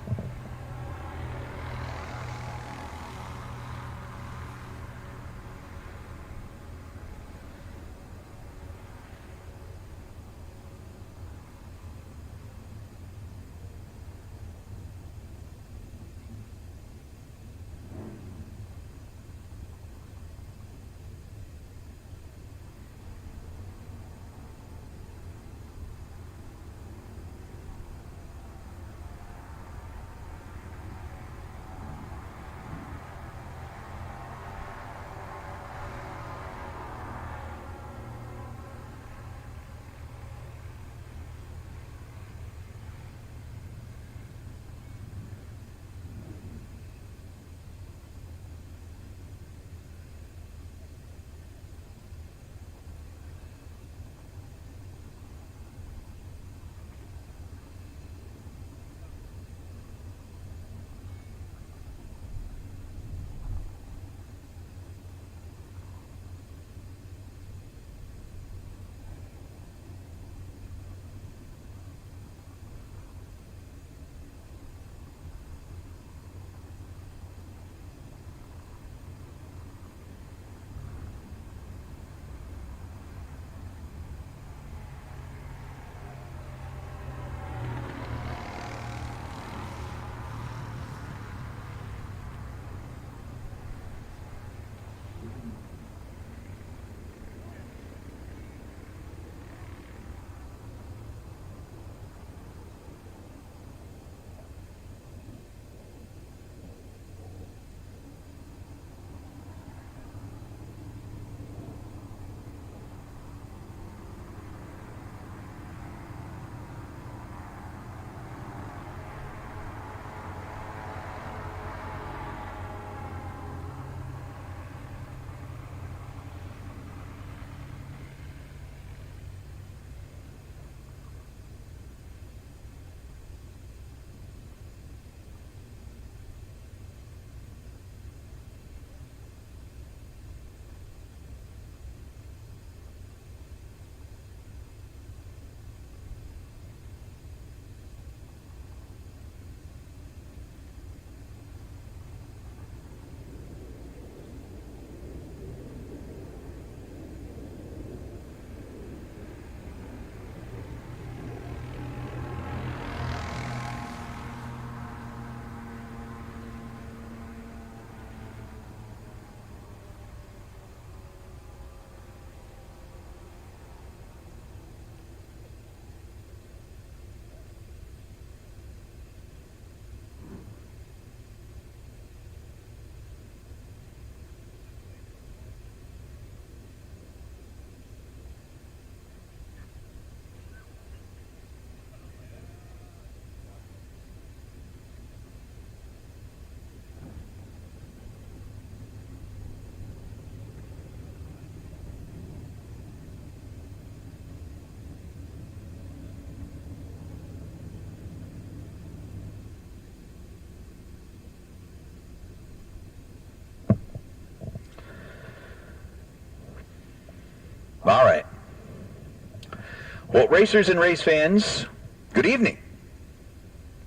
Well, racers and race fans, good evening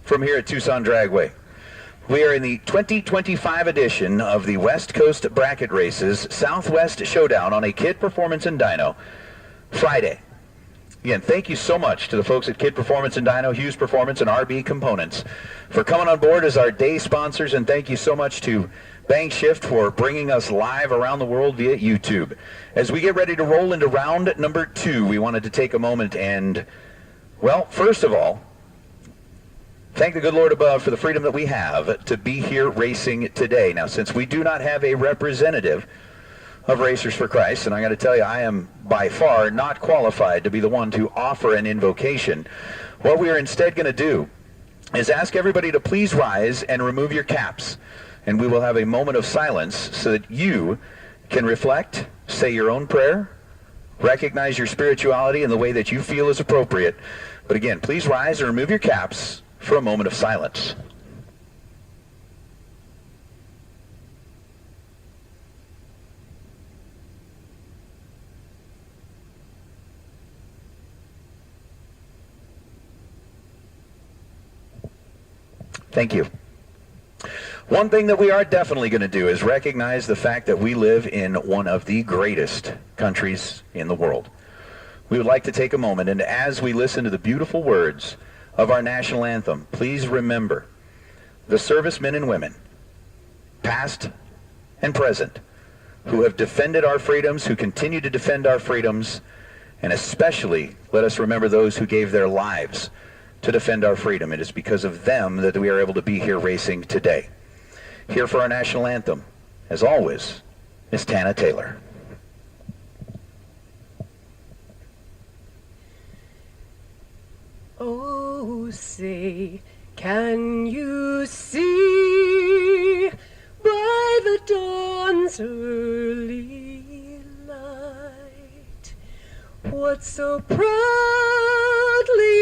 from here at Tucson Dragway. We are in the 2025 edition of the West Coast Bracket Races Southwest Showdown on a Kid Performance and Dyno Friday. Again, thank you so much to the folks at Kid Performance and Dyno, Hughes Performance, and RB Components for coming on board as our day sponsors, and thank you so much to Bang Shift for bringing us live around the world via YouTube. As we get ready to roll into round number 2, we wanted to take a moment and, well, first of all, thank the good Lord above for the freedom that we have to be here racing today. Now, since we do not have a representative of Racers for Christ, and I got to tell you, I am by far not qualified to be the one to offer an invocation, what we are instead going to do is ask everybody to please rise and remove your caps, and we will have a moment of silence so that you can reflect, say your own prayer, recognize your spirituality in the way that you feel is appropriate. But again, please rise and remove your caps for a moment of silence. Thank you. One thing that we are definitely going to do is recognize the fact that we live in one of the greatest countries in the world. We would like to take a moment, and as we listen to the beautiful words of our national anthem, please remember the servicemen and women, past and present, who have defended our freedoms, who continue to defend our freedoms, and especially let us remember those who gave their lives to defend our freedom. It is because of them that we are able to be here racing today. Here for our national anthem, as always, is Tana Taylor. Oh, say, can you see by the dawn's early light what so proudly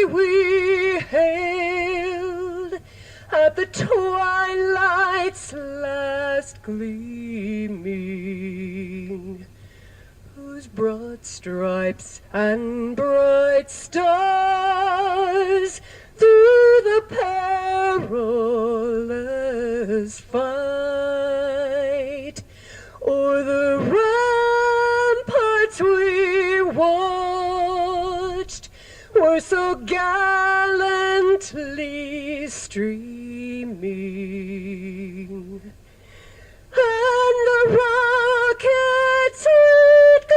we hailed at the twilight's last gleaming, whose broad stripes and bright stars through the perilous fight o'er the ramparts we watched were so gallantly streaming, and the rockets would go,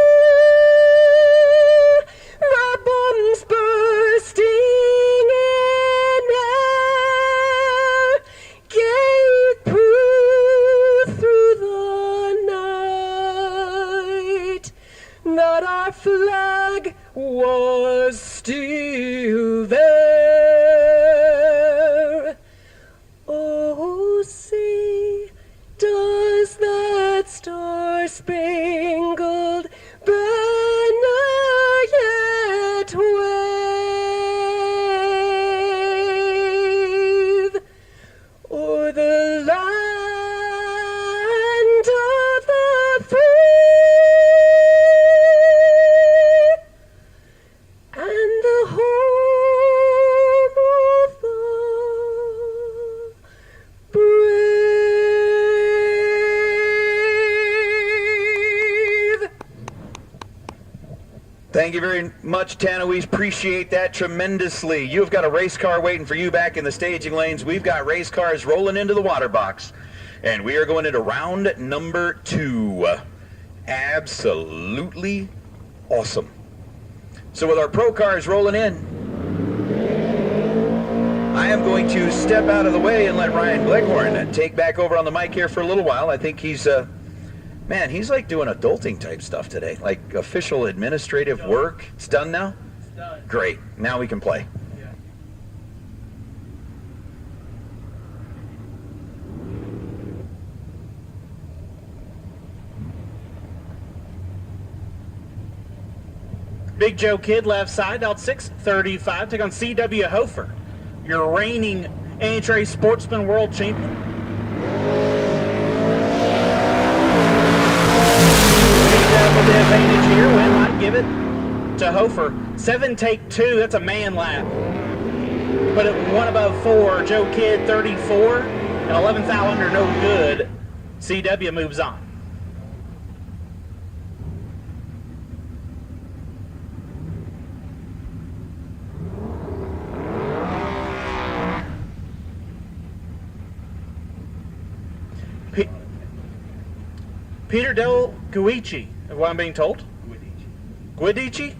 the bombs bursting in air, gave proof through the night that our flag was still there. Oh, see, does that star-spangled banner yet wave o'er the land of the free and the home of the brave? Thank you very much, Tana. We appreciate that tremendously. You've got a race car waiting for you back in the staging lanes. We've got race cars rolling into the water box. And we are going into round number 2. Absolutely awesome. So with our pro cars rolling in, I am going to step out of the way and let Ryan Gleghorn take back over on the mic here for a little while. I think he's man, he's like doing adulting type stuff today, like official administrative work. It's done now? It's done. Great. Now we can play. Yeah. Big Joe Kidd left side, out 6:35, take on C.W. Hofer, your reigning NHRA Sportsman World Champion. With the advantage here, Wynn might give it to Hofer. 7 take 2. That's a man lap. Put it 1 above 4. Joe Kidd 34 and 11th thou under, no good. CW moves on. Peter Del Guici, is what I'm being told. Guidici?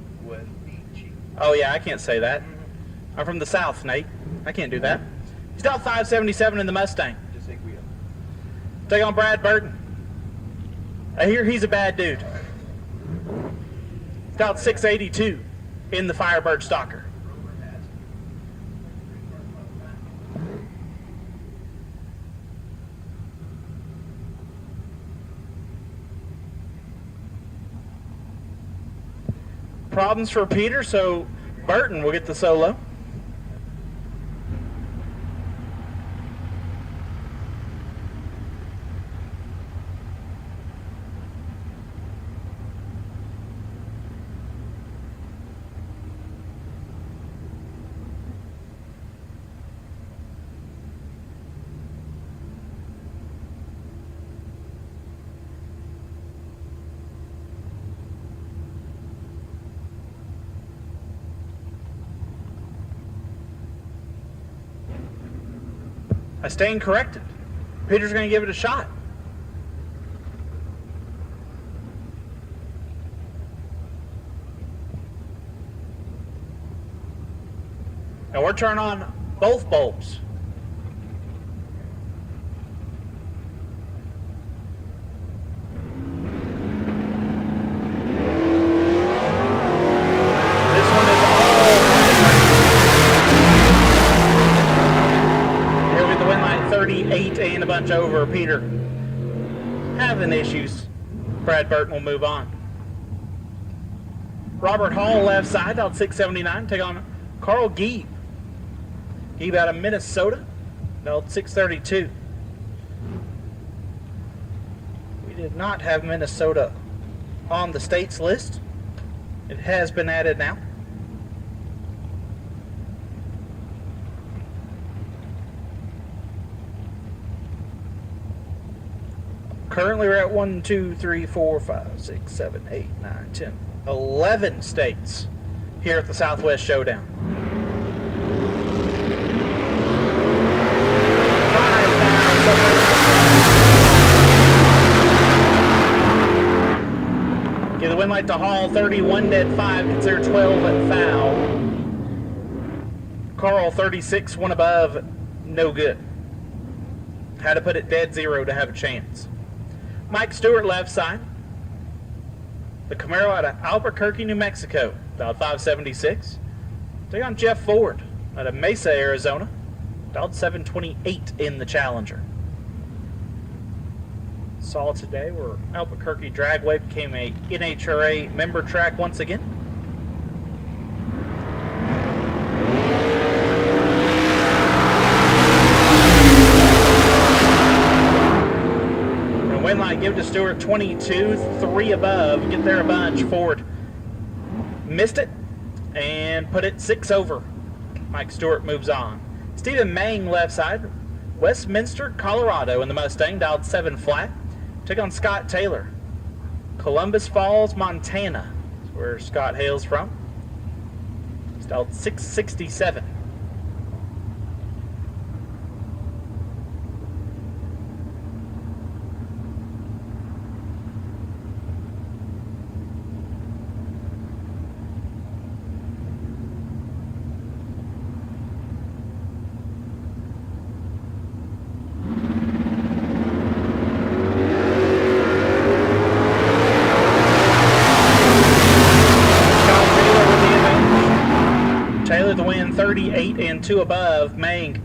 Oh yeah, I can't say that. I'm from the South, Nate. I can't do that. He's out 577 in the Mustang. Take on Brad Burton. I hear he's a bad dude. He's out 682 in the Firebird Stalker. Problems for Peter, so Burton will get the solo. I stand corrected. Peter's going to give it a shot. And we're turning on both bulbs. And a bunch over. Peter having issues. Brad Burton will move on. Robert Hall left side out 679. Take on Carl Gieb. Gieb out of Minnesota. Out 632. We did not have Minnesota on the states list. It has been added now. Currently, we're at 1, 2, 3, 4, 5, 6, 7, 8, 9, 10, 11 states here at the Southwest Showdown. Give the win light to Hall, 31 dead 5, consider 12 at foul. Carl, 36, 1 above, no good. Had to put it dead 0 to have a chance. Mike Stewart left side. The Camaro out of Albuquerque, New Mexico, dialed 576. Take on Jeff Ford out of Mesa, Arizona, dialed 728 in the Challenger. Saw today where Albuquerque Dragway became a NHRA member track once again. Win light, give to Stewart 22, 3 above, get there a bunch. Ford missed it and put it 6 over. Mike Stewart moves on. Stephen Mang left side, Westminster, Colorado in the Mustang, dialed 7 flat. Took on Scott Taylor. Columbus Falls, Montana is where Scott hails from. He's dialed 667. The win, 38 and 2 above. Mang,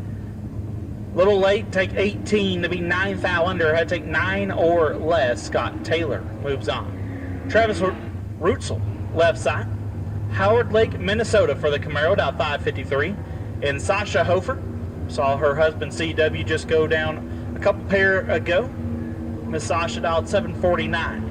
little late, take 18 to be 9th thou under. Had to take 9 or less. Scott Taylor moves on. Travis Rutzel, left side. Howard Lake, Minnesota for the Camaro, dialed 553. And Sasha Hofer, saw her husband CW just go down a couple pair ago. Miss Sasha dialed 749.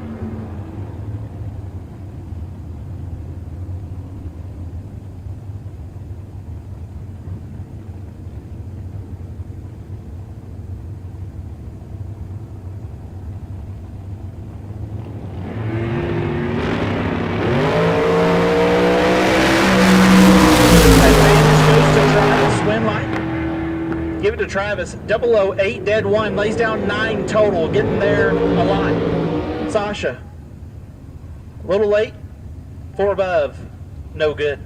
Travis, 008, dead 1, lays down 9 total, getting there a lot. Sasha, a little late, 4 above, no good.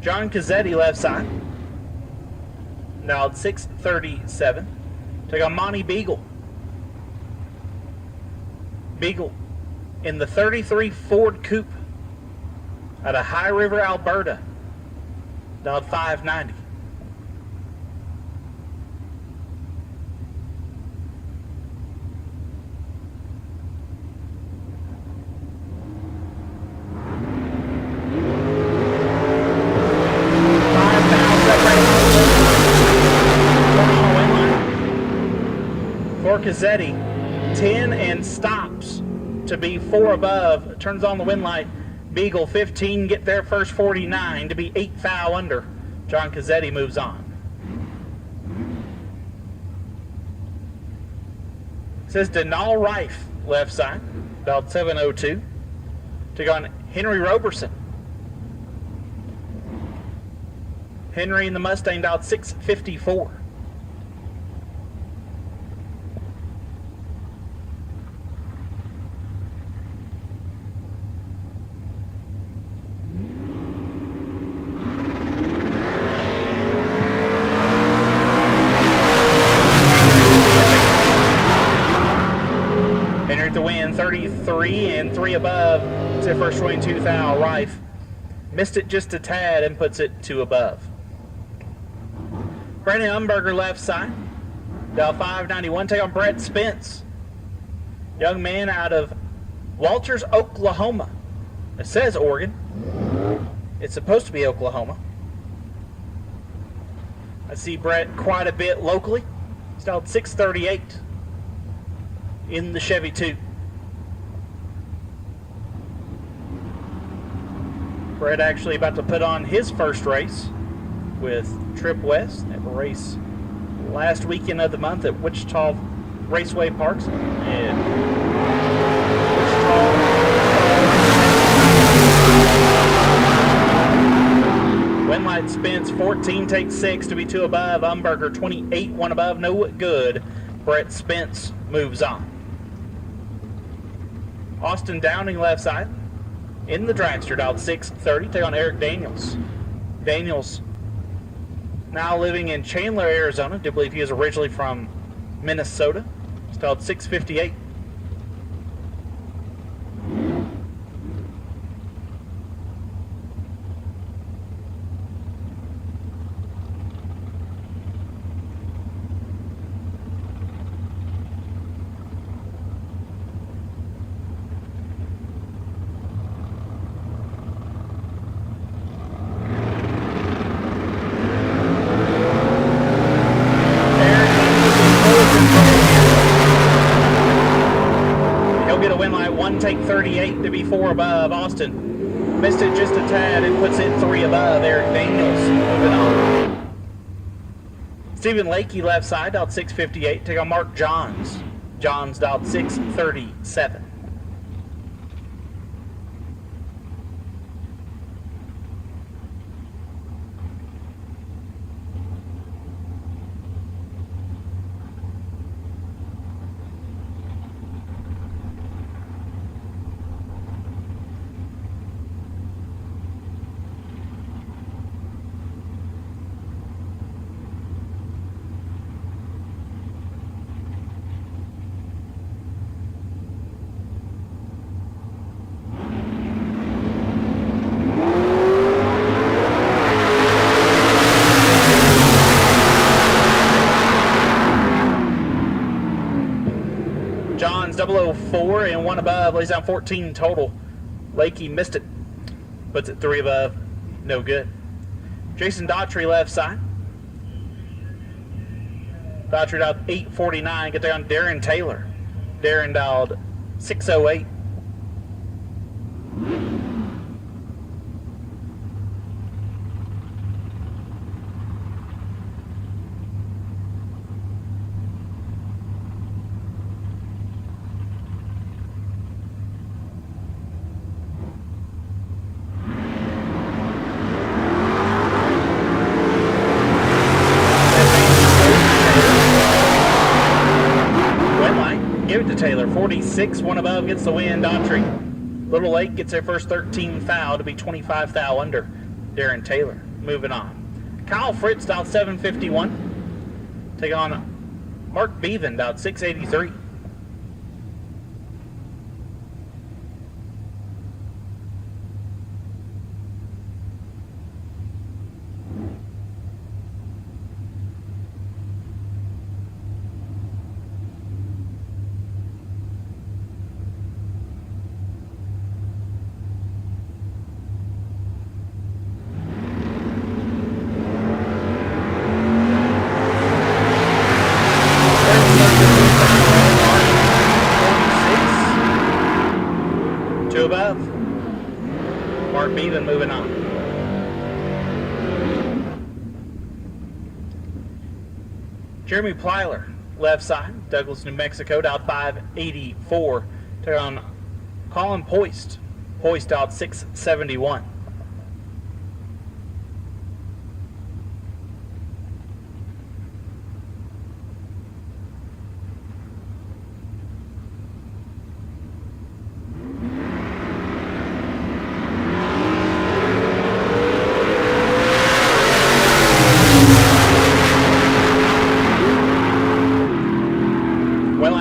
John Cazzetti, left side, now at 637. Take on Monty Beagle. Beagle in the 33 Ford Coupe out of High River, Alberta, dialed 590. For Cazzetti, 10 and stops to be 4 above, turns on the wind light. Beagle 15, get their first 49 to be 8 foul under. John Cazzetti moves on. It says Denal Rife, left side, dialed 702. Take on Henry Roberson. Henry in the Mustang, dialed 654. Henry to win, 33 and 3 above. It's their first 22 foul. Rife missed it just a tad and puts it 2 above. Brandon Umberger, left side, dial 591. Take on Brett Spence, young man out of Walters, Oklahoma. It says Oregon. It's supposed to be Oklahoma. I see Brett quite a bit locally. He's dialed 638 in the Chevy 2. Brett actually about to put on his first race with Trip West at a race last weekend of the month at Wichita Raceway Parks in Wichita. Windlight Spence 14 takes 6 to be 2 above. Umberger 28, 1 above, no good. Brett Spence moves on. Austin Downing, left side, in the Dragster, dialed 630. Take on Eric Daniels. Daniels now living in Chandler, Arizona. I do believe he is originally from Minnesota. He's dialed 658. Take 38 to be 4 above. Austin missed it just a tad and puts it 3 above. Eric Daniels moving on. Stephen Lakey, left side, dialed 658. Take on Mark Johns. Johns dialed 637. Johns 004 and 1 above, lays down 14 total. Lakey missed it, puts it 3 above, no good. Jason Daughtry, left side. Daughtry dialed 849, get down Darren Taylor. Darren dialed 608. to Taylor. 46, one above, gets the win. Daughtry. Little Lake gets their first 13 foul to be 25 thou under Darren Taylor. Moving on. Kyle Fritz out 751. Take on Mark Bevan out 683. Above. Mark Bevan moving on. Jeremy Plyler, left side, Douglas, New Mexico, out 584. Take on Colin Poist. Poist out 671.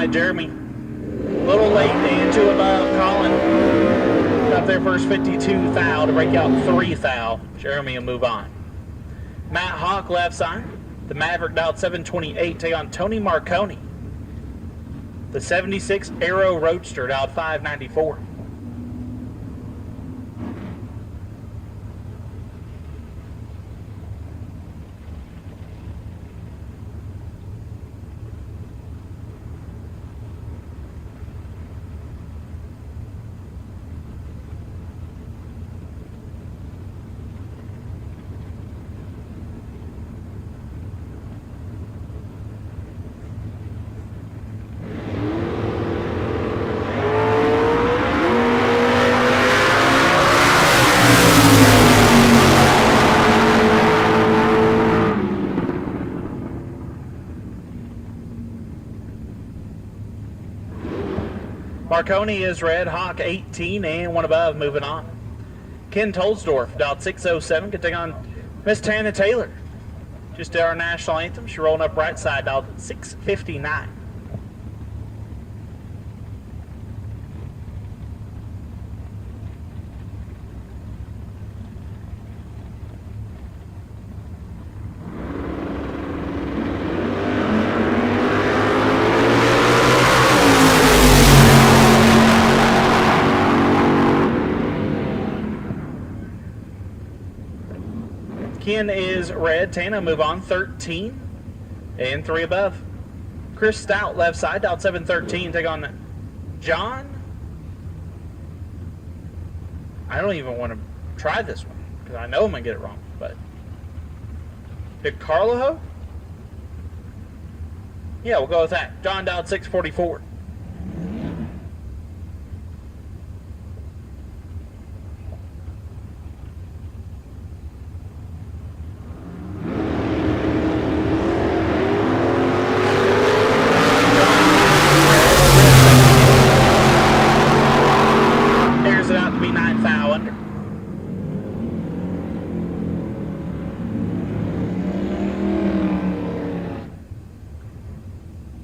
Jeremy, little late and 2 above. Colin got their first 52 thou to break out 3 thou. Jeremy will move on. Matt Hawk, left side. The Maverick out 728. Take on Tony Marconi. The 76 Aero Roadster out 594. Marconi is red. Hawk 18 and 1 above. Moving on. Ken Tolsdorf, out 607, can take on Miss Tana Taylor. Just did our national anthem. She's rolling up right side, out 659. Ken is red. Tana move on, 13 and 3 above. Chris Stout, left side, out 713. Take on John. I don't even want to try this one because I know I'm going to get it wrong. But DeCarlo? Yeah, we'll go with that. John Dowd, 644.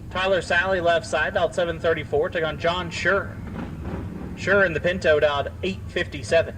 Tyler Sally, left side, out 734. Take on John Schur. Schur in the Pinto, out 857.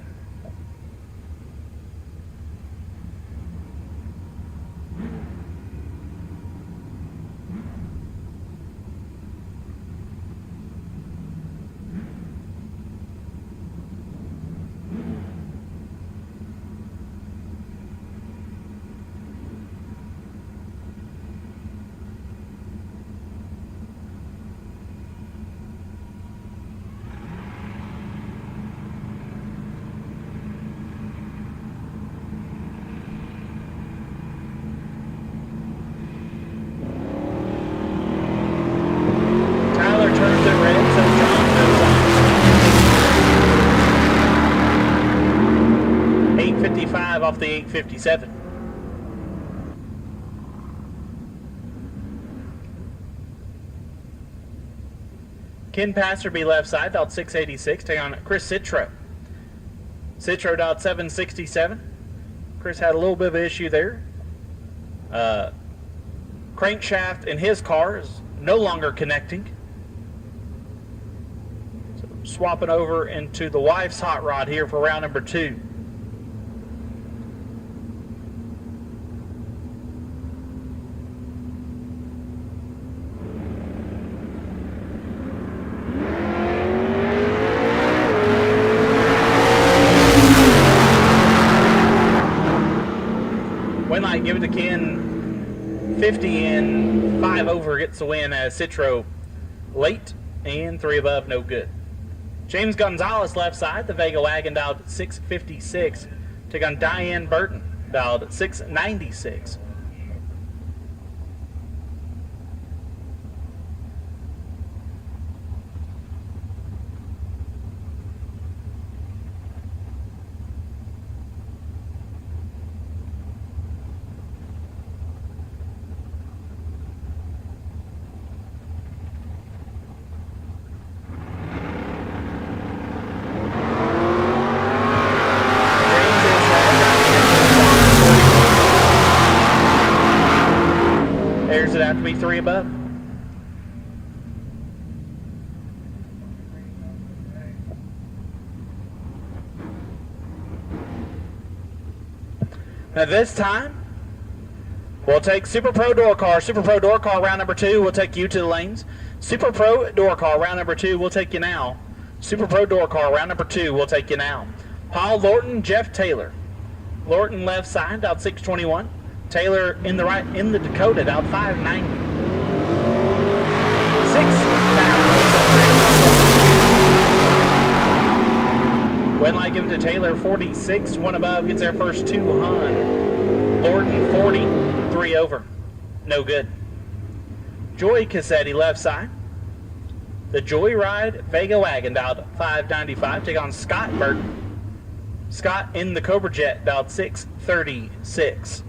Off the 857. Ken Passerby left side, dialed 686, take on Chris Citro. Citro dialed 767. Chris had a little bit of an issue there. Crankshaft in his car is no longer connecting. So swapping over into the wife's hot rod here for round number 2. Give it to Ken. 50 and 5 over gets the win as Citro late and 3 above, no good. James Gonzalez left side, the Vega wagon dialed 656. Take on Diane Burton, dialed 696. There's it have to be 3 above. Now this time, we'll take Super Pro Door Car. Super Pro Door Car round number 2 will take you to the lanes. Super Pro Door Car round number 2 will take you now. Super Pro Door Car round number 2 will take you now. Paul Lorton, Jeff Taylor. Lorton left side, dialed 621. Taylor in the right, in the Dakota, dialed 590. 6,000. Win light give it to Taylor, 46. 1 above gets their first 200. Lorton, 40. 3 over. No good. Joy Cassetti left side. The Joyride Vega wagon dialed 595. Take on Scott Burton. Scott in the Cobra Jet dialed 636.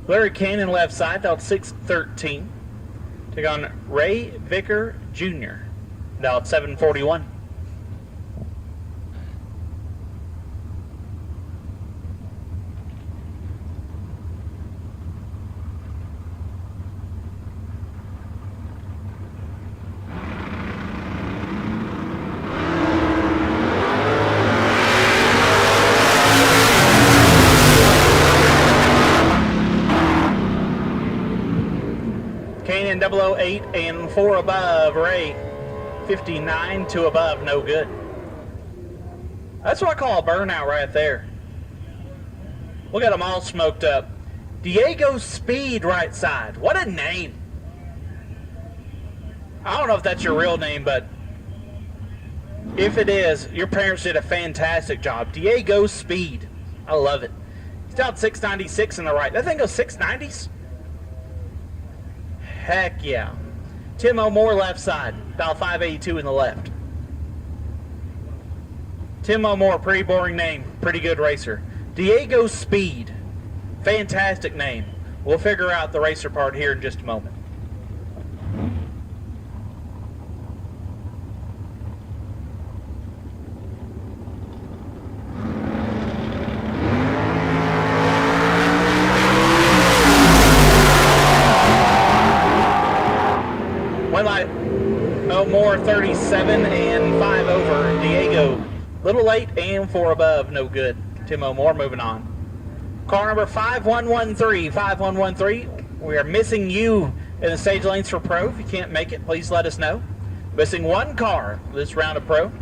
Larry Cannon left side, dialed 613. Take on Ray Vicker Jr., dialed 741. Canyon 008 and 4 above. Ray 59, 2 above, no good. That's what I call a burnout right there. Look at them all smoked up. Diego Speed right side. What a name. I don't know if that's your real name, but if it is, your parents did a fantastic job. Diego Speed. I love it. He's down 696 in the right. That thing goes 690s? Heck yeah. Tim O'More left side, dial 582 in the left. Tim O'More, pretty boring name, pretty good racer. Diego Speed, fantastic name. We'll figure out the racer part here in just a moment. O'More 37 and 5 over. Diego, little late and 4 above, no good. Tim O'More moving on. Car number 5113, 5113. We are missing you in the stage lanes for Pro. If you can't make it, please let us know. Missing one car this round of Pro.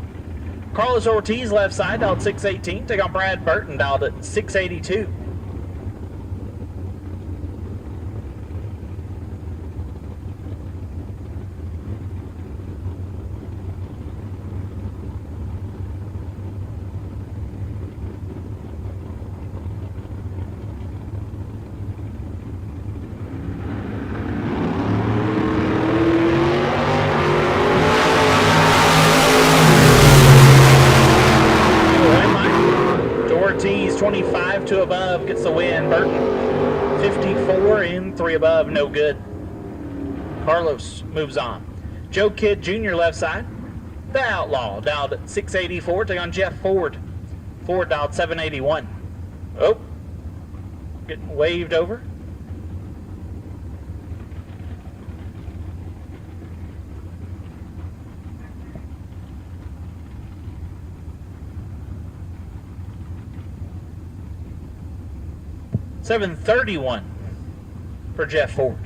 Carlos Ortiz left side, dialed 618. Take on Brad Burton, dialed at 682. Ortiz 25 to above gets the win. Burton 54 in 3 above, no good. Carlos moves on. Joe Kidd Jr. left side. The Outlaw dialed at 684. Take on Jeff Ford. Ford dialed 781. Oh, getting waved over. $731 for Jeff Ford.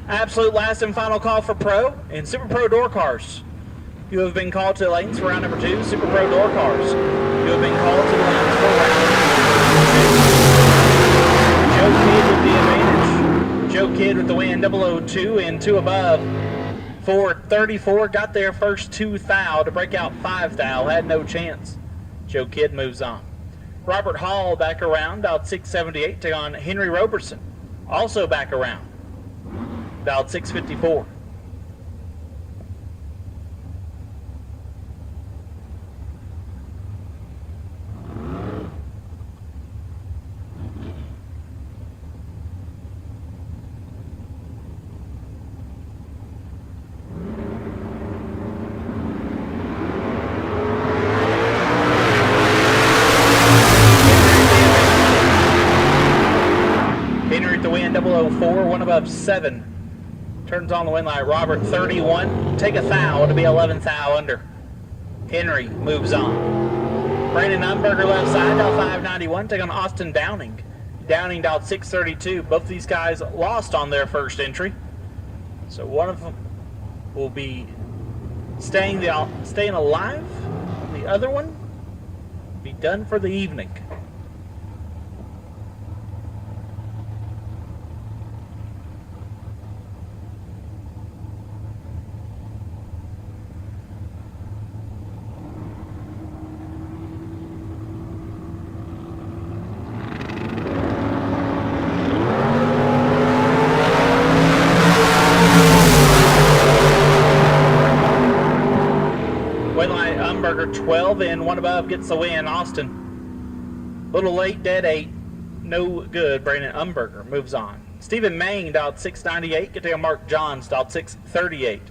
Absolute last and final call for Pro and Super Pro door cars. You have been called to the lanes for round number 2. Super Pro door cars. You have been called to the lanes for round number 2. Joe Kidd with the advantage. Joe Kidd with the win, 002 and 2 above. Ford 34 got their first 2 thou to break out 5 thou, had no chance. Joe Kidd moves on. Robert Hall back around, dialed 678, take on Henry Roberson, also back around, dialed 654. Henry at the win, 004, 1 above 7. Turns on the win light. Robert 31, take a thou to be 11 thou under. Henry moves on. Brandon Umberger left side, dial 591, take on Austin Downing. Downing dialed 632. Both these guys lost on their first entry. So one of them will be staying alive. The other one be done for the evening. Waylight Umberger 12 and 1 above gets the win. Austin, little late, dead 8, no good. Brandon Umberger moves on. Stephen Mang dialed 698. Get to Mark Johns dialed 638.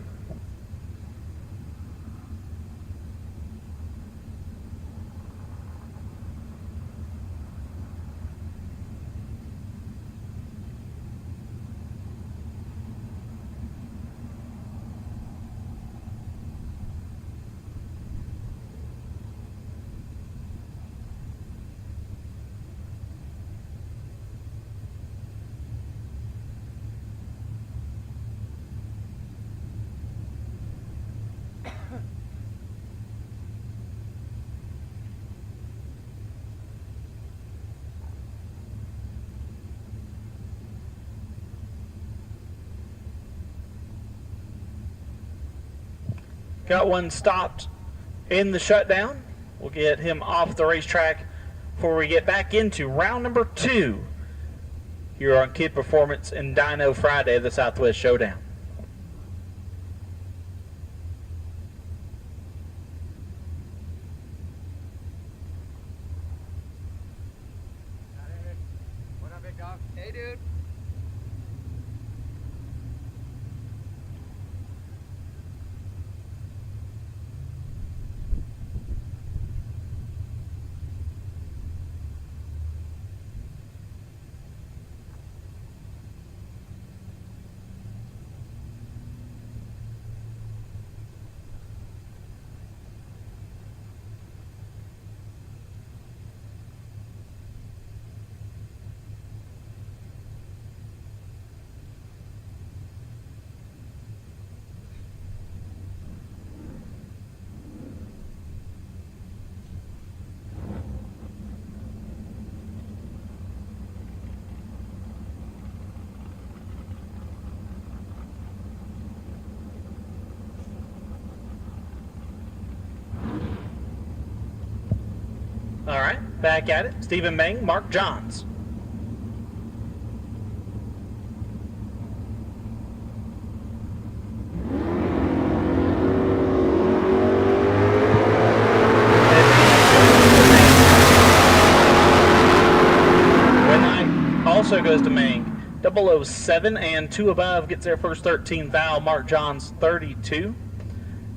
Got one stopped in the shutdown. We'll get him off the racetrack before we get back into round number 2 here on Kid Performance and Dyno Friday of the Southwest Showdown. What up, big dog? Hey, dude. Back at it, Stephen Bang, Mark Johns. Also goes to Mang. 007 and 2 above gets their first 13 foul. Mark Johns 32.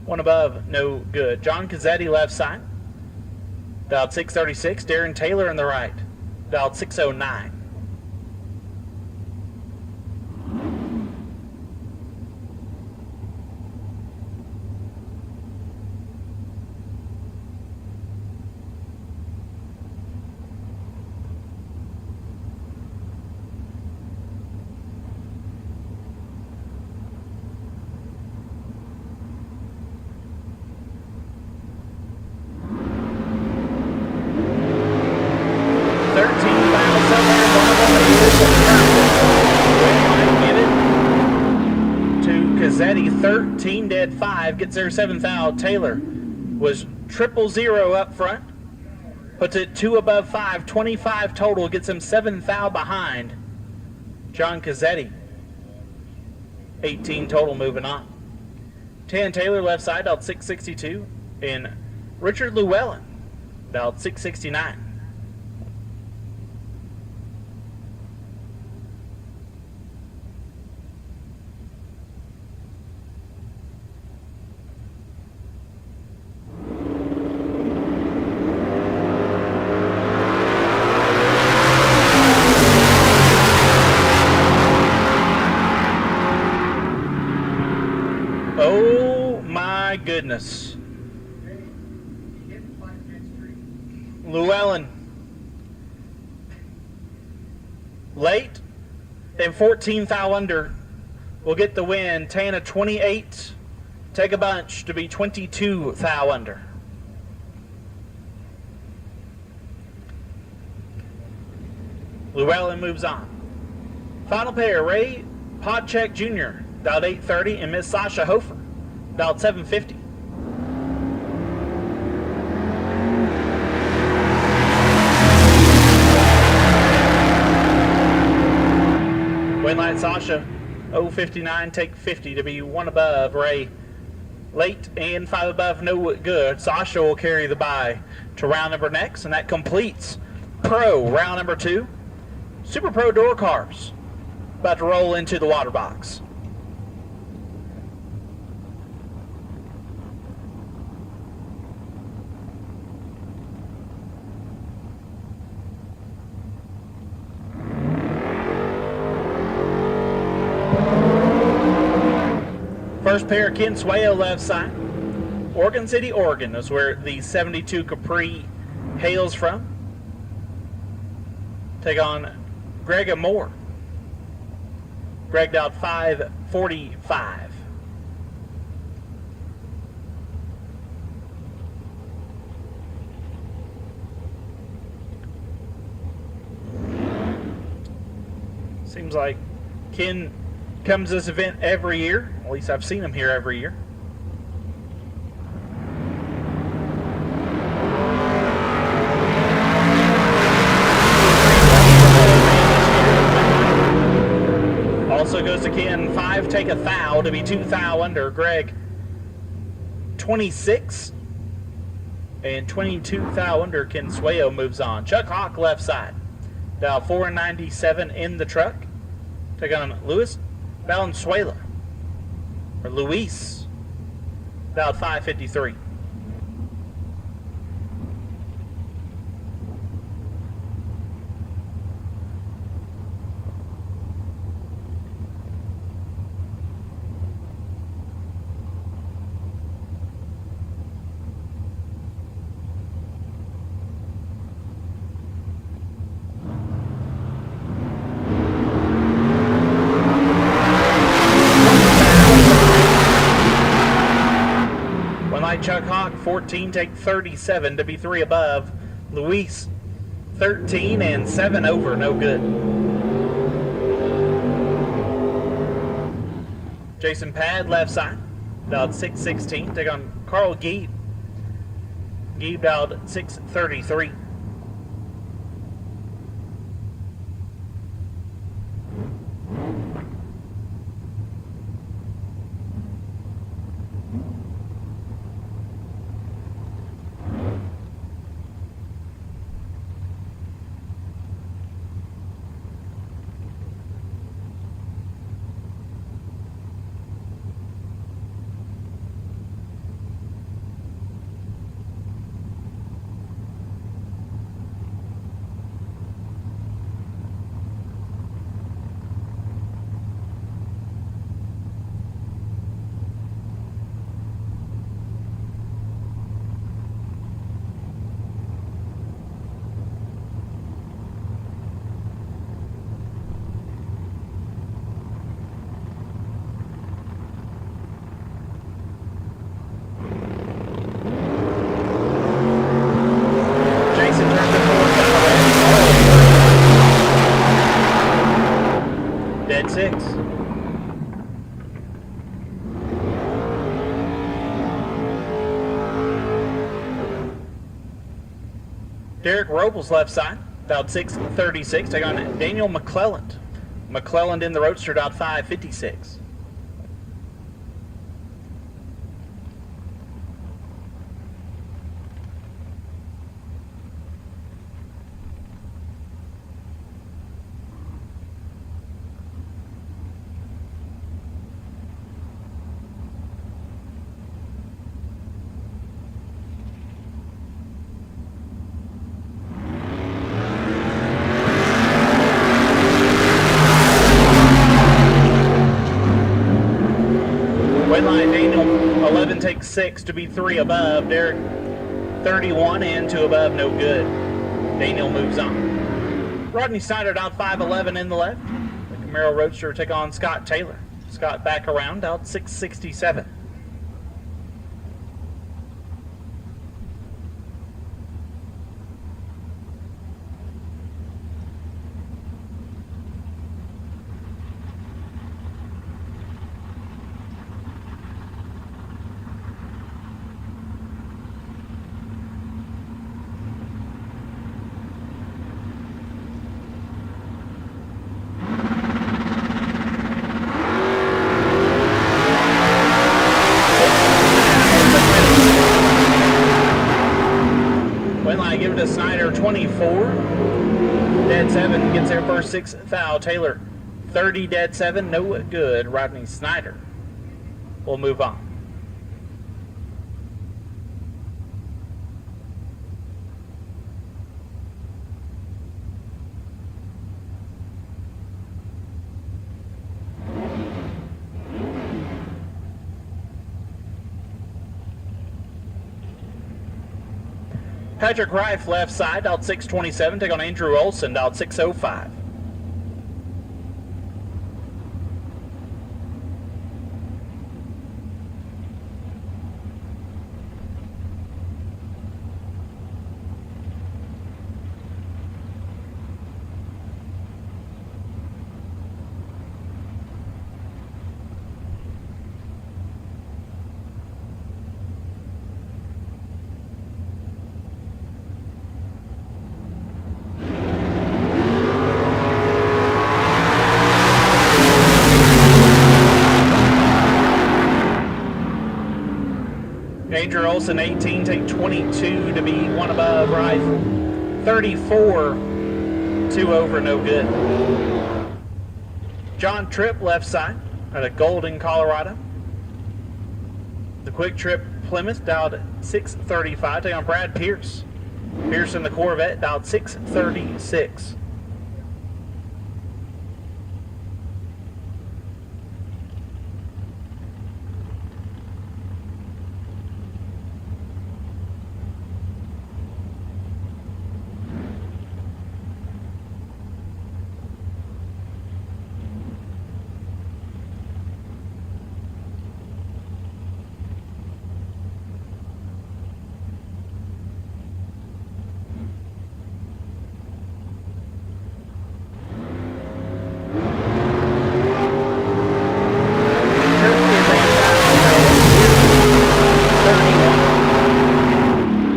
1 above, no good. John Cazzetti left side. Dialed 636. Darren Taylor in the right. Dialed 609. Cazzetti 13 dead 5 gets their 7th foul. Taylor was 000 up front, puts it 2 above 5, 25 total, gets him 7 foul behind John Cazzetti. 18 total moving on. Tan Taylor left side dialed 662 and Richard Llewellyn dialed 669. Oh my goodness. Llewellyn late and 14 foul under will get the win. Tana 28, take a bunch to be 22 foul under. Llewellyn moves on. Final pair, Ray Podcheck Jr. dialed 830 and Miss Sasha Hofer dialed 750. Win light Sasha 059, take 50 to be 1 above. Ray late and 5 above, no good. Sasha will carry the bye to round number next, and that completes Pro round number 2. Super Pro door cars about to roll into the water box. First pair, Ken Swayo left side. Oregon City, Oregon is where the 72 Capri hails from. Take on Greg Moore. Greg dialed 545. Seems like Ken comes to this event every year. At least I've seen him here every year. Also goes to Ken, 5 take a foul to be 2 foul under. Greg 26 and 22 foul under. Ken Swayo moves on. Chuck Hawk left side. Dial 497 in the truck. Take on Luis Valenzuela. Or Luis. Dialed 553. Chuck Hawk 14 take 37 to be 3 above. Luis 13 and 7 over, no good. Jason Pad left side dialed 616. Take on Carl Geeb. Geeb dialed 633. Derek Robles left side, dialed 636. Take on Daniel McClelland. McClelland in the Roadster, dialed 556. Takes 6 to be 3 above. Derek 31 and 2 above, no good. Daniel moves on. Rodney Snyder out 5'11 in the left. The Camaro Roadster take on Scott Taylor. Scott back around out 667. Snyder 24, dead 7, gets their first 6th foul. Taylor 30, dead 7, no good. Rodney Snyder will move on. Patrick Reif left side, dialed 627. Take on Andrew Olson, dialed 605. Andrew Olson 18, take 22 to be 1 above. Reif 34, 2 over, no good. John Tripp left side out of Golden, Colorado. The Quick Trip Plymouth dialed 635. Take on Brad Pierce. Pierce in the Corvette dialed 636.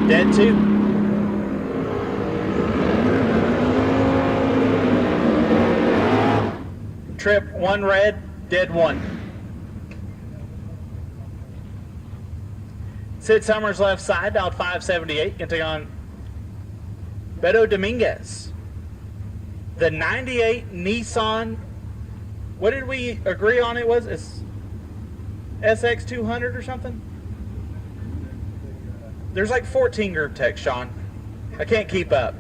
Dead 2. Trip 1 red, dead 1. Sid Summers left side, dialed 578. Can take on Beto Dominguez. The 98 Nissan, what did we agree on it was? It's SX200 or something? There's like 14 group text, Sean. I can't keep up.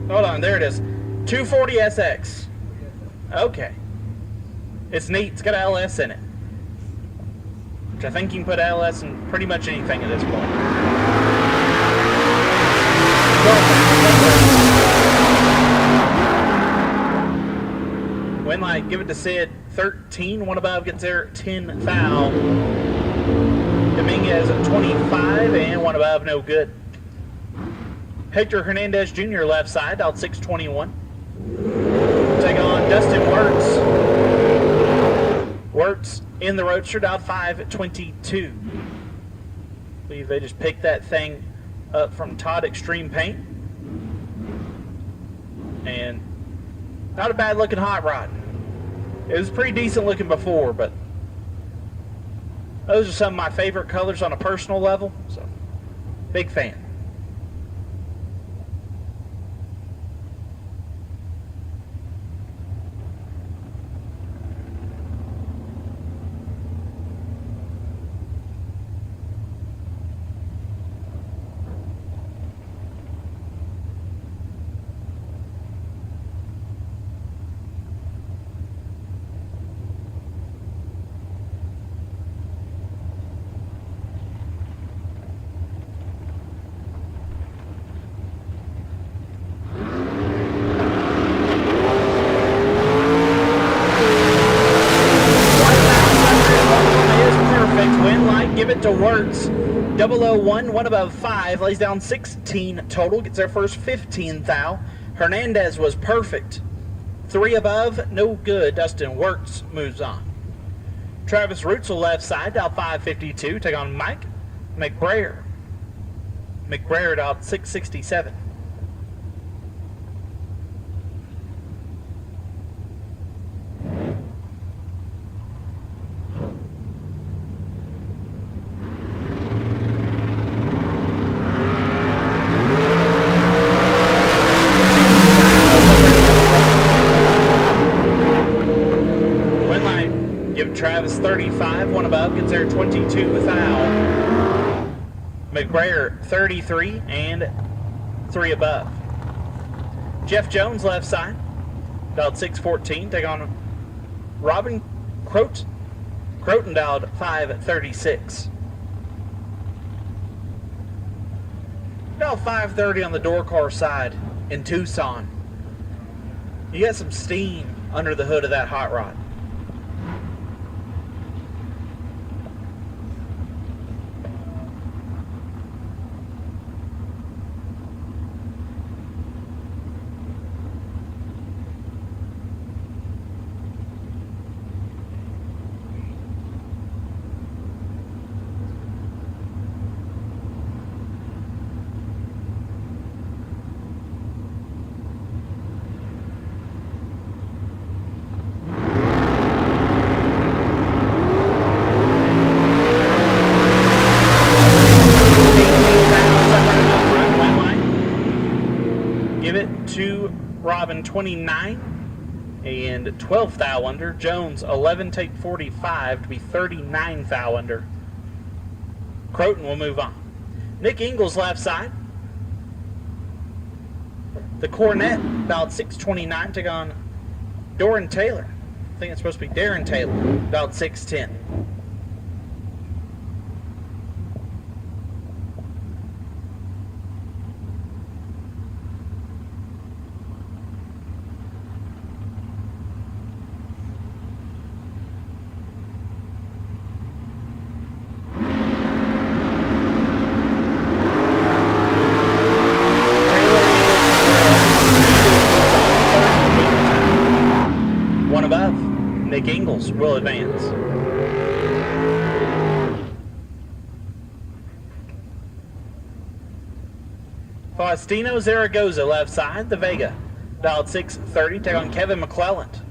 Hold on, there it is. 240 SX. Okay. It's neat. It's got LS in it. Which I think you can put LS in pretty much anything at this point. Win light, give it to Sid. 13, 1 above, gets their 10 foul. Dominguez 25 and 1 above, no good. Hector Hernandez Jr. left side, dialed 621. Take on Dustin Wirtz. Wirtz in the Roadster, dialed 522. I believe they just picked that thing up from Todd Extreme Paint. And not a bad looking hot rod. It was pretty decent looking before, but those are some of my favorite colors on a personal level, so big fan. To Wirtz, 001, one above 5, lays down 16 total, gets their first 15 thou. Hernandez was perfect, 3 above, no good. Dustin Wirtz moves on. Travis Rutzel left side, dialed 552, take on Mike McBrayer. McBrayer dialed 667. Travis 35, one above, gets there 22 thou. McBrayer 33 and 3 above. Jeff Jones left side, dialed 614, take on Robin Croton. Croton dialed 536. Dialed 530 on the door car side in Tucson. You got some steam under the hood of that hot rod. Robin 29 and 12 thou under. Jones 11, take 45 to be 39 thou under. Croton will move on. Nick Ingles left side. The Cornet dialed 629, take on Doran Taylor. I think it's supposed to be Darren Taylor, dialed 610. Nick Ingles will advance. Faustino Zaragoza left side, the Vega, dialed 630, take on Kevin McClelland.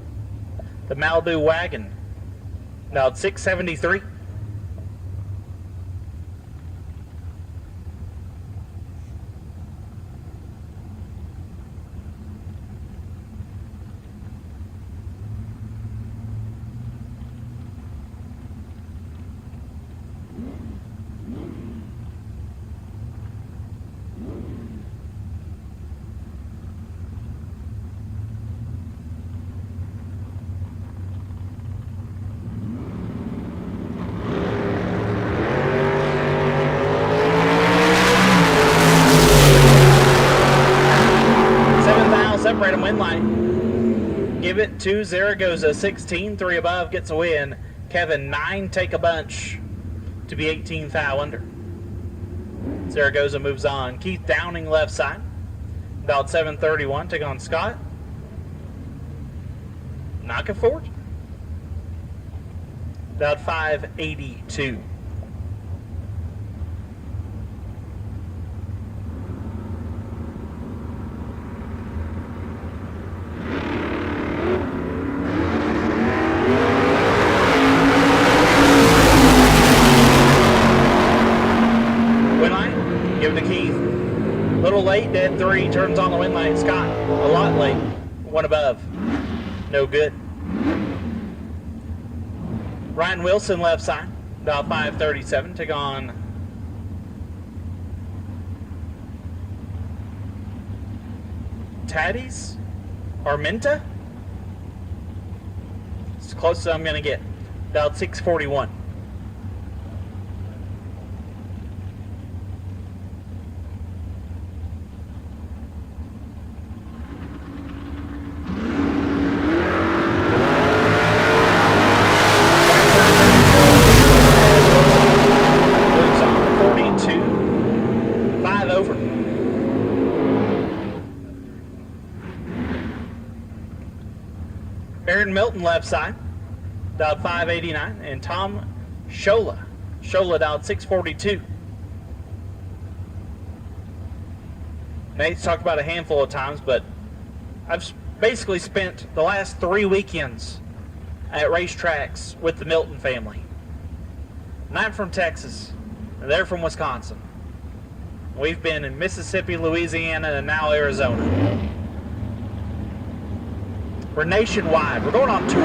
The Malibu Wagon, dialed 673. Separate them win line. Give it to Zaragoza. 16, 3 above, gets a win. Kevin 9, take a bunch to be 18 thou under. Zaragoza moves on. Keith Downing left side, dialed 731, take on Scott Knockeford. About 582. Wind line, give it to Keith. Little late, dead 3, turns on the wind line. Scott, a lot late. 1 above. No good. Ryan Wilson left side, about 537, take on Taddy's Arminta. It's as close as I'm going to get. About 641. Aaron Milton left side, dialed 589, and Tom Shola dialed 642. Nate's talked about a handful of times, but I've basically spent the last 3 weekends at racetracks with the Milton family. And I'm from Texas, and they're from Wisconsin. We've been in Mississippi, Louisiana, and now Arizona. We're nationwide. We're going on tour.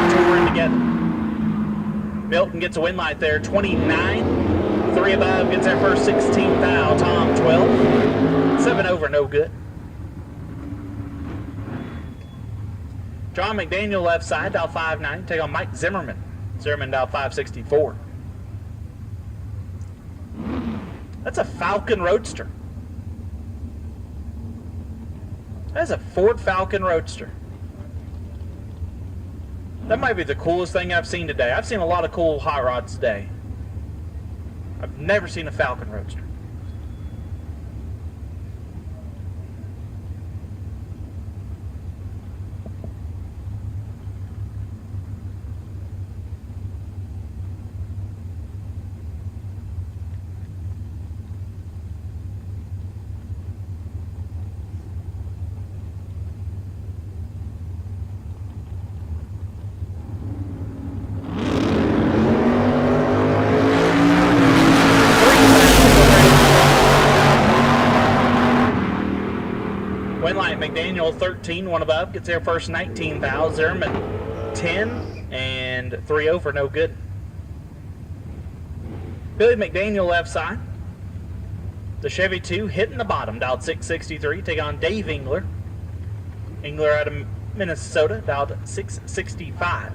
Touring together. Milton gets a win light there. 29. 3 above. Gets their first 16th foul. Tom 12. 7 over. No good. John McDaniel left side. Dial 590. Take on Mike Zimmerman. Zimmerman dial 564. That's a Falcon Roadster. That's a Ford Falcon Roadster. That might be the coolest thing I've seen today. I've seen a lot of cool hot rods today. I've never seen a Falcon Roadster. McDaniel 13, 1 above, gets their first 19 thou. Zimmerman 10 and 3 over, no good. Billy McDaniel left side. The Chevy 2 hitting the bottom, dialed 663. Take on Dave Engler. Engler out of Minnesota, dialed 665.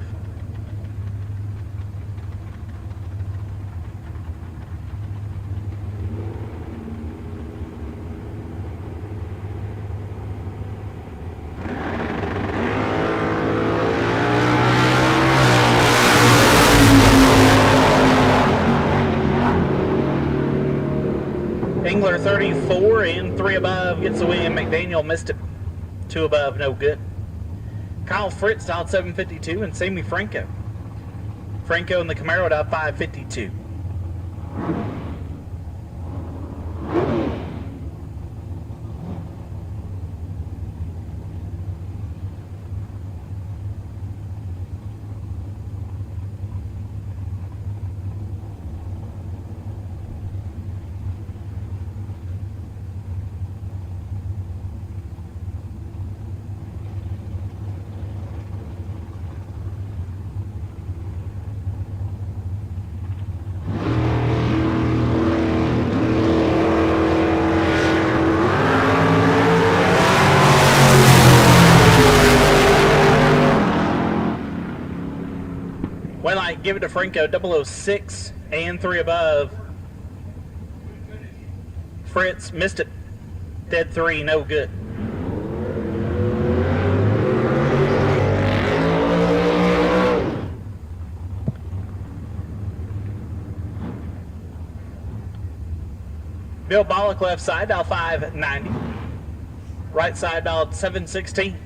Engler 34 and 3 above gets the win. McDaniel missed it. 2 above, no good. Kyle Fritz dialed 752 and Sammy Franco. Franco in the Camaro dialed 552. Well, I give it to Franco, 006 and 3 above. Fritz missed it. Dead 3, no good. Bill Bollock left side, dial 590. Right side dialed 716.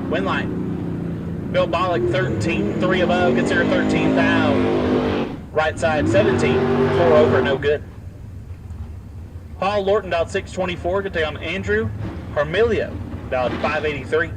Wind line. Bill Bollock 13, 3 above, gets here 13 thou. Right side 17, 4 over, no good. Paul Lorton dialed 624, good day on Andrew. Harmilio dialed 583.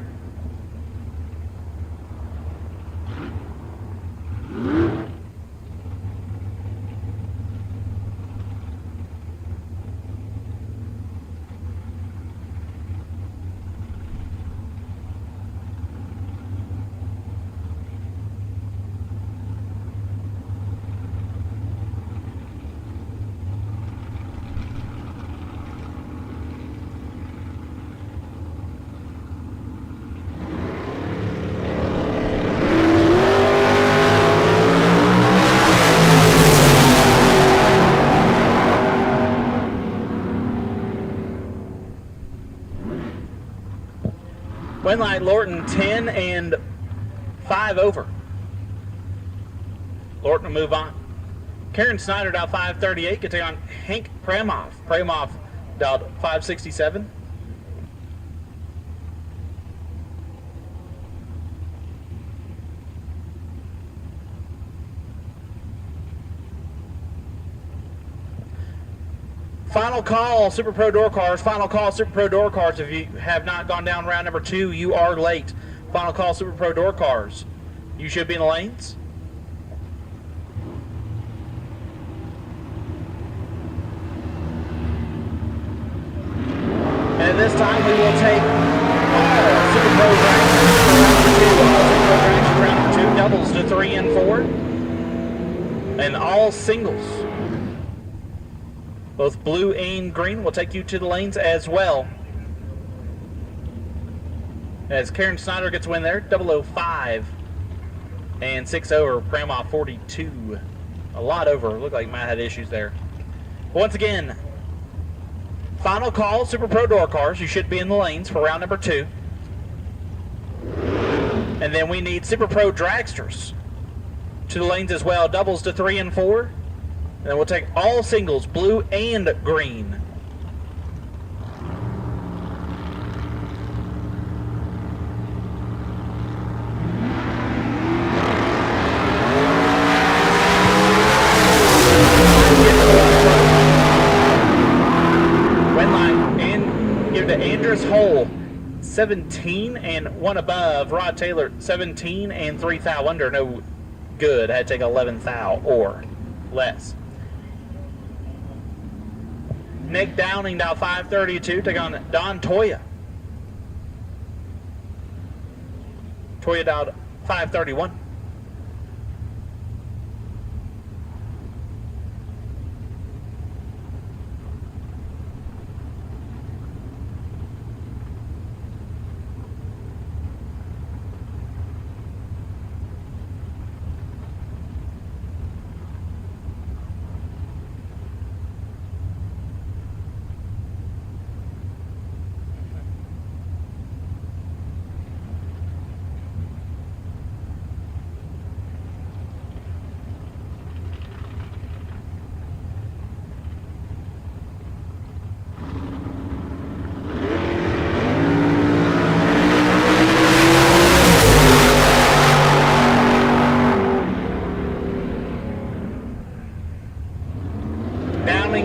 Wind line Lorton 10 and 5 over. Lorton will move on. Karen Snyder dialed 538. Get on Hank Pramoff. Pramoff dialed 567. Final call, Super Pro Door Cars. Final call, Super Pro Door Cars. If you have not gone down round number 2, you are late. Final call, Super Pro Door Cars. You should be in the lanes. And at this time, we will take all Super Pro Dragsters for round number 2. All Super Pro Dragsters round number 2. Doubles to 3 and 4. And all singles. Both blue and green will take you to the lanes as well. As Karen Snyder gets a win there, 005 and 6 over, Pramoff 42. A lot over. Looked like Matt had issues there. Once again, final call, Super Pro Door Cars. You should be in the lanes for round number 2. And then we need Super Pro Dragsters to the lanes as well. Doubles to 3 and 4. And then we'll take all singles, blue and green. Wind line, and give to Andrus Hole, 17 and 1 above. Rod Taylor, 17 and 3 thou under, no good. Had to take 11 thou or less. Nick Downing now 532, take on Don Toya. Toya down 531.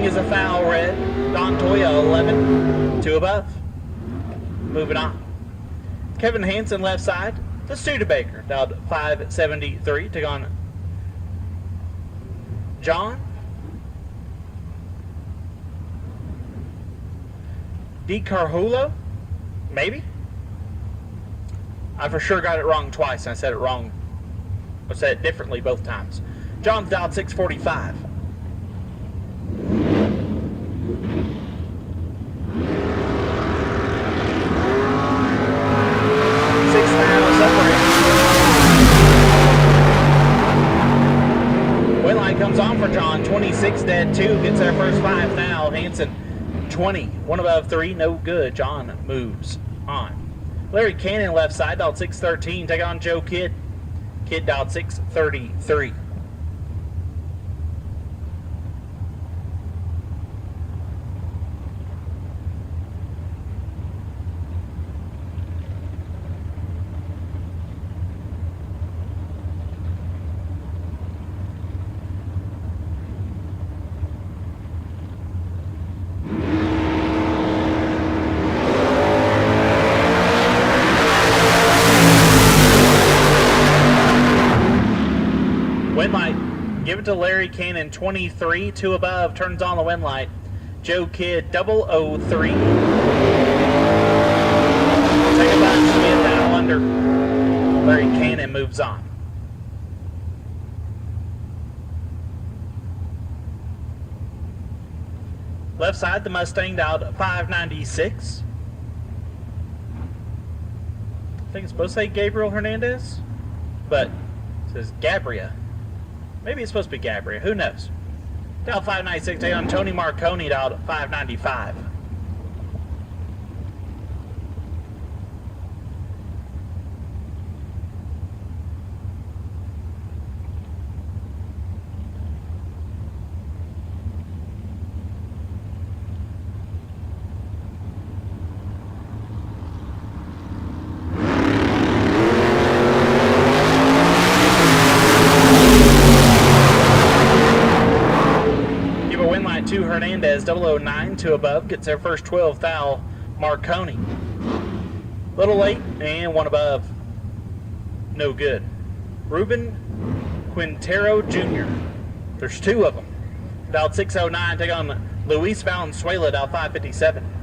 Is a foul red. Don Toya 11, 2 above. Moving on. Kevin Hansen left side. The Studebaker dialed 573. Take on John DiCarhulo. Maybe. I for sure got it wrong twice, and I said it wrong. I said it differently both times. John's dialed 645. light comes on for John. 26 dead, 2 gets their first 5 now. Hanson 20, 1 above 3, no good. John moves on. Larry Cannon left side, dialed 613. Take on Joe Kidd. Kidd dialed 633. Wind light, give it to Larry Cannon, 23, 2 above, turns on the wind light. Joe Kidd, 003. Take a bunch to be a foul under. Larry Cannon moves on. Left side, the Mustang dialed 596. I think it's supposed to say Gabriel Hernandez, but it says Gabria. Maybe it's supposed to be Gabria. Who knows? Dial 596. Take on Tony Marconi. Dial 595. To Hernandez, 009, 2 above, gets their first 12 thou. Marconi. Little late, and 1 above. No good. Ruben Quintero Jr. There's 2 of them. Dialed 609, take on Luis Valenzuela, dialed 557.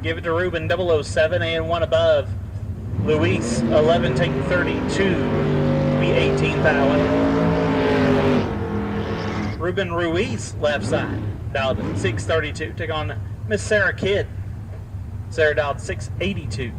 Give it to Ruben, 007, and 1 above. Luis, 11, taking 32, be 18th hour. Ruben Ruiz, left side, dialed 632. Take on Miss Sarah Kidd. Sarah dialed 682.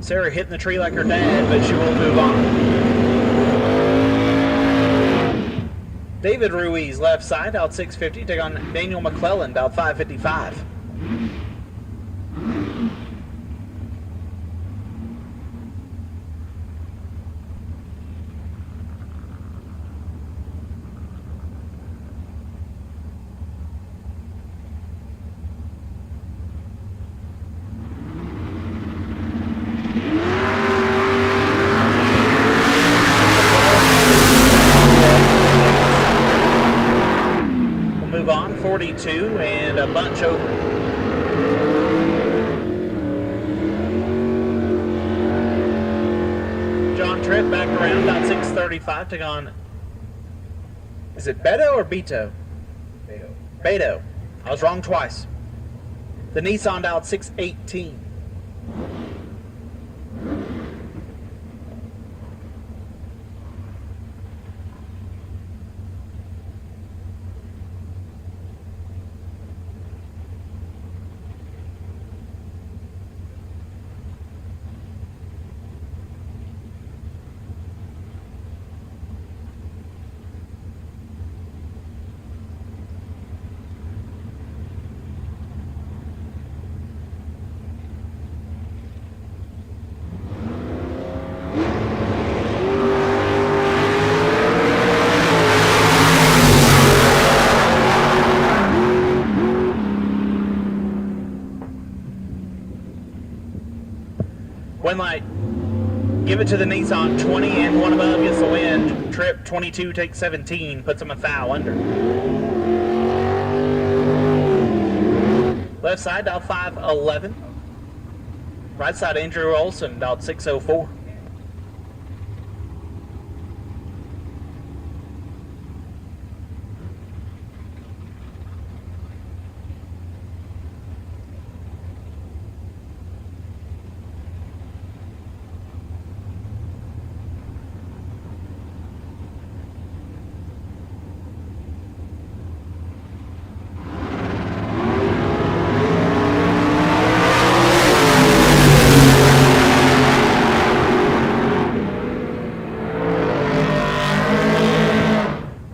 Sarah hitting the tree like her dad, but she will move on. David Ruiz, left side, out 650. Take on Daniel McClellan, out 555. Move on, 42 and a bunch over. John Tripp back around, about 635, take on, is it Beto or Beto? Beto. I was wrong twice. The Nissan out 618. Wind light. Give it to the Nissan. 20 and 1 above gets the win. Trip 22 takes 17, puts him a foul under. Left side, dialed 511. Right side, Andrew Olson, dialed 604.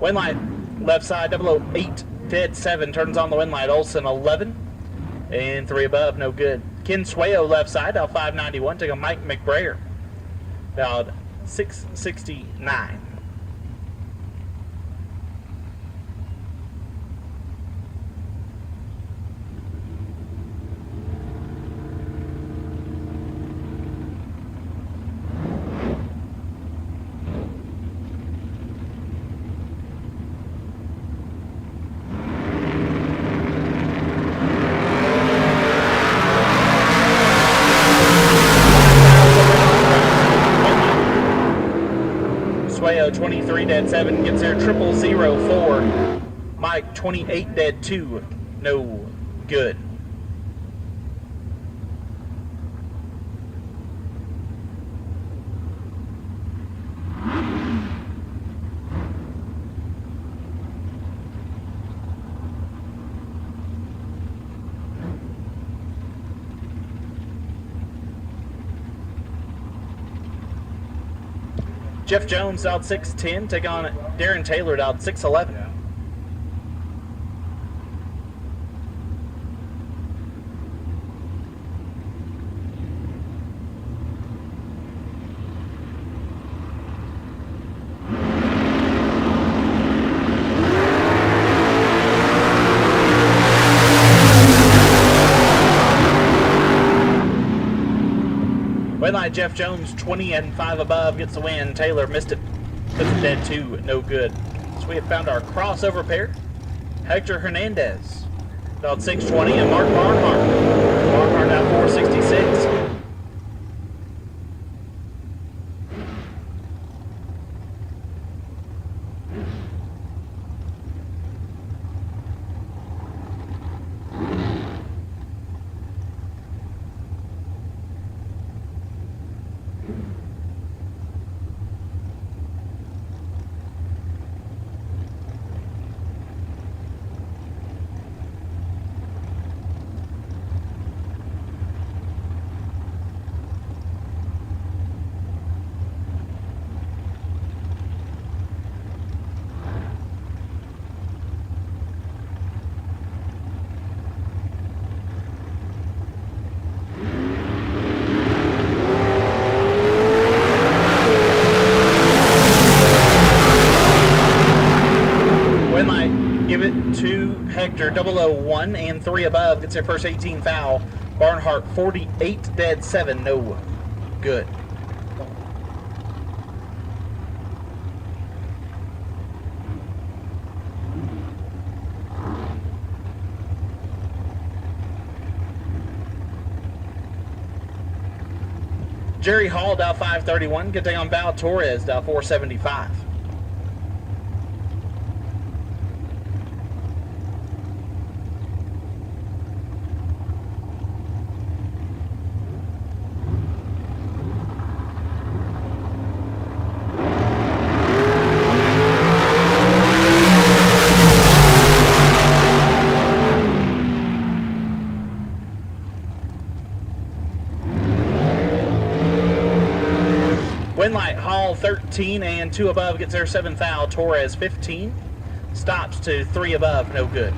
Wind light, left side, 008, dead 7, turns on the wind light. Olson 11, and 3 above, no good. Ken Swayo, left side, dialed 591, take on Mike McBrayer, dialed 669. Swayo 23 dead 7 gets there 0004. Mike 28 dead 2, no good. Jeff Jones dialed 610, take on Darren Taylor dialed 611. Red light, Jeff Jones, 20 and 5 above, gets the win. Taylor missed it, puts it dead 2, no good. So we have found our crossover pair. Hector Hernandez, dialed 620, and Mark Barnhart. Barnhart now 466. Hector 001 and 3 above gets their first 18 foul. Barnhart 48 dead 7, no good. Jerry Hall dial 531, good take on Val Torres dial 475. Winlight, Hall 13 and 2 above gets their 7th foul. Torres 15 stops to 3 above, no good.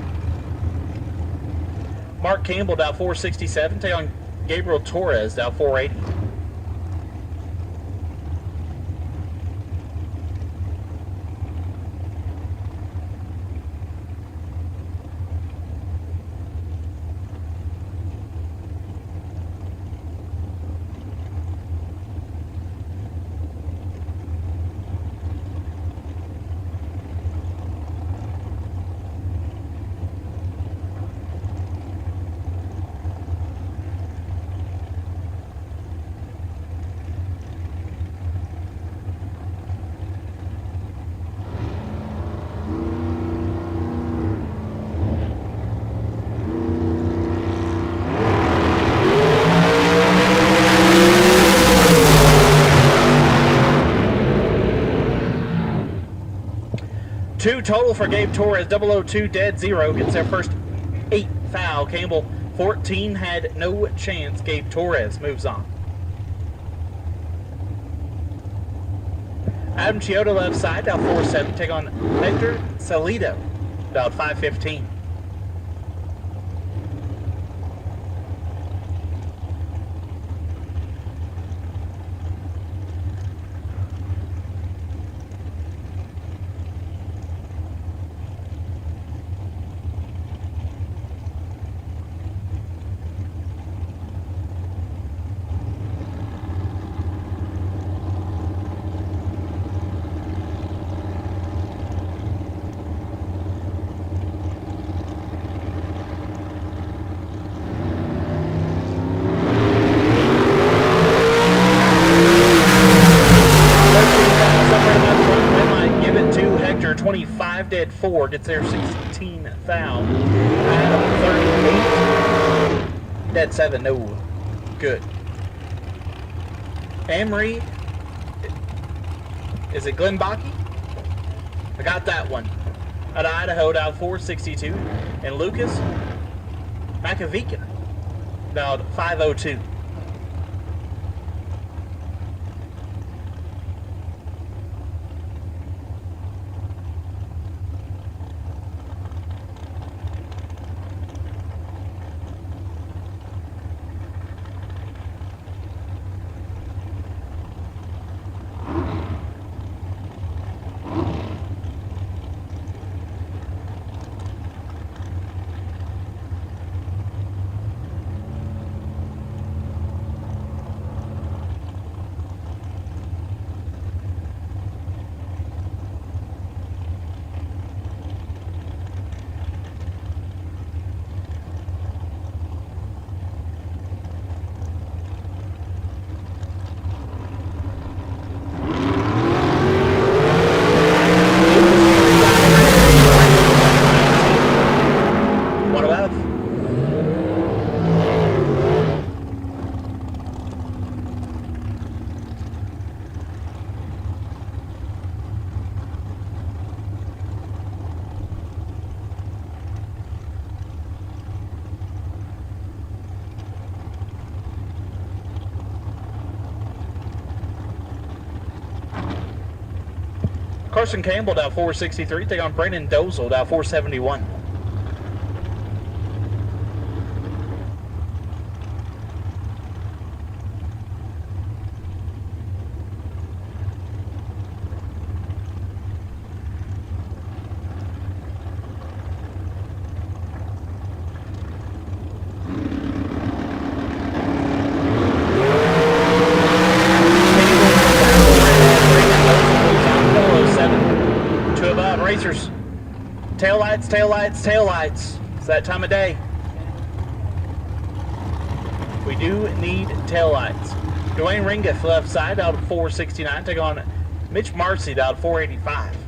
Mark Campbell dial 467, take on Gabriel Torres dial 480. 2 total for Gabe Torres. 002 dead, 0. Gets their first 8 foul. Campbell, 14, had no chance. Gabe Torres moves on. Adam Chioda left side, down 4-7. Take on Hector Salido, down 5-15. Hector, 25 dead, 4, gets their 16 foul. Adam, 38 dead, 7, no good. Amory, is it Glenn Bakke? I got that one. Out of Idaho, down 462. And Lucas Makovica, down 502. Carson Campbell down 463. Take on Brandon Dozel down 471. Taillights. It's that time of day. We do need taillights. Dwayne Ringeth left side out of 469. Take on Mitch Marcy out of 485.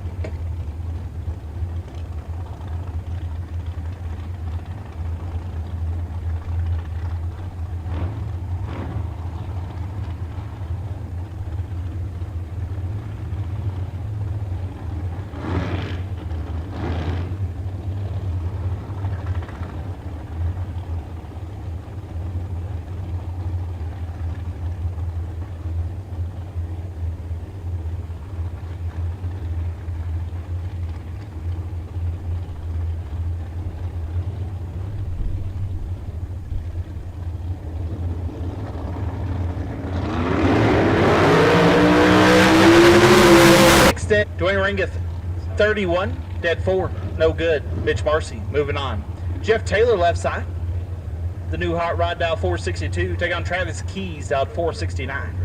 Dwayne Ringeth, 31, dead 4, no good. Mitch Marcy, moving on. Jeff Taylor left side. The new hot rod down 462. Take on Travis Keys down 469.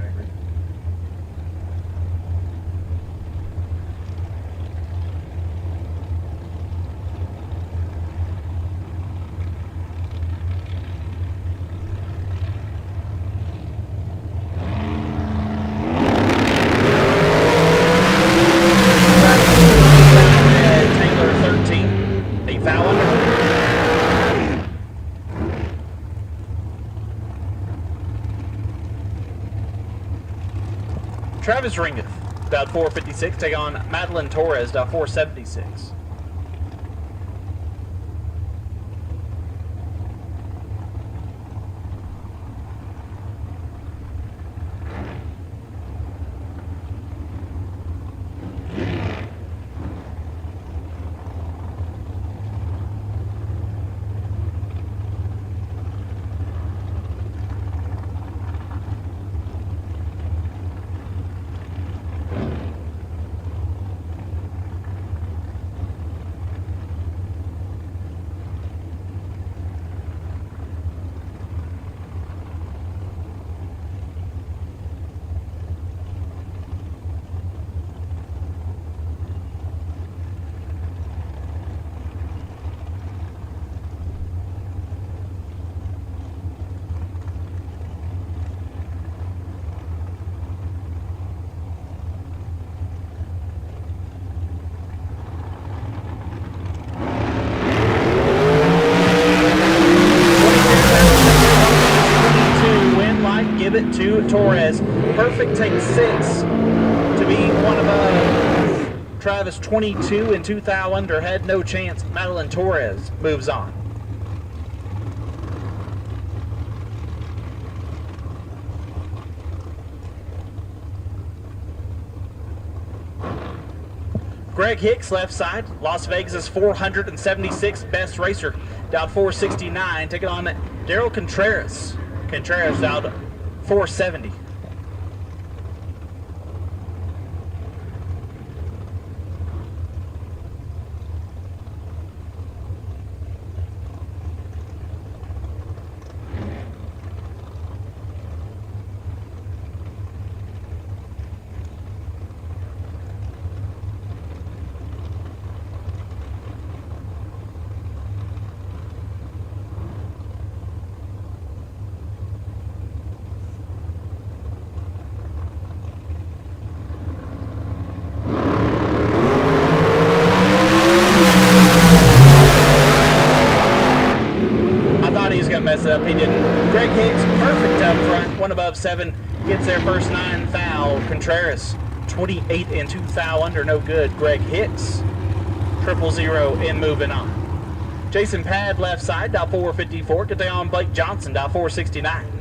Travis Ringeth, dialed 456. Take on Madeline Torres, dialed 476. To Torres. Perfect take 6 to be one above. Travis 22 and 2 thou under. Had no chance. Madeline Torres moves on. Greg Hicks, left side. Las Vegas' 476th best racer. Dialed 469. Taking on Daryl Contreras. Contreras dialed 470. Mess up. He didn't. Greg Hicks, perfect up front. One above 7. Gets their first 9 thou. Contreras, 28 and 2 thou under. No good. Greg Hicks, 000 and moving on. Jason Pad, left side, dial 454. Get down on Blake Johnson, dial 469.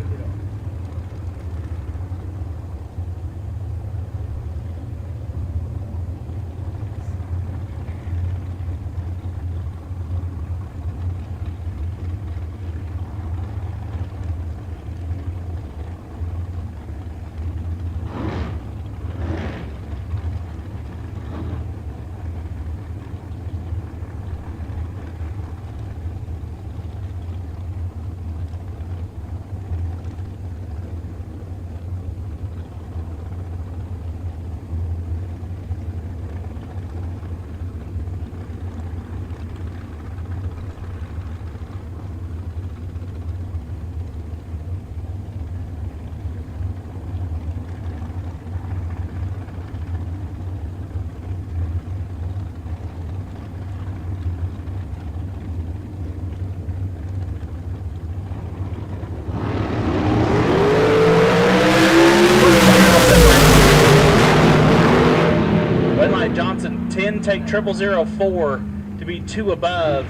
Take 0004 to be 2 above.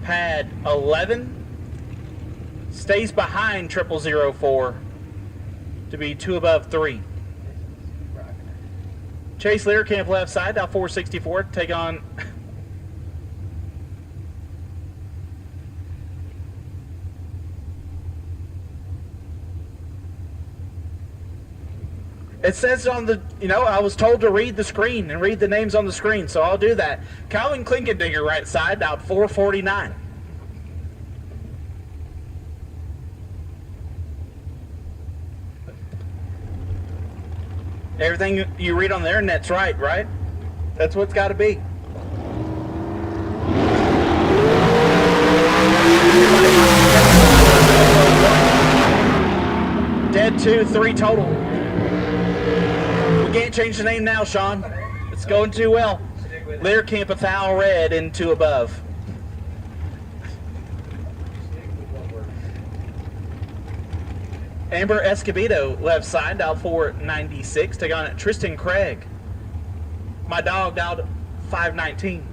Pad 11 stays behind 0004 to be 2 above 3. Chase Learcamp, left side, dial 464. Take on it says on the, I was told to read the screen and read the names on the screen, so I'll do that. Colin Klinkendinger, right side, out 449. Everything you read on the internet's right? That's what's got to be. Dead 2, 3 total. We can't change the name now, Sean. It's going too well. Learcamp, a thou red and 2 above. Amber Escobedo, left side, dial 496. Take on Tristan Craig, My dog dialed 519.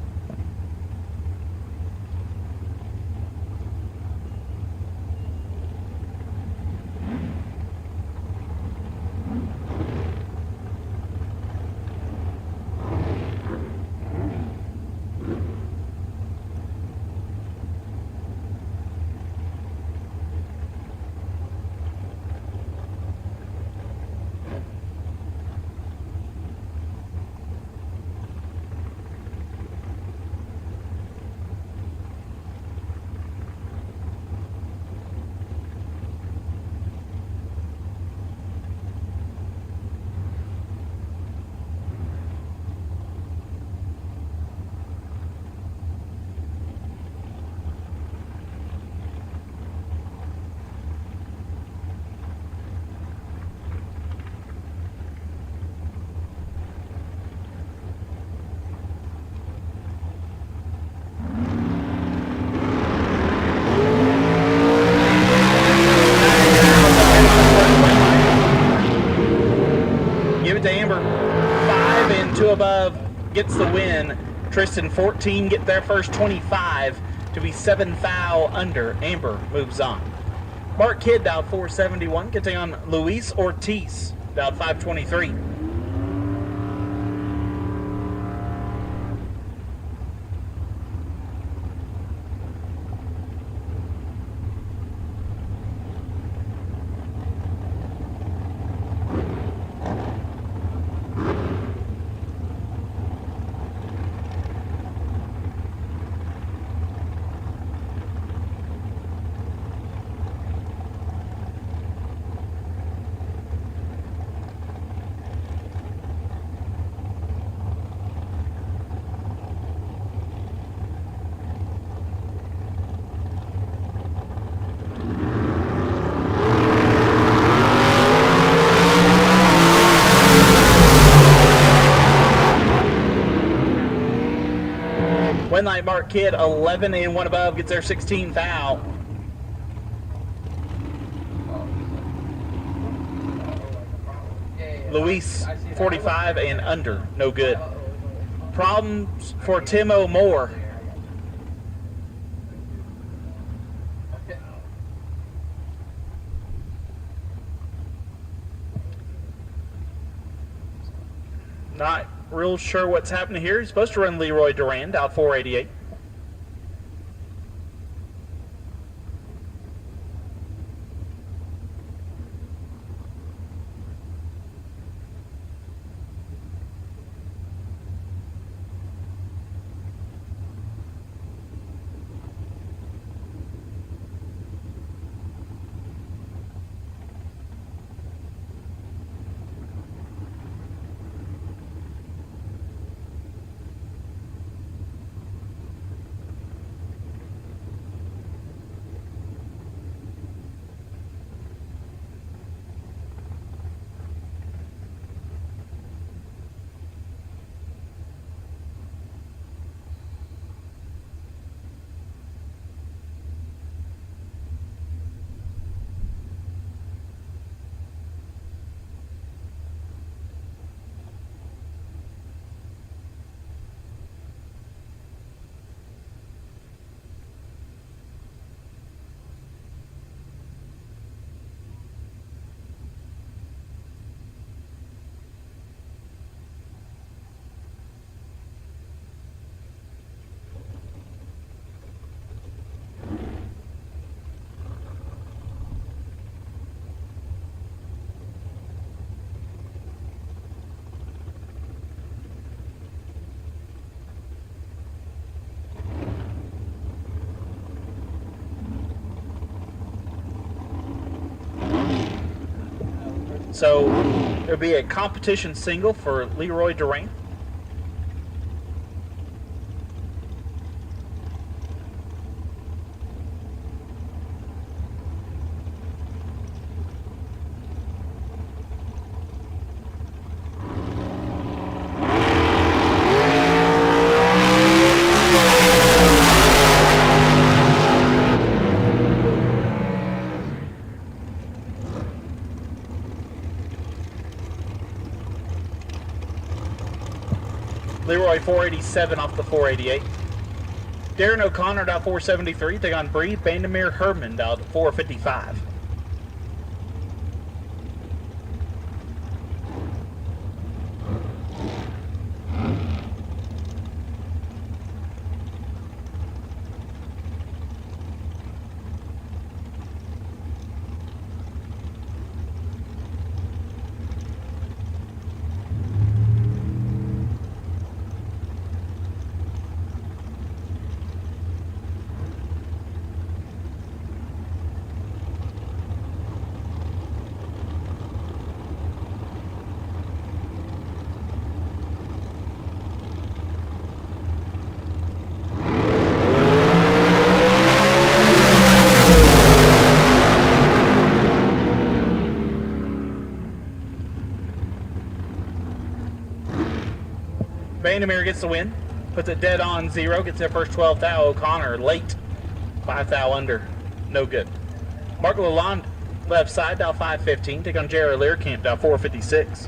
Give it to Amber. 5 and 2 above gets the win. Tristan 14 get their first 25 to be 7 foul under. Amber moves on. Mark Kidd dialed 471, gets on Luis Ortiz, dialed 523. Like Mark Kidd, 11 and 1 above, gets their 16 foul. Luis, 45 and under, no good. Problems for Timo Moore. Not real sure what's happening here. He's supposed to run Leroy Durand out 488. So there'll be a competition single for Leroy Durand. 487 off the 488. Darren O'Connor down 473. Take on Bree Bandemir Herman down 455. Bandemir gets the win, puts it dead on 0, gets their first 12 thou. O'Connor late, 5 thou under, no good. Mark Lalonde left side, down 515, take on Jared Learcamp, down 456.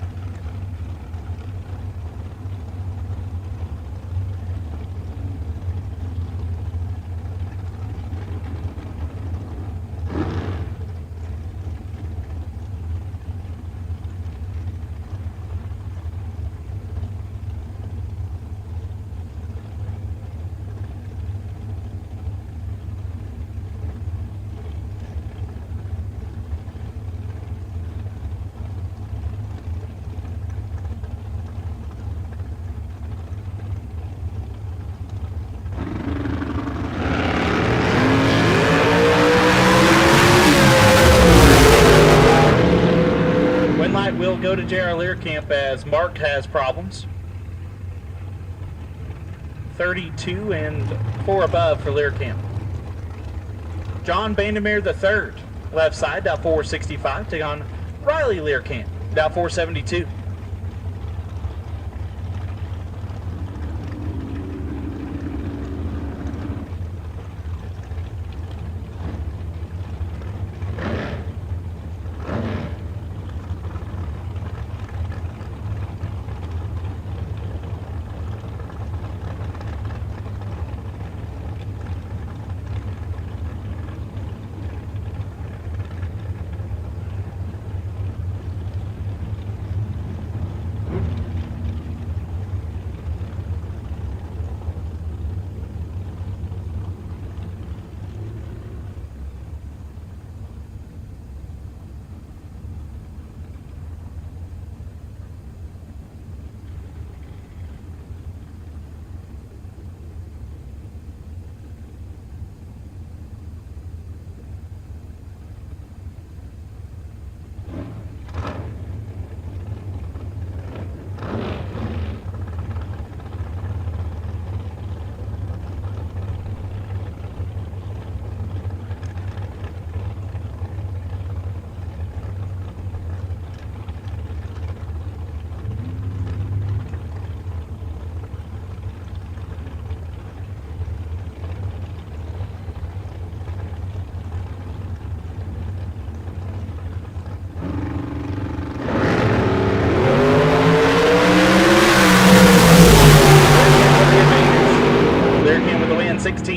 Will go to Jared Learcamp as Mark has problems. 32 and 4 above for Learcamp. John Bandemir III, left side, down 465, take on Riley Learcamp, down 472.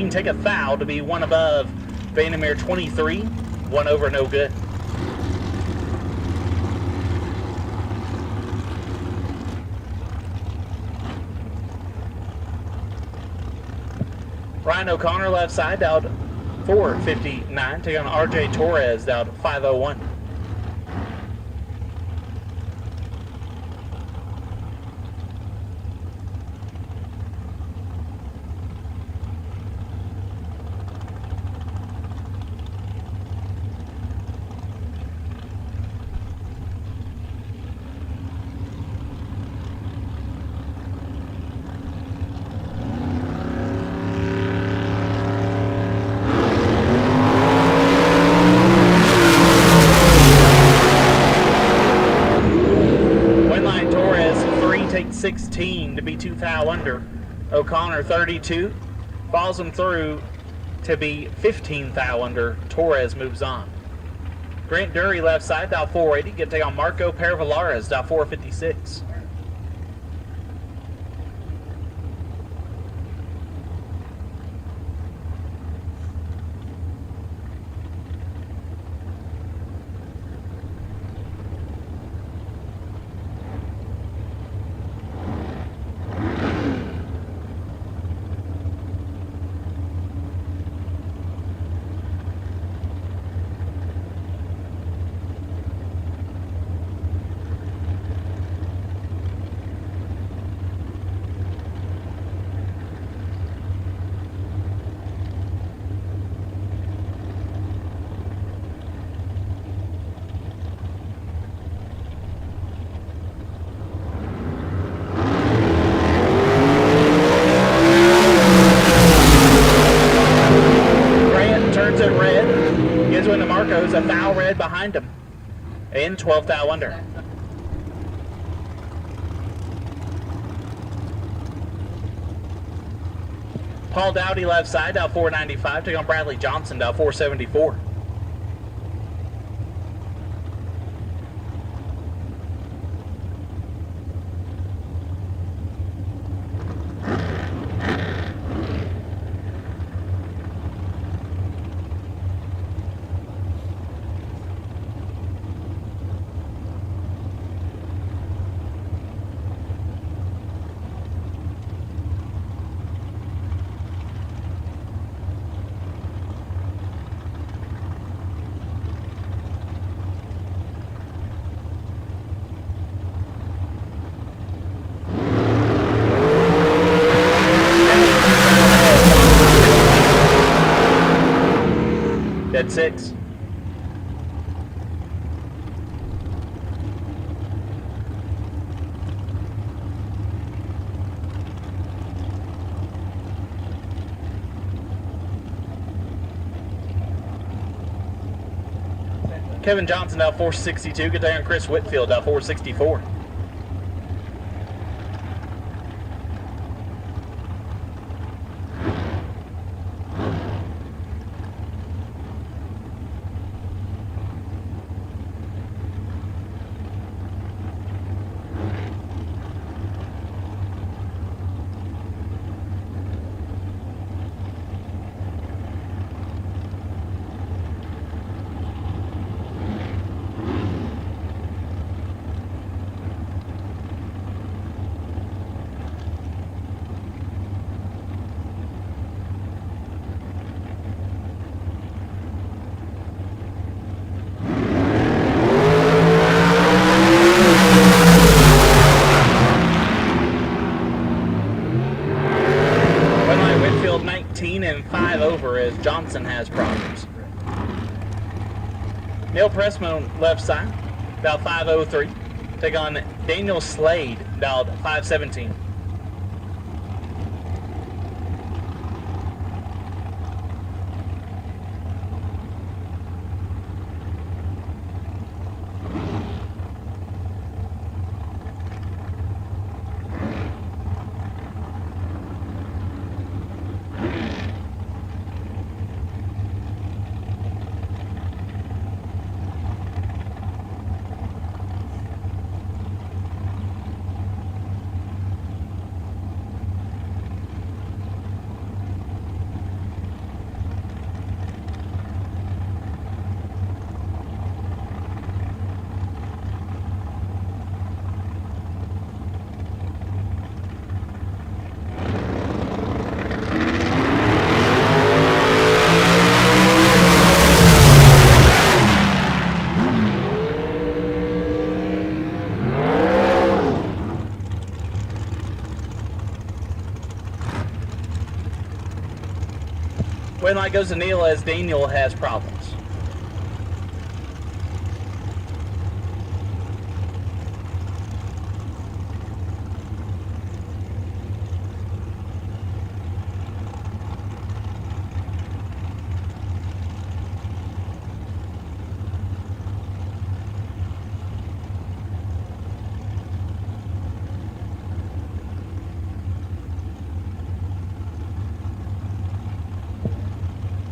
Take a thou to be 1 above. Bandemir 23, 1 over, no good. Ryan O'Connor left side, down 459. Take on RJ Torres, down 501. Winline Torres 3 takes 16 to be 2 thou under. O'Connor 32 falls him through to be 15 thou under. Torres moves on. Grant Dury left side, dial 480. Get to take on Marco Pervalares, dial 456. behind him in 12th thou under. Paul Dowdy left side, down 495. Take on Bradley Johnson, down 474. Dead 6. Kevin Johnson down 462. Good day on Chris Whitfield down 464. And 5 over as Johnson has problems. Neil Pressman left side, about 503. Take on Daniel Slade, about 517. Win light goes to Neil as Daniel has problems.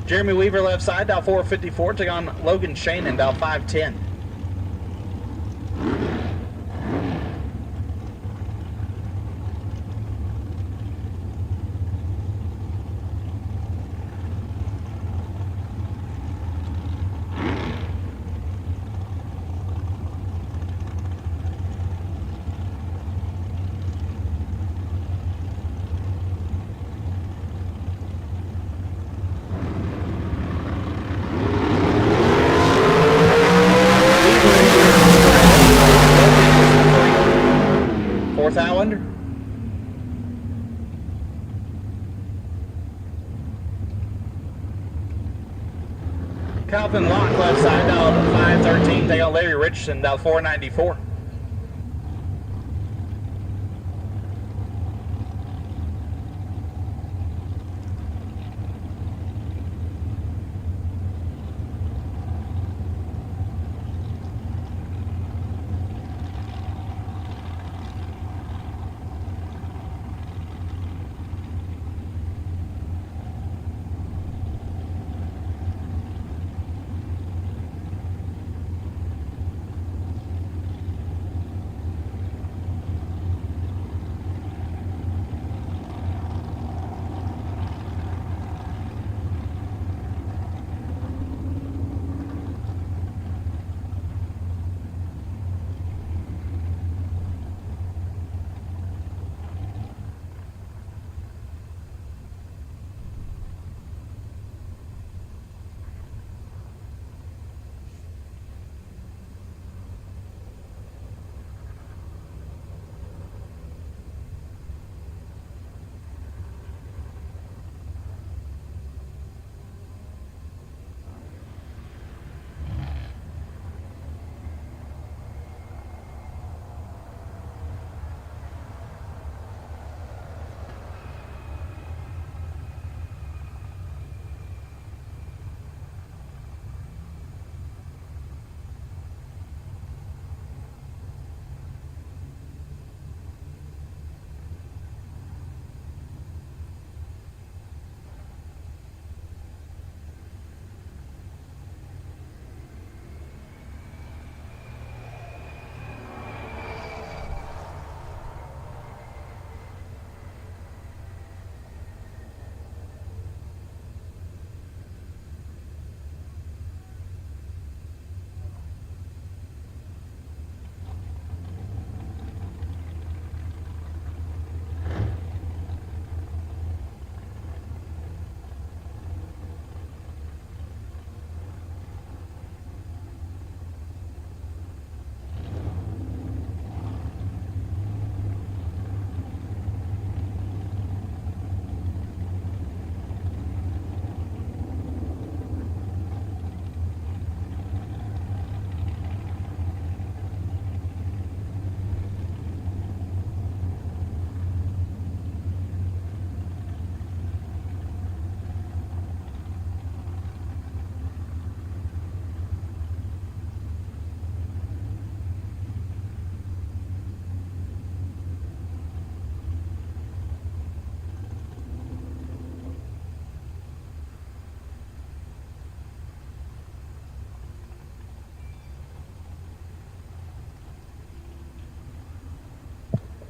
Jeremy Weaver left side, dial 454. Take on Logan Shannon, dial 510. Thou under. Calvin Locke left side, dial 513. Take on Larry Richardson, dial 494.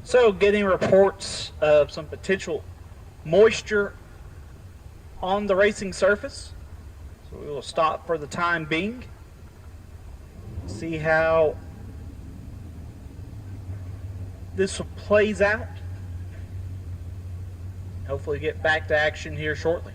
So, getting reports of some potential moisture on the racing surface. So we will stop for the time being. See how this plays out. Hopefully get back to action here shortly.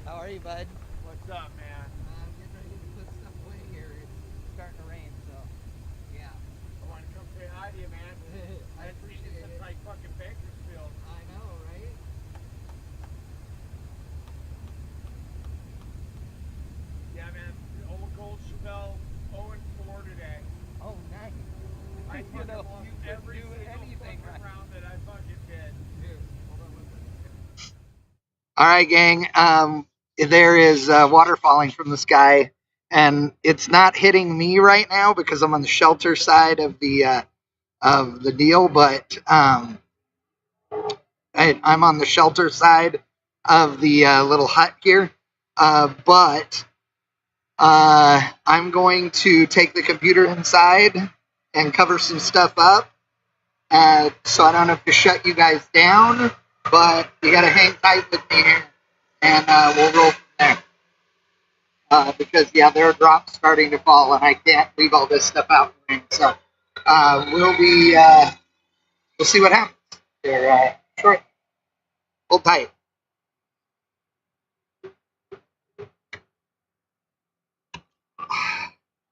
How are you, bud? What's up, man? I'm getting ready to put stuff away here. It's starting to rain, so yeah. I want to come say hi to you, man. I appreciate It's it. like fucking Bakersfield. I know, right? Yeah, man. Old Gold Chevelle 0-4 today. Oh, nice. I You fucking know, lost you could every do single anything fucking right. round that I fucking did. Dude, hold on one second. All right, gang. There is water falling from the sky, and it's not hitting me right now because I'm on the shelter side of the deal. But I'm on the shelter side of the little hut here. But I'm going to take the computer inside and cover some stuff up. So I don't have to shut you guys down, but you got to hang tight with me here, and we'll roll from there. Because yeah, there are drops starting to fall, and I can't leave all this stuff out. So we'll see what happens. Here, short, hold tight.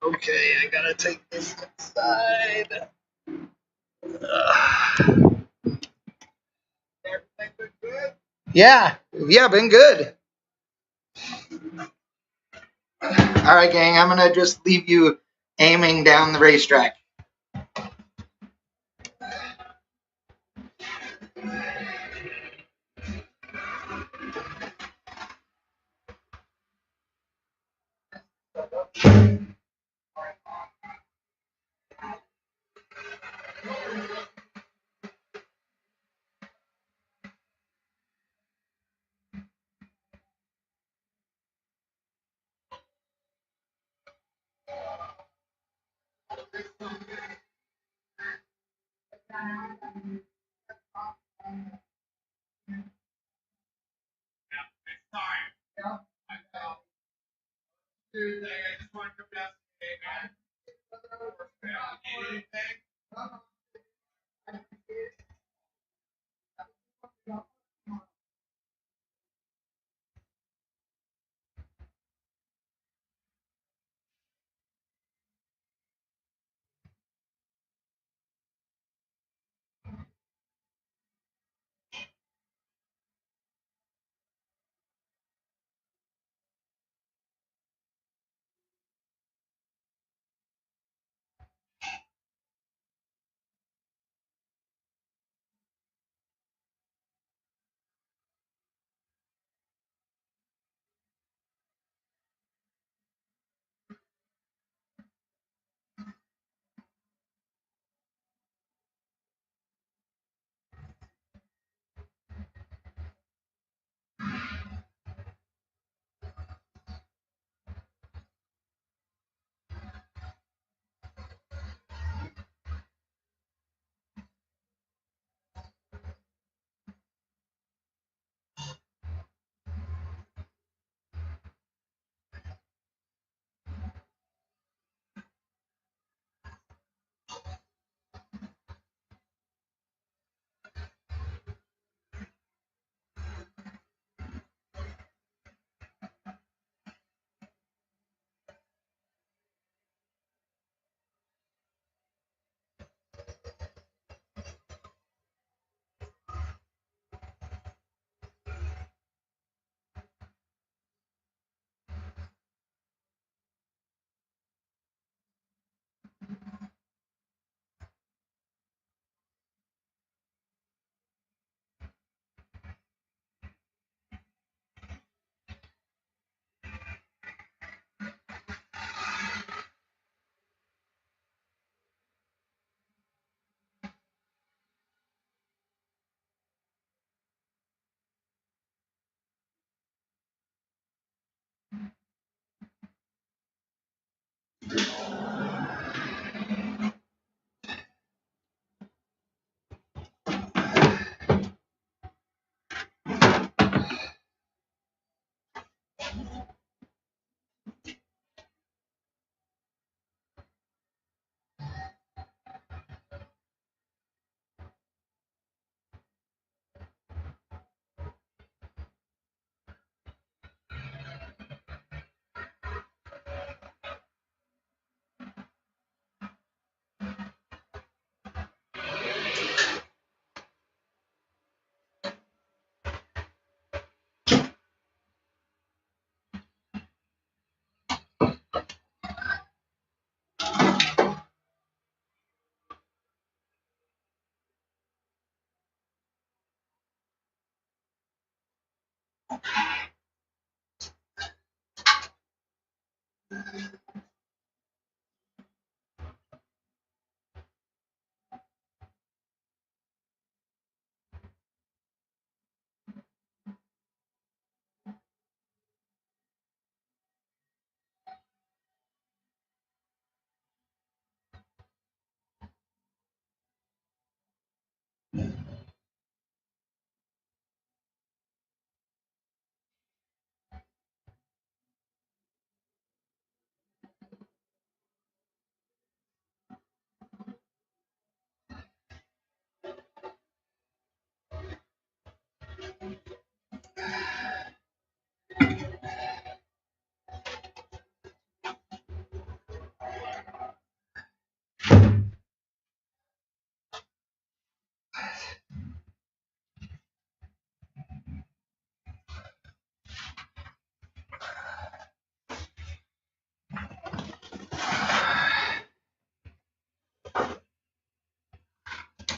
Okay, I gotta take this inside. Everything been good? Yeah, been good. All right, gang, I'm gonna just leave you aiming down the racetrack.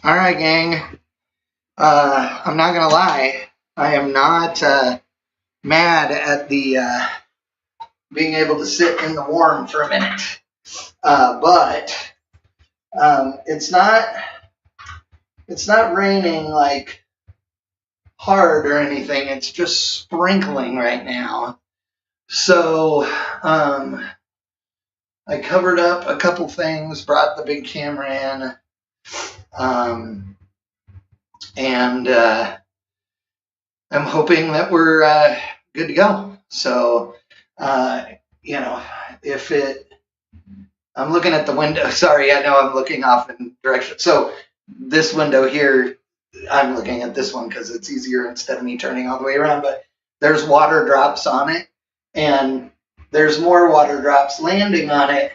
All right, gang. I'm not gonna lie. I am not mad at the being able to sit in the warm for a minute, but it's not raining like hard or anything. It's just sprinkling right now. So I covered up a couple things, brought the big camera in, and I'm hoping that we're good to go. So, you know, I'm looking at the window. Sorry, I know I'm looking off in direction. So this window here, I'm looking at this one because it's easier instead of me turning all the way around. But there's water drops on it, and there's more water drops landing on it,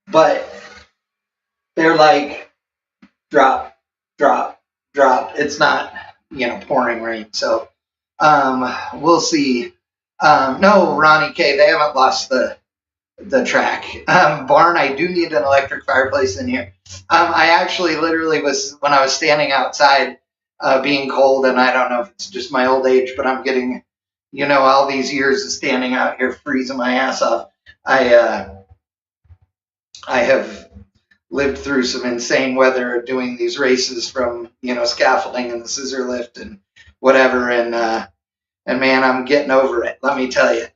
but they're like drop, drop, drop. It's not, pouring rain. So we'll see. No, Ronnie K, they haven't lost the track. Barn, I do need an electric fireplace in here. I actually literally was, when I was standing outside being cold, and I don't know if it's just my old age, but I'm getting, all these years of standing out here freezing my ass off. I have lived through some insane weather doing these races from, scaffolding and the scissor lift and whatever. And man, I'm getting over it. Let me tell you,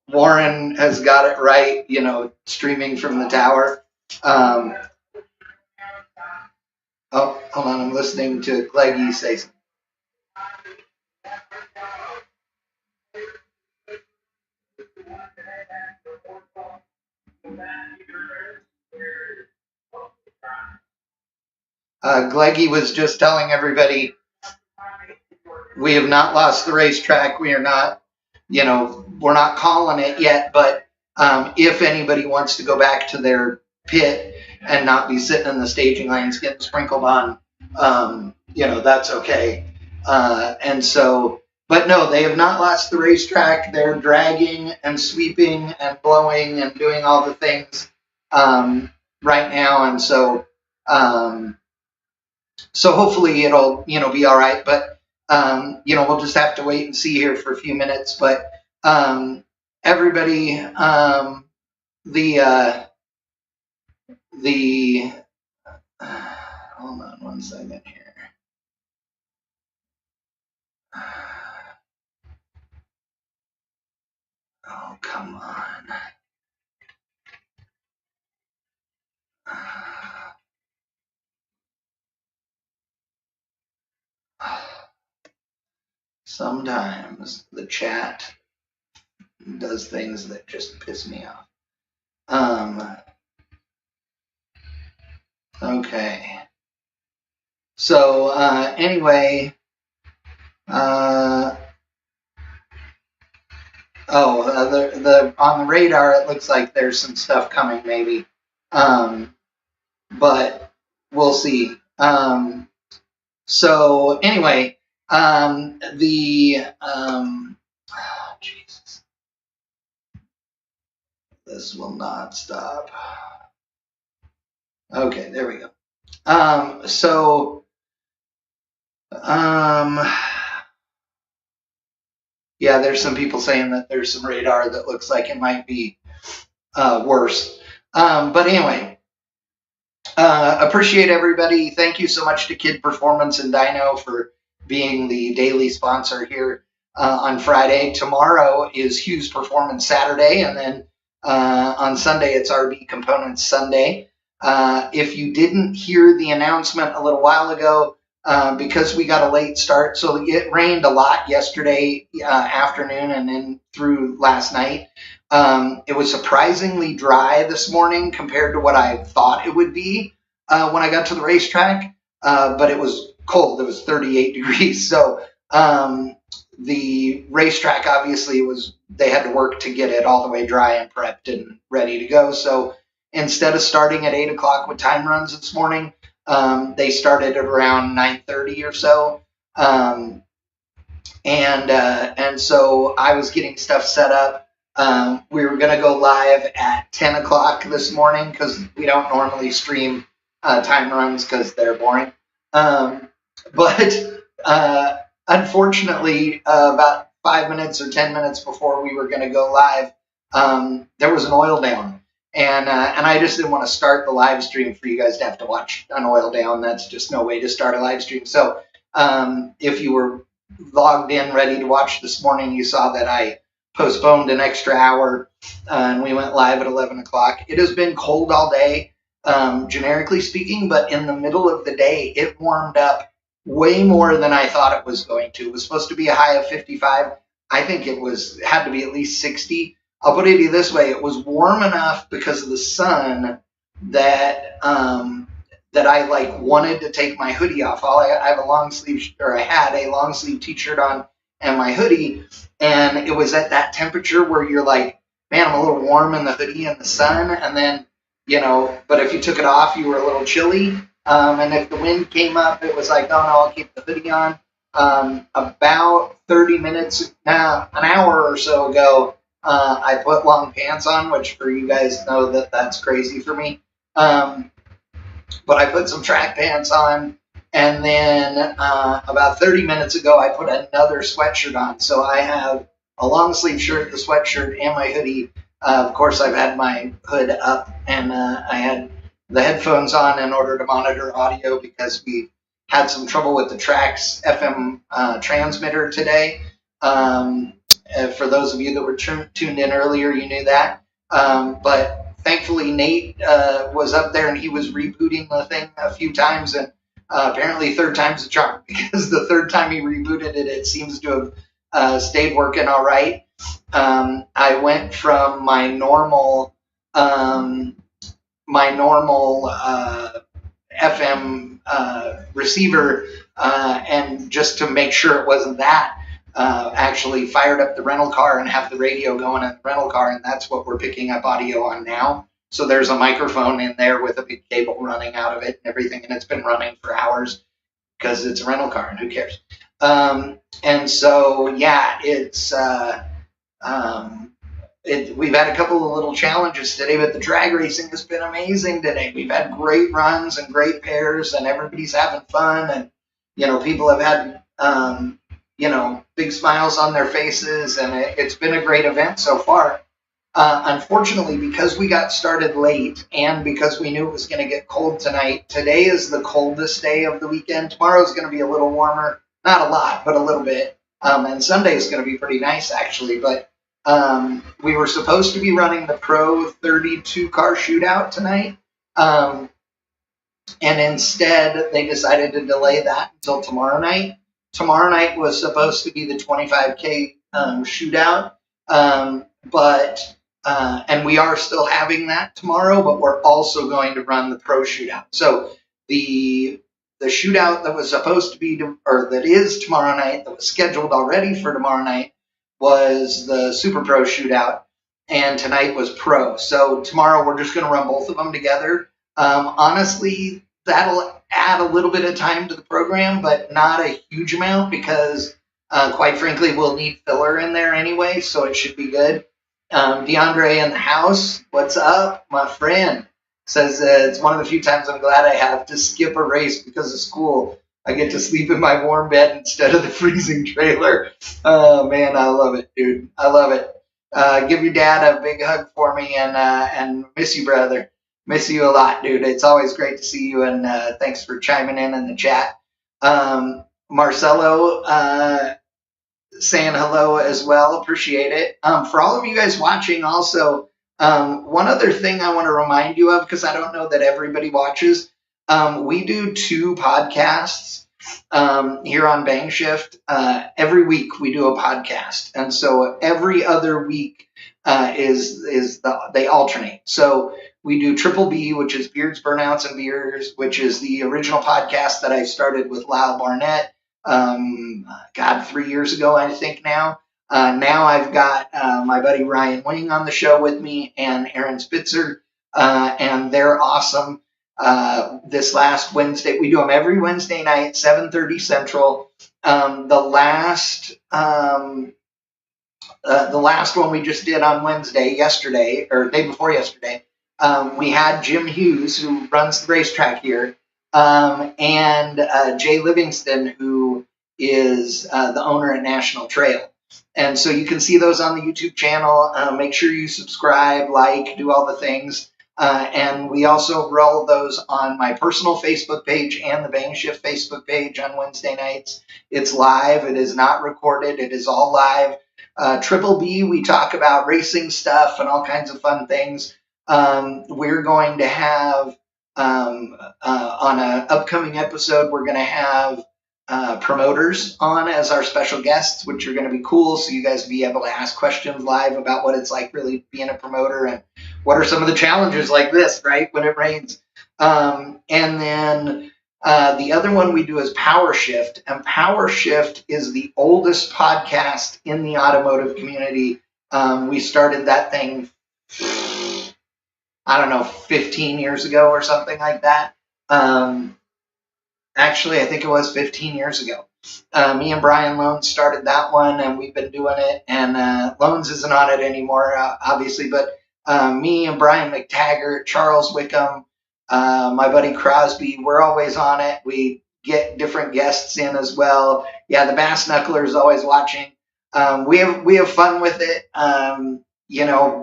Warren has got it right, streaming from the tower. Oh, hold on. I'm listening to Gleggy say something. Gleggy was just telling everybody we have not lost the racetrack. We are not, we're not calling it yet, but if anybody wants to go back to their pit and not be sitting in the staging lanes getting sprinkled on, that's okay. And so, but no, they have not lost the racetrack. They're dragging and sweeping and blowing and doing all the things right now. And so, so hopefully it'll, be all right. But, we'll just have to wait and see here for a few minutes. But everybody, hold on one second here. Oh, come on. Sometimes the chat does things that just piss me off. Okay. So anyway, the on the radar it looks like there's some stuff coming maybe, but we'll see. So anyway, Jesus, this will not stop. Okay, there we go. Yeah, there's some people saying that there's some radar that looks like it might be worse. But anyway, appreciate everybody. Thank you so much to Kid Performance and Dyno for being the daily sponsor here on Friday. Tomorrow is Hughes Performance Saturday, and then on Sunday it's RB Components Sunday. If you didn't hear the announcement a little while ago, because we got a late start, so it rained a lot yesterday afternoon and then through last night. It was surprisingly dry this morning compared to what I thought it would be when I got to the racetrack, but it was cold. It was 38 degrees. So the racetrack obviously they had to work to get it all the way dry and prepped and ready to go. So instead of starting at 8 o'clock with time runs this morning, they started at around 9:30 or so. And so I was getting stuff set up. We were going to go live at 10 o'clock this morning because we don't normally stream time runs because they're boring. But unfortunately, about 5 minutes or 10 minutes before we were going to go live, there was an oil down. And I just didn't want to start the live stream for you guys to have to watch an oil down. That's just no way to start a live stream. So if you were logged in ready to watch this morning, you saw that I postponed an extra hour and we went live at 11 o'clock. It has been cold all day, generically speaking, but in the middle of the day, it warmed up way more than I thought it was going to. It was supposed to be a high of 55. I think it had to be at least 60. I'll put it this way: it was warm enough because of the sun that that I wanted to take my hoodie off. I have a long sleeve, or I had a long sleeve t-shirt on and my hoodie, and it was at that temperature where you're like, man, I'm a little warm in the hoodie and the sun, and then but if you took it off, you were a little chilly. And if the wind came up, it was like, oh no, I'll keep the hoodie on. About 30 minutes, an hour or so ago, I put long pants on, which for you guys know that's crazy for me. But I put some track pants on, and then about 30 minutes ago, I put another sweatshirt on. So I have a long sleeve shirt, the sweatshirt, and my hoodie. Of course, I've had my hood up, and I had the headphones on in order to monitor audio because we had some trouble with the Trax FM transmitter today. For those of you that were tuned in earlier, you knew that. But thankfully, Nate was up there and he was rebooting the thing a few times, and apparently third time's a charm, because the third time he rebooted it, it seems to have stayed working all right. I went from my normal FM receiver, and just to make sure it wasn't that, actually fired up the rental car and have the radio going in the rental car, and that's what we're picking up audio on now. So there's a microphone in there with a big cable running out of it and everything, and it's been running for hours because it's a rental car and who cares. And so, yeah, we've had a couple of little challenges today, but the drag racing has been amazing today. We've had great runs and great pairs, and everybody's having fun, and people have had big smiles on their faces, and it's been a great event so far. Unfortunately, because we got started late and because we knew it was going to get cold tonight, today is the coldest day of the weekend. Tomorrow is going to be a little warmer, not a lot, but a little bit. And Sunday is going to be pretty nice, actually. But we were supposed to be running the Pro 32 car shootout tonight. And instead, they decided to delay that until tomorrow night. Tomorrow night was supposed to be the 25K shootout, and we are still having that tomorrow, but we're also going to run the Pro shootout. So the shootout that was supposed to be, or that is tomorrow night, that was scheduled already for tomorrow night, was the Super Pro shootout, and tonight was Pro. So tomorrow we're just going to run both of them together. Honestly, that'll add a little bit of time to the program, but not a huge amount, because quite frankly, we'll need filler in there anyway, so it should be good. DeAndre in the house, what's up, my friend? Says it's one of the few times I'm glad I have to skip a race because of school. I get to sleep in my warm bed instead of the freezing trailer. Oh man, I love it, dude. I love it. Give your dad a big hug for me, and miss you, brother. Miss you a lot, dude. It's always great to see you, and thanks for chiming in the chat. Marcelo saying hello as well. Appreciate it. For all of you guys watching, also, one other thing I want to remind you of, because I don't know that everybody watches, we do 2 podcasts here on Bang Shift. Every week we do a podcast, and so every other week they alternate. So we do Triple B, which is Beards, Burnouts, and Beers, which is the original podcast that I started with Lyle Barnett. 3 years ago, I think now. Now I've got my buddy Ryan Wing on the show with me, and Aaron Spitzer, and they're awesome. This last Wednesday, we do them every Wednesday night, 7:30 Central. The last one we just did on Wednesday, yesterday, or day before yesterday, we had Jim Hughes, who runs the racetrack here, and Jay Livingston, who is the owner at National Trail. And so you can see those on the YouTube channel. Make sure you subscribe, like, do all the things. And we also roll those on my personal Facebook page and the Bang Shift Facebook page on Wednesday nights. It's live. It is not recorded. It is all live. Triple B, we talk about racing stuff and all kinds of fun things. We're going to have, on an upcoming episode, we're going to have promoters on as our special guests, which are going to be cool. So you guys will be able to ask questions live about what it's like really being a promoter and what are some of the challenges like this, right, when it rains. And then the other one we do is Power Shift, and Power Shift is the oldest podcast in the automotive community. We started that thing, I don't know, 15 years ago or something like that. Actually, I think it was 15 years ago. Me and Brian Loans started that one, and we've been doing it. And Loans isn't on it anymore, obviously, but me and Brian McTaggart, Charles Wickham, my buddy Crosby, we're always on it. We get different guests in as well. Yeah, the Bass Knuckler is always watching. We have fun with it.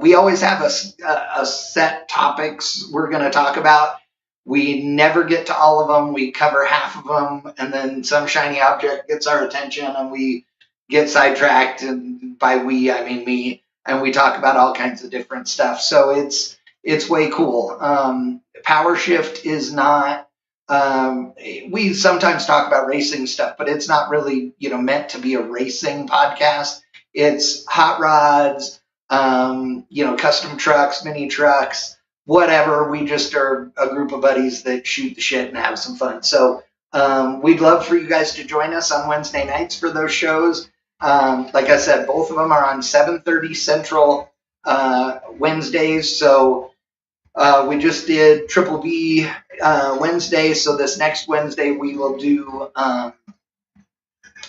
We always have a set topics we're going to talk about. We never get to all of them. We cover half of them, and then some shiny object gets our attention, and we get sidetracked. And by we, I mean me. And we talk about all kinds of different stuff. So it's way cool. Power Shift is not. We sometimes talk about racing stuff, but it's not really meant to be a racing podcast. It's hot rods, custom trucks, mini trucks. Whatever, we just are a group of buddies that shoot the shit and have some fun. So we'd love for you guys to join us on Wednesday nights for those shows. Like I said, both of them are on 7:30 Central Wednesdays. So we just did Triple B Wednesday. So this next Wednesday we will do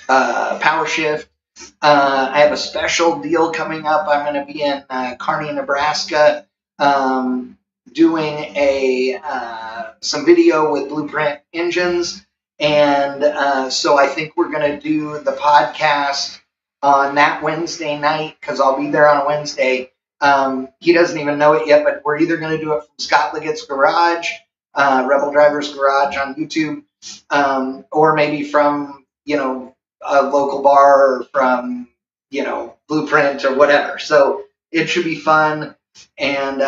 Power Shift. I have a special deal coming up. I'm going to be in Kearney, Nebraska. Doing some video with Blueprint Engines, and so I think we're going to do the podcast on that Wednesday night, because I'll be there on a Wednesday. He doesn't even know it yet, but we're either going to do it from Scott Liggett's garage, Rebel Driver's Garage on YouTube, or maybe from a local bar, or from Blueprint or whatever. So it should be fun. And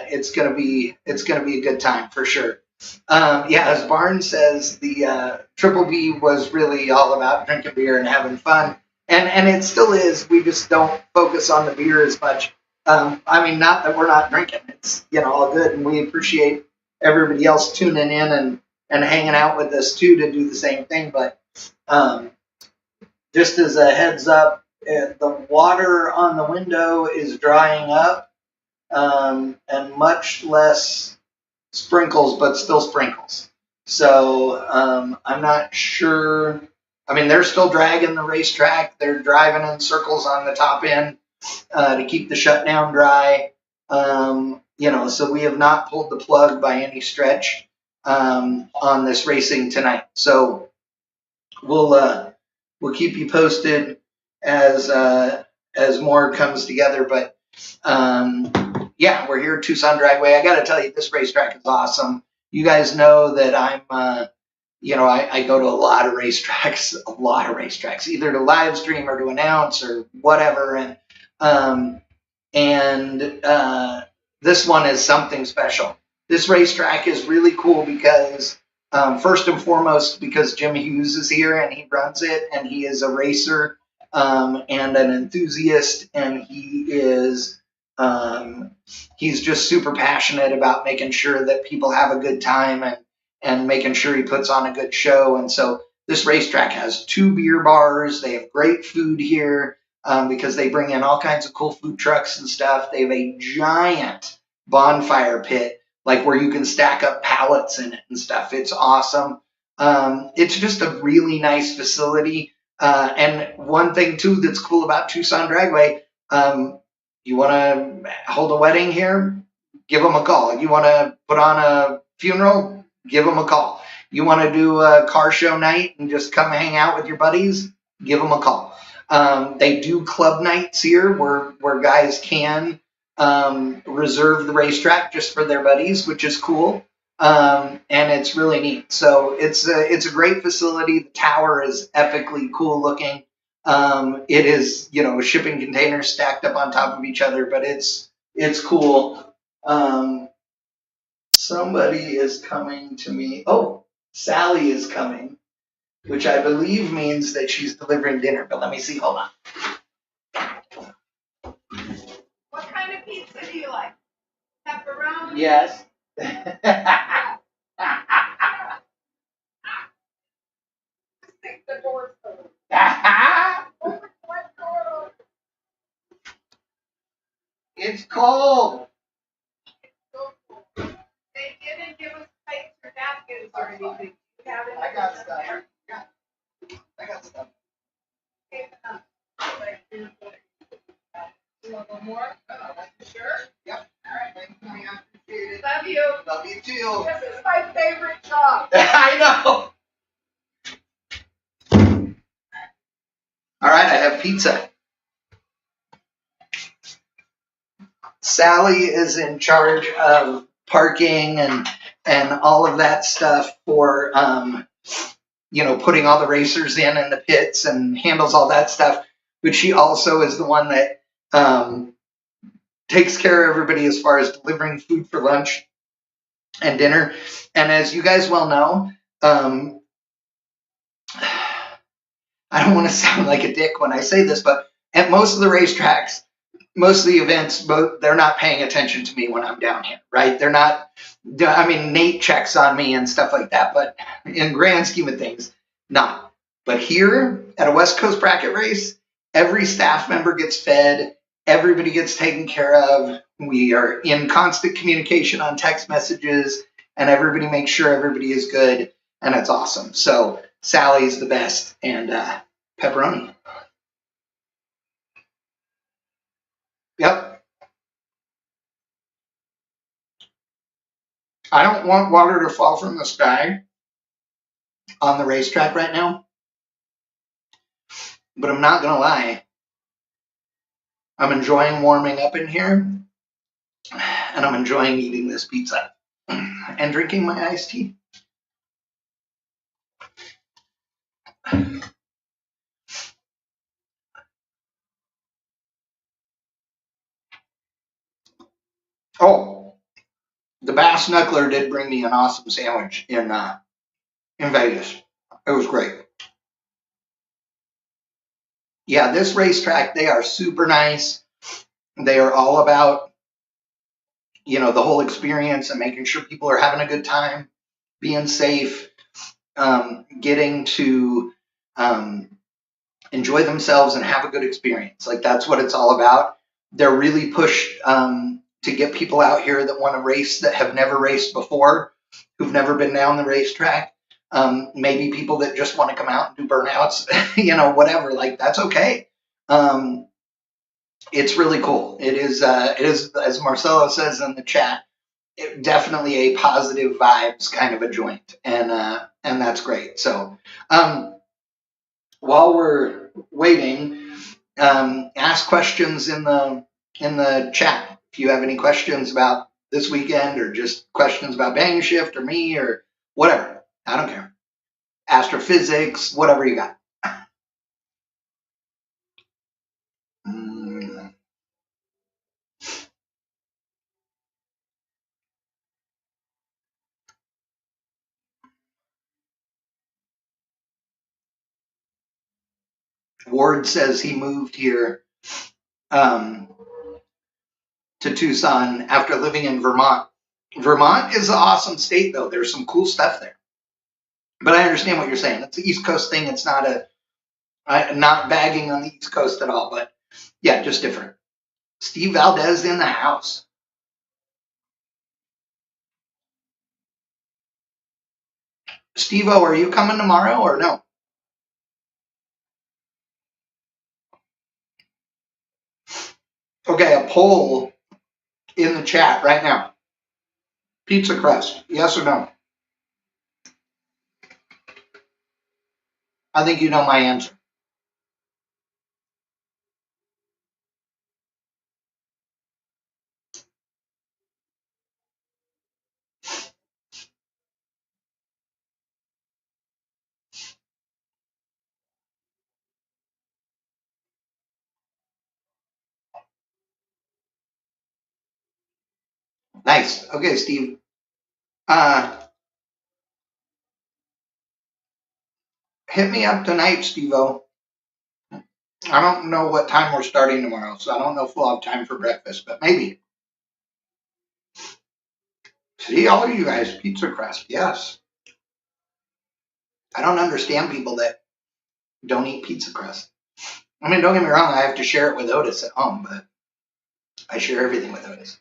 it's gonna be a good time for sure. As Barnes says, the Triple B was really all about drinking beer and having fun, and it still is. We just don't focus on the beer as much. Not that we're not drinking. It's all good, and we appreciate everybody else tuning in and hanging out with us too to do the same thing. But just as a heads up, the water on the window is drying up. And much less sprinkles, but still sprinkles. So I'm not sure. They're still dragging the racetrack. They're driving in circles on the top end to keep the shutdown dry. So we have not pulled the plug by any stretch on this racing tonight. So we'll keep you posted as more comes together. But yeah, we're here at Tucson Dragway. I got to tell you, this racetrack is awesome. You guys know that I'm I go to a lot of racetracks, either to live stream or to announce or whatever, and this one is something special. This racetrack is really cool because, first and foremost, because Jim Hughes is here and he runs it, and he is a racer and an enthusiast, and he's just super passionate about making sure that people have a good time and making sure he puts on a good show. And so this racetrack has 2 beer bars. They have great food here. Because they bring in all kinds of cool food trucks and stuff. They have a giant bonfire pit, like where you can stack up pallets in it and stuff. It's awesome. It's just a really nice facility. And one thing too that's cool about Tucson Dragway, you want to hold a wedding here? Give them a call. You want to put on a funeral? Give them a call. You want to do a car show night and just come hang out with your buddies? Give them a call. They do club nights here where guys can reserve the racetrack just for their buddies, which is cool. And it's really neat. So it's a great facility. The tower is epically cool looking. It is, shipping containers stacked up on top of each other, but it's cool. Somebody is coming to me. Oh, Sally is coming, which I believe means that she's delivering dinner. But let me see. Hold on. What kind of pizza do you like? Pepperoni? Yes. Stick the doors open. It's cold. They didn't give us plates or napkins or anything. You have it I got in stuff. there? I got stuff. You want one more? Sure? Yep. All right. Thank you. I appreciate it. Love you. Love you too. This is my favorite job. I know. All right, I have pizza. Sally is in charge of parking and all of that stuff for putting all the racers in the pits and handles all that stuff. But she also is the one that takes care of everybody as far as delivering food for lunch and dinner. And as you guys well know, I don't want to sound like a dick when I say this, but at most of the racetracks, most of the events, they're not paying attention to me when I'm down here, right? They're not, Nate checks on me and stuff like that, but in grand scheme of things, not. But here at a West Coast bracket race, every staff member gets fed, everybody gets taken care of. We are in constant communication on text messages, and everybody makes sure everybody is good, and it's awesome. So Sally's the best, and pepperoni. Yep. I don't want water to fall from the sky on the racetrack right now, but I'm not going to lie. I'm enjoying warming up in here, and I'm enjoying eating this pizza and drinking my iced tea. Oh, the Bass Knuckler did bring me an awesome sandwich in Vegas. It was great. Yeah, this racetrack, they are super nice. They are all about, the whole experience and making sure people are having a good time, being safe, getting to enjoy themselves and have a good experience. Like, that's what it's all about. They're really pushed to get people out here that want to race, that have never raced before, who've never been down the racetrack. Maybe people that just want to come out and do burnouts, whatever. Like, that's okay. It's really cool. It is, as Marcelo says in the chat, definitely a positive vibes kind of a joint, and that's great. So, while we're waiting, ask questions in the chat. If you have any questions about this weekend or just questions about bang shift or me or whatever, I don't care. Astrophysics, whatever you got. Ward says he moved here to Tucson after living in Vermont. Vermont is an awesome state, though. There's some cool stuff there. But I understand what you're saying. It's an East Coast thing. It's not not bagging on the East Coast at all. But yeah, just different. Steve Valdez in the house. Steve-O, are you coming tomorrow or no? Okay, a poll in the chat right now. Pizza crust, yes or no? I think you know my answer. Nice. Okay, Steve. Hit me up tonight, Steve-O. I don't know what time we're starting tomorrow, so I don't know if we'll have time for breakfast, but maybe. See, all of you guys, pizza crust, yes. I don't understand people that don't eat pizza crust. I mean, don't get me wrong, I have to share it with Otis at home, but I share everything with Otis.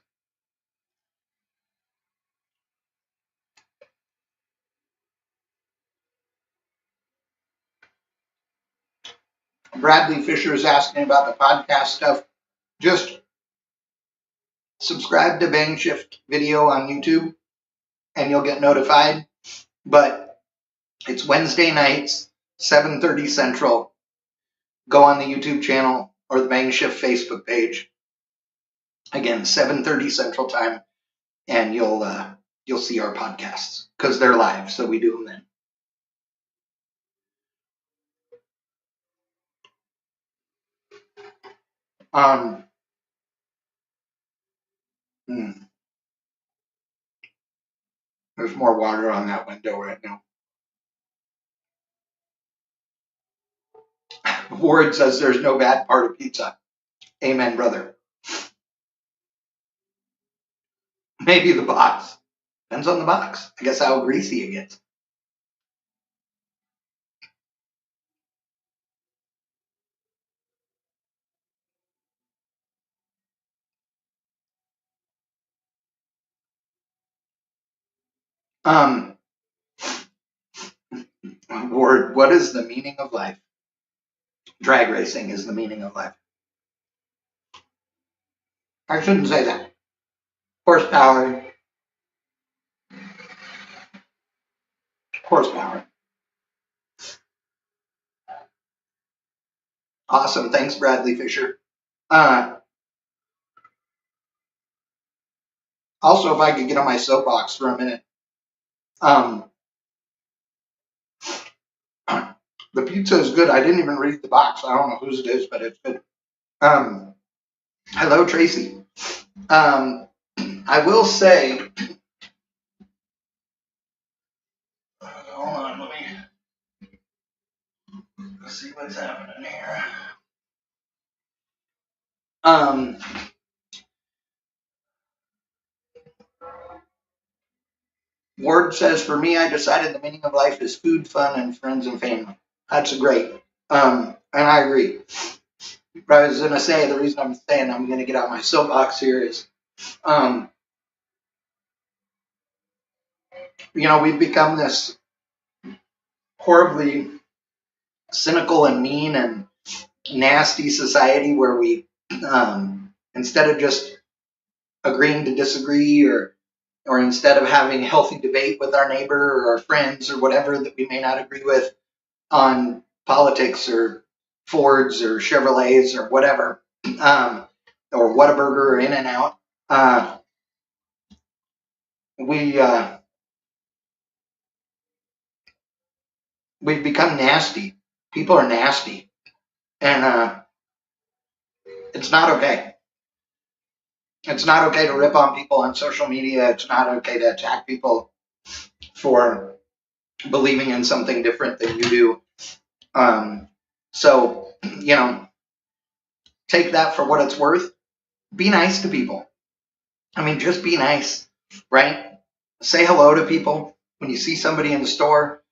Bradley Fisher is asking about the podcast stuff. Just subscribe to Bang Shift video on YouTube and you'll get notified. But it's Wednesday nights, 7:30 Central. Go on the YouTube channel or the Bang Shift Facebook page. Again, 7:30 Central time, and you'll see our podcasts because they're live, so we do them then. There's more water on that window right now. Ward says there's no bad part of pizza. Amen, brother. Maybe the box. Depends on the box. I guess how greasy it gets. Ward, what is the meaning of life? Drag racing is the meaning of life. I shouldn't say that. Horsepower. Horsepower. Awesome. Thanks, Bradley Fisher. Also, if I could get on my soapbox for a minute. The pizza is good. I didn't even read the box. I don't know whose it is, but it's good. Hello, Tracy. I will say, hold on, let me see what's happening here. Ward says, for me, I decided the meaning of life is food, fun, and friends and family. That's great. And I agree. But I was going to say, the reason I'm saying I'm going to get out my soapbox here is, we've become this horribly cynical and mean and nasty society where we, instead of just agreeing to disagree or instead of having healthy debate with our neighbor or our friends or whatever that we may not agree with on politics or Fords or Chevrolets or whatever, or Whataburger or In-N-Out. We've become nasty. People are nasty, and it's not okay. It's not okay to rip on people on social media. It's not okay to attack people for believing in something different than you do. So, take that for what it's worth. Be nice to people. I mean, just be nice, right? Say hello to people. When you see somebody in the store,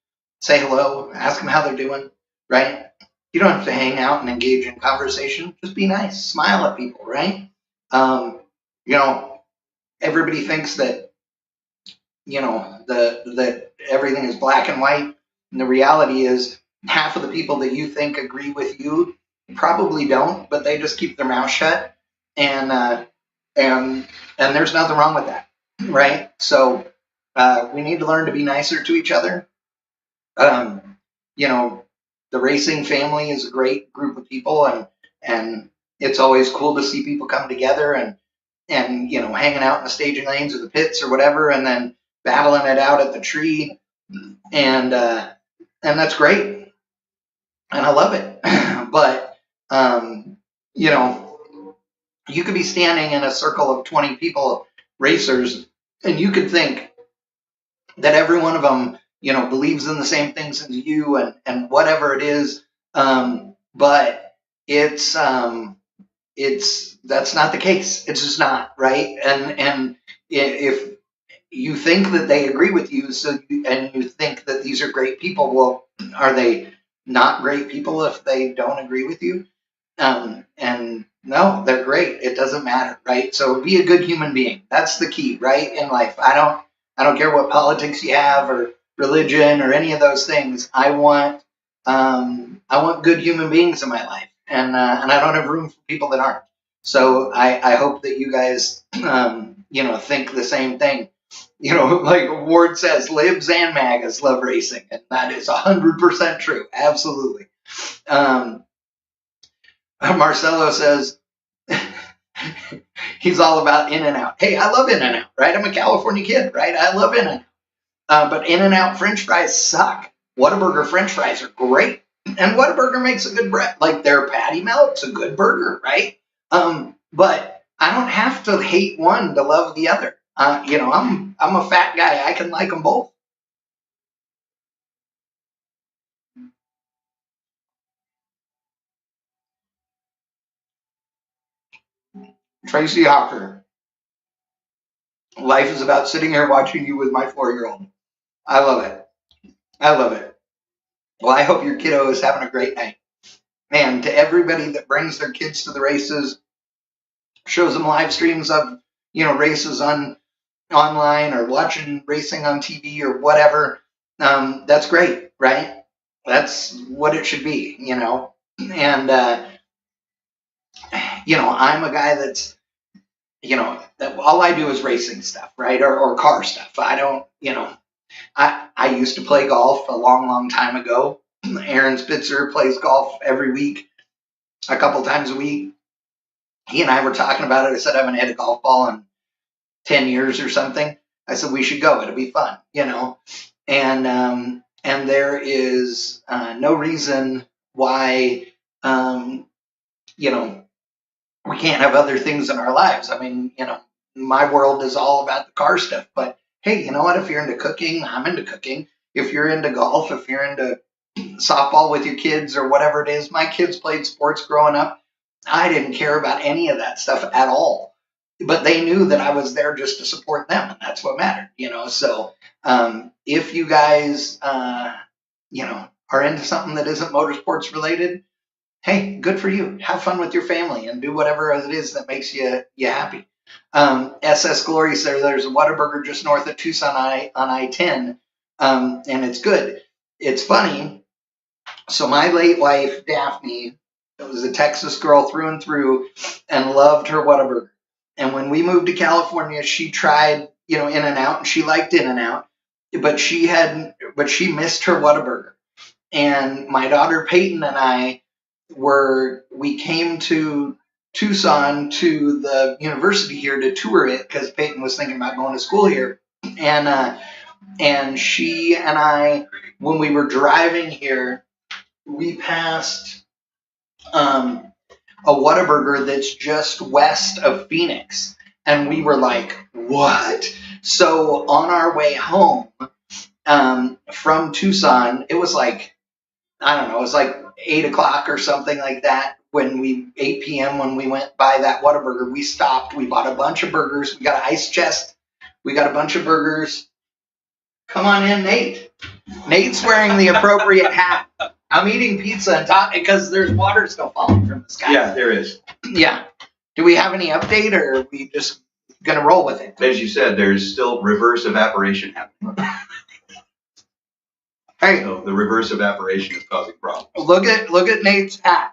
say hello, ask them how they're doing, right? You don't have to hang out and engage in conversation. Just be nice. Smile at people, right? Everybody thinks that, that everything is black and white. And the reality is half of the people that you think agree with you probably don't, but they just keep their mouth shut. And there's nothing wrong with that, right? So we need to learn to be nicer to each other. The racing family is a great group of people, and it's always cool to see people come together and hanging out in the staging lanes or the pits or whatever, and then battling it out at the tree, and that's great, and I love it. But you could be standing in a circle of 20 people, racers, and you could think that every one of them, believes in the same things as you and whatever it is. But it's that's not the case. It's just not, right. And if you think that they agree with you, and you think that these are great people, well, are they not great people if they don't agree with you? And no, they're great. It doesn't matter, right? So be a good human being. That's the key, right? In life. I don't care what politics you have or religion or any of those things. I want good human beings in my life, and I don't have room for people that aren't. So I hope that you guys think the same thing. Like Ward says, libs and magas love racing, and that is 100% true. Absolutely. Marcelo says he's all about In-N-Out. Hey, I love In-N-Out, right? I'm a California kid, right? I love In-N-Out. But In-N-Out French fries suck. Whataburger French fries are great. And Whataburger makes a good bread. Like their patty melt's a good burger, right? But I don't have to hate one to love the other. I'm a fat guy. I can like them both. Tracy Hawker. Life is about sitting here watching you with my 4-year-old. I love it. I love it. Well, I hope your kiddo is having a great night. And to everybody that brings their kids to the races, shows them live streams of, races online or watching racing on TV or whatever, that's great, right? That's what it should be, And, I'm a guy that's, that all I do is racing stuff, right? Or car stuff. I don't, I used to play golf a long, long time ago. Aaron Spitzer plays golf every week, a couple times a week. He and I were talking about it. I said, I haven't hit a golf ball in 10 years or something. I said, we should go. It'll be fun, And there is no reason why, we can't have other things in our lives. I mean, my world is all about the car stuff. But hey, you know what? If you're into cooking, I'm into cooking. If you're into golf, if you're into softball with your kids or whatever it is, my kids played sports growing up. I didn't care about any of that stuff at all. But they knew that I was there just to support them, and that's what mattered, So if you guys, are into something that isn't motorsports related, hey, good for you. Have fun with your family and do whatever it is that makes you happy. SS Glory says there's a Whataburger just north of Tucson on I-10, and it's good. It's funny. So my late wife, Daphne, was a Texas girl through and through and loved her Whataburger. And when we moved to California, she tried, In-N-Out, and she liked In-N-Out, but she missed her Whataburger. and my daughter Peyton and I we came to Tucson to the university here to tour it because Peyton was thinking about going to school here, and she and I, when we were driving here, we passed a Whataburger that's just west of Phoenix, and we were like, what? So on our way home from Tucson, it was like, I don't know, it was like 8 o'clock or something like that 8 p.m. when we went by that Whataburger. We stopped, we bought a bunch of burgers, we got an ice chest, we got a bunch of burgers. Come on in, Nate. Nate's wearing the appropriate hat. I'm eating pizza and talking because there's water still falling from the sky. Yeah, there is. Yeah. Do we have any update, or are we just going to roll with it? As you said, there's still reverse evaporation happening. Hey, So the reverse evaporation is causing problems. look at Nate's hat.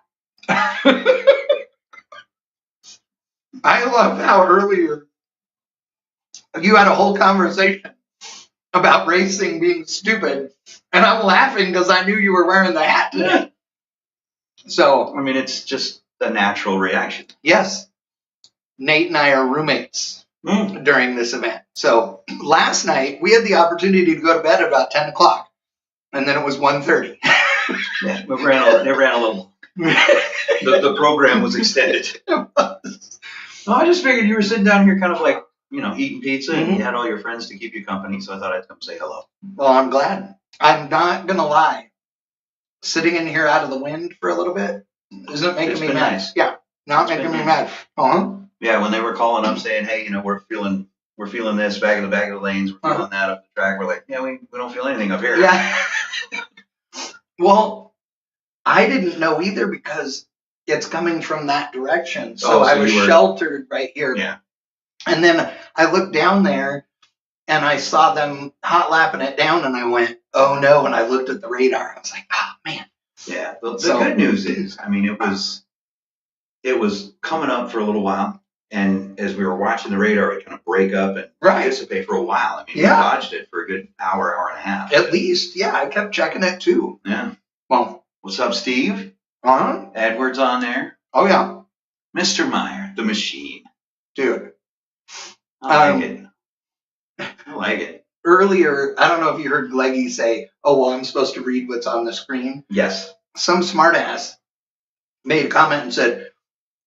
I love how earlier you had a whole conversation about racing being stupid, and I'm laughing because I knew you were wearing the hat today. So, I mean, it's just a natural reaction. yes, Nate and I are roommates during this event. So last night we had the opportunity to go to bed at about 10 o'clock, and then it was 1:30. Yeah, it ran a little. The program was extended. No, I just figured you were sitting down here kind of like, eating pizza, and you had all your friends to keep you company, so I thought I'd come say hello. Well, I'm glad. I'm not going to lie. Sitting in here out of the wind for a little bit isn't making me been mad. nice. Yeah, not It's making been me nice. mad. Uh-huh. Yeah, when they were calling up saying, hey, we're feeling this back of the lanes, we're feeling that up the track, we're like, yeah, we don't feel anything up here. Yeah. Well, I didn't know either because it's coming from that direction. So, Oh, so I was you were- sheltered right here. Yeah. And then I looked down there and I saw them hot lapping it down, and I went, oh no. And I looked at the radar. I was like, oh man. Yeah. The So- good news is, I mean, it was coming up for a little while, and as we were watching the radar, it kind of break up and Right. dissipate for a while. I mean, Yeah. we dodged it for a good hour and a half. At least, yeah, I kept checking it too. Yeah. Well, What's up, Steve? Edward's on there. Oh yeah, Mr. Meyer, the machine. dude. I like it. I like it. Earlier, I don't know if you heard Gleggy say, oh, well, I'm supposed to read what's on the screen. Yes. Some smartass made a comment and said,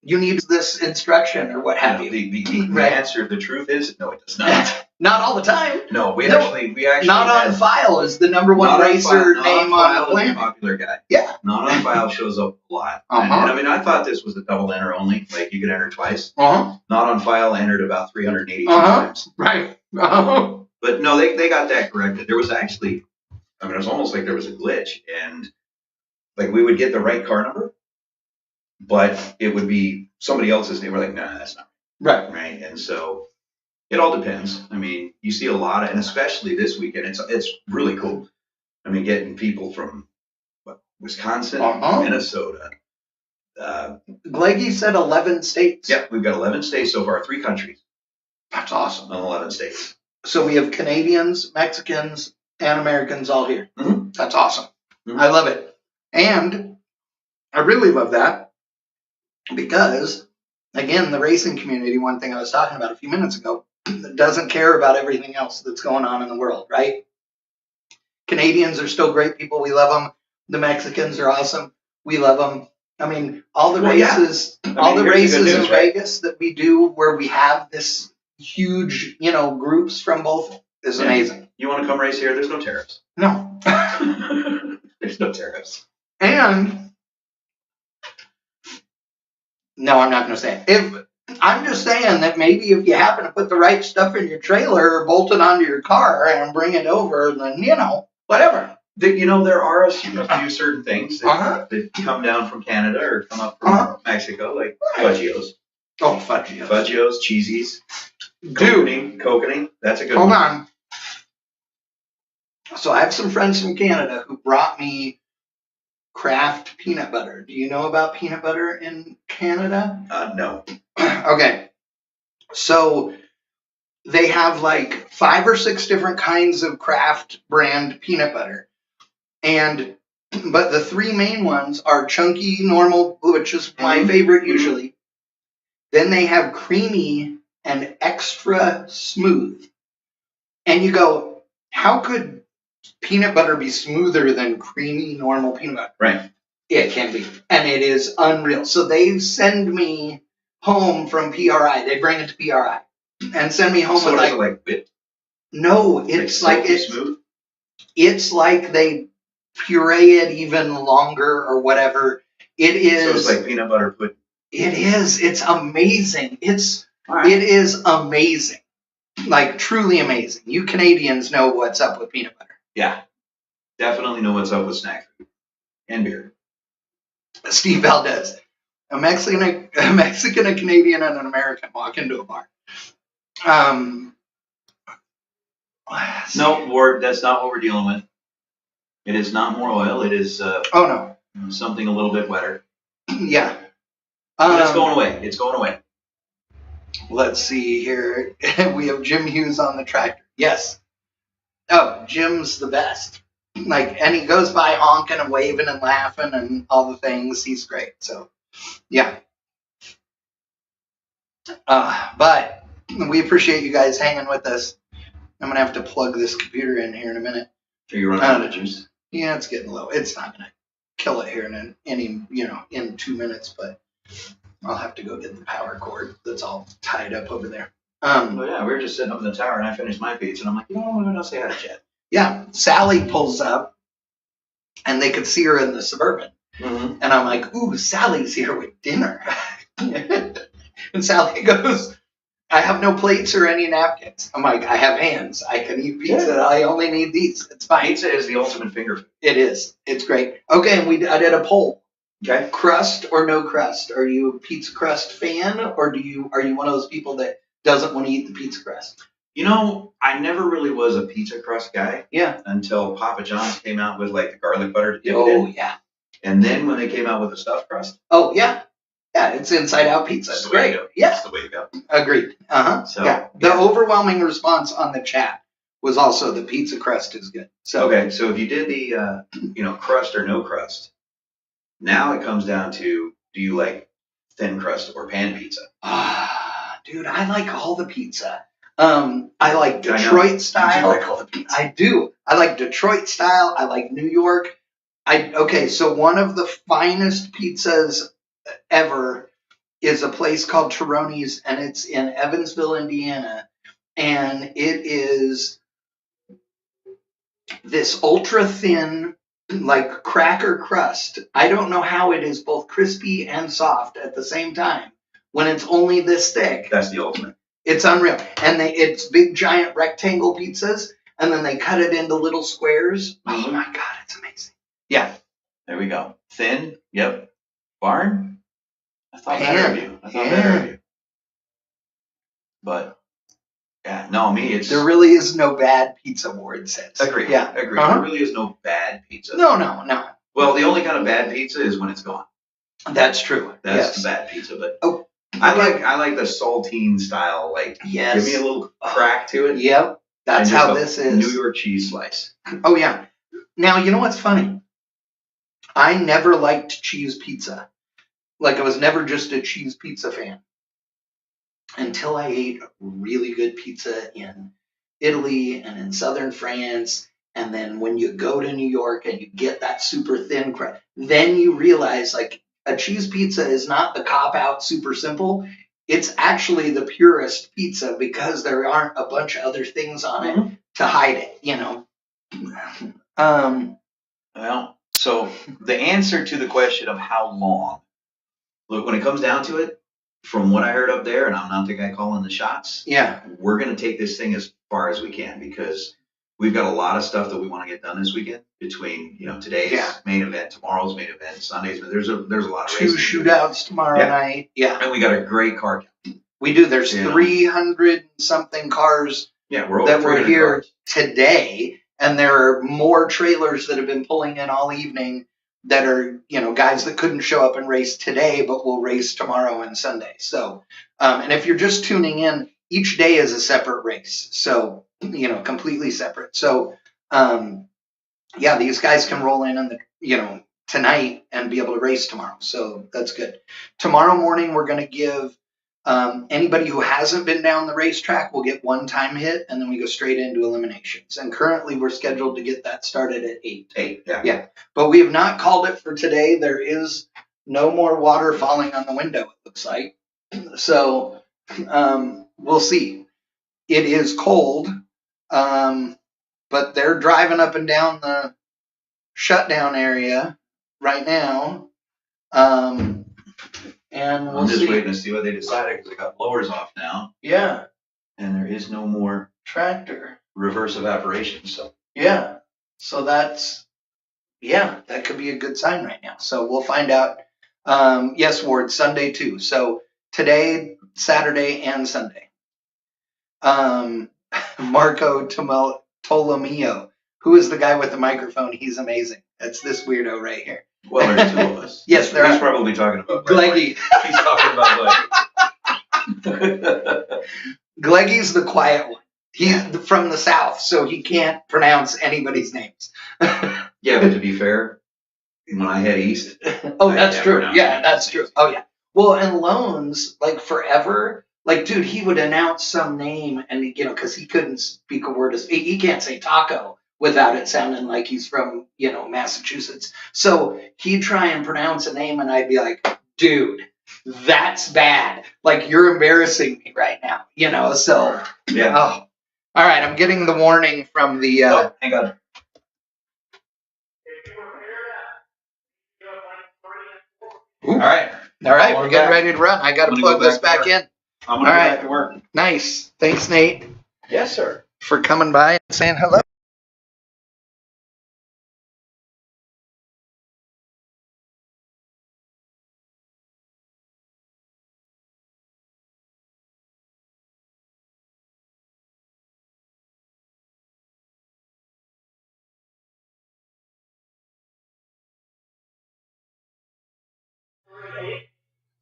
you need this instruction or what have you. The Right. answer, the truth is, no, it does not. Not all the time. No, we No. actually Not on had- file is the number one not on racer file- not name on on the file is a planet. popular guy. Yeah. Not on file shows up a lot. And Uh-huh. I mean, I thought this was a double enter only, like you could enter twice. Uh-huh. Not on file entered about 382 Uh-huh. times. Right. Uh-huh. But no, they got that corrected. There was actually, I mean, it was almost like there was a glitch, and like we would get the right car number, but it would be somebody else's name. We're like, nah, that's not Right. right. And so it all depends. I mean, you see a lot of, and especially this weekend, it's really cool. I mean, getting people from Wisconsin, Uh-huh. Minnesota. Gleggy said 11 states. Yeah, we've got 11 states so far, 3 countries That's awesome. on 11 states. So we have Canadians, Mexicans, and Americans all here. Mhm. That's awesome. Mhm. I love it. And I really love that because, again, the racing community, one thing I was talking about a few minutes ago, doesn't care about everything else that's going on in the world, right? Canadians are still great people. We love them. The Mexicans are awesome. We love them. I mean, all the Well, yeah. races, I all mean, the here's the good races in news, right? Vegas that we do where we have this huge, groups from both is Yeah. amazing. You want to come race here? There's no tariffs. No. There's no tariffs. And no, I'm not going to say it. If I'm just saying that maybe if you happen to put the right stuff in your trailer or bolt it onto your car and bring it over, then whatever. There are a few certain things Uh-huh. that come down from Canada or come up from Uh-huh. Mexico, like Fudgios. Oh, fudge you. Fudgios, cheesies, Dude, kokanee. That's a good hold one. on. So I have some friends from Canada who brought me Kraft peanut butter. Do you know about peanut butter in Canada? No. Okay. So they have like 5 or 6 different kinds of Kraft brand peanut butter. And But the three main ones are chunky, normal, which is my favorite usually. Then they have creamy and extra smooth. And you go, how could peanut butter be smoother than creamy, normal peanut butter? Right. It can be. And it is unreal. So they send me home from PRI. They bring it to PRI and send me home So with is it like whipped? no, it's like silky smooth? it's like they puree it even longer or whatever. It is. So it's like peanut butter pudding. It is. It's amazing. All right. It is amazing. Like truly amazing. You Canadians know what's up with peanut butter. Yeah. Definitely know what's up with snack food and beer. Steve Valdez. A Mexican, a Canadian, and an American walk into a bar. No, Ward, that's not what we're dealing with. It is not more oil. It is Oh no. something a little bit wetter. Yeah. But it's going away. It's going away. Let's see here. We have Jim Hughes on the tractor. Yes. Oh, Jim's the best. Like, and he goes by honking and waving and laughing and all the things. He's great. So, yeah. But we appreciate you guys hanging with us. I'm gonna have to plug this computer in here in a minute. Are you running out of juice? Yeah, it's getting low. It's not gonna kill it here in in 2 minutes, but I'll have to go get the power cord that's all tied up over there. Well, yeah, we were just sitting up in the tower and I finished my pizza and I'm like, you know what, I'm going to say hi to Chad. Yeah, Sally pulls up and they could see her in the Suburban. Mm-hmm. And I'm like, ooh, Sally's here with dinner. And Sally goes, I have no plates or any napkins. I'm like, I have hands. I can eat pizza. Yeah. I only need these. It's fine. Pizza is the ultimate finger food. It is. It's great. Okay, and I did a poll. Okay. Crust or no crust? Are you a pizza crust fan, or are you one of those people that doesn't want to eat the pizza crust? You know, I never really was a pizza crust guy Yeah. until Papa John's came out with like the garlic butter to dip it Oh in. yeah. And then when they came out with the stuffed crust, Oh yeah. Yeah, it's inside out pizza. that's It's the way great. to go. Yeah. That's the way to go. Agreed. So, yeah. The yeah. overwhelming response on the chat was also the pizza crust is good. So Okay, so if you did the crust or no crust, now it comes down to, do you like thin crust or pan pizza? Dude, I like all the pizza. I like Detroit I know. style. You like all the pizza. I do. I like Detroit style. I like New York. So one of the finest pizzas ever is a place called Taroni's, and it's in Evansville, Indiana. And it is this ultra thin, like cracker crust. I don't know how it is both crispy and soft at the same time when it's only this thick. That's the ultimate. It's unreal. And it's big, giant rectangle pizzas, and then they cut it into little squares. Oh my God, it's amazing. Yeah. There we go. Thin. Yep. Barn. I thought Pan. better of you. I thought better of you. But yeah, no, me it's. There really is no bad pizza, Ward says. Agree. Yeah. Agree. Uh-huh. There really is no bad pizza. No. Well, the only kind of bad pizza is when it's gone. That's true. That's Yes. the bad pizza. But Oh, I like the saltine style. Like, Yes. give me a little crack to it. Yep. That's and just how a this is. New York cheese slice. Oh, yeah. Now, you know what's funny? I never liked cheese pizza. Like, I was never just a cheese pizza fan until I ate really good pizza in Italy and in southern France. And then when you go to New York and you get that super thin crust, then you realize, like, a cheese pizza is not the cop-out super simple. It's actually the purest pizza because there aren't a bunch of other things on it to hide it, Well, so the answer to the question of how long, look, when it comes down to it, from what I heard up there, and I'm not the guy calling the shots, Yeah. we're going to take this thing as far as we can because we've got a lot of stuff that we want to get done this weekend between, today's main event, tomorrow's main event, Sunday's. There's a lot of 2 races. shootouts tomorrow Yeah. night. Yeah. And we got a great car count. We do. There's Yeah. 300 something cars Yeah, we're over that were 300 here cars. today, and there are more trailers that have been pulling in all evening that are, guys that couldn't show up and race today, but will race tomorrow and Sunday. So, and if you're just tuning in, each day is a separate race. So, completely separate. So, yeah, these guys can roll in the, tonight and be able to race tomorrow. So that's good. Tomorrow morning, we're going to give anybody who hasn't been down the racetrack will get one time hit, and then we go straight into eliminations. And currently, we're scheduled to get that started at 8. 8, yeah. Yeah. But we have not called it for today. There is no more water falling on the window, it looks like. So we'll see. It is cold, but they're driving up and down the shutdown area right now. And we'll I'm just see. waiting to see what they decided because they got blowers off now, Yeah, and there is no more tractor. reverse evaporation. So Yeah. So that could be a good sign right now. So we'll find out. Yes, Ward, Sunday too. So today, Saturday, and Sunday. Marco Tolomeo, who is the guy with the microphone? He's amazing. That's this weirdo right here. well, there's 2 of us. Yes, there He's are. probably talking about Gleggy. He's talking about Gleggy. Gleggy's the quiet one. He's from the South, so he can't pronounce anybody's names. Yeah, but to be fair, when I head east, Oh, that's I true. pronounce Yeah, it. that's true. Oh, yeah. Well, and Loans, like forever, like, dude, he would announce some name and, because he couldn't speak a word. He can't say taco without it sounding like he's from, Massachusetts. So he'd try and pronounce a name and I'd be like, dude, that's bad. Like, you're embarrassing me right now, so. Yeah. Oh. All right, I'm getting the warning from the. Oh, hang on. All right. All right, we're getting ready to run. I got to I'm gonna plug go this back to back work. in. I'm gonna All go right. back to work. Nice. Thanks, Nate, Yes, sir. for coming by and saying hello.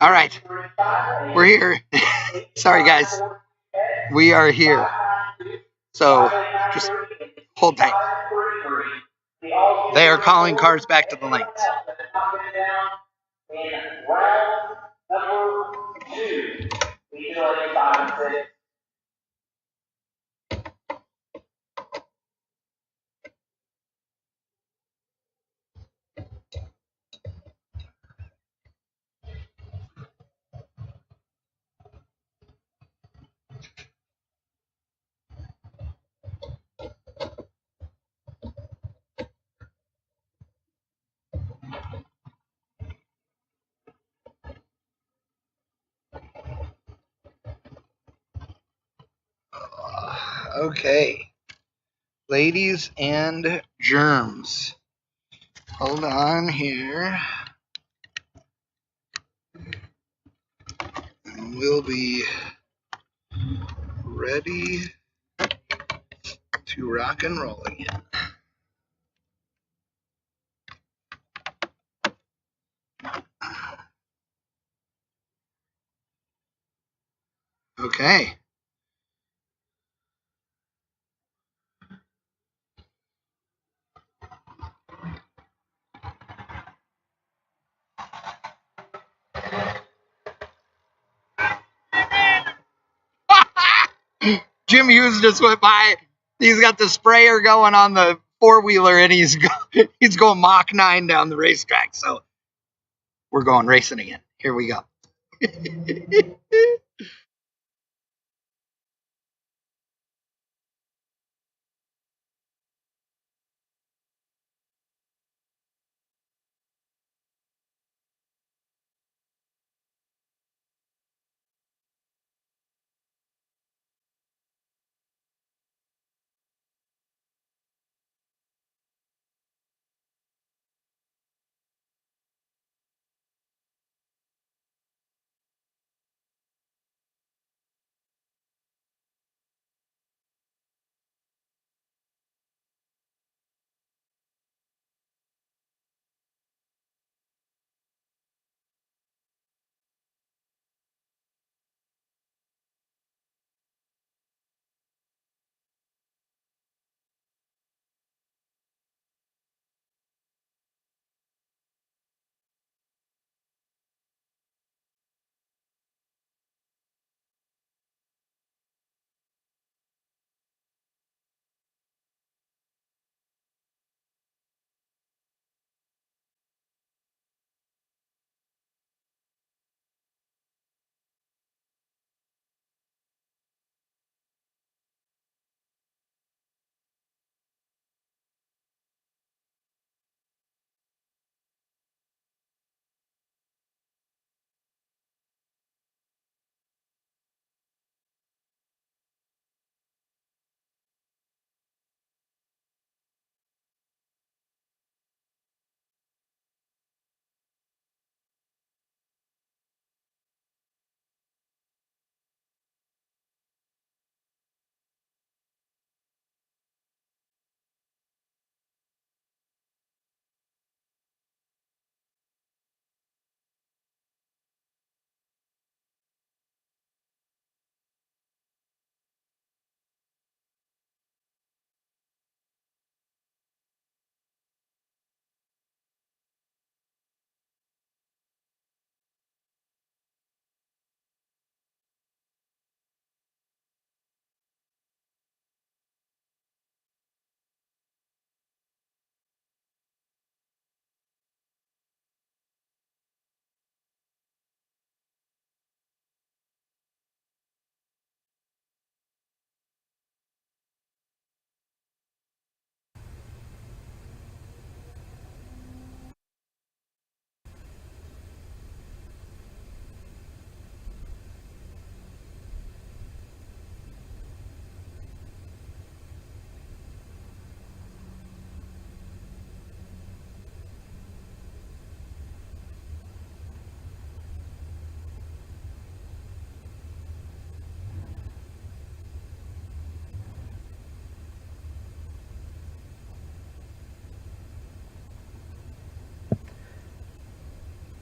All right, we're here. Sorry, guys. We are here. So just hold tight. They are calling cars back to the lanes. Okay. Ladies and germs. Hold on here. And we'll be ready to rock and roll again. Okay. Jim Hughes just went by. He's got the sprayer going on the 4-wheeler, and he's going Mach 9 down the racetrack. So we're going racing again. Here we go.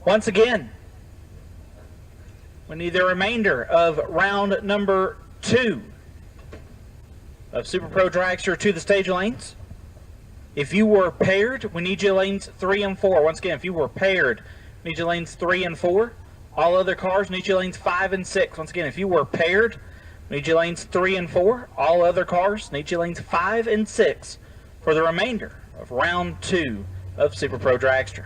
Once again, we need the remainder of round number 2 of Super Pro Dragster to the stage lanes. If you were paired, we need you lanes 3 and 4. Once again, if you were paired, we need you lanes 3 and 4. All other cars need you lanes 5 and 6. Once again, if you were paired, we need you lanes 3 and 4. All other cars need you lanes 5 and 6 for the remainder of round 2 of Super Pro Dragster.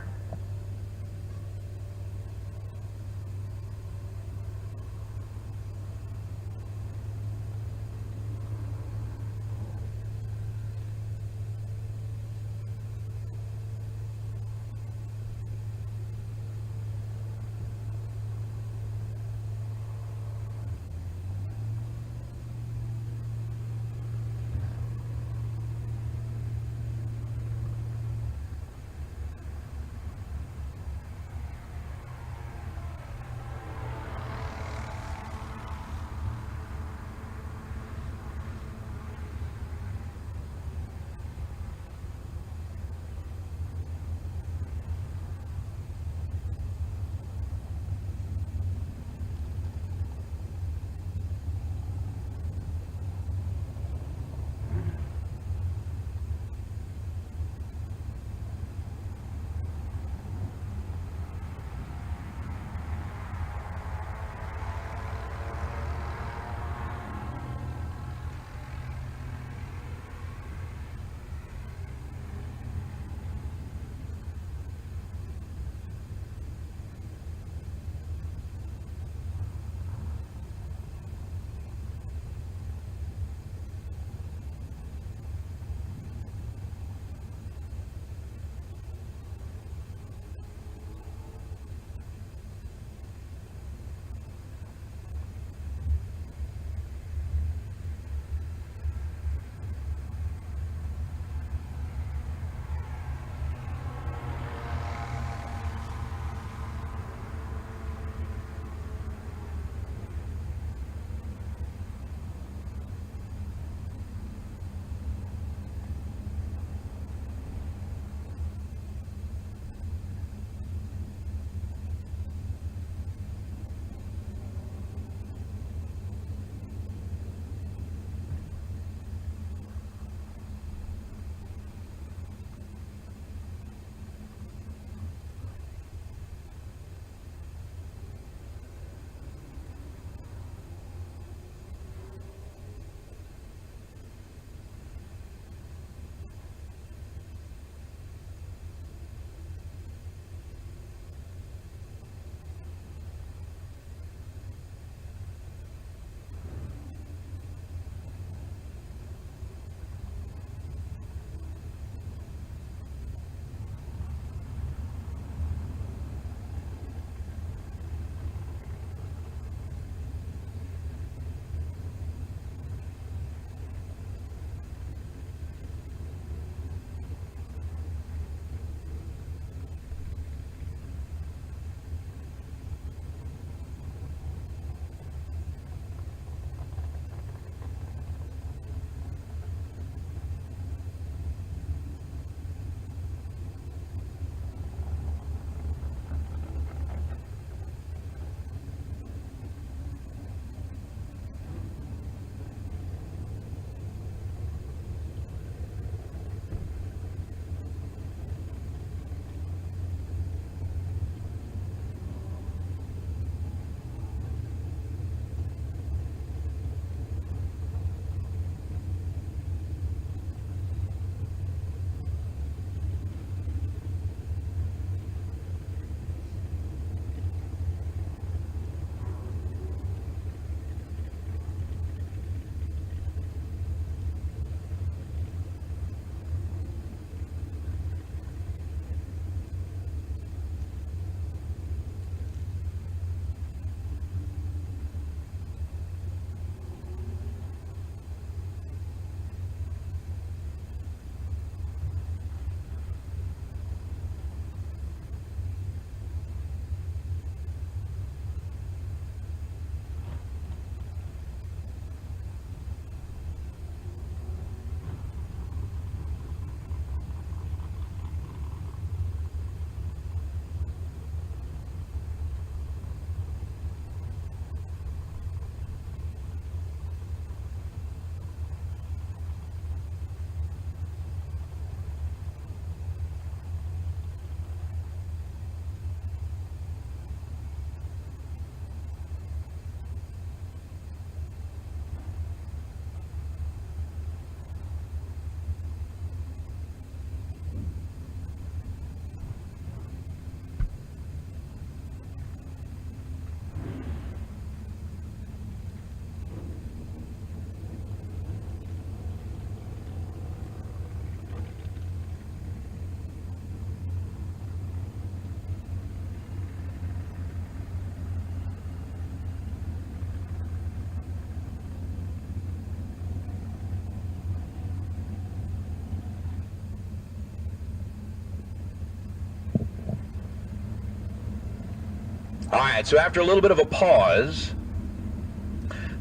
All right, so after a little bit of a pause,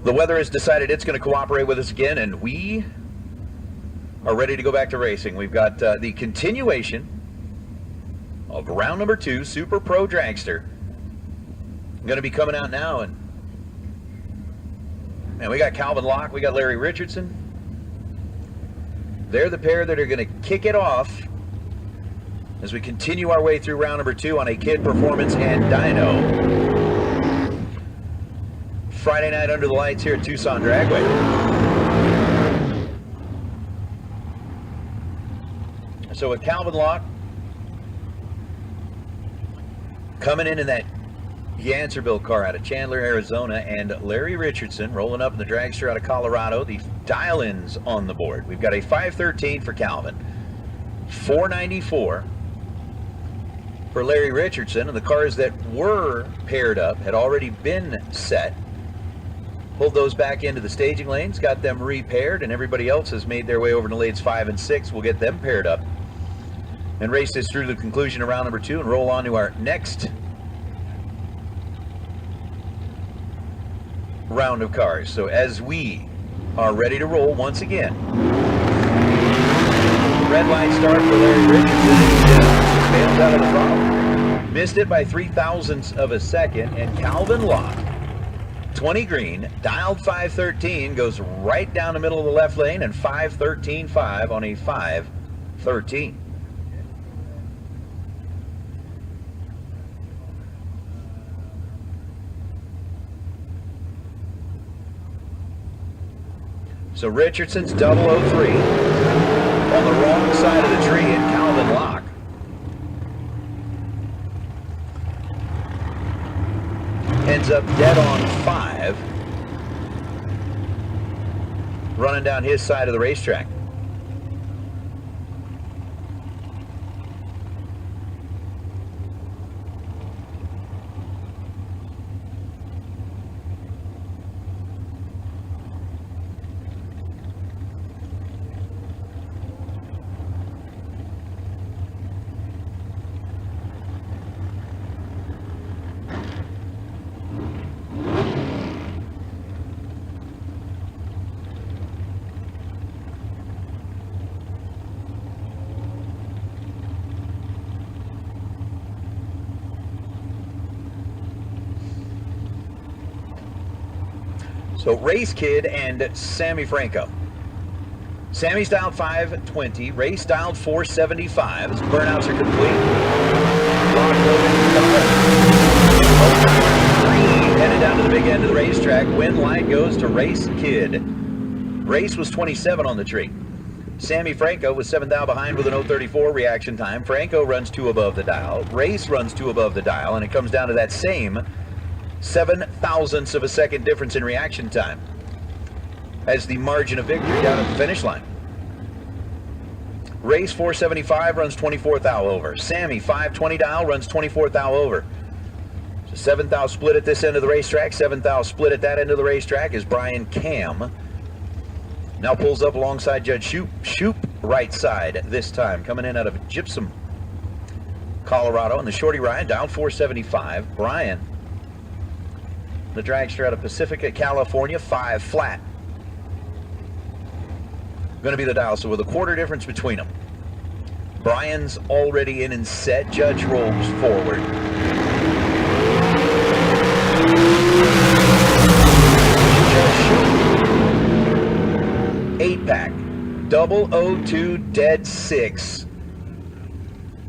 the weather has decided it's going to cooperate with us again, and we are ready to go back to racing. We've got the continuation of round number 2, Super Pro Dragster. Going to be coming out now, and we got Calvin Locke, we got Larry Richardson. They're the pair that are going to kick it off as we continue our way through round number 2 on a Kid Performance and Dyno. Friday night under the lights here at Tucson Dragway. So with Calvin Locke coming in that Yanceyville car out of Chandler, Arizona, and Larry Richardson rolling up in the Dragster out of Colorado, the dial-ins on the board. We've got a 513 for Calvin, 494 for Larry Richardson, and the cars that were paired up had already been set. Pulled those back into the staging lanes, got them repaired, and everybody else has made their way over to lanes 5 and 6. We'll get them paired up and race this through the conclusion of round number 2 and roll on to our next round of cars. So as we are ready to roll once again, red light start for Larry Richardson. Failed out of the throttle. Missed it by 0.003 of a second, and Calvin Locke, 20 green, dialed 513, goes right down the middle of the left lane, and 513.5 on a 513. So Richardson's 003 on the wrong side of the tree, and Calvin Locke ends up dead on 5, running down his side of the racetrack. So Race Kid and Sammy Franco. Sammy's dialed 520, Race dialed 475. His burnouts are complete. Lock loaded. Headed down to the big end of the racetrack. Win light goes to Race Kid. Race was 27 on the tree. Sammy Franco was 7 thou behind with an 034 reaction time. Franco runs 2 above the dial. Race runs 2 above the dial, and it comes down to that same 0.007 of a second difference in reaction time as the margin of victory down at the finish line. Race 475 runs 24 thou over. Sammy 520 dial runs 24 thou over. So 7 thou split at this end of the racetrack. 7 thou split at that end of the racetrack as Brian Cam now pulls up alongside Judge Shoop right side this time, coming in out of Gypsum, Colorado, and the shorty Ryan dialed 475. Brian, the dragster out of Pacifica, California, 5 flat. Going to be the dial, so with a quarter difference between them. Brian's already in and set. Judge rolls forward. Judge 8-pack, 002 dead 6.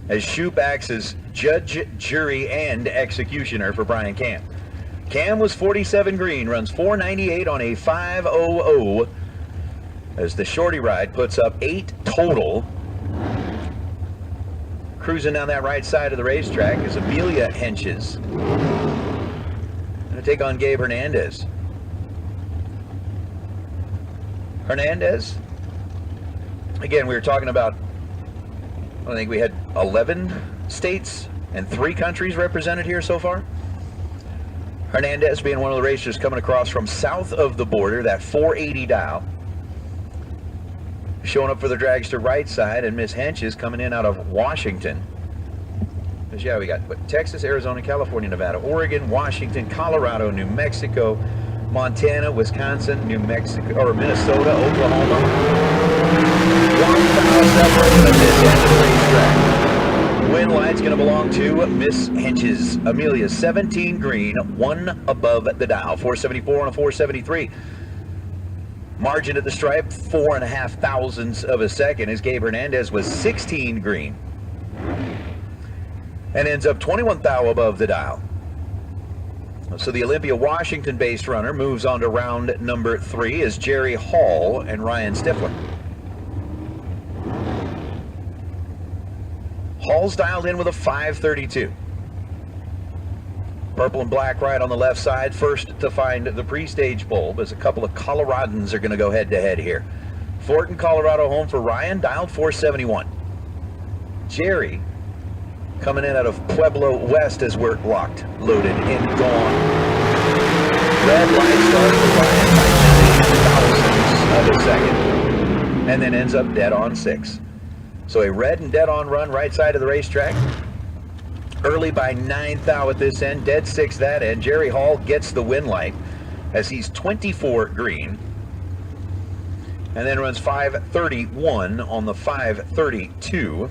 As Shoop acts as judge, jury, and executioner for Brian Cam. Cam was 47 green, runs 498 on a 500 as the shorty ride puts up 8 total. Cruising down that right side of the racetrack is Amelia Henches. Going to take on Gabe Hernandez. Hernandez, again, we were talking about, I think we had 11 states and 3 countries represented here so far. Hernandez being one of the racers coming across from south of the border, that 480 dial. Showing up for the dragster right side, and Miss Henches coming in out of Washington. Yeah, we got Texas, Arizona, California, Nevada, Oregon, Washington, Colorado, New Mexico, Montana, Wisconsin, New Mexico, or Minnesota, Oklahoma. 1 foul separated at this end of the racetrack. Win light's going to belong to Miss Henches. Amelia, 17 green, 1 above the dial. 474 on a 473. Margin at the stripe, 4.5 thousandths of a second, as Gabe Hernandez was 16 green and ends up 21 thou above the dial. So the Olympia, Washington-based runner moves on to round number 3 as Jerry Hall and Ryan Stifler. Hall's dialed in with a 532. Purple and black right on the left side. First to find the pre-stage bulb as a couple of Coloradans are going to go head-to-head here. Thornton, Colorado home for Ryan, dialed 471. Jerry coming in out of Pueblo West as we're locked, loaded, and gone. Red light starts for Ryan by 9 thousandths of a second, and then ends up dead on 6. So a red and dead on run right side of the racetrack. Early by 9 thou at this end, dead 6 that end. Jerry Hall gets the win light as he's 24 green, and then runs 531 on the 532.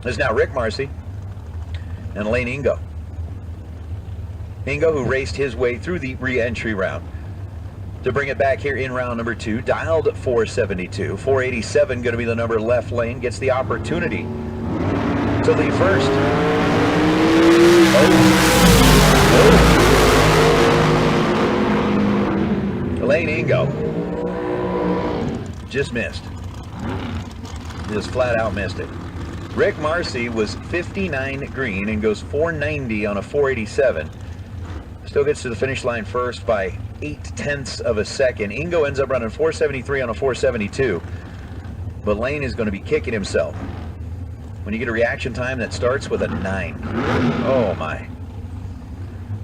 There's now Rick Marcy and Lane Ingo. Ingo, who raced his way through the re-entry round. To bring it back here in round number 2, dialed 472. 487 going to be the number left lane. Gets the opportunity to lead first. Lane Ingo just missed. Just flat out missed it. Rick Marcy was 59 green and goes 490 on a 487. Still gets to the finish line first by 0.8 of a second. Ingo ends up running 473 on a 472. But Lane is going to be kicking himself when you get a reaction time that starts with a 9. Oh my.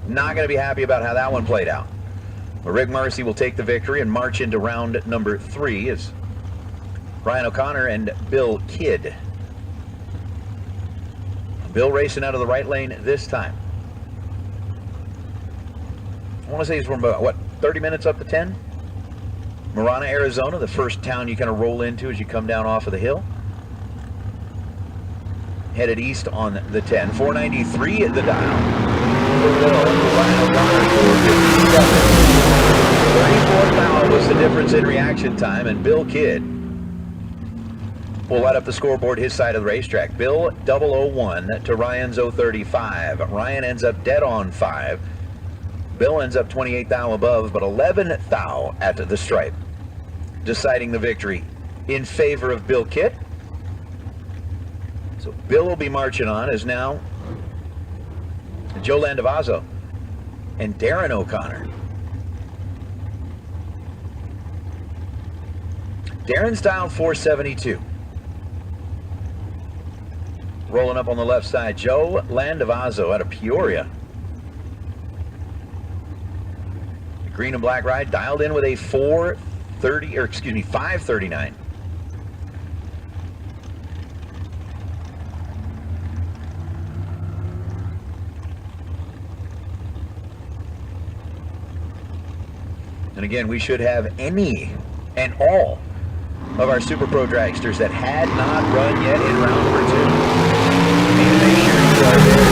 Not going to be happy about how that one played out. But Rick Marcy will take the victory and march into round number 3 as Ryan O'Connor and Bill Kidd. Bill racing out of the right lane this time. I want to say he's from about, what, 30 minutes up to 10? Marana, Arizona, the first town you kind of roll into as you come down off of the hill. Headed east on the 10. 493 at the dial. For Bill and for Ryan O'Connor, 457. 34 thou was the difference in reaction time, and Bill Kidd will light up the scoreboard his side of the racetrack. Bill 001 to Ryan's 035. Ryan ends up dead on 5. Bill ends up 28 thou above, but 11 thou at the stripe, deciding the victory in favor of Bill Kidd. So Bill will be marching on as now Joe Landavazzo and Darren O'Connor. Darren's dialed 472. Rolling up on the left side, Joe Landavazzo out of Peoria. The green and black ride dialed in with a 539. And again, we should have any and all of our Super Pro dragsters that had not run yet in round number 2. Need to make sure you are there.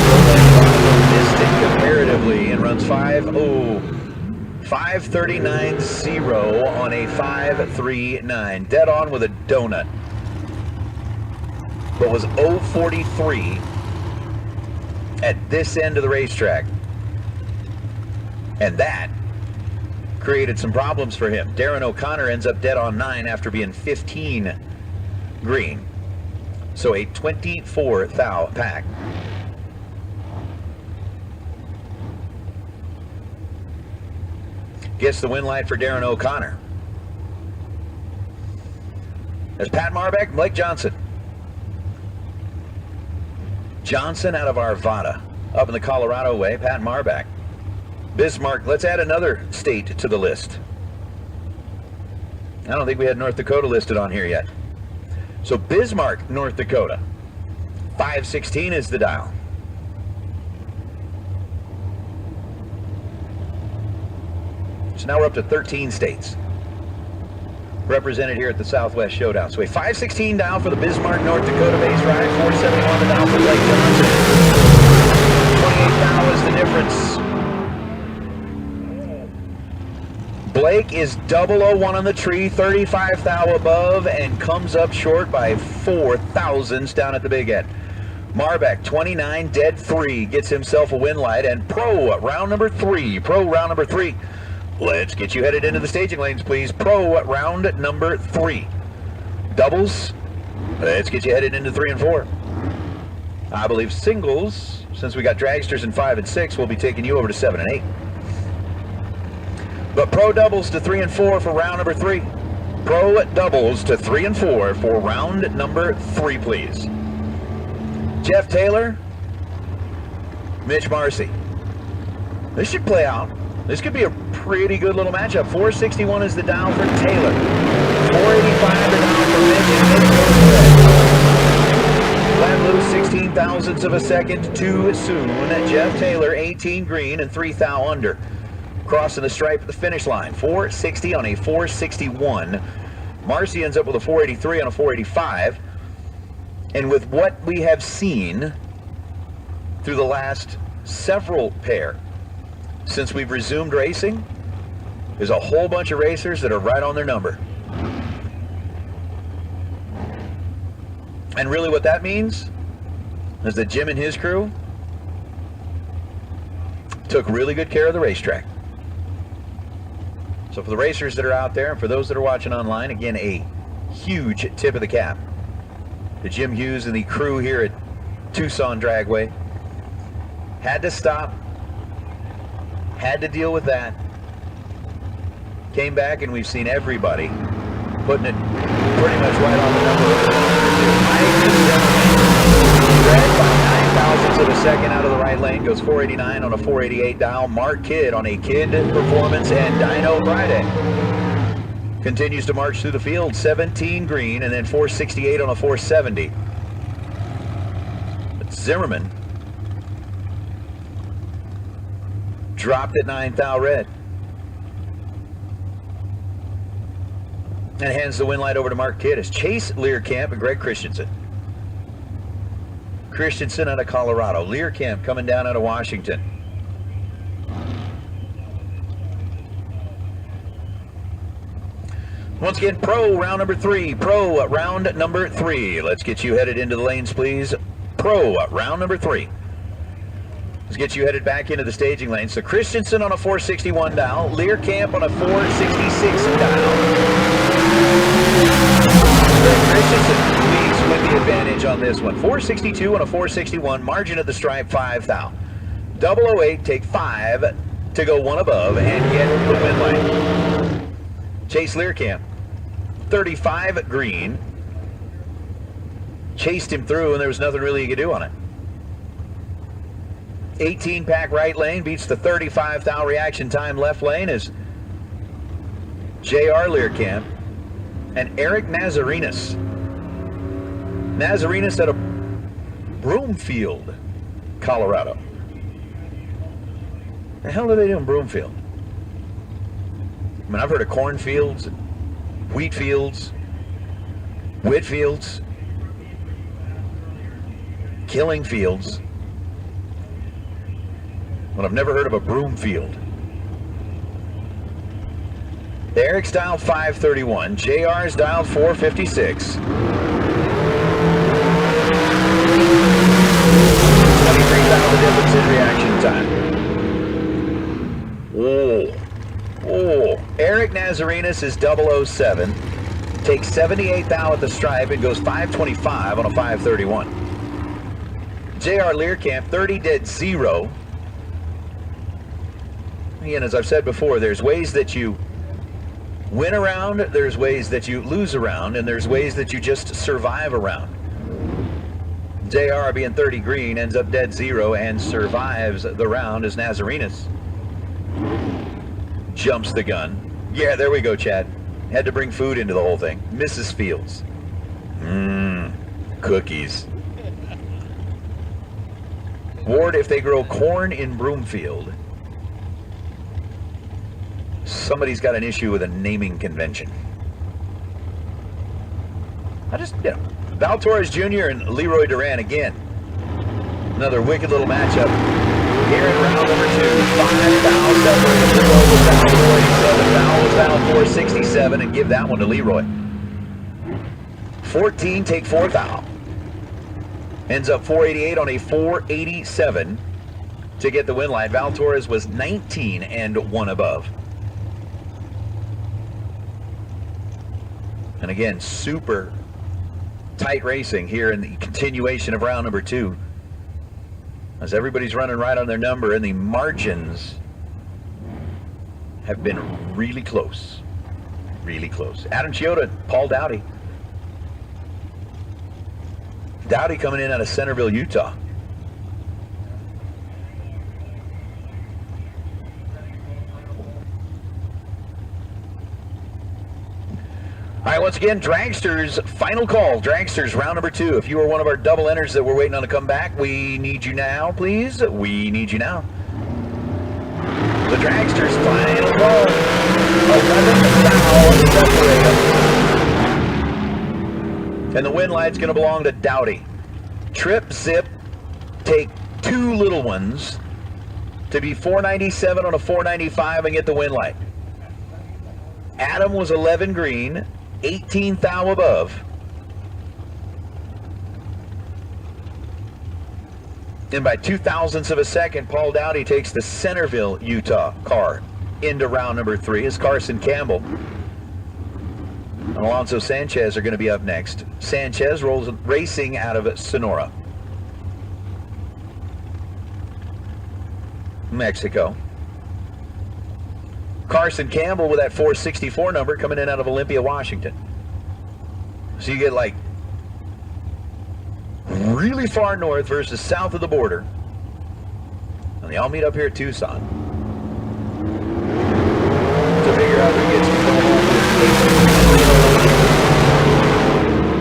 Missed it comparatively and runs 539.0 on a 539. Dead on with a donut. But was 043 at this end of the racetrack. And that created some problems for him. Darren O'Connor ends up dead on 9 after being 15 green. So a 24 thou pack. Gets the win light for Darren O'Connor. There's Pat Marbeck, Blake Johnson. Johnson out of Arvada. Up in the Colorado way, Pat Marback. Bismarck, let's add another state to the list. I don't think we had North Dakota listed on here yet. So Bismarck, North Dakota. 516 is the dial. So now we're up to 13 states represented here at the Southwest Showdown. So a 516 dial for the Bismarck, North Dakota base ride, 471 the dial for Blake Johnson. 28 thou is the difference. Blake is 001 on the tree, 35 thou above, and comes up short by 4 thousandths down at the big end. Marbeck, 29, dead 3, gets himself a win light, and Pro, round number 3. Pro, round number 3. Let's get you headed into the staging lanes, please. Pro, round number 3. Doubles, let's get you headed into 3 and 4. I believe singles, since we got dragsters in 5 and 6, we'll be taking you over to 7 and 8. But pro doubles to 3 and 4 for round number 3. Pro doubles to 3 and 4 for round number 3, please. Jeff Taylor, Mitch Marcy. This should play out. This could be a pretty good little matchup. 461 is the dial for Taylor. 485 the dial for Mitch, and Mitch goes red. Let loose 16 thousandths of a second too soon. Jeff Taylor, 18 green and 3 thou under. Crossing the stripe at the finish line. 460 on a 461. Marcy ends up with a 483 on a 485. And with what we have seen through the last several pair since we've resumed racing, there's a whole bunch of racers that are right on their number. And really what that means is that Jim and his crew took really good care of the racetrack. So for the racers that are out there and for those that are watching online, again, a huge tip of the cap to Jim Hughes and the crew here at Tucson Dragway. Had to stop, had to deal with that. Came back and we've seen everybody putting it pretty much right on the number. Dragged by 9 thousandths of a second out of the right lane, goes 489 on a 488 dial. Mark Kidd on a Kidd performance, and Dino Friday continues to march through the field, 17 green, and then 468 on a 470. But Zimmerman dropped at 9 thou red. And hands the win light over to Mark Kidd as Chase Learcamp and Greg Christensen. Christensen out of Colorado. Learcamp coming down out of Washington. Once again, pro round number 3. Pro round number 3. Let's get you headed into the lanes, please. Pro round number 3. Let's get you headed back into the staging lane. So Christensen on a 461 dial. Learcamp on a 466 dial. Christensen leads with the advantage on this one. 462 on a 461. Margin of the stripe, 5 thou. 008, take 5 to go 1 above and get the win light. Chase Learcamp, 35 green. Chased him through and there was nothing really you could do on it. 18 pack right lane beats the 35 thou reaction time left lane as J.R. Learcamp and Eric Nazarenas. Nazarenas out of Broomfield, Colorado. The hell do they do in Broomfield? I mean, I've heard of cornfields, wheat fields, wheat fields, killing fields, but I've never heard of a Broomfield. Eric's dialed 531. JR's dialed 456. 23 the difference in reaction time. Oh. Eric Nazarenas is 007. Takes 78 thou at the stripe and goes 525 on a 531. JR Learcamp, 30 dead 0. Again, as I've said before, there's ways that you win around, there's ways that you lose around, and there's ways that you just survive around. JR being 30 green ends up dead zero and survives the round as Nazarenas jumps the gun. Yeah, there we go, Chad. Had to bring food into the whole thing. Mrs. Fields. Cookies. Ward, if they grow corn in Broomfield, somebody's got an issue with a naming convention. Val Torres Jr. and Leroy Duran again. Another wicked little matchup here in round number 2. 5 fouls separated. Leroy was down 487. Val was down 467, and give that one to Leroy. 14, take 4 foul. Ends up 488 on a 487 to get the win line. Val Torres was 19 and 1 above. And again, super tight racing here in the continuation of round number 2. As everybody's running right on their number, and the margins have been really close. Really close. Adam Chioda, Paul Dowdy. Dowdy coming in out of Centerville, Utah. All right, once again, Dragster's final call. Dragster's round number 2. If you are one of our double enters that we're waiting on to come back, we need you now, please. We need you now. The Dragster's final call. 11 fouls separate. And the win light's going to belong to Dowdy. Trip, zip, take 2 little ones to be 497 on a 495 and get the win light. Adam was 11 green, 18 thou above. And by 0.02 of a second, Paul Dowdy takes the Centerville, Utah car into round number 3 as Carson Campbell and Alonso Sanchez are going to be up next. Sanchez rolls racing out of Sonora, Mexico. Carson Campbell with that 464 number coming in out of Olympia, Washington. So you get like really far north versus south of the border. And they all meet up here at Tucson to figure out who gets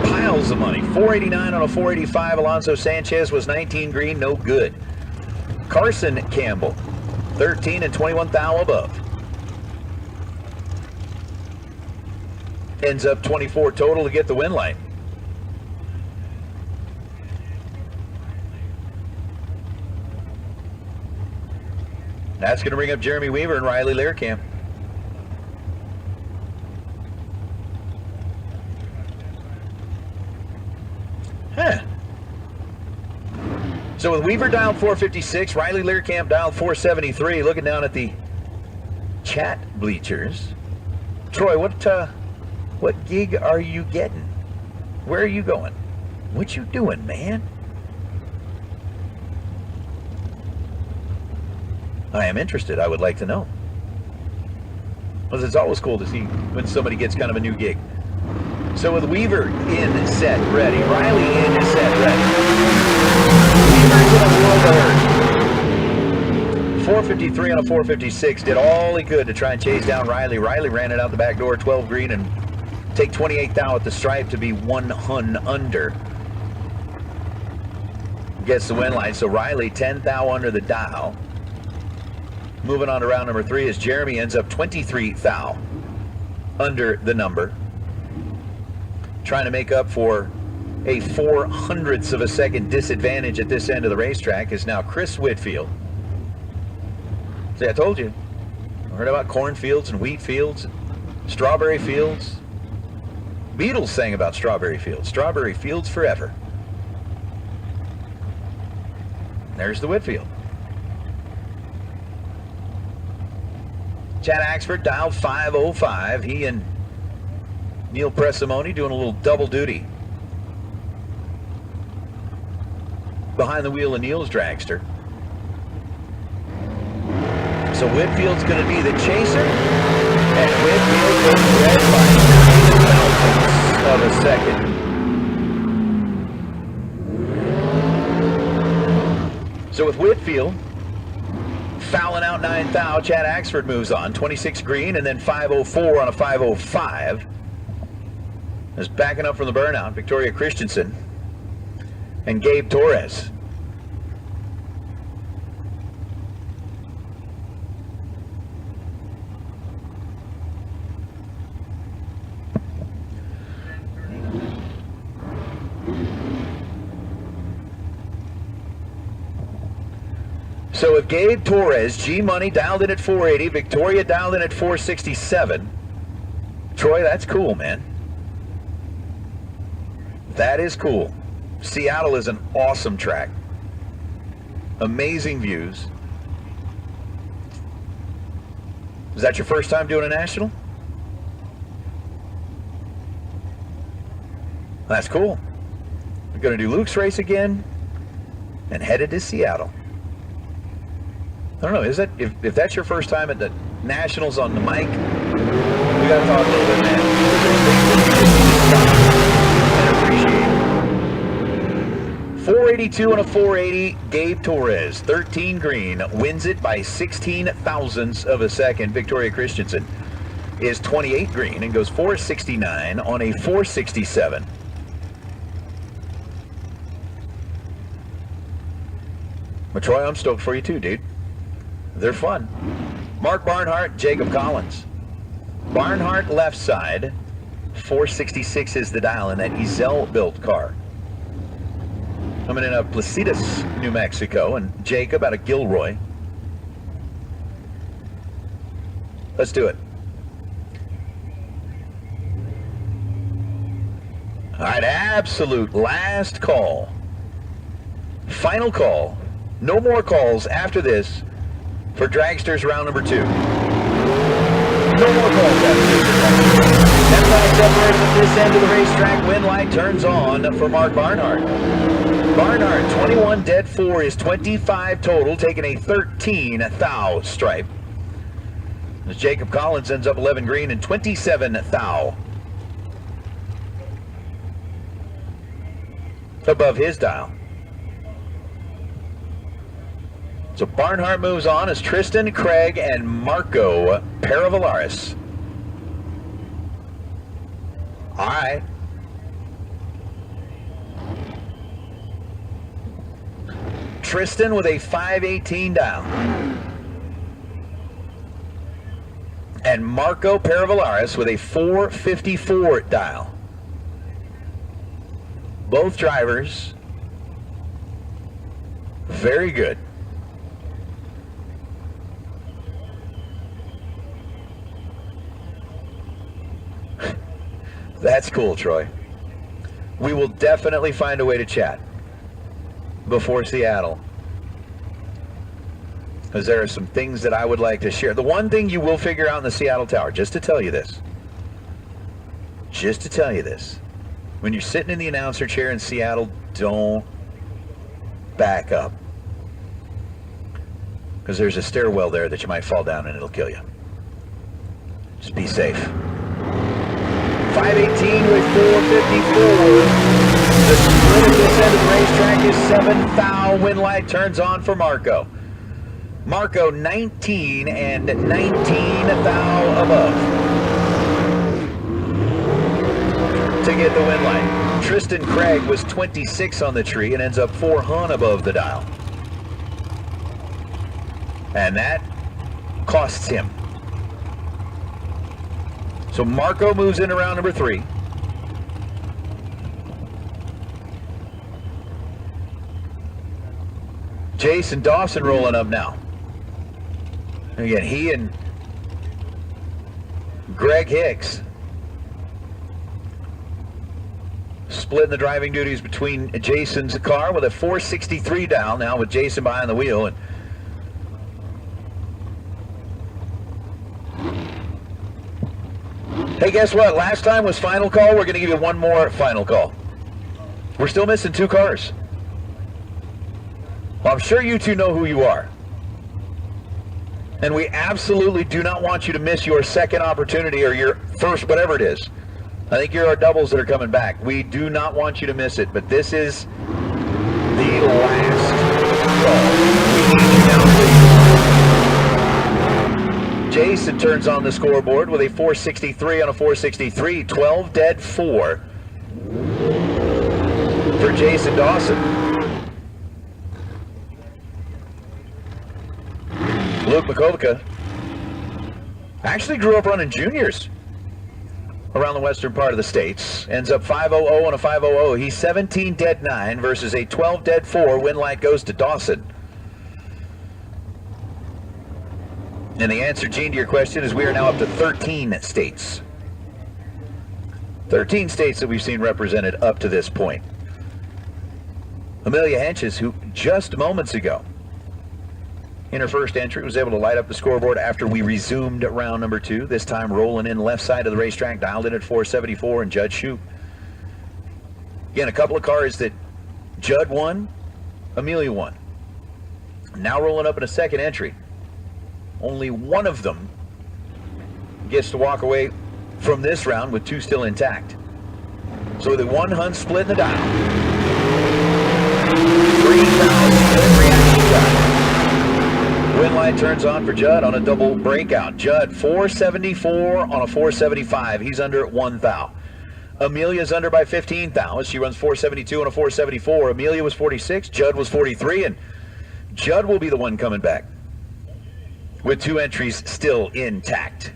piles of money. 489 on a 485. Alonso Sanchez was 19 green, no good. Carson Campbell, 13 and 21 thou above. Ends up 24 total to get the win light. That's going to bring up Jeremy Weaver and Riley Learcamp. So with Weaver dialed 456, Riley Learcamp dialed 473. Looking down at the chat bleachers. Troy, what gig are you getting? Where are you going? What you doing, man? I am interested. I would like to know. Because it's always cool to see when somebody gets kind of a new gig. So with Weaver in, set, ready. Riley in, set, ready. Weaver's in a world of hurt. 453 on a 456. Did all he could to try and chase down Riley. Riley ran it out the back door, 12 green, and take 28 thou at the stripe to be 1 hun under. Gets the win line. So Riley 10 thou under the dial. Moving on to round number 3 as Jeremy ends up 23 thou under the number. Trying to make up for a 0.04 of a second disadvantage at this end of the racetrack is now Chris Whitfield. See, I told you. I heard about cornfields and wheat fields, strawberry fields. Beatles sang about strawberry fields. Strawberry fields forever. There's the Whitfield. Chad Axford dialed 505. He and Neil Presimoni doing a little double duty behind the wheel of Neil's dragster. So Whitfield's going to be the chaser, and Whitfield goes red by 9 thousandths of a second. So with Whitfield fouling out 9 thou, Chad Axford moves on. 26 green, and then 504 on a 505. Is backing up from the burnout, Victoria Christensen and Gabe Torres. So with Gabe Torres, G-Money dialed in at 480, Victoria dialed in at 467. Troy, that's cool, man. That is cool. Seattle is an awesome track. Amazing views. Is that your first time doing a national? That's cool. We're going to do Luke's race again and headed to Seattle. I don't know, is that if that's your first time at the Nationals on the mic, we got to talk a little bit, man. And appreciate it. 482 and a 480, Gabe Torres, 13 green, wins it by 16 thousandths of a second. Victoria Christensen is 28 green and goes 469 on a 467. But Troy, I'm stoked for you too, dude. They're fun. Mark Barnhart, Jacob Collins. Barnhart left side, 466 is the dial in that Ezel-built car. Coming in out of Placitas, New Mexico, and Jacob out of Gilroy. Let's do it. All right, absolute last call. Final call. No more calls after this for Dragsters round number 2. No more calls after this. 10 separators at this end of the racetrack. Win light turns on for Mark Barnhart. Barnhart, 21 dead 4 is 25 total, taking a 13 thou stripe. As Jacob Collins ends up 11 green and 27 thou above his dial. So Barnhart moves on as Tristan, Craig, and Marco Paravalaris. All right. Tristan with a 518 dial. And Marco Paravalaris with a 454 dial. Both drivers very good. That's cool, Troy. We will definitely find a way to chat before Seattle, because there are some things that I would like to share. The one thing you will figure out in the Seattle Tower, just to tell you this, when you're sitting in the announcer chair in Seattle, don't back up, because there's a stairwell there that you might fall down and it'll kill you. Just be safe. 518 with 454. The split at this end of the racetrack is 7 thou. Win light turns on for Marco. Marco 19 and 19 thou above to get the win light. Tristan Craig was 26 on the tree and ends up 4 hun above the dial. And that costs him. So Marco moves into round number 3. Jason Dawson rolling up now. Again, he and Greg Hicks splitting the driving duties between Jason's car with a 463 dial now with Jason behind the wheel. And hey, guess what? Last time was final call. We're going to give you one more final call. We're still missing 2 cars. Well, I'm sure you two know who you are. And we absolutely do not want you to miss your second opportunity or your first, whatever it is. I think you're our doubles that are coming back. We do not want you to miss it, but this is the last call. Dawson turns on the scoreboard with a 463 on a 463. 12 dead, 4 for Jason Dawson. Luke Makovica actually grew up running juniors around the western part of the states. Ends up 500 on a 500. He's 17 dead, 9 versus a 12 dead, 4. Win light goes to Dawson. And the answer, Gene, to your question is we are now up to 13 states. 13 states that we've seen represented up to this point. Amelia Henches, who just moments ago in her first entry was able to light up the scoreboard after we resumed round number 2, this time rolling in left side of the racetrack, dialed in at 474, and Judd Shoup. Again, a couple of cars that Judd won, Amelia won. Now rolling up in a second entry. Only one of them gets to walk away from this round with 2 still intact. So the 1 Hunt split in the dial. 3,000 reaction time. Win light turns on for Judd on a double breakout. Judd 474 on a 475. He's under at 1 thou. Amelia's under by 15 thou. She runs 472 on a 474. Amelia was 46. Judd was 43, and Judd will be the one coming back with 2 entries still intact.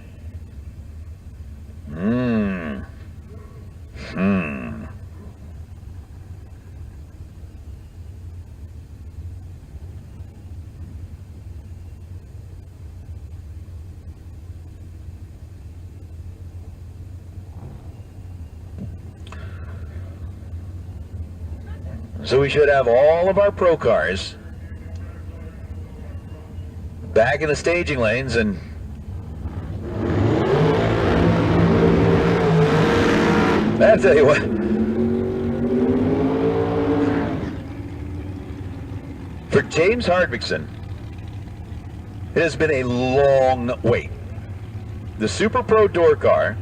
So we should have all of our pro cars back in the staging lanes, and I'll tell you what, for James Hardvickson, it has been a long wait. The Super Pro door car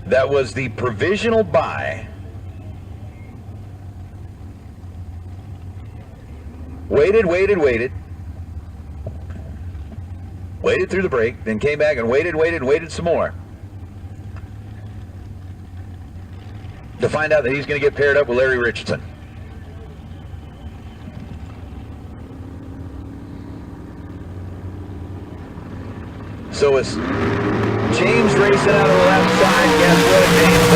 that was the provisional buy waited through the break, then came back and waited some more to find out that he's going to get paired up with Larry Richardson. So it's James racing out of the left side. Guess what, James?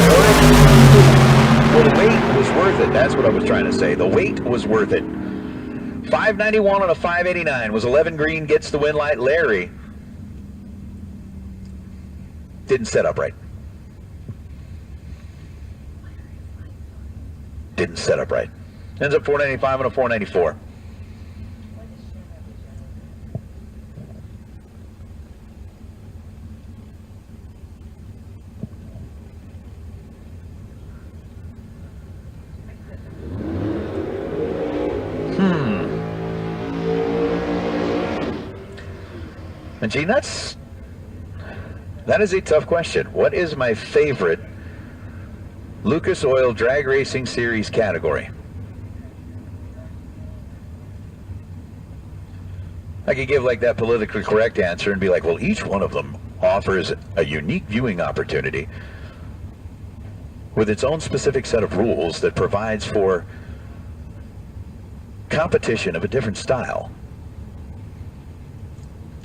Well, the wait was worth it. That's what I was trying to say. The wait was worth it. 591 on a 589 was 11 green, gets the win light. Larry didn't set up right. Ends up 495 on a 494. And Gene, that is a tough question. What is my favorite Lucas Oil Drag Racing Series category? I could give like that politically correct answer and be like, well, each one of them offers a unique viewing opportunity with its own specific set of rules that provides for competition of a different style.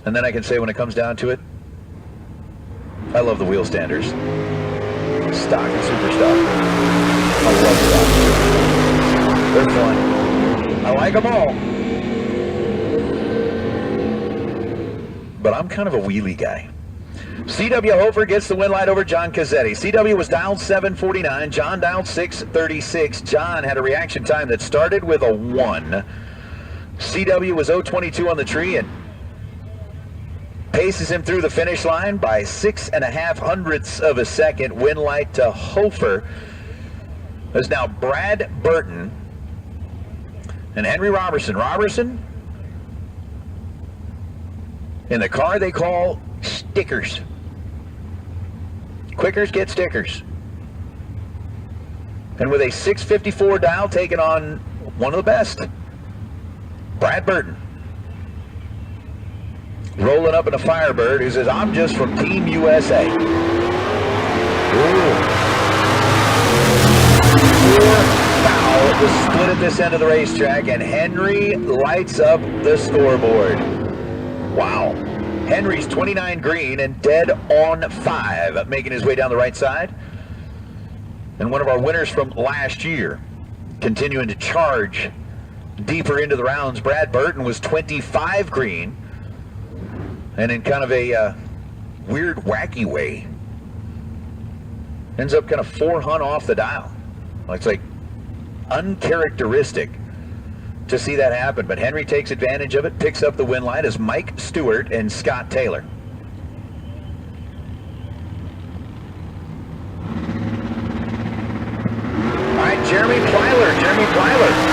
And then I can say, when it comes down to it, I love the wheel standers. Stock and super stock. I love stock. They're fun. I like them all. But I'm kind of a wheelie guy. C.W. Hofer gets the win light over John Cazzetti. C.W. was dialed 749. John dialed 636. John had a reaction time that started with a 1. C.W. was 022 on the tree and paces him through the finish line by 6.5 hundredths of a second. Win light to Hofer. There's now Brad Burton and Henry Robertson. Robertson in the car they call stickers. Quickers get stickers. And with a 654 dial, taking on one of the best, Brad Burton. rolling up in a Firebird, who says, I'm just from Team USA. Ooh. 4-foul, the split at this end of the racetrack, and Henry lights up the scoreboard. Wow. Henry's 29 green and dead on 5, making his way down the right side. And one of our winners from last year, continuing to charge deeper into the rounds, Brad Burton was 25 green, and in kind of a weird, wacky way, ends up kind of 4-hunt off the dial. It's like uncharacteristic to see that happen, but Henry takes advantage of it, picks up the win line as Mike Stewart and Scott Taylor. All right, Jeremy Plyler.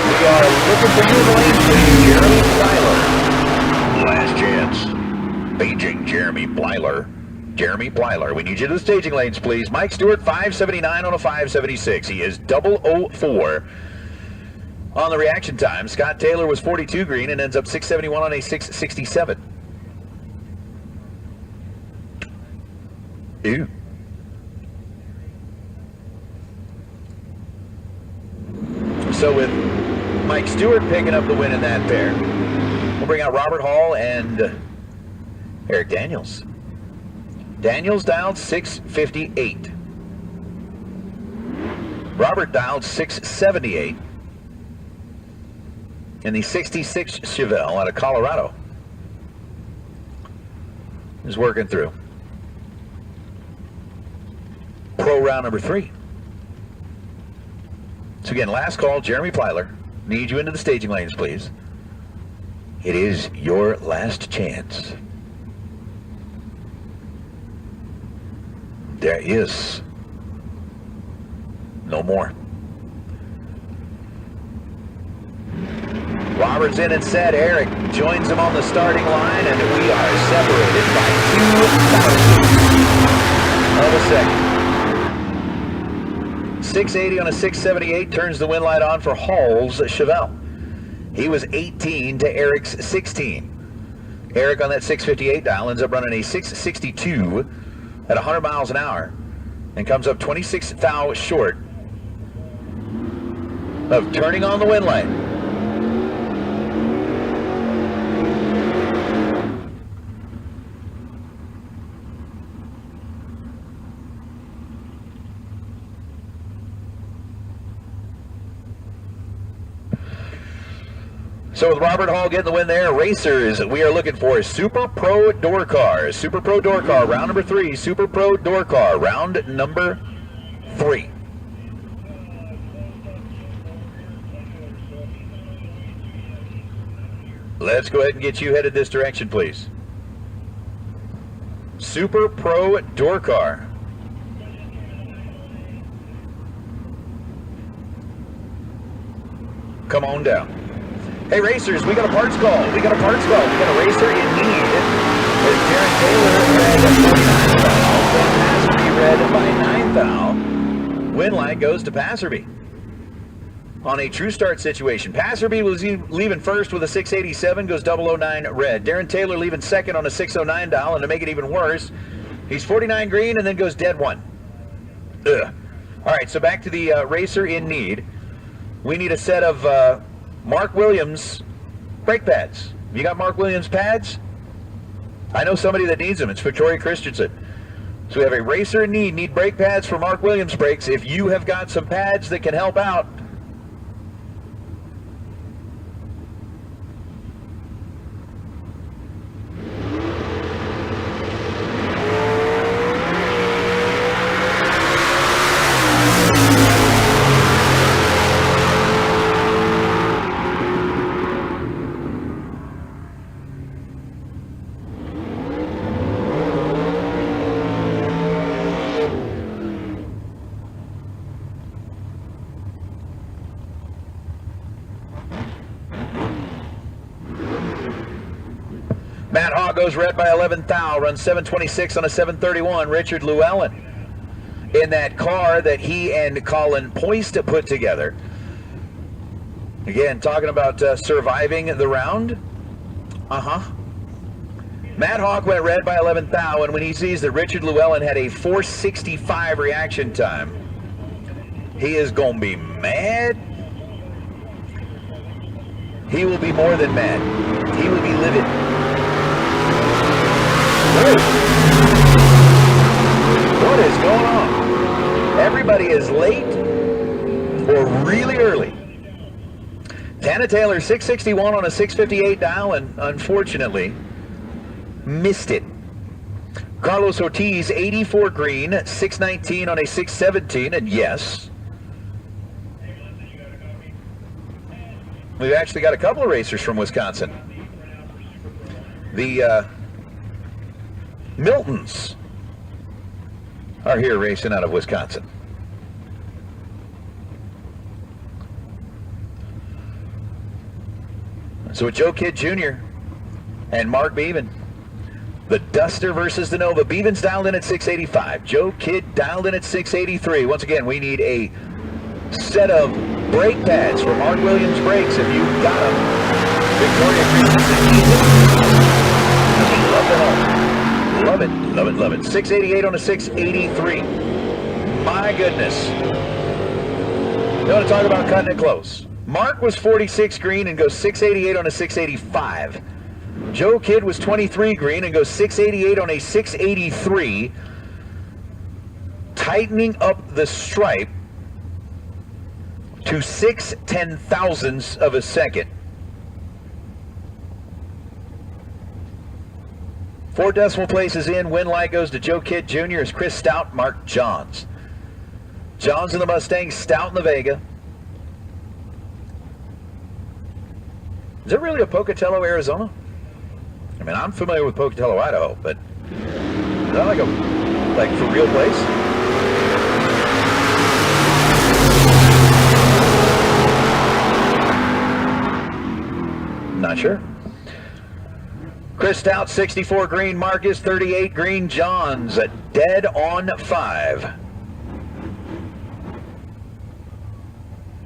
We are looking for you in the lane, please. Jeremy Plyler. Last chance. Paging Jeremy Plyler. We need you to the staging lanes, please. Mike Stewart, 579 on a 576. He is 004 on the reaction time. Scott Taylor was 42 green and ends up 671 on a 667. Ew. So with Mike Stewart picking up the win in that pair, we'll bring out Robert Hall and Eric Daniels. Daniels dialed 658. Robert dialed 678. In the 66 Chevelle out of Colorado. Is working through. Pro round number 3. So again, last call, Jeremy Plyler. Need you into the staging lanes, please. It is your last chance. There is no more. Robert's in and set. Eric joins him on the starting line, and we are separated by 2 thousandths of a second. 680 on a 678 turns the win light on for Hall's Chevelle. He was 18 to Eric's 16. Eric on that 658 dial ends up running a 662 at 100 miles an hour and comes up 26 thou short of turning on the win light. So with Robert Hall getting the win there, racers, we are looking for Super Pro Door Car. Super Pro Door Car, round number 3. Super Pro Door Car, round number 3. Let's go ahead and get you headed this direction, please. Super Pro Door Car. Come on down. Hey racers, we got a parts call. We got a racer in need. There's Darren Taylor red at 49 thou. Passerby red by 9 thou. Win line goes to Passerby. On a true start situation. Passerby was leaving first with a 687, goes 009 red. Darren Taylor leaving second on a 609 dial, and to make it even worse, he's 49 green and then goes dead 1. Ugh. All right, so back to the racer in need. We need a set of Mark Williams brake pads. You got Mark Williams pads? I know somebody that needs them. It's Victoria Christensen. So we have a racer in need brake pads for Mark Williams brakes. If you have got some pads that can help out, Matt Haw goes red by 11 thou, runs 726 on a 731. Richard Llewellyn in that car that he and Colin Poist put together. Again, talking about surviving the round. Matt Hawk went red by 11th thou, and when he sees that Richard Llewellyn had a 4:65 reaction time, he is going to be mad. He will be more than mad. He will be livid. What is going on? Everybody is late or really early. Tana Taylor, 661 on a 658 dial, and unfortunately missed it. Carlos Ortiz, 84 green, 619 on a 617, and yes, we've actually got a couple of racers from Wisconsin. The Miltons are here racing out of Wisconsin. So with Joe Kidd Jr. and Mark Beaven, the Duster versus the Nova. Beaven's dialed in at 685. Joe Kidd dialed in at 683. Once again, we need a set of brake pads for Mark Williams Brakes if you've got them. Victoria love the help. Love it, love it, love it. 688 on a 683. My goodness. You want to talk about cutting it close. Mark was 46 green and goes 688 on a 685. Joe Kidd was 23 green and goes 688 on a 683. Tightening up the stripe to 6/10,000ths of a second. 4 decimal places in. Win light goes to Joe Kidd Jr. as Chris Stout, Mark Johns. Johns in the Mustang, Stout in the Vega. Is it really a Pocatello, Arizona? I mean, I'm familiar with Pocatello, Idaho, but is that like for real place? Not sure. Chris Stout, 64 green. Marcus, 38 green. Johns, dead on 5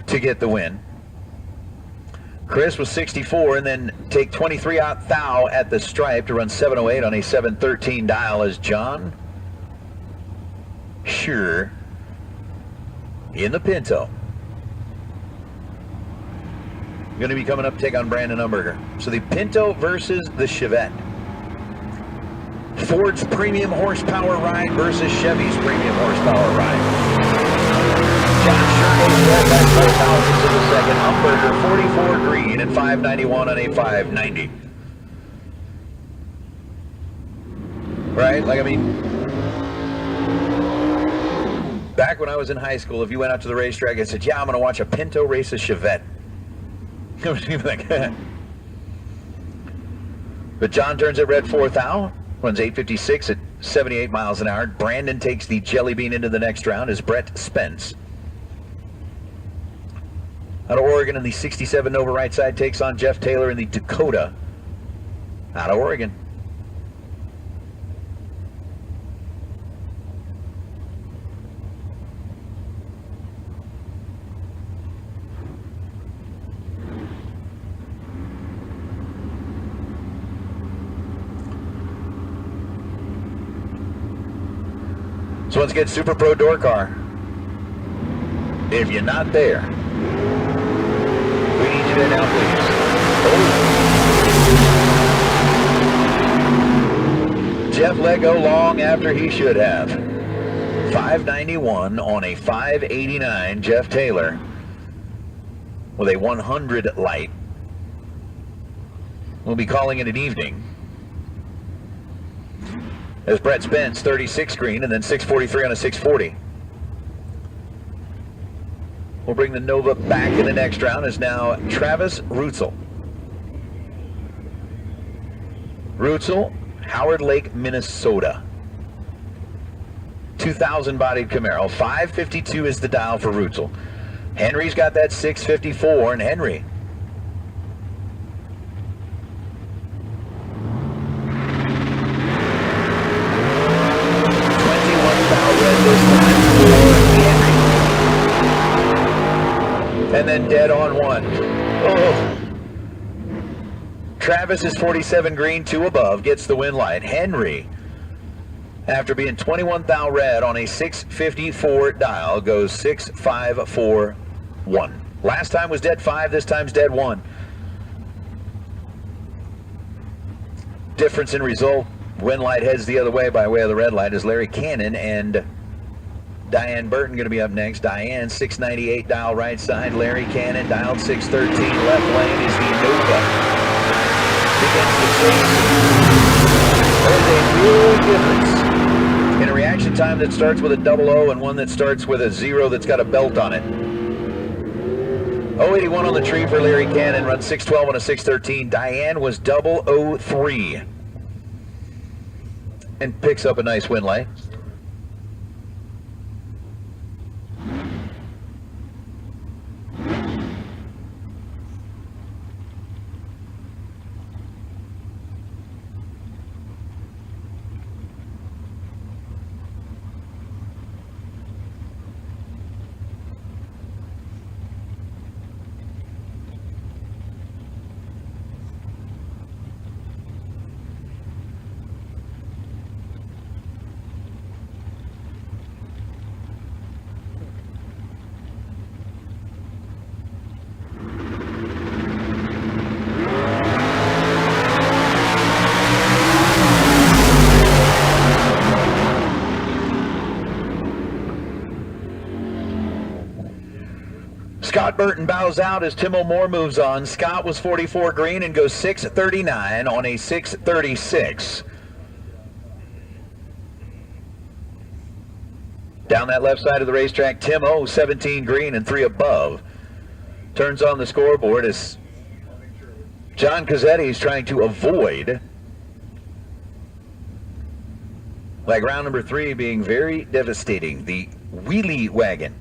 to get the win. Chris was 64 and then take 23 out thou at the stripe to run 708 on a 713 dial as John Sure in the Pinto. Going to be coming up to take on Brandon Umberger. So the Pinto versus the Chevette. Ford's premium horsepower ride versus Chevy's premium horsepower ride. John Sure goes red by 4,000ths of a second. Umberger 44 green and 591 on a 590. Right? Like, I mean, back when I was in high school, if you went out to the racetrack and said, yeah, I'm going to watch a Pinto race a Chevette. I was like, but John turns it red 4 thou, runs 856 at 78 miles an hour. Brandon takes the Jelly Bean into the next round as Brett Spence. Out of Oregon in the 67 Nova right side takes on Jeff Taylor in the Dakota out of Oregon. So let's get Super Pro Door Car. If you're not there, we need you there now, please. Oh. Jeff let go long after he should have. 591 on a 589. Jeff Taylor with a 100 light. We'll be calling it an evening. As Brett Spence, 36 green, and then 643 on a 640. We'll bring the Nova back in the next round as now Travis Rutzel. Rutzel, Howard Lake, Minnesota. 2,000 bodied Camaro. 552 is the dial for Rutzel. Henry's got that 654, and Henry and then dead on 1. Oh. Travis is 47 green, 2 above, gets the win light. Henry, after being 21 thou red on a 654 dial, goes 6-5-4-1. Last time was dead 5, this time's dead 1. Difference in result. Win light heads the other way by way of the red light is Larry Cannon and Diane Burton going to be up next. Diane, 698 dial right side. Larry Cannon dialed 613 left lane is the Nova. Begins the chase. There's a real difference in a reaction time that starts with a 00 and one that starts with a 0 that's got a belt on it. 081 on the tree for Larry Cannon, runs 612 on a 613. Diane was 003 and picks up a nice win light. Scott Burton bows out as Tim O'More moves on. Scott was 44 green and goes 639 on a 636. Down that left side of the racetrack, Tim O, 17 green and 3 above. Turns on the scoreboard as John Cazzetti is trying to avoid, like round number 3 being very devastating, the wheelie wagon.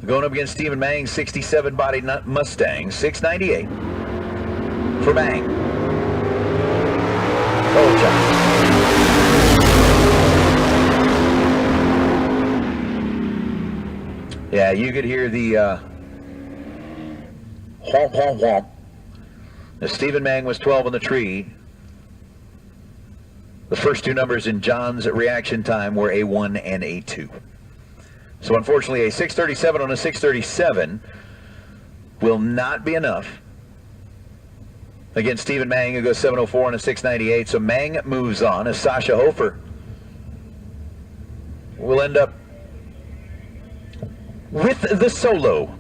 Going up against Stephen Mang's 67 body Mustang, 698 for Mang. Oh, John. Yeah, you could hear the whomp, whomp, whomp. As Stephen Mang was 12 on the tree. The first 2 numbers in John's reaction time were a 1 and a 2. So unfortunately, a 637 on a 637 will not be enough against Stephen Mang, who goes 704 on a 698. So Mang moves on as Sasha Hofer will end up with the solo.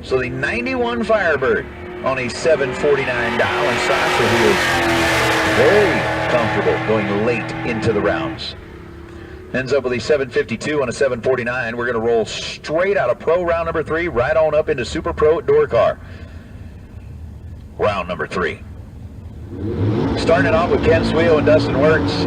So the 91 Firebird on a 749 dial, and Sasha, who is very comfortable going late into the rounds, ends up with a 752 on a 749. We're going to roll straight out of Pro round number 3, right on up into Super Pro at Door Car. Round number 3. Starting it off with Ken Sweo and Dustin Works.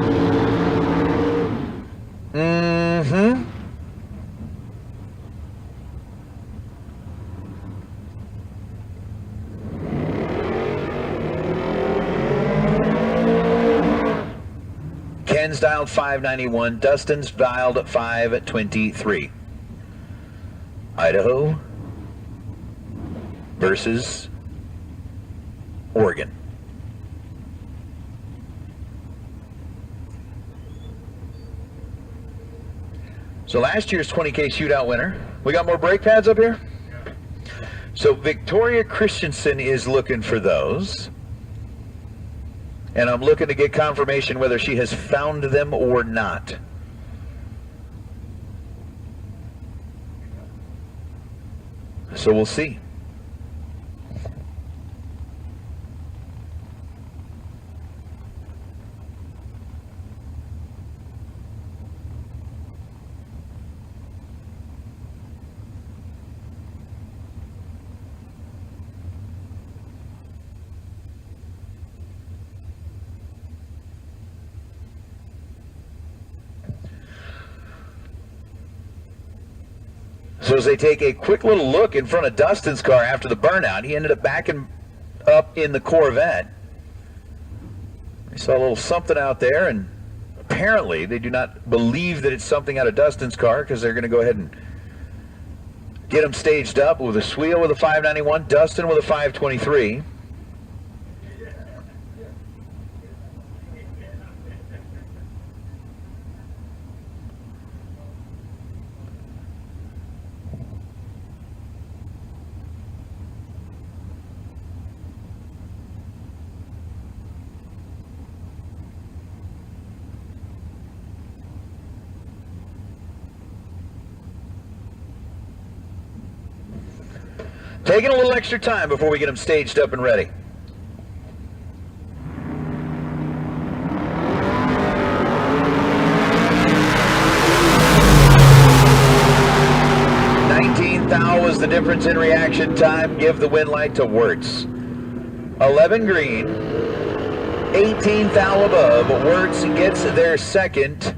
Ken's dialed 591. Dustin's dialed 523. Idaho versus Oregon. So last year's 20K shootout winner. We got more brake pads up here? So Victoria Christensen is looking for those. And I'm looking to get confirmation whether she has found them or not. So we'll see. So as they take a quick little look in front of Dustin's car after the burnout, he ended up backing up in the Corvette. They saw a little something out there, and apparently they do not believe that it's something out of Dustin's car because they're going to go ahead and Get them staged up with a Sweal with a 591, Dustin with a 523. Taking a little extra time before we get them staged up and ready. $19,000 was the difference in reaction time. Give the win light to Wirtz. 11 green, 18,000 above. Wirtz gets their second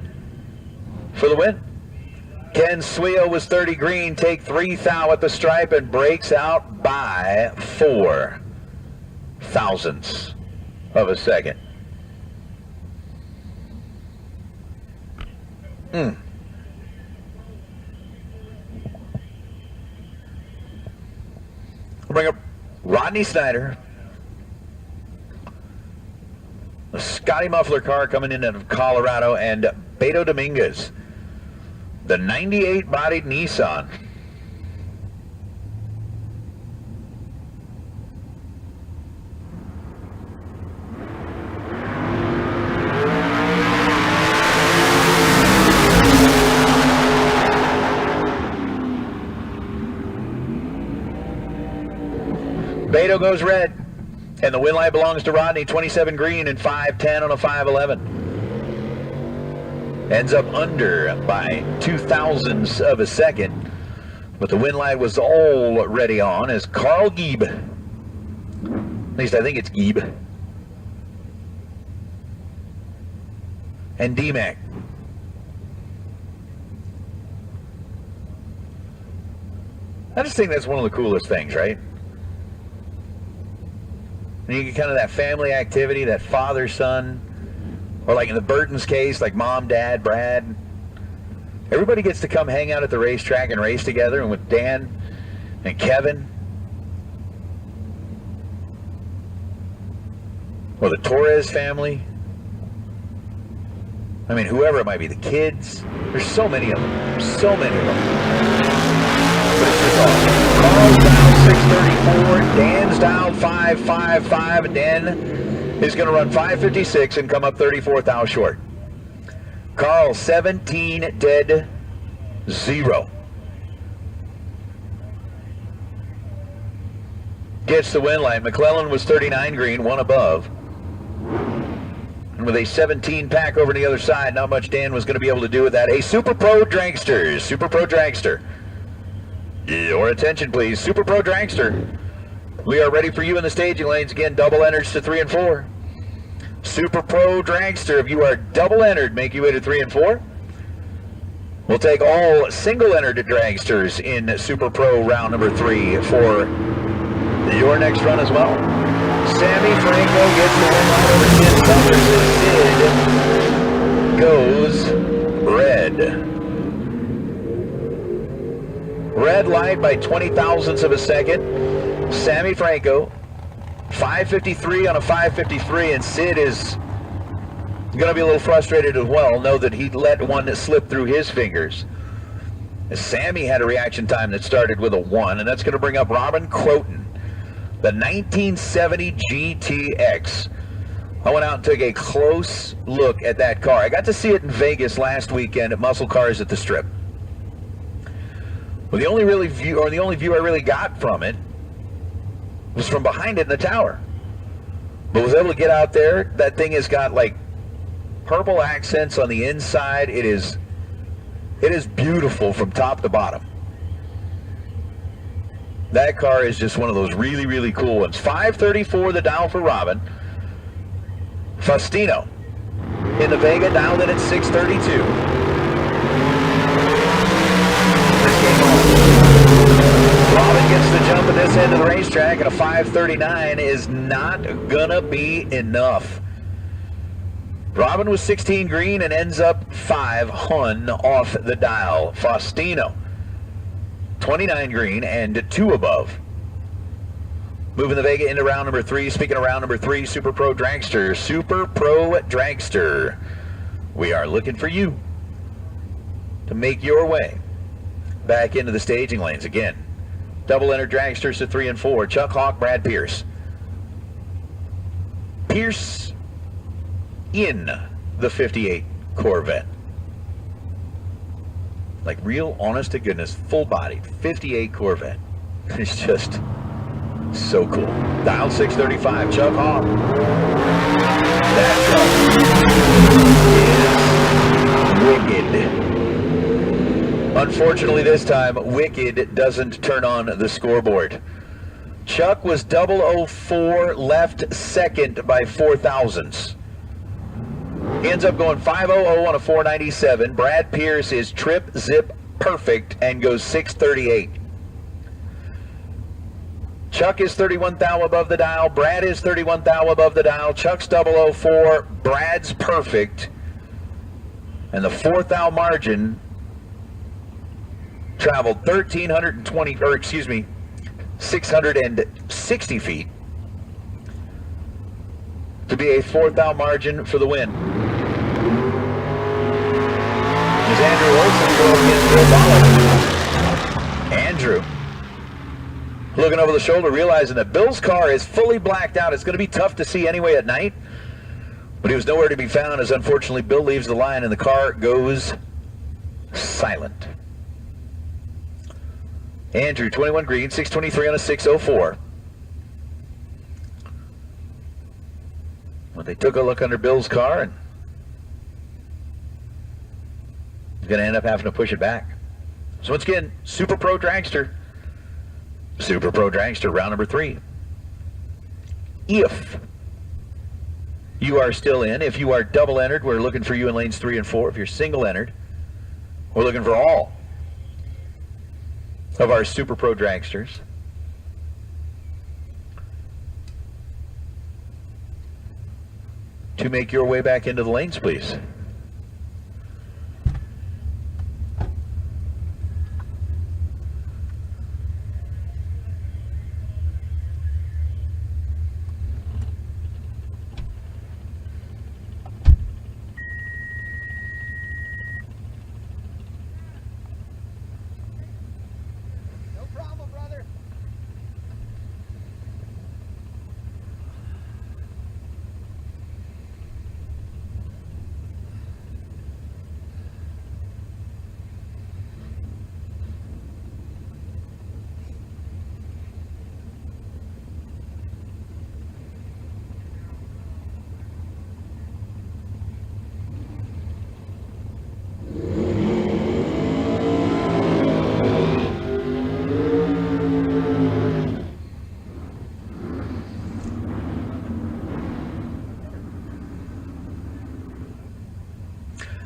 for the win. Ken Sweal was 30 green, take 3 thou at the stripe and breaks out by 4 thousandths of a second. We'll bring up Rodney Snyder. The Scotty Muffler car coming in out of Colorado, and Beto Dominguez. The 98 bodied Nissan. Beto goes red, and the win light belongs to Rodney. 27 green and 510 on a 511. Ends up under by 2 thousandths of a second, but the win light was already on as Carl Gieb, at least I think it's Gieb, and D-Mac. I just think that's one of the coolest things, right? And you get kind of that family activity, that father-son. Or like in the Burton's case, like Mom, Dad, Brad. Everybody gets to come hang out at the racetrack and race together, and with Dan and Kevin. Or the Torres family. I mean, whoever it might be, the kids. There's so many of them. So many of them. But it's just awesome. Carl's dialed 634. Dan's dialed 555. And Dan is going to run 556 and come up 34 thou short. Carl, 17 dead 0. Gets the win line. McClellan was 39 green, 1 above. And with a 17 pack over to the other side, not much Dan was going to be able to do with that. A Super Pro Dragster. Super Pro Dragster. Your attention, please. Super Pro Dragster. We are ready for you in the staging lanes. Again, double enters to 3 and 4. Super Pro Dragster, if you are double entered, make your way to 3 and 4. We'll take all single entered dragsters in Super Pro round number 3 for your next run as well. Sammy Franco gets the win line over Sid Summers. Sid goes red. Red light by 20 thousandths of a second. Sammy Franco, 553 on a 553, and Sid is going to be a little frustrated as well. Know that he let one slip through his fingers. Sammy had a reaction time that started with a 1, and that's going to bring up Robin Croton, the 1970 GTX. I went out and took a close look at that car. I got to see it in Vegas last weekend at Muscle Cars at the Strip. Well, the only view I really got from it was from behind it in the tower. But was able to get out there. That thing has got like purple accents on the inside. It is beautiful from top to bottom. That car is just one of those really, really cool ones. 534 the dial for Robin. Faustino in the Vega dialed in at 632. Robin gets the jump at this end of the racetrack, and a 539 is not gonna be enough. Robin was 16 green and ends up 5 hun off the dial. Faustino 29 green, and 2 above. Moving the Vega into round number 3. Speaking of round number 3, Super Pro Dragster. Super Pro Dragster. We are looking for you to make your way back into the staging lanes. Again, double enter dragsters to 3 and 4. Chuck Hawk, Brad Pierce. Pierce in the 58 Corvette. Like real, honest to goodness, full-bodied 58 Corvette. It's just so cool. Dial 635, Chuck Hawk. That truck is wicked. Unfortunately, this time, wicked doesn't turn on the scoreboard. Chuck was 004, left second by 4 thousandths. He ends up going 500 on a 497. Brad Pierce is trip zip perfect and goes 638. Chuck is 31 thou above the dial. Brad is 31 thou above the dial. Chuck's 004. Brad's perfect. And the 4 thou margin traveled 1,320, or excuse me, 660 feet to be a 4 thou margin for the win. As Andrew Olson goes against Bill Ballard. Andrew looking over the shoulder, realizing that Bill's car is fully blacked out. It's going to be tough to see anyway at night, but he was nowhere to be found as unfortunately Bill leaves the line and the car goes silent. Andrew, 21 green, 623 on a 604. Well, they took a look under Bill's car and he's going to end up having to push it back. So once again, Super Pro Dragster. Super Pro Dragster, round number 3. If you are still in, if you are double entered, we're looking for you in lanes 3 and 4. If you're single entered, we're looking for all of our Super Pro Dragsters. To make your way back into the lanes, please. No problem, brother.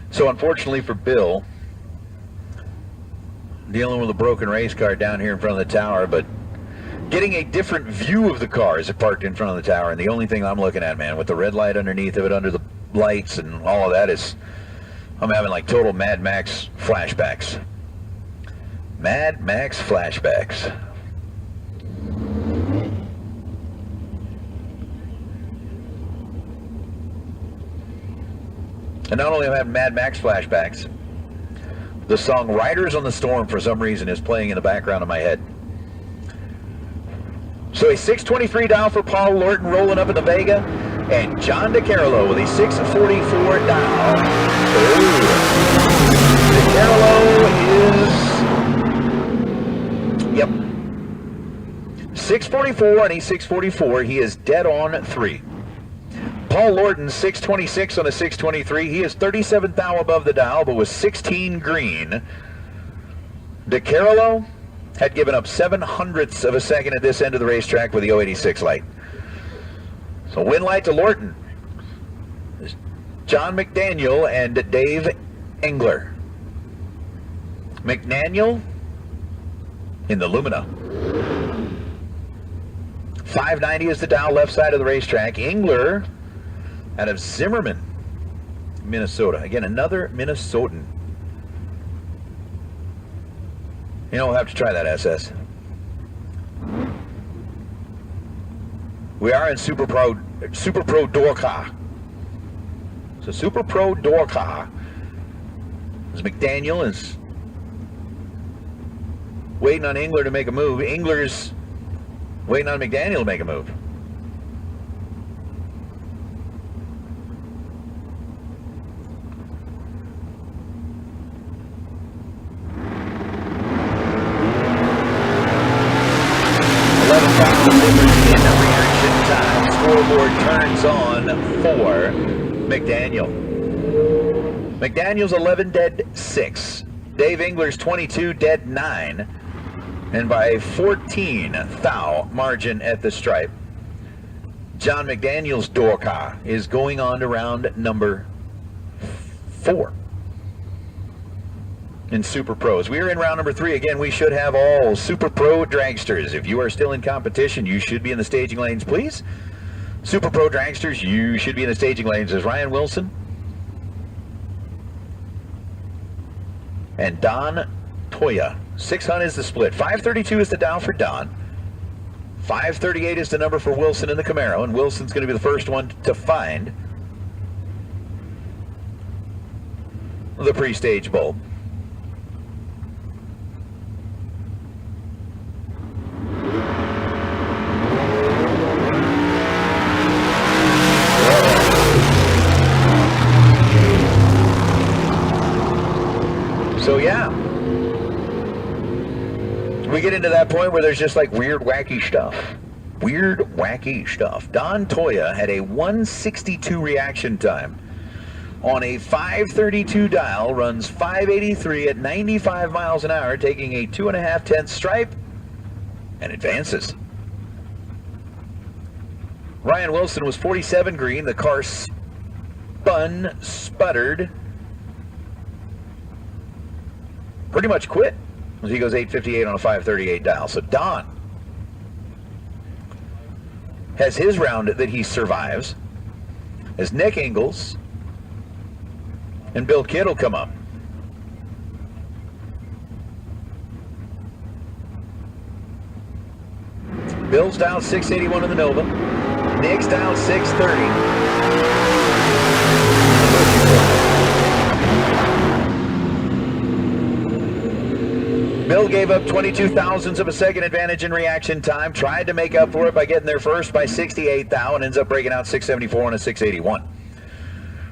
So unfortunately for Bill, dealing with a broken race car down here in front of the tower, but getting a different view of the car as it parked in front of the tower. And the only thing I'm looking at, man, with the red light underneath of it, under the lights and all of that, is I'm having like total Mad Max flashbacks. Mad Max flashbacks. And not only am I having Mad Max flashbacks, the song Riders on the Storm, for some reason, is playing in the background of my head. So a 623 dial for Paul Lorton rolling up in the Vega, and John DeCarlo with a 644 dial. DeCarlo is, yep, 644 and a 644. He is dead on 3. Paul Lorton, 626 on a 623. He is 37 thou above the dial, but was 16 green. DeCarlo had given up 7/100ths of a second at this end of the racetrack with the 086 light. So win light to Lorton. John McDaniel and Dave Engler. McDaniel in the Lumina. 590 is the dial, left side of the racetrack. Engler out of Zimmerman, Minnesota. Again, another Minnesotan. You know, we'll have to try that, SS. We are in Super Pro door car. So Super Pro door car. As McDaniel is waiting on Engler to make a move. Engler's waiting on McDaniel to make a move. Scoreboard turns on for McDaniel. McDaniel's 11 dead 6. Dave Engler's 22 dead 9. And by 14 thou margin at the stripe. John McDaniel's door car is going on to round number 4 in Super Pros. We are in round number 3. Again, we should have all Super Pro dragsters. If you are still in competition, you should be in the staging lanes, please. Super Pro dragsters, you should be in the staging lanes. There's Ryan Wilson and Don Toya. 600 is the split. 532 is the down for Don. 538 is the number for Wilson in the Camaro, and Wilson's going to be the first one to find the pre-stage bulb. So yeah, we get into that point where there's just like weird, wacky stuff. Weird, wacky stuff. Don Toya had a 162 reaction time on a 532 dial, runs 583 at 95 miles an hour, taking a 2.5/10 stripe, and advances. Ryan Wilson was 47 green. The car sputtered. Pretty much quit. He goes 858 on a 538 dial. So Don has his round that he survives as Nick Ingles and Bill Kittle come up. Bill's down 681 in the Nova. Nick's down 630. Bill gave up 22 thousandths of a second advantage in reaction time, tried to make up for it by getting there first by 68 thou, and ends up breaking out 674 and a 681.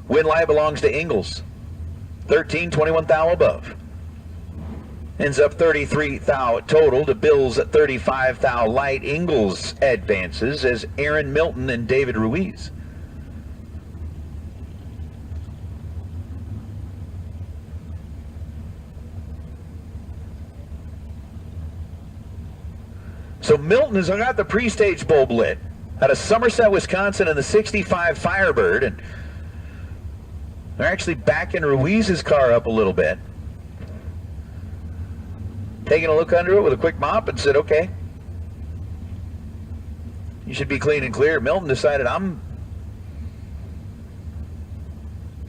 Win light belongs to Ingles, 21 thou above. Ends up 33 thou total to Bill's 35 thou light. Ingles advances as Aaron Milton and David Ruiz. So Milton has got the pre-stage bulb lit out of Somerset, Wisconsin in the 65 Firebird, and they're actually backing Ruiz's car up a little bit. Taking a look under it with a quick mop and said, okay, you should be clean and clear. Milton decided, I'm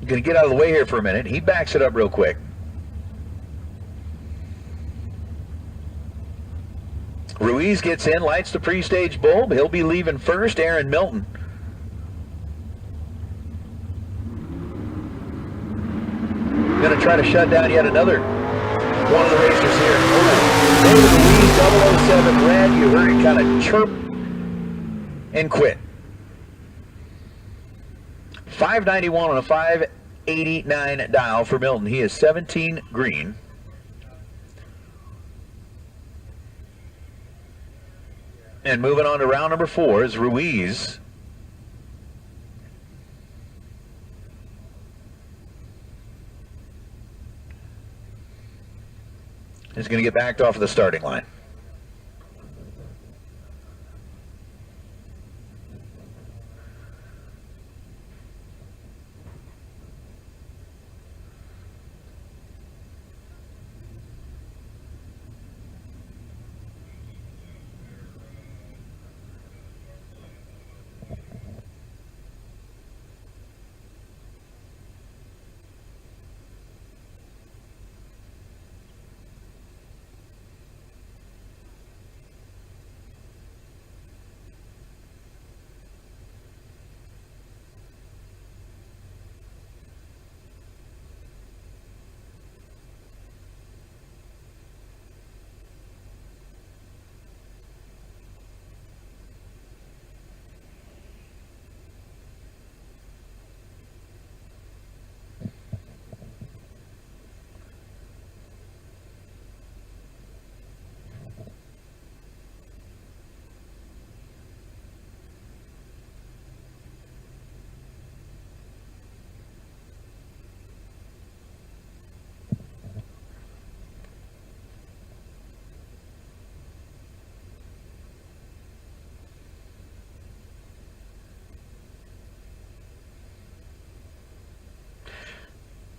going to get out of the way here for a minute. He backs it up real quick. Ruiz gets in, lights the pre-stage bulb. He'll be leaving first. Aaron Milton going to try to shut down yet another one of the racers here. David Ruiz, 007 red. You heard it kind of chirp and quit. 591 on a 589 dial for Milton. He is 17 green. And moving on to round number 4 is Ruiz. He's going to get backed off of the starting line.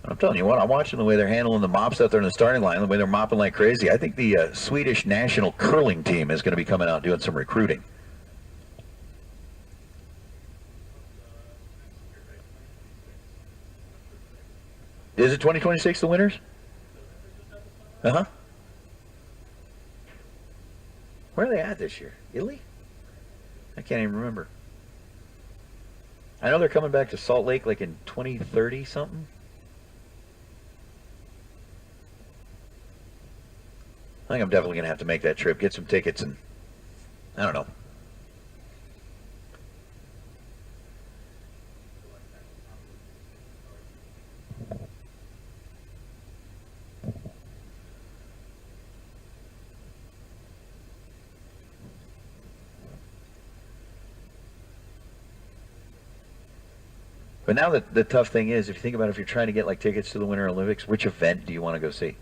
I'm telling you what, I'm watching the way they're handling the mops out there in the starting line, the way they're mopping like crazy. I think the Swedish national curling team is going to be coming out doing some recruiting. Is it 2026 the winners? Uh-huh. Where are they at this year? Italy? I can't even remember. I know they're coming back to Salt Lake like in 2030 something. I think I'm definitely going to have to make that trip, get some tickets, and I don't know. But now the tough thing is, if you think about it, if you're trying to get like tickets to the Winter Olympics, which event do you want to go see?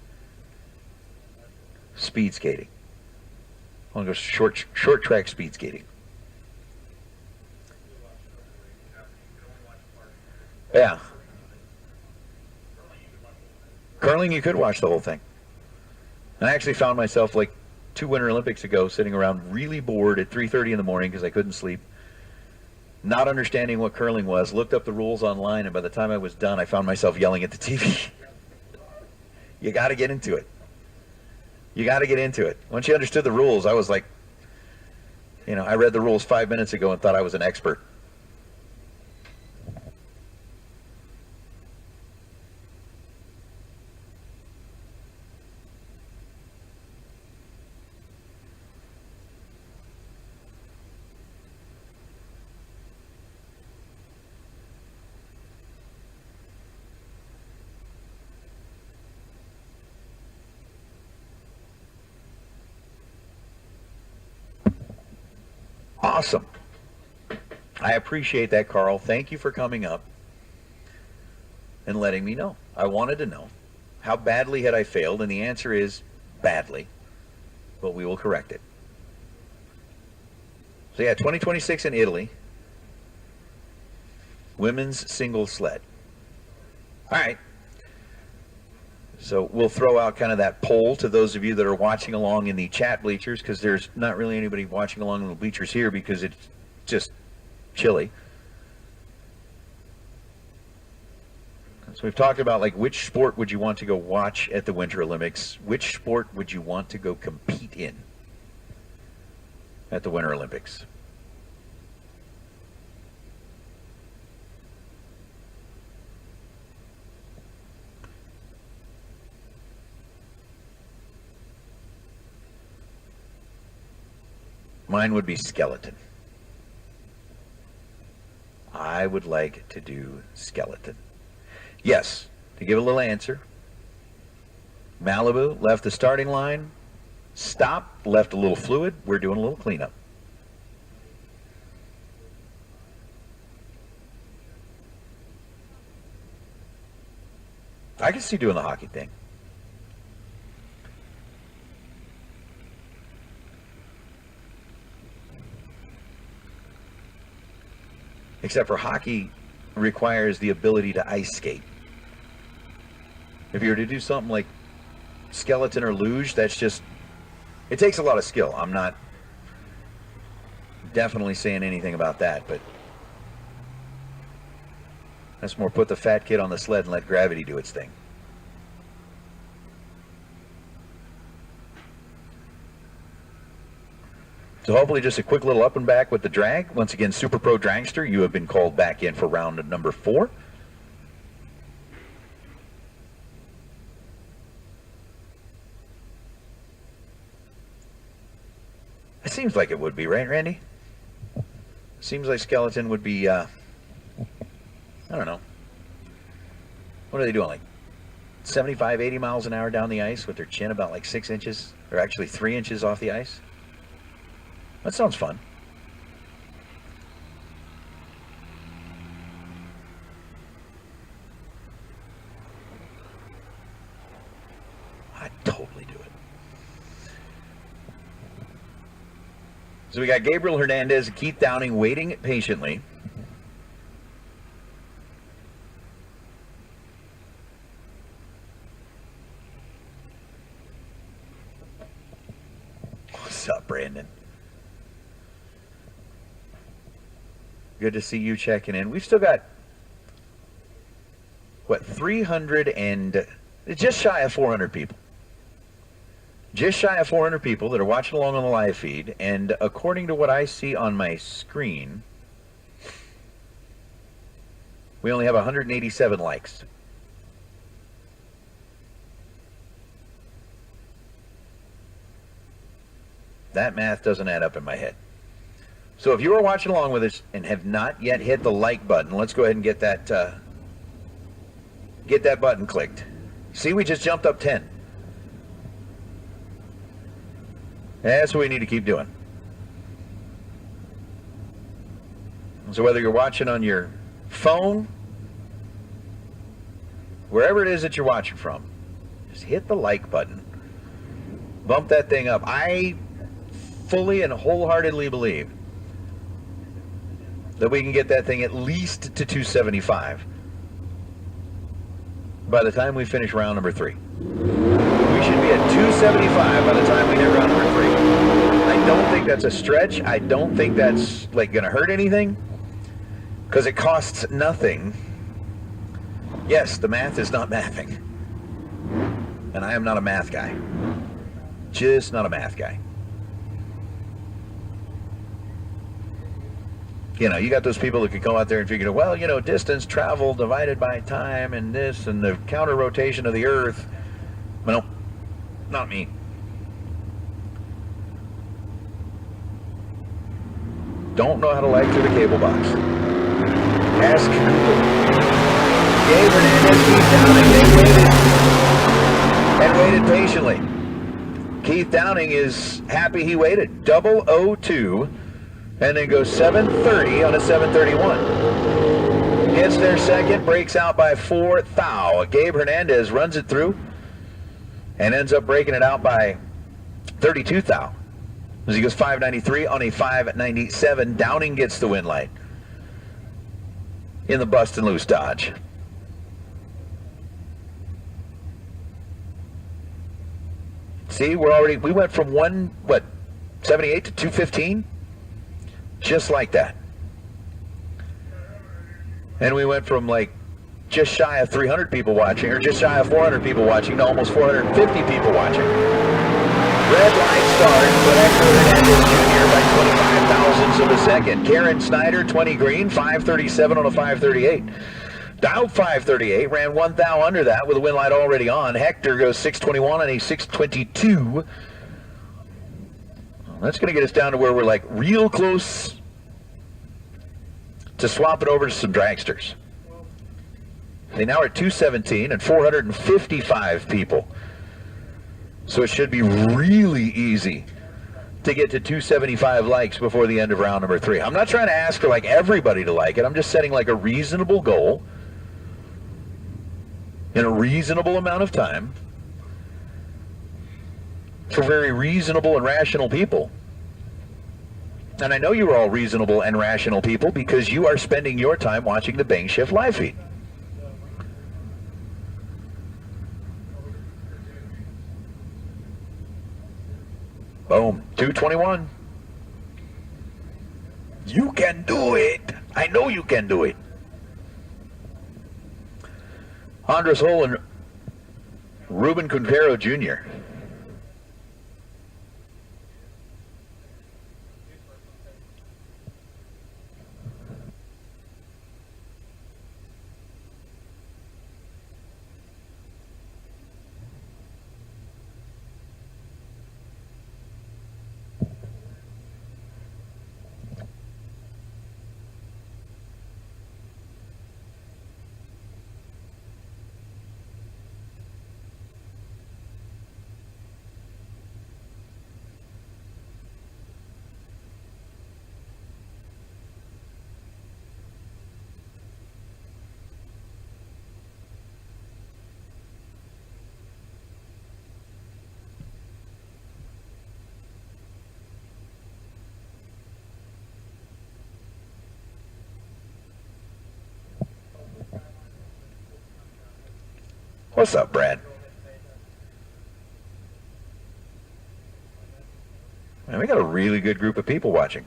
Speed skating. I want to go short track speed skating. Yeah. Curling, you could watch the whole thing. And I actually found myself like 2 Winter Olympics ago sitting around really bored at 3:30 in the morning because I couldn't sleep, not understanding what curling was, looked up the rules online, and by the time I was done, I found myself yelling at the TV. You got to get into it. You got to get into it. Once you understood the rules, I was like, I read the rules 5 minutes ago and thought I was an expert. Awesome. I appreciate that, Carl. Thank you for coming up and letting me know. I wanted to know how badly had I failed, and the answer is badly, but we will correct it. So yeah, 2026 in Italy. Women's single sled. All right. So we'll throw out kind of that poll to those of you that are watching along in the chat bleachers, because there's not really anybody watching along in the bleachers here because it's just chilly. So we've talked about like which sport would you want to go watch at the Winter Olympics? Which sport would you want to go compete in at the Winter Olympics? Mine would be skeleton. I would like to do skeleton. Yes, to give a little answer. Malibu left the starting line, stopped, left a little fluid. We're doing a little cleanup. I can see doing the hockey thing. Except for hockey requires the ability to ice skate. If you were to do something like skeleton or luge, that's just, it takes a lot of skill. I'm not definitely saying anything about that, but that's more put the fat kid on the sled and let gravity do its thing. So hopefully just a quick little up and back with the drag. Once again, Super Pro Dragster, you have been called back in for round number 4. It seems like it would be, right, Randy? Seems like skeleton would be, I don't know. What are they doing, like 75, 80 miles an hour down the ice with their chin about like 6 inches, or actually 3 inches off the ice? That sounds fun. I'd totally do it. So we got Gabriel Hernandez and Keith Downing waiting patiently. Brandon. Good to see you checking in. We've still got, what, 300 and just shy of 400 people. Just shy of 400 people that are watching along on the live feed. And according to what I see on my screen, we only have 187 likes. That math doesn't add up in my head. So if you are watching along with us and have not yet hit the like button, let's go ahead and get that button clicked. See, we just jumped up 10. That's what we need to keep doing. So whether you're watching on your phone, wherever it is that you're watching from, just hit the like button. Bump that thing up. I fully and wholeheartedly believe that we can get that thing at least to 275 by the time we finish round number 3. We should be at 275 by the time we hit round number 3. I don't think that's a stretch. I don't think that's like going to hurt anything because it costs nothing. Yes, the math is not mathing. And I am not a math guy. Just not a math guy. You know, you got those people that could go out there and figure, well, you know, distance traveled divided by time and this and the counter rotation of the earth. Well, not me. Don't know how to like through the cable box. Ask Google. Gabe Hernandez, Keith Downing, they waited. And waited patiently. Keith Downing is happy he waited. 002. And then goes 7:30 on a 7:31. Gets there second, breaks out by 4 thou. Gabe Hernandez runs it through and ends up breaking it out by 32 thou. As he goes 5:93 on a 5:97. Downing gets the win light in the Bust and Loose Dodge. See, we went from 78 to 215? Just like that. And we went from like just shy of 300 people watching, or just shy of 400 people watching, to almost 450 people watching. Red light start, but Hector Hernandez Jr. by 25 thousandths of a second. Karen Snyder, 20 green, 5:37 on a 5:38. Dow 5:38, ran 1 thou under that with a win light already on. Hector goes 6:21 on a 6:22. That's going to get us down to where we're like real close to swapping over to some dragsters. They now are at 217 and 455 people. So it should be really easy to get to 275 likes before the end of round number 3. I'm not trying to ask for like everybody to like it. I'm just setting like a reasonable goal in a reasonable amount of time for very reasonable and rational people. And I know you're all reasonable and rational people because you are spending your time watching the Bang Shift live feed. Boom, 221. You can do it. I know you can do it. Andres Hull and Ruben Quintero Jr. What's up, Brad? And we got a really good group of people watching.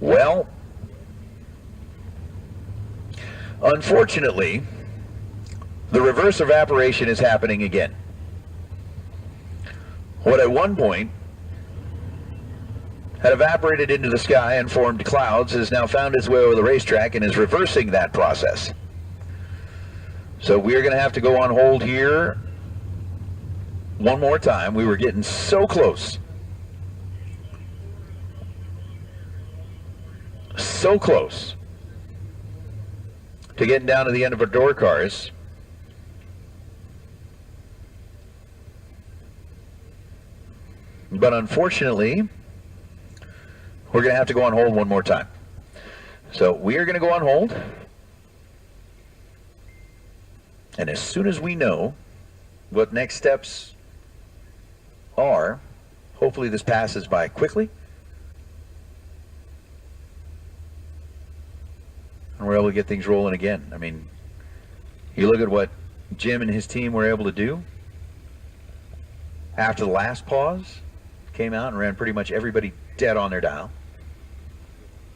Well, unfortunately, the reverse evaporation is happening again. What at one point had evaporated into the sky and formed clouds has now found its way over the racetrack and is reversing that process. So we're going to have to go on hold here one more time. We were getting so close. So close to getting down to the end of our door cars. But unfortunately, we're going to have to go on hold one more time. So we are going to go on hold. And as soon as we know what next steps are, hopefully this passes by quickly. And we're able to get things rolling again. I mean, you look at what Jim and his team were able to do after the last pause, came out and ran pretty much everybody dead on their dial.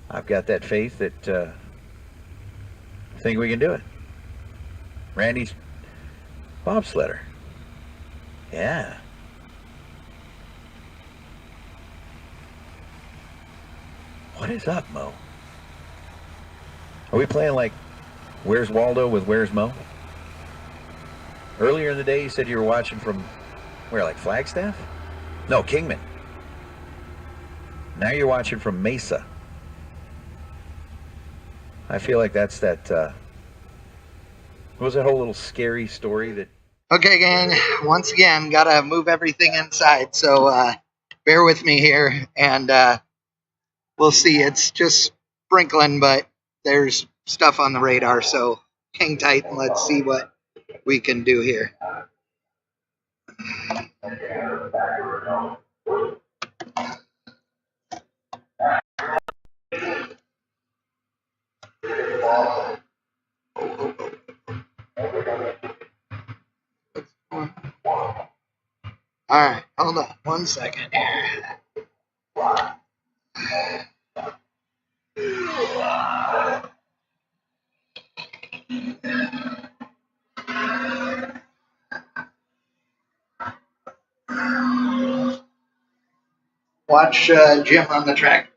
I've got that faith that I think we can do it. Randy's bobsledder. Yeah. What is up, Mo? Are we playing like Where's Waldo with Where's Mo? Earlier in the day you said you were watching from where, like Flagstaff? No, Kingman. Now you're watching from Mesa. I feel like that's that. What was that whole little scary story that? Okay, gang. Once again, gotta move everything inside. So bear with me here, and we'll see. It's just sprinkling, but there's stuff on the radar. So hang tight and let's see what we can do here. All right, hold on 1 second. Watch Jim on the track.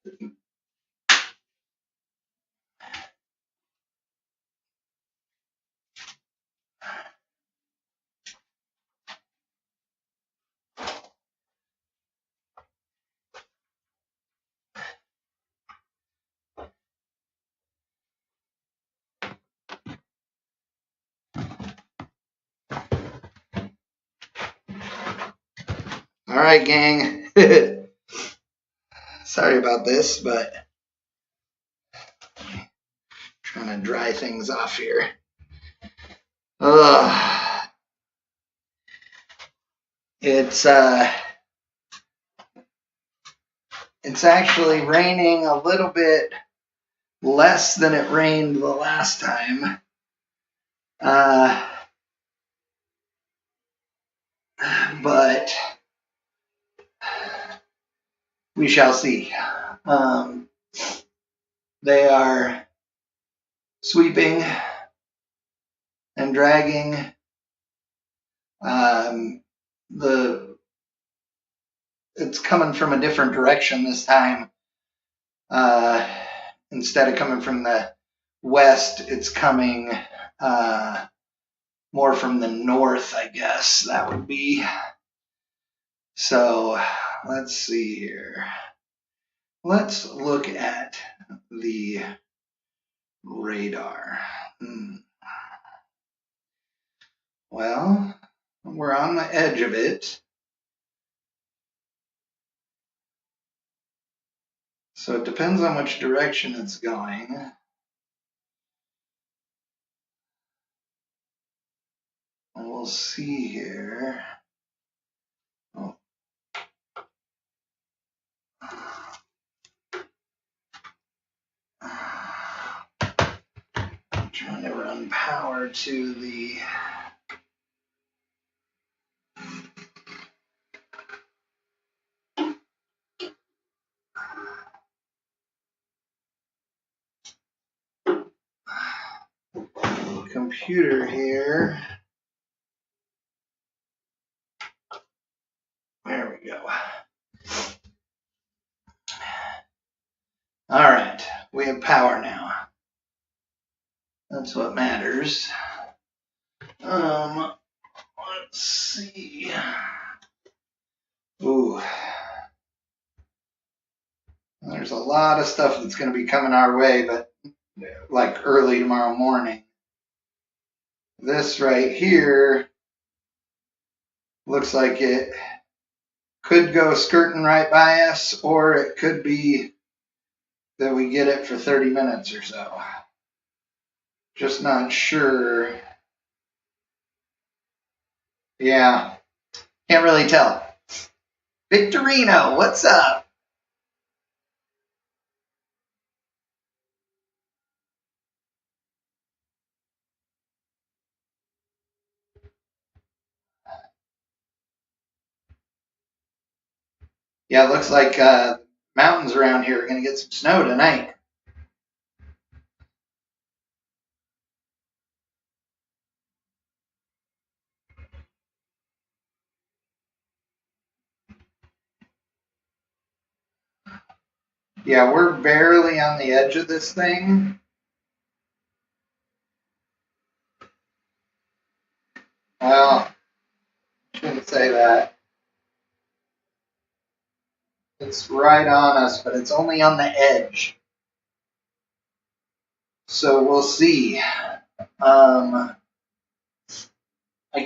All right, gang. Sorry about this, but trying to dry things off here. It's actually raining a little bit less than it rained the last time. But we shall see. They are sweeping and dragging. It's coming from a different direction this time. Instead of coming from the west, it's coming more from the north, I guess that would be. So let's see here. Let's look at the radar. Well, we're on the edge of it. So it depends on which direction it's going. And we'll see here. Oh. I'm trying to run power to the computer here. There we go. All right, we have power now. That's what matters. Let's see. Ooh. There's a lot of stuff that's going to be coming our way, but like early tomorrow morning. This right here looks like it could go skirting right by us, or it could be that we get it for 30 minutes or so. Just not sure. Yeah, can't really tell. Victorino, what's up? Yeah, it looks like mountains around here are going to get some snow tonight. Yeah, we're barely on the edge of this thing. Well, shouldn't say that. It's right on us, but it's only on the edge. So we'll see. I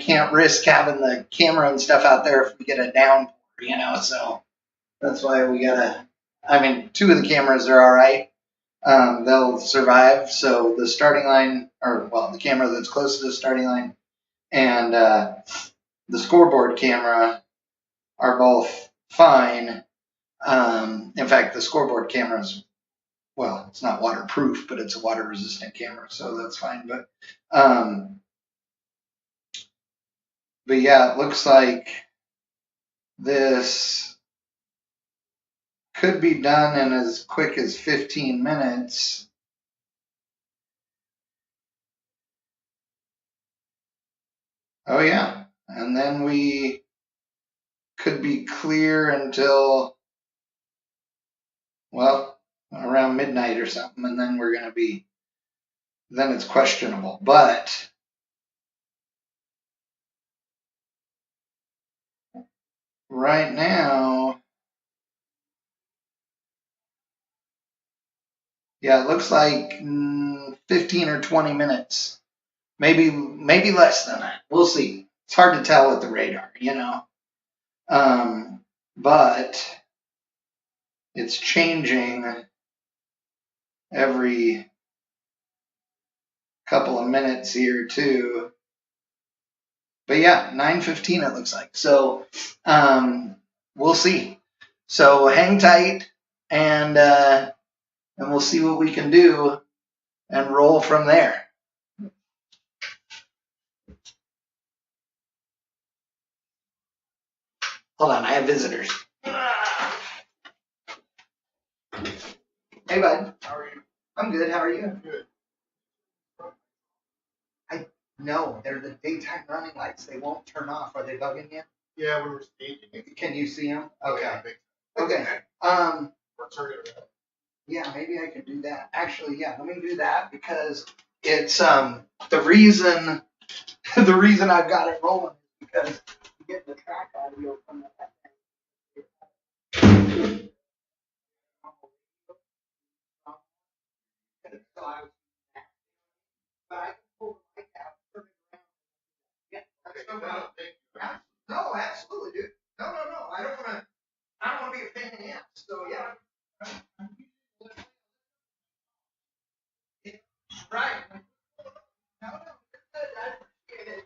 can't risk having the camera and stuff out there if we get a downpour, you know, so that's why we gotta, I mean, 2 of the cameras are all right. They'll survive. So the starting line, or well, the camera that's close to the starting line and the scoreboard camera are both fine. In fact, the scoreboard camera's, well, it's not waterproof, but it's a water resistant camera, so that's fine. But yeah, it looks like this could be done in as quick as 15 minutes. Oh yeah, and then we could be clear until well, around midnight or something, and then then it's questionable. But right now, yeah, it looks like 15 or 20 minutes. Maybe less than that. We'll see. It's hard to tell with the radar, but it's changing every couple of minutes here too. But yeah, 9:15 it looks like. So we'll see. So hang tight and we'll see what we can do and roll from there. Hold on, I have visitors. Hey bud. How are you? I'm good. How are you? Good. No, they're the daytime running lights. They won't turn off. Are they bugging you? Yeah, we were staging it. Can you see them? Okay. Yeah, Okay. we're turning it around. Yeah, maybe I could do that. Actually, yeah, let me do that because it's the reason I've got it rolling is because you get the track audio from that. So I was, but I can pull the mic out, turn it around. Yeah, that's no problem. No, absolutely, dude. No. I don't want to be a pain in the ass. So yeah. Right. No, you're good. I appreciate it.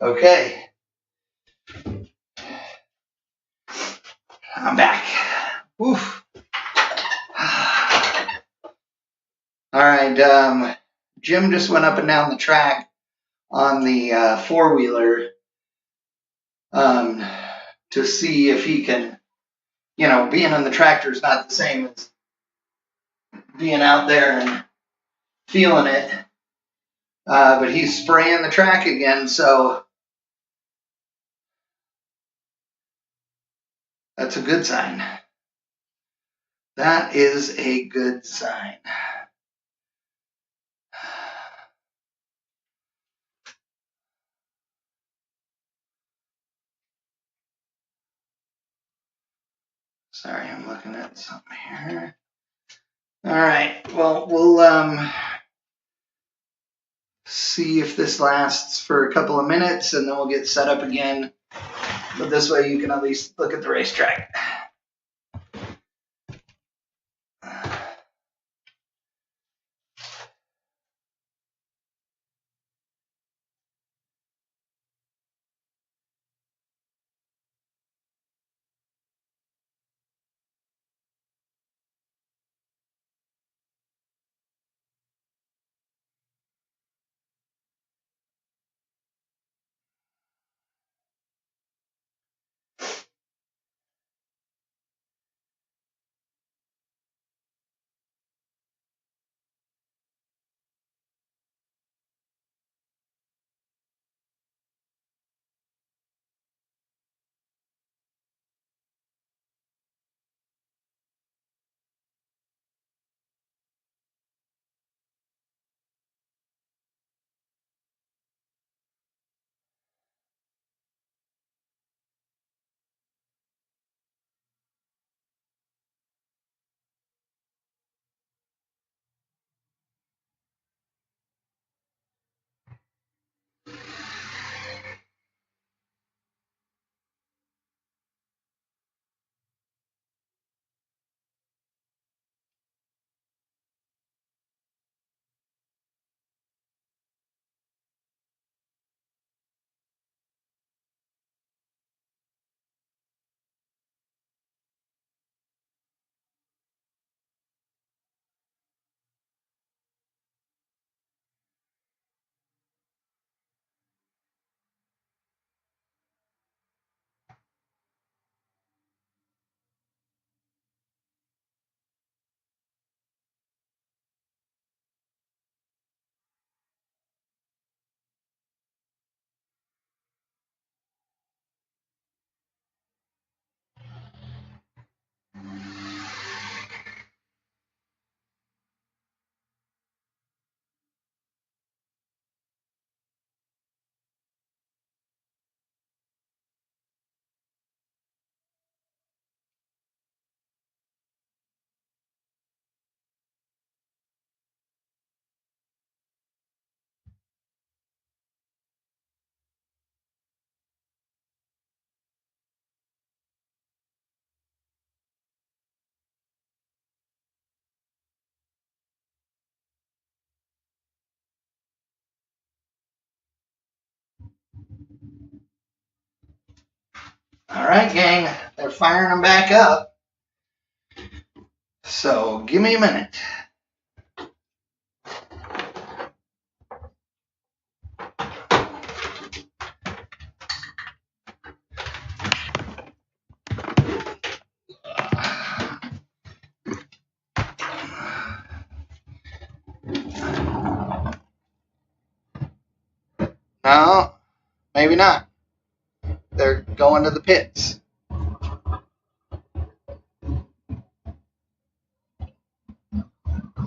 Okay. I'm back. Oof. All right. Jim just went up and down the track on the four-wheeler to see if he can, being in the tractor is not the same as being out there and feeling it. But he's spraying the track again, so that's a good sign. That is a good sign. Sorry, I'm looking at something here. All right. Well, we'll see if this lasts for a couple of minutes, and then we'll get set up again. But this way, you can at least look at the racetrack. All right, gang. They're firing them back up. So give me a minute. No, maybe not. They're going to the pits.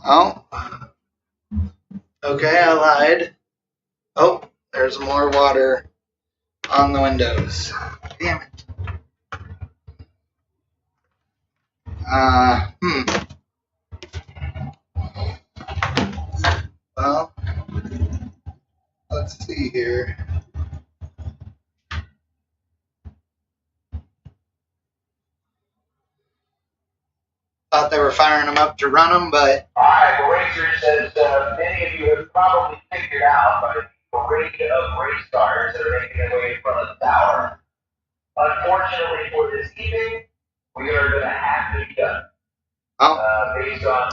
Oh. Okay, I lied. Oh, there's more water on the windows. Damn it. Well, let's see here. Thought they were firing them up to run them, but... Alright, well, Racers, as many of you have probably figured out by the parade of race cars that are making their way in front of the tower, unfortunately for this evening, we are going to have to be done. Based on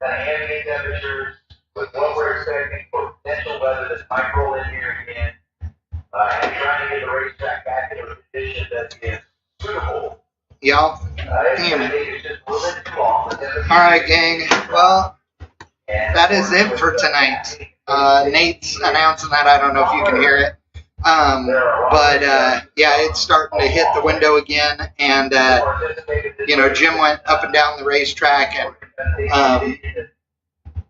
kind of ambient temperatures, with what we're expecting for potential weather that might roll in here again, and trying to get the racetrack back into a condition that is suitable. Y'all, damn it. Alright, gang. Well, that is it for tonight. Nate's announcing that. I don't know if you can hear it. But yeah, it's starting to hit the window again. And, you know, Jim went up and down the racetrack and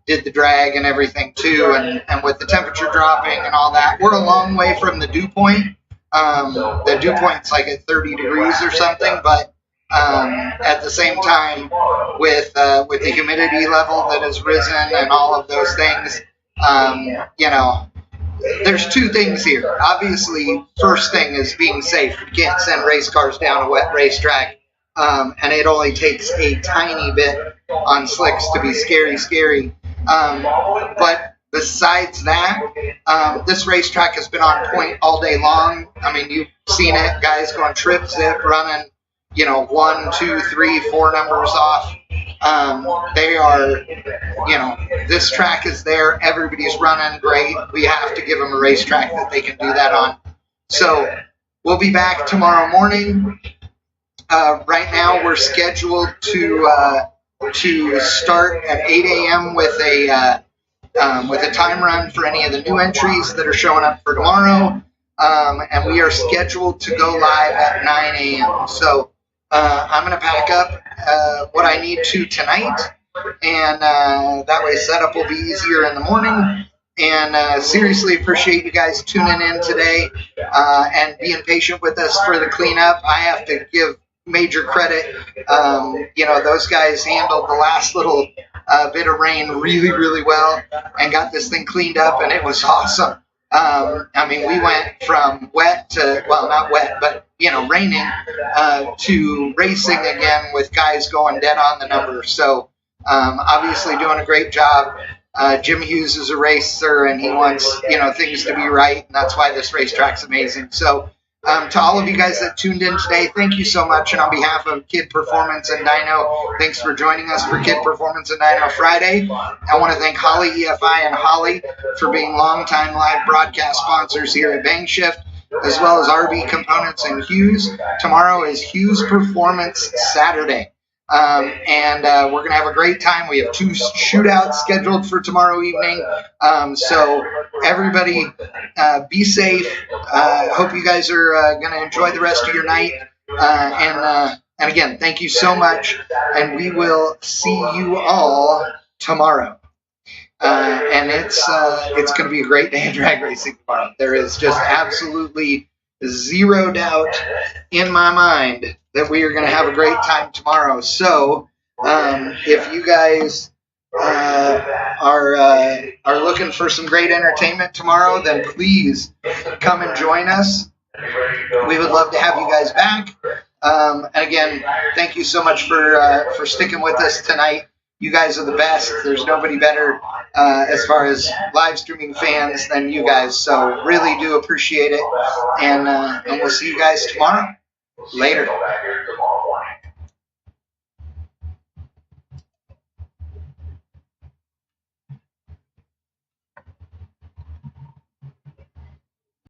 did the drag and everything too. And with the temperature dropping and all that, we're a long way from the dew point. The dew point's like at 30 degrees or something, but At the same time, with the humidity level that has risen and all of those things, you know, there's two things here. Obviously, first thing is being safe. You can't send race cars down a wet racetrack, and it only takes a tiny bit on slicks to be scary. But besides that, this racetrack has been on point all day long. I mean, you've seen it, guys going trip zip, running, you know, 1, 2, 3, 4 numbers off. They are, you know, this track is there. Everybody's running great. We have to give them a racetrack that they can do that on. So we'll be back tomorrow morning. Right now, we're scheduled to start at 8 a.m. with a time run for any of the new entries that are showing up for tomorrow. And we are scheduled to go live at 9 a.m. So I'm going to pack up what I need to tonight, and that way setup will be easier in the morning. And seriously appreciate you guys tuning in today and being patient with us for the cleanup. I have to give major credit. You know, those guys handled the last little bit of rain really well and got this thing cleaned up, and it was awesome. I mean, we went from wet to, well, not wet, but, you know, raining to racing again with guys going dead on the numbers. So obviously doing a great job. Jim Hughes is a racer, and he wants, you know, things to be right, and that's why this racetrack's amazing. So to all of you guys that tuned in today, thank you so much. And on behalf of Kid Performance and Dyno, thanks for joining us for Kid Performance and Dyno Friday. I want to thank Holly EFI and Holly for being longtime live broadcast sponsors here at Bang Shift, as well as RV Components and Hughes. Tomorrow is Hughes Performance Saturday. And we're going to have a great time. We have 2 shootouts scheduled for tomorrow evening. So everybody be safe. Hope you guys are going to enjoy the rest of your night. And again, thank you so much. And we will see you all tomorrow. And it's going to be a great day of drag racing tomorrow. There is just absolutely zero doubt in my mind that we are going to have a great time tomorrow. So if you guys are looking for some great entertainment tomorrow, then please come and join us. We would love to have you guys back. And again, thank you so much for sticking with us tonight. You guys are the best. There's nobody better as far as live streaming fans than you guys. So really do appreciate it. And we'll see you guys tomorrow. Later.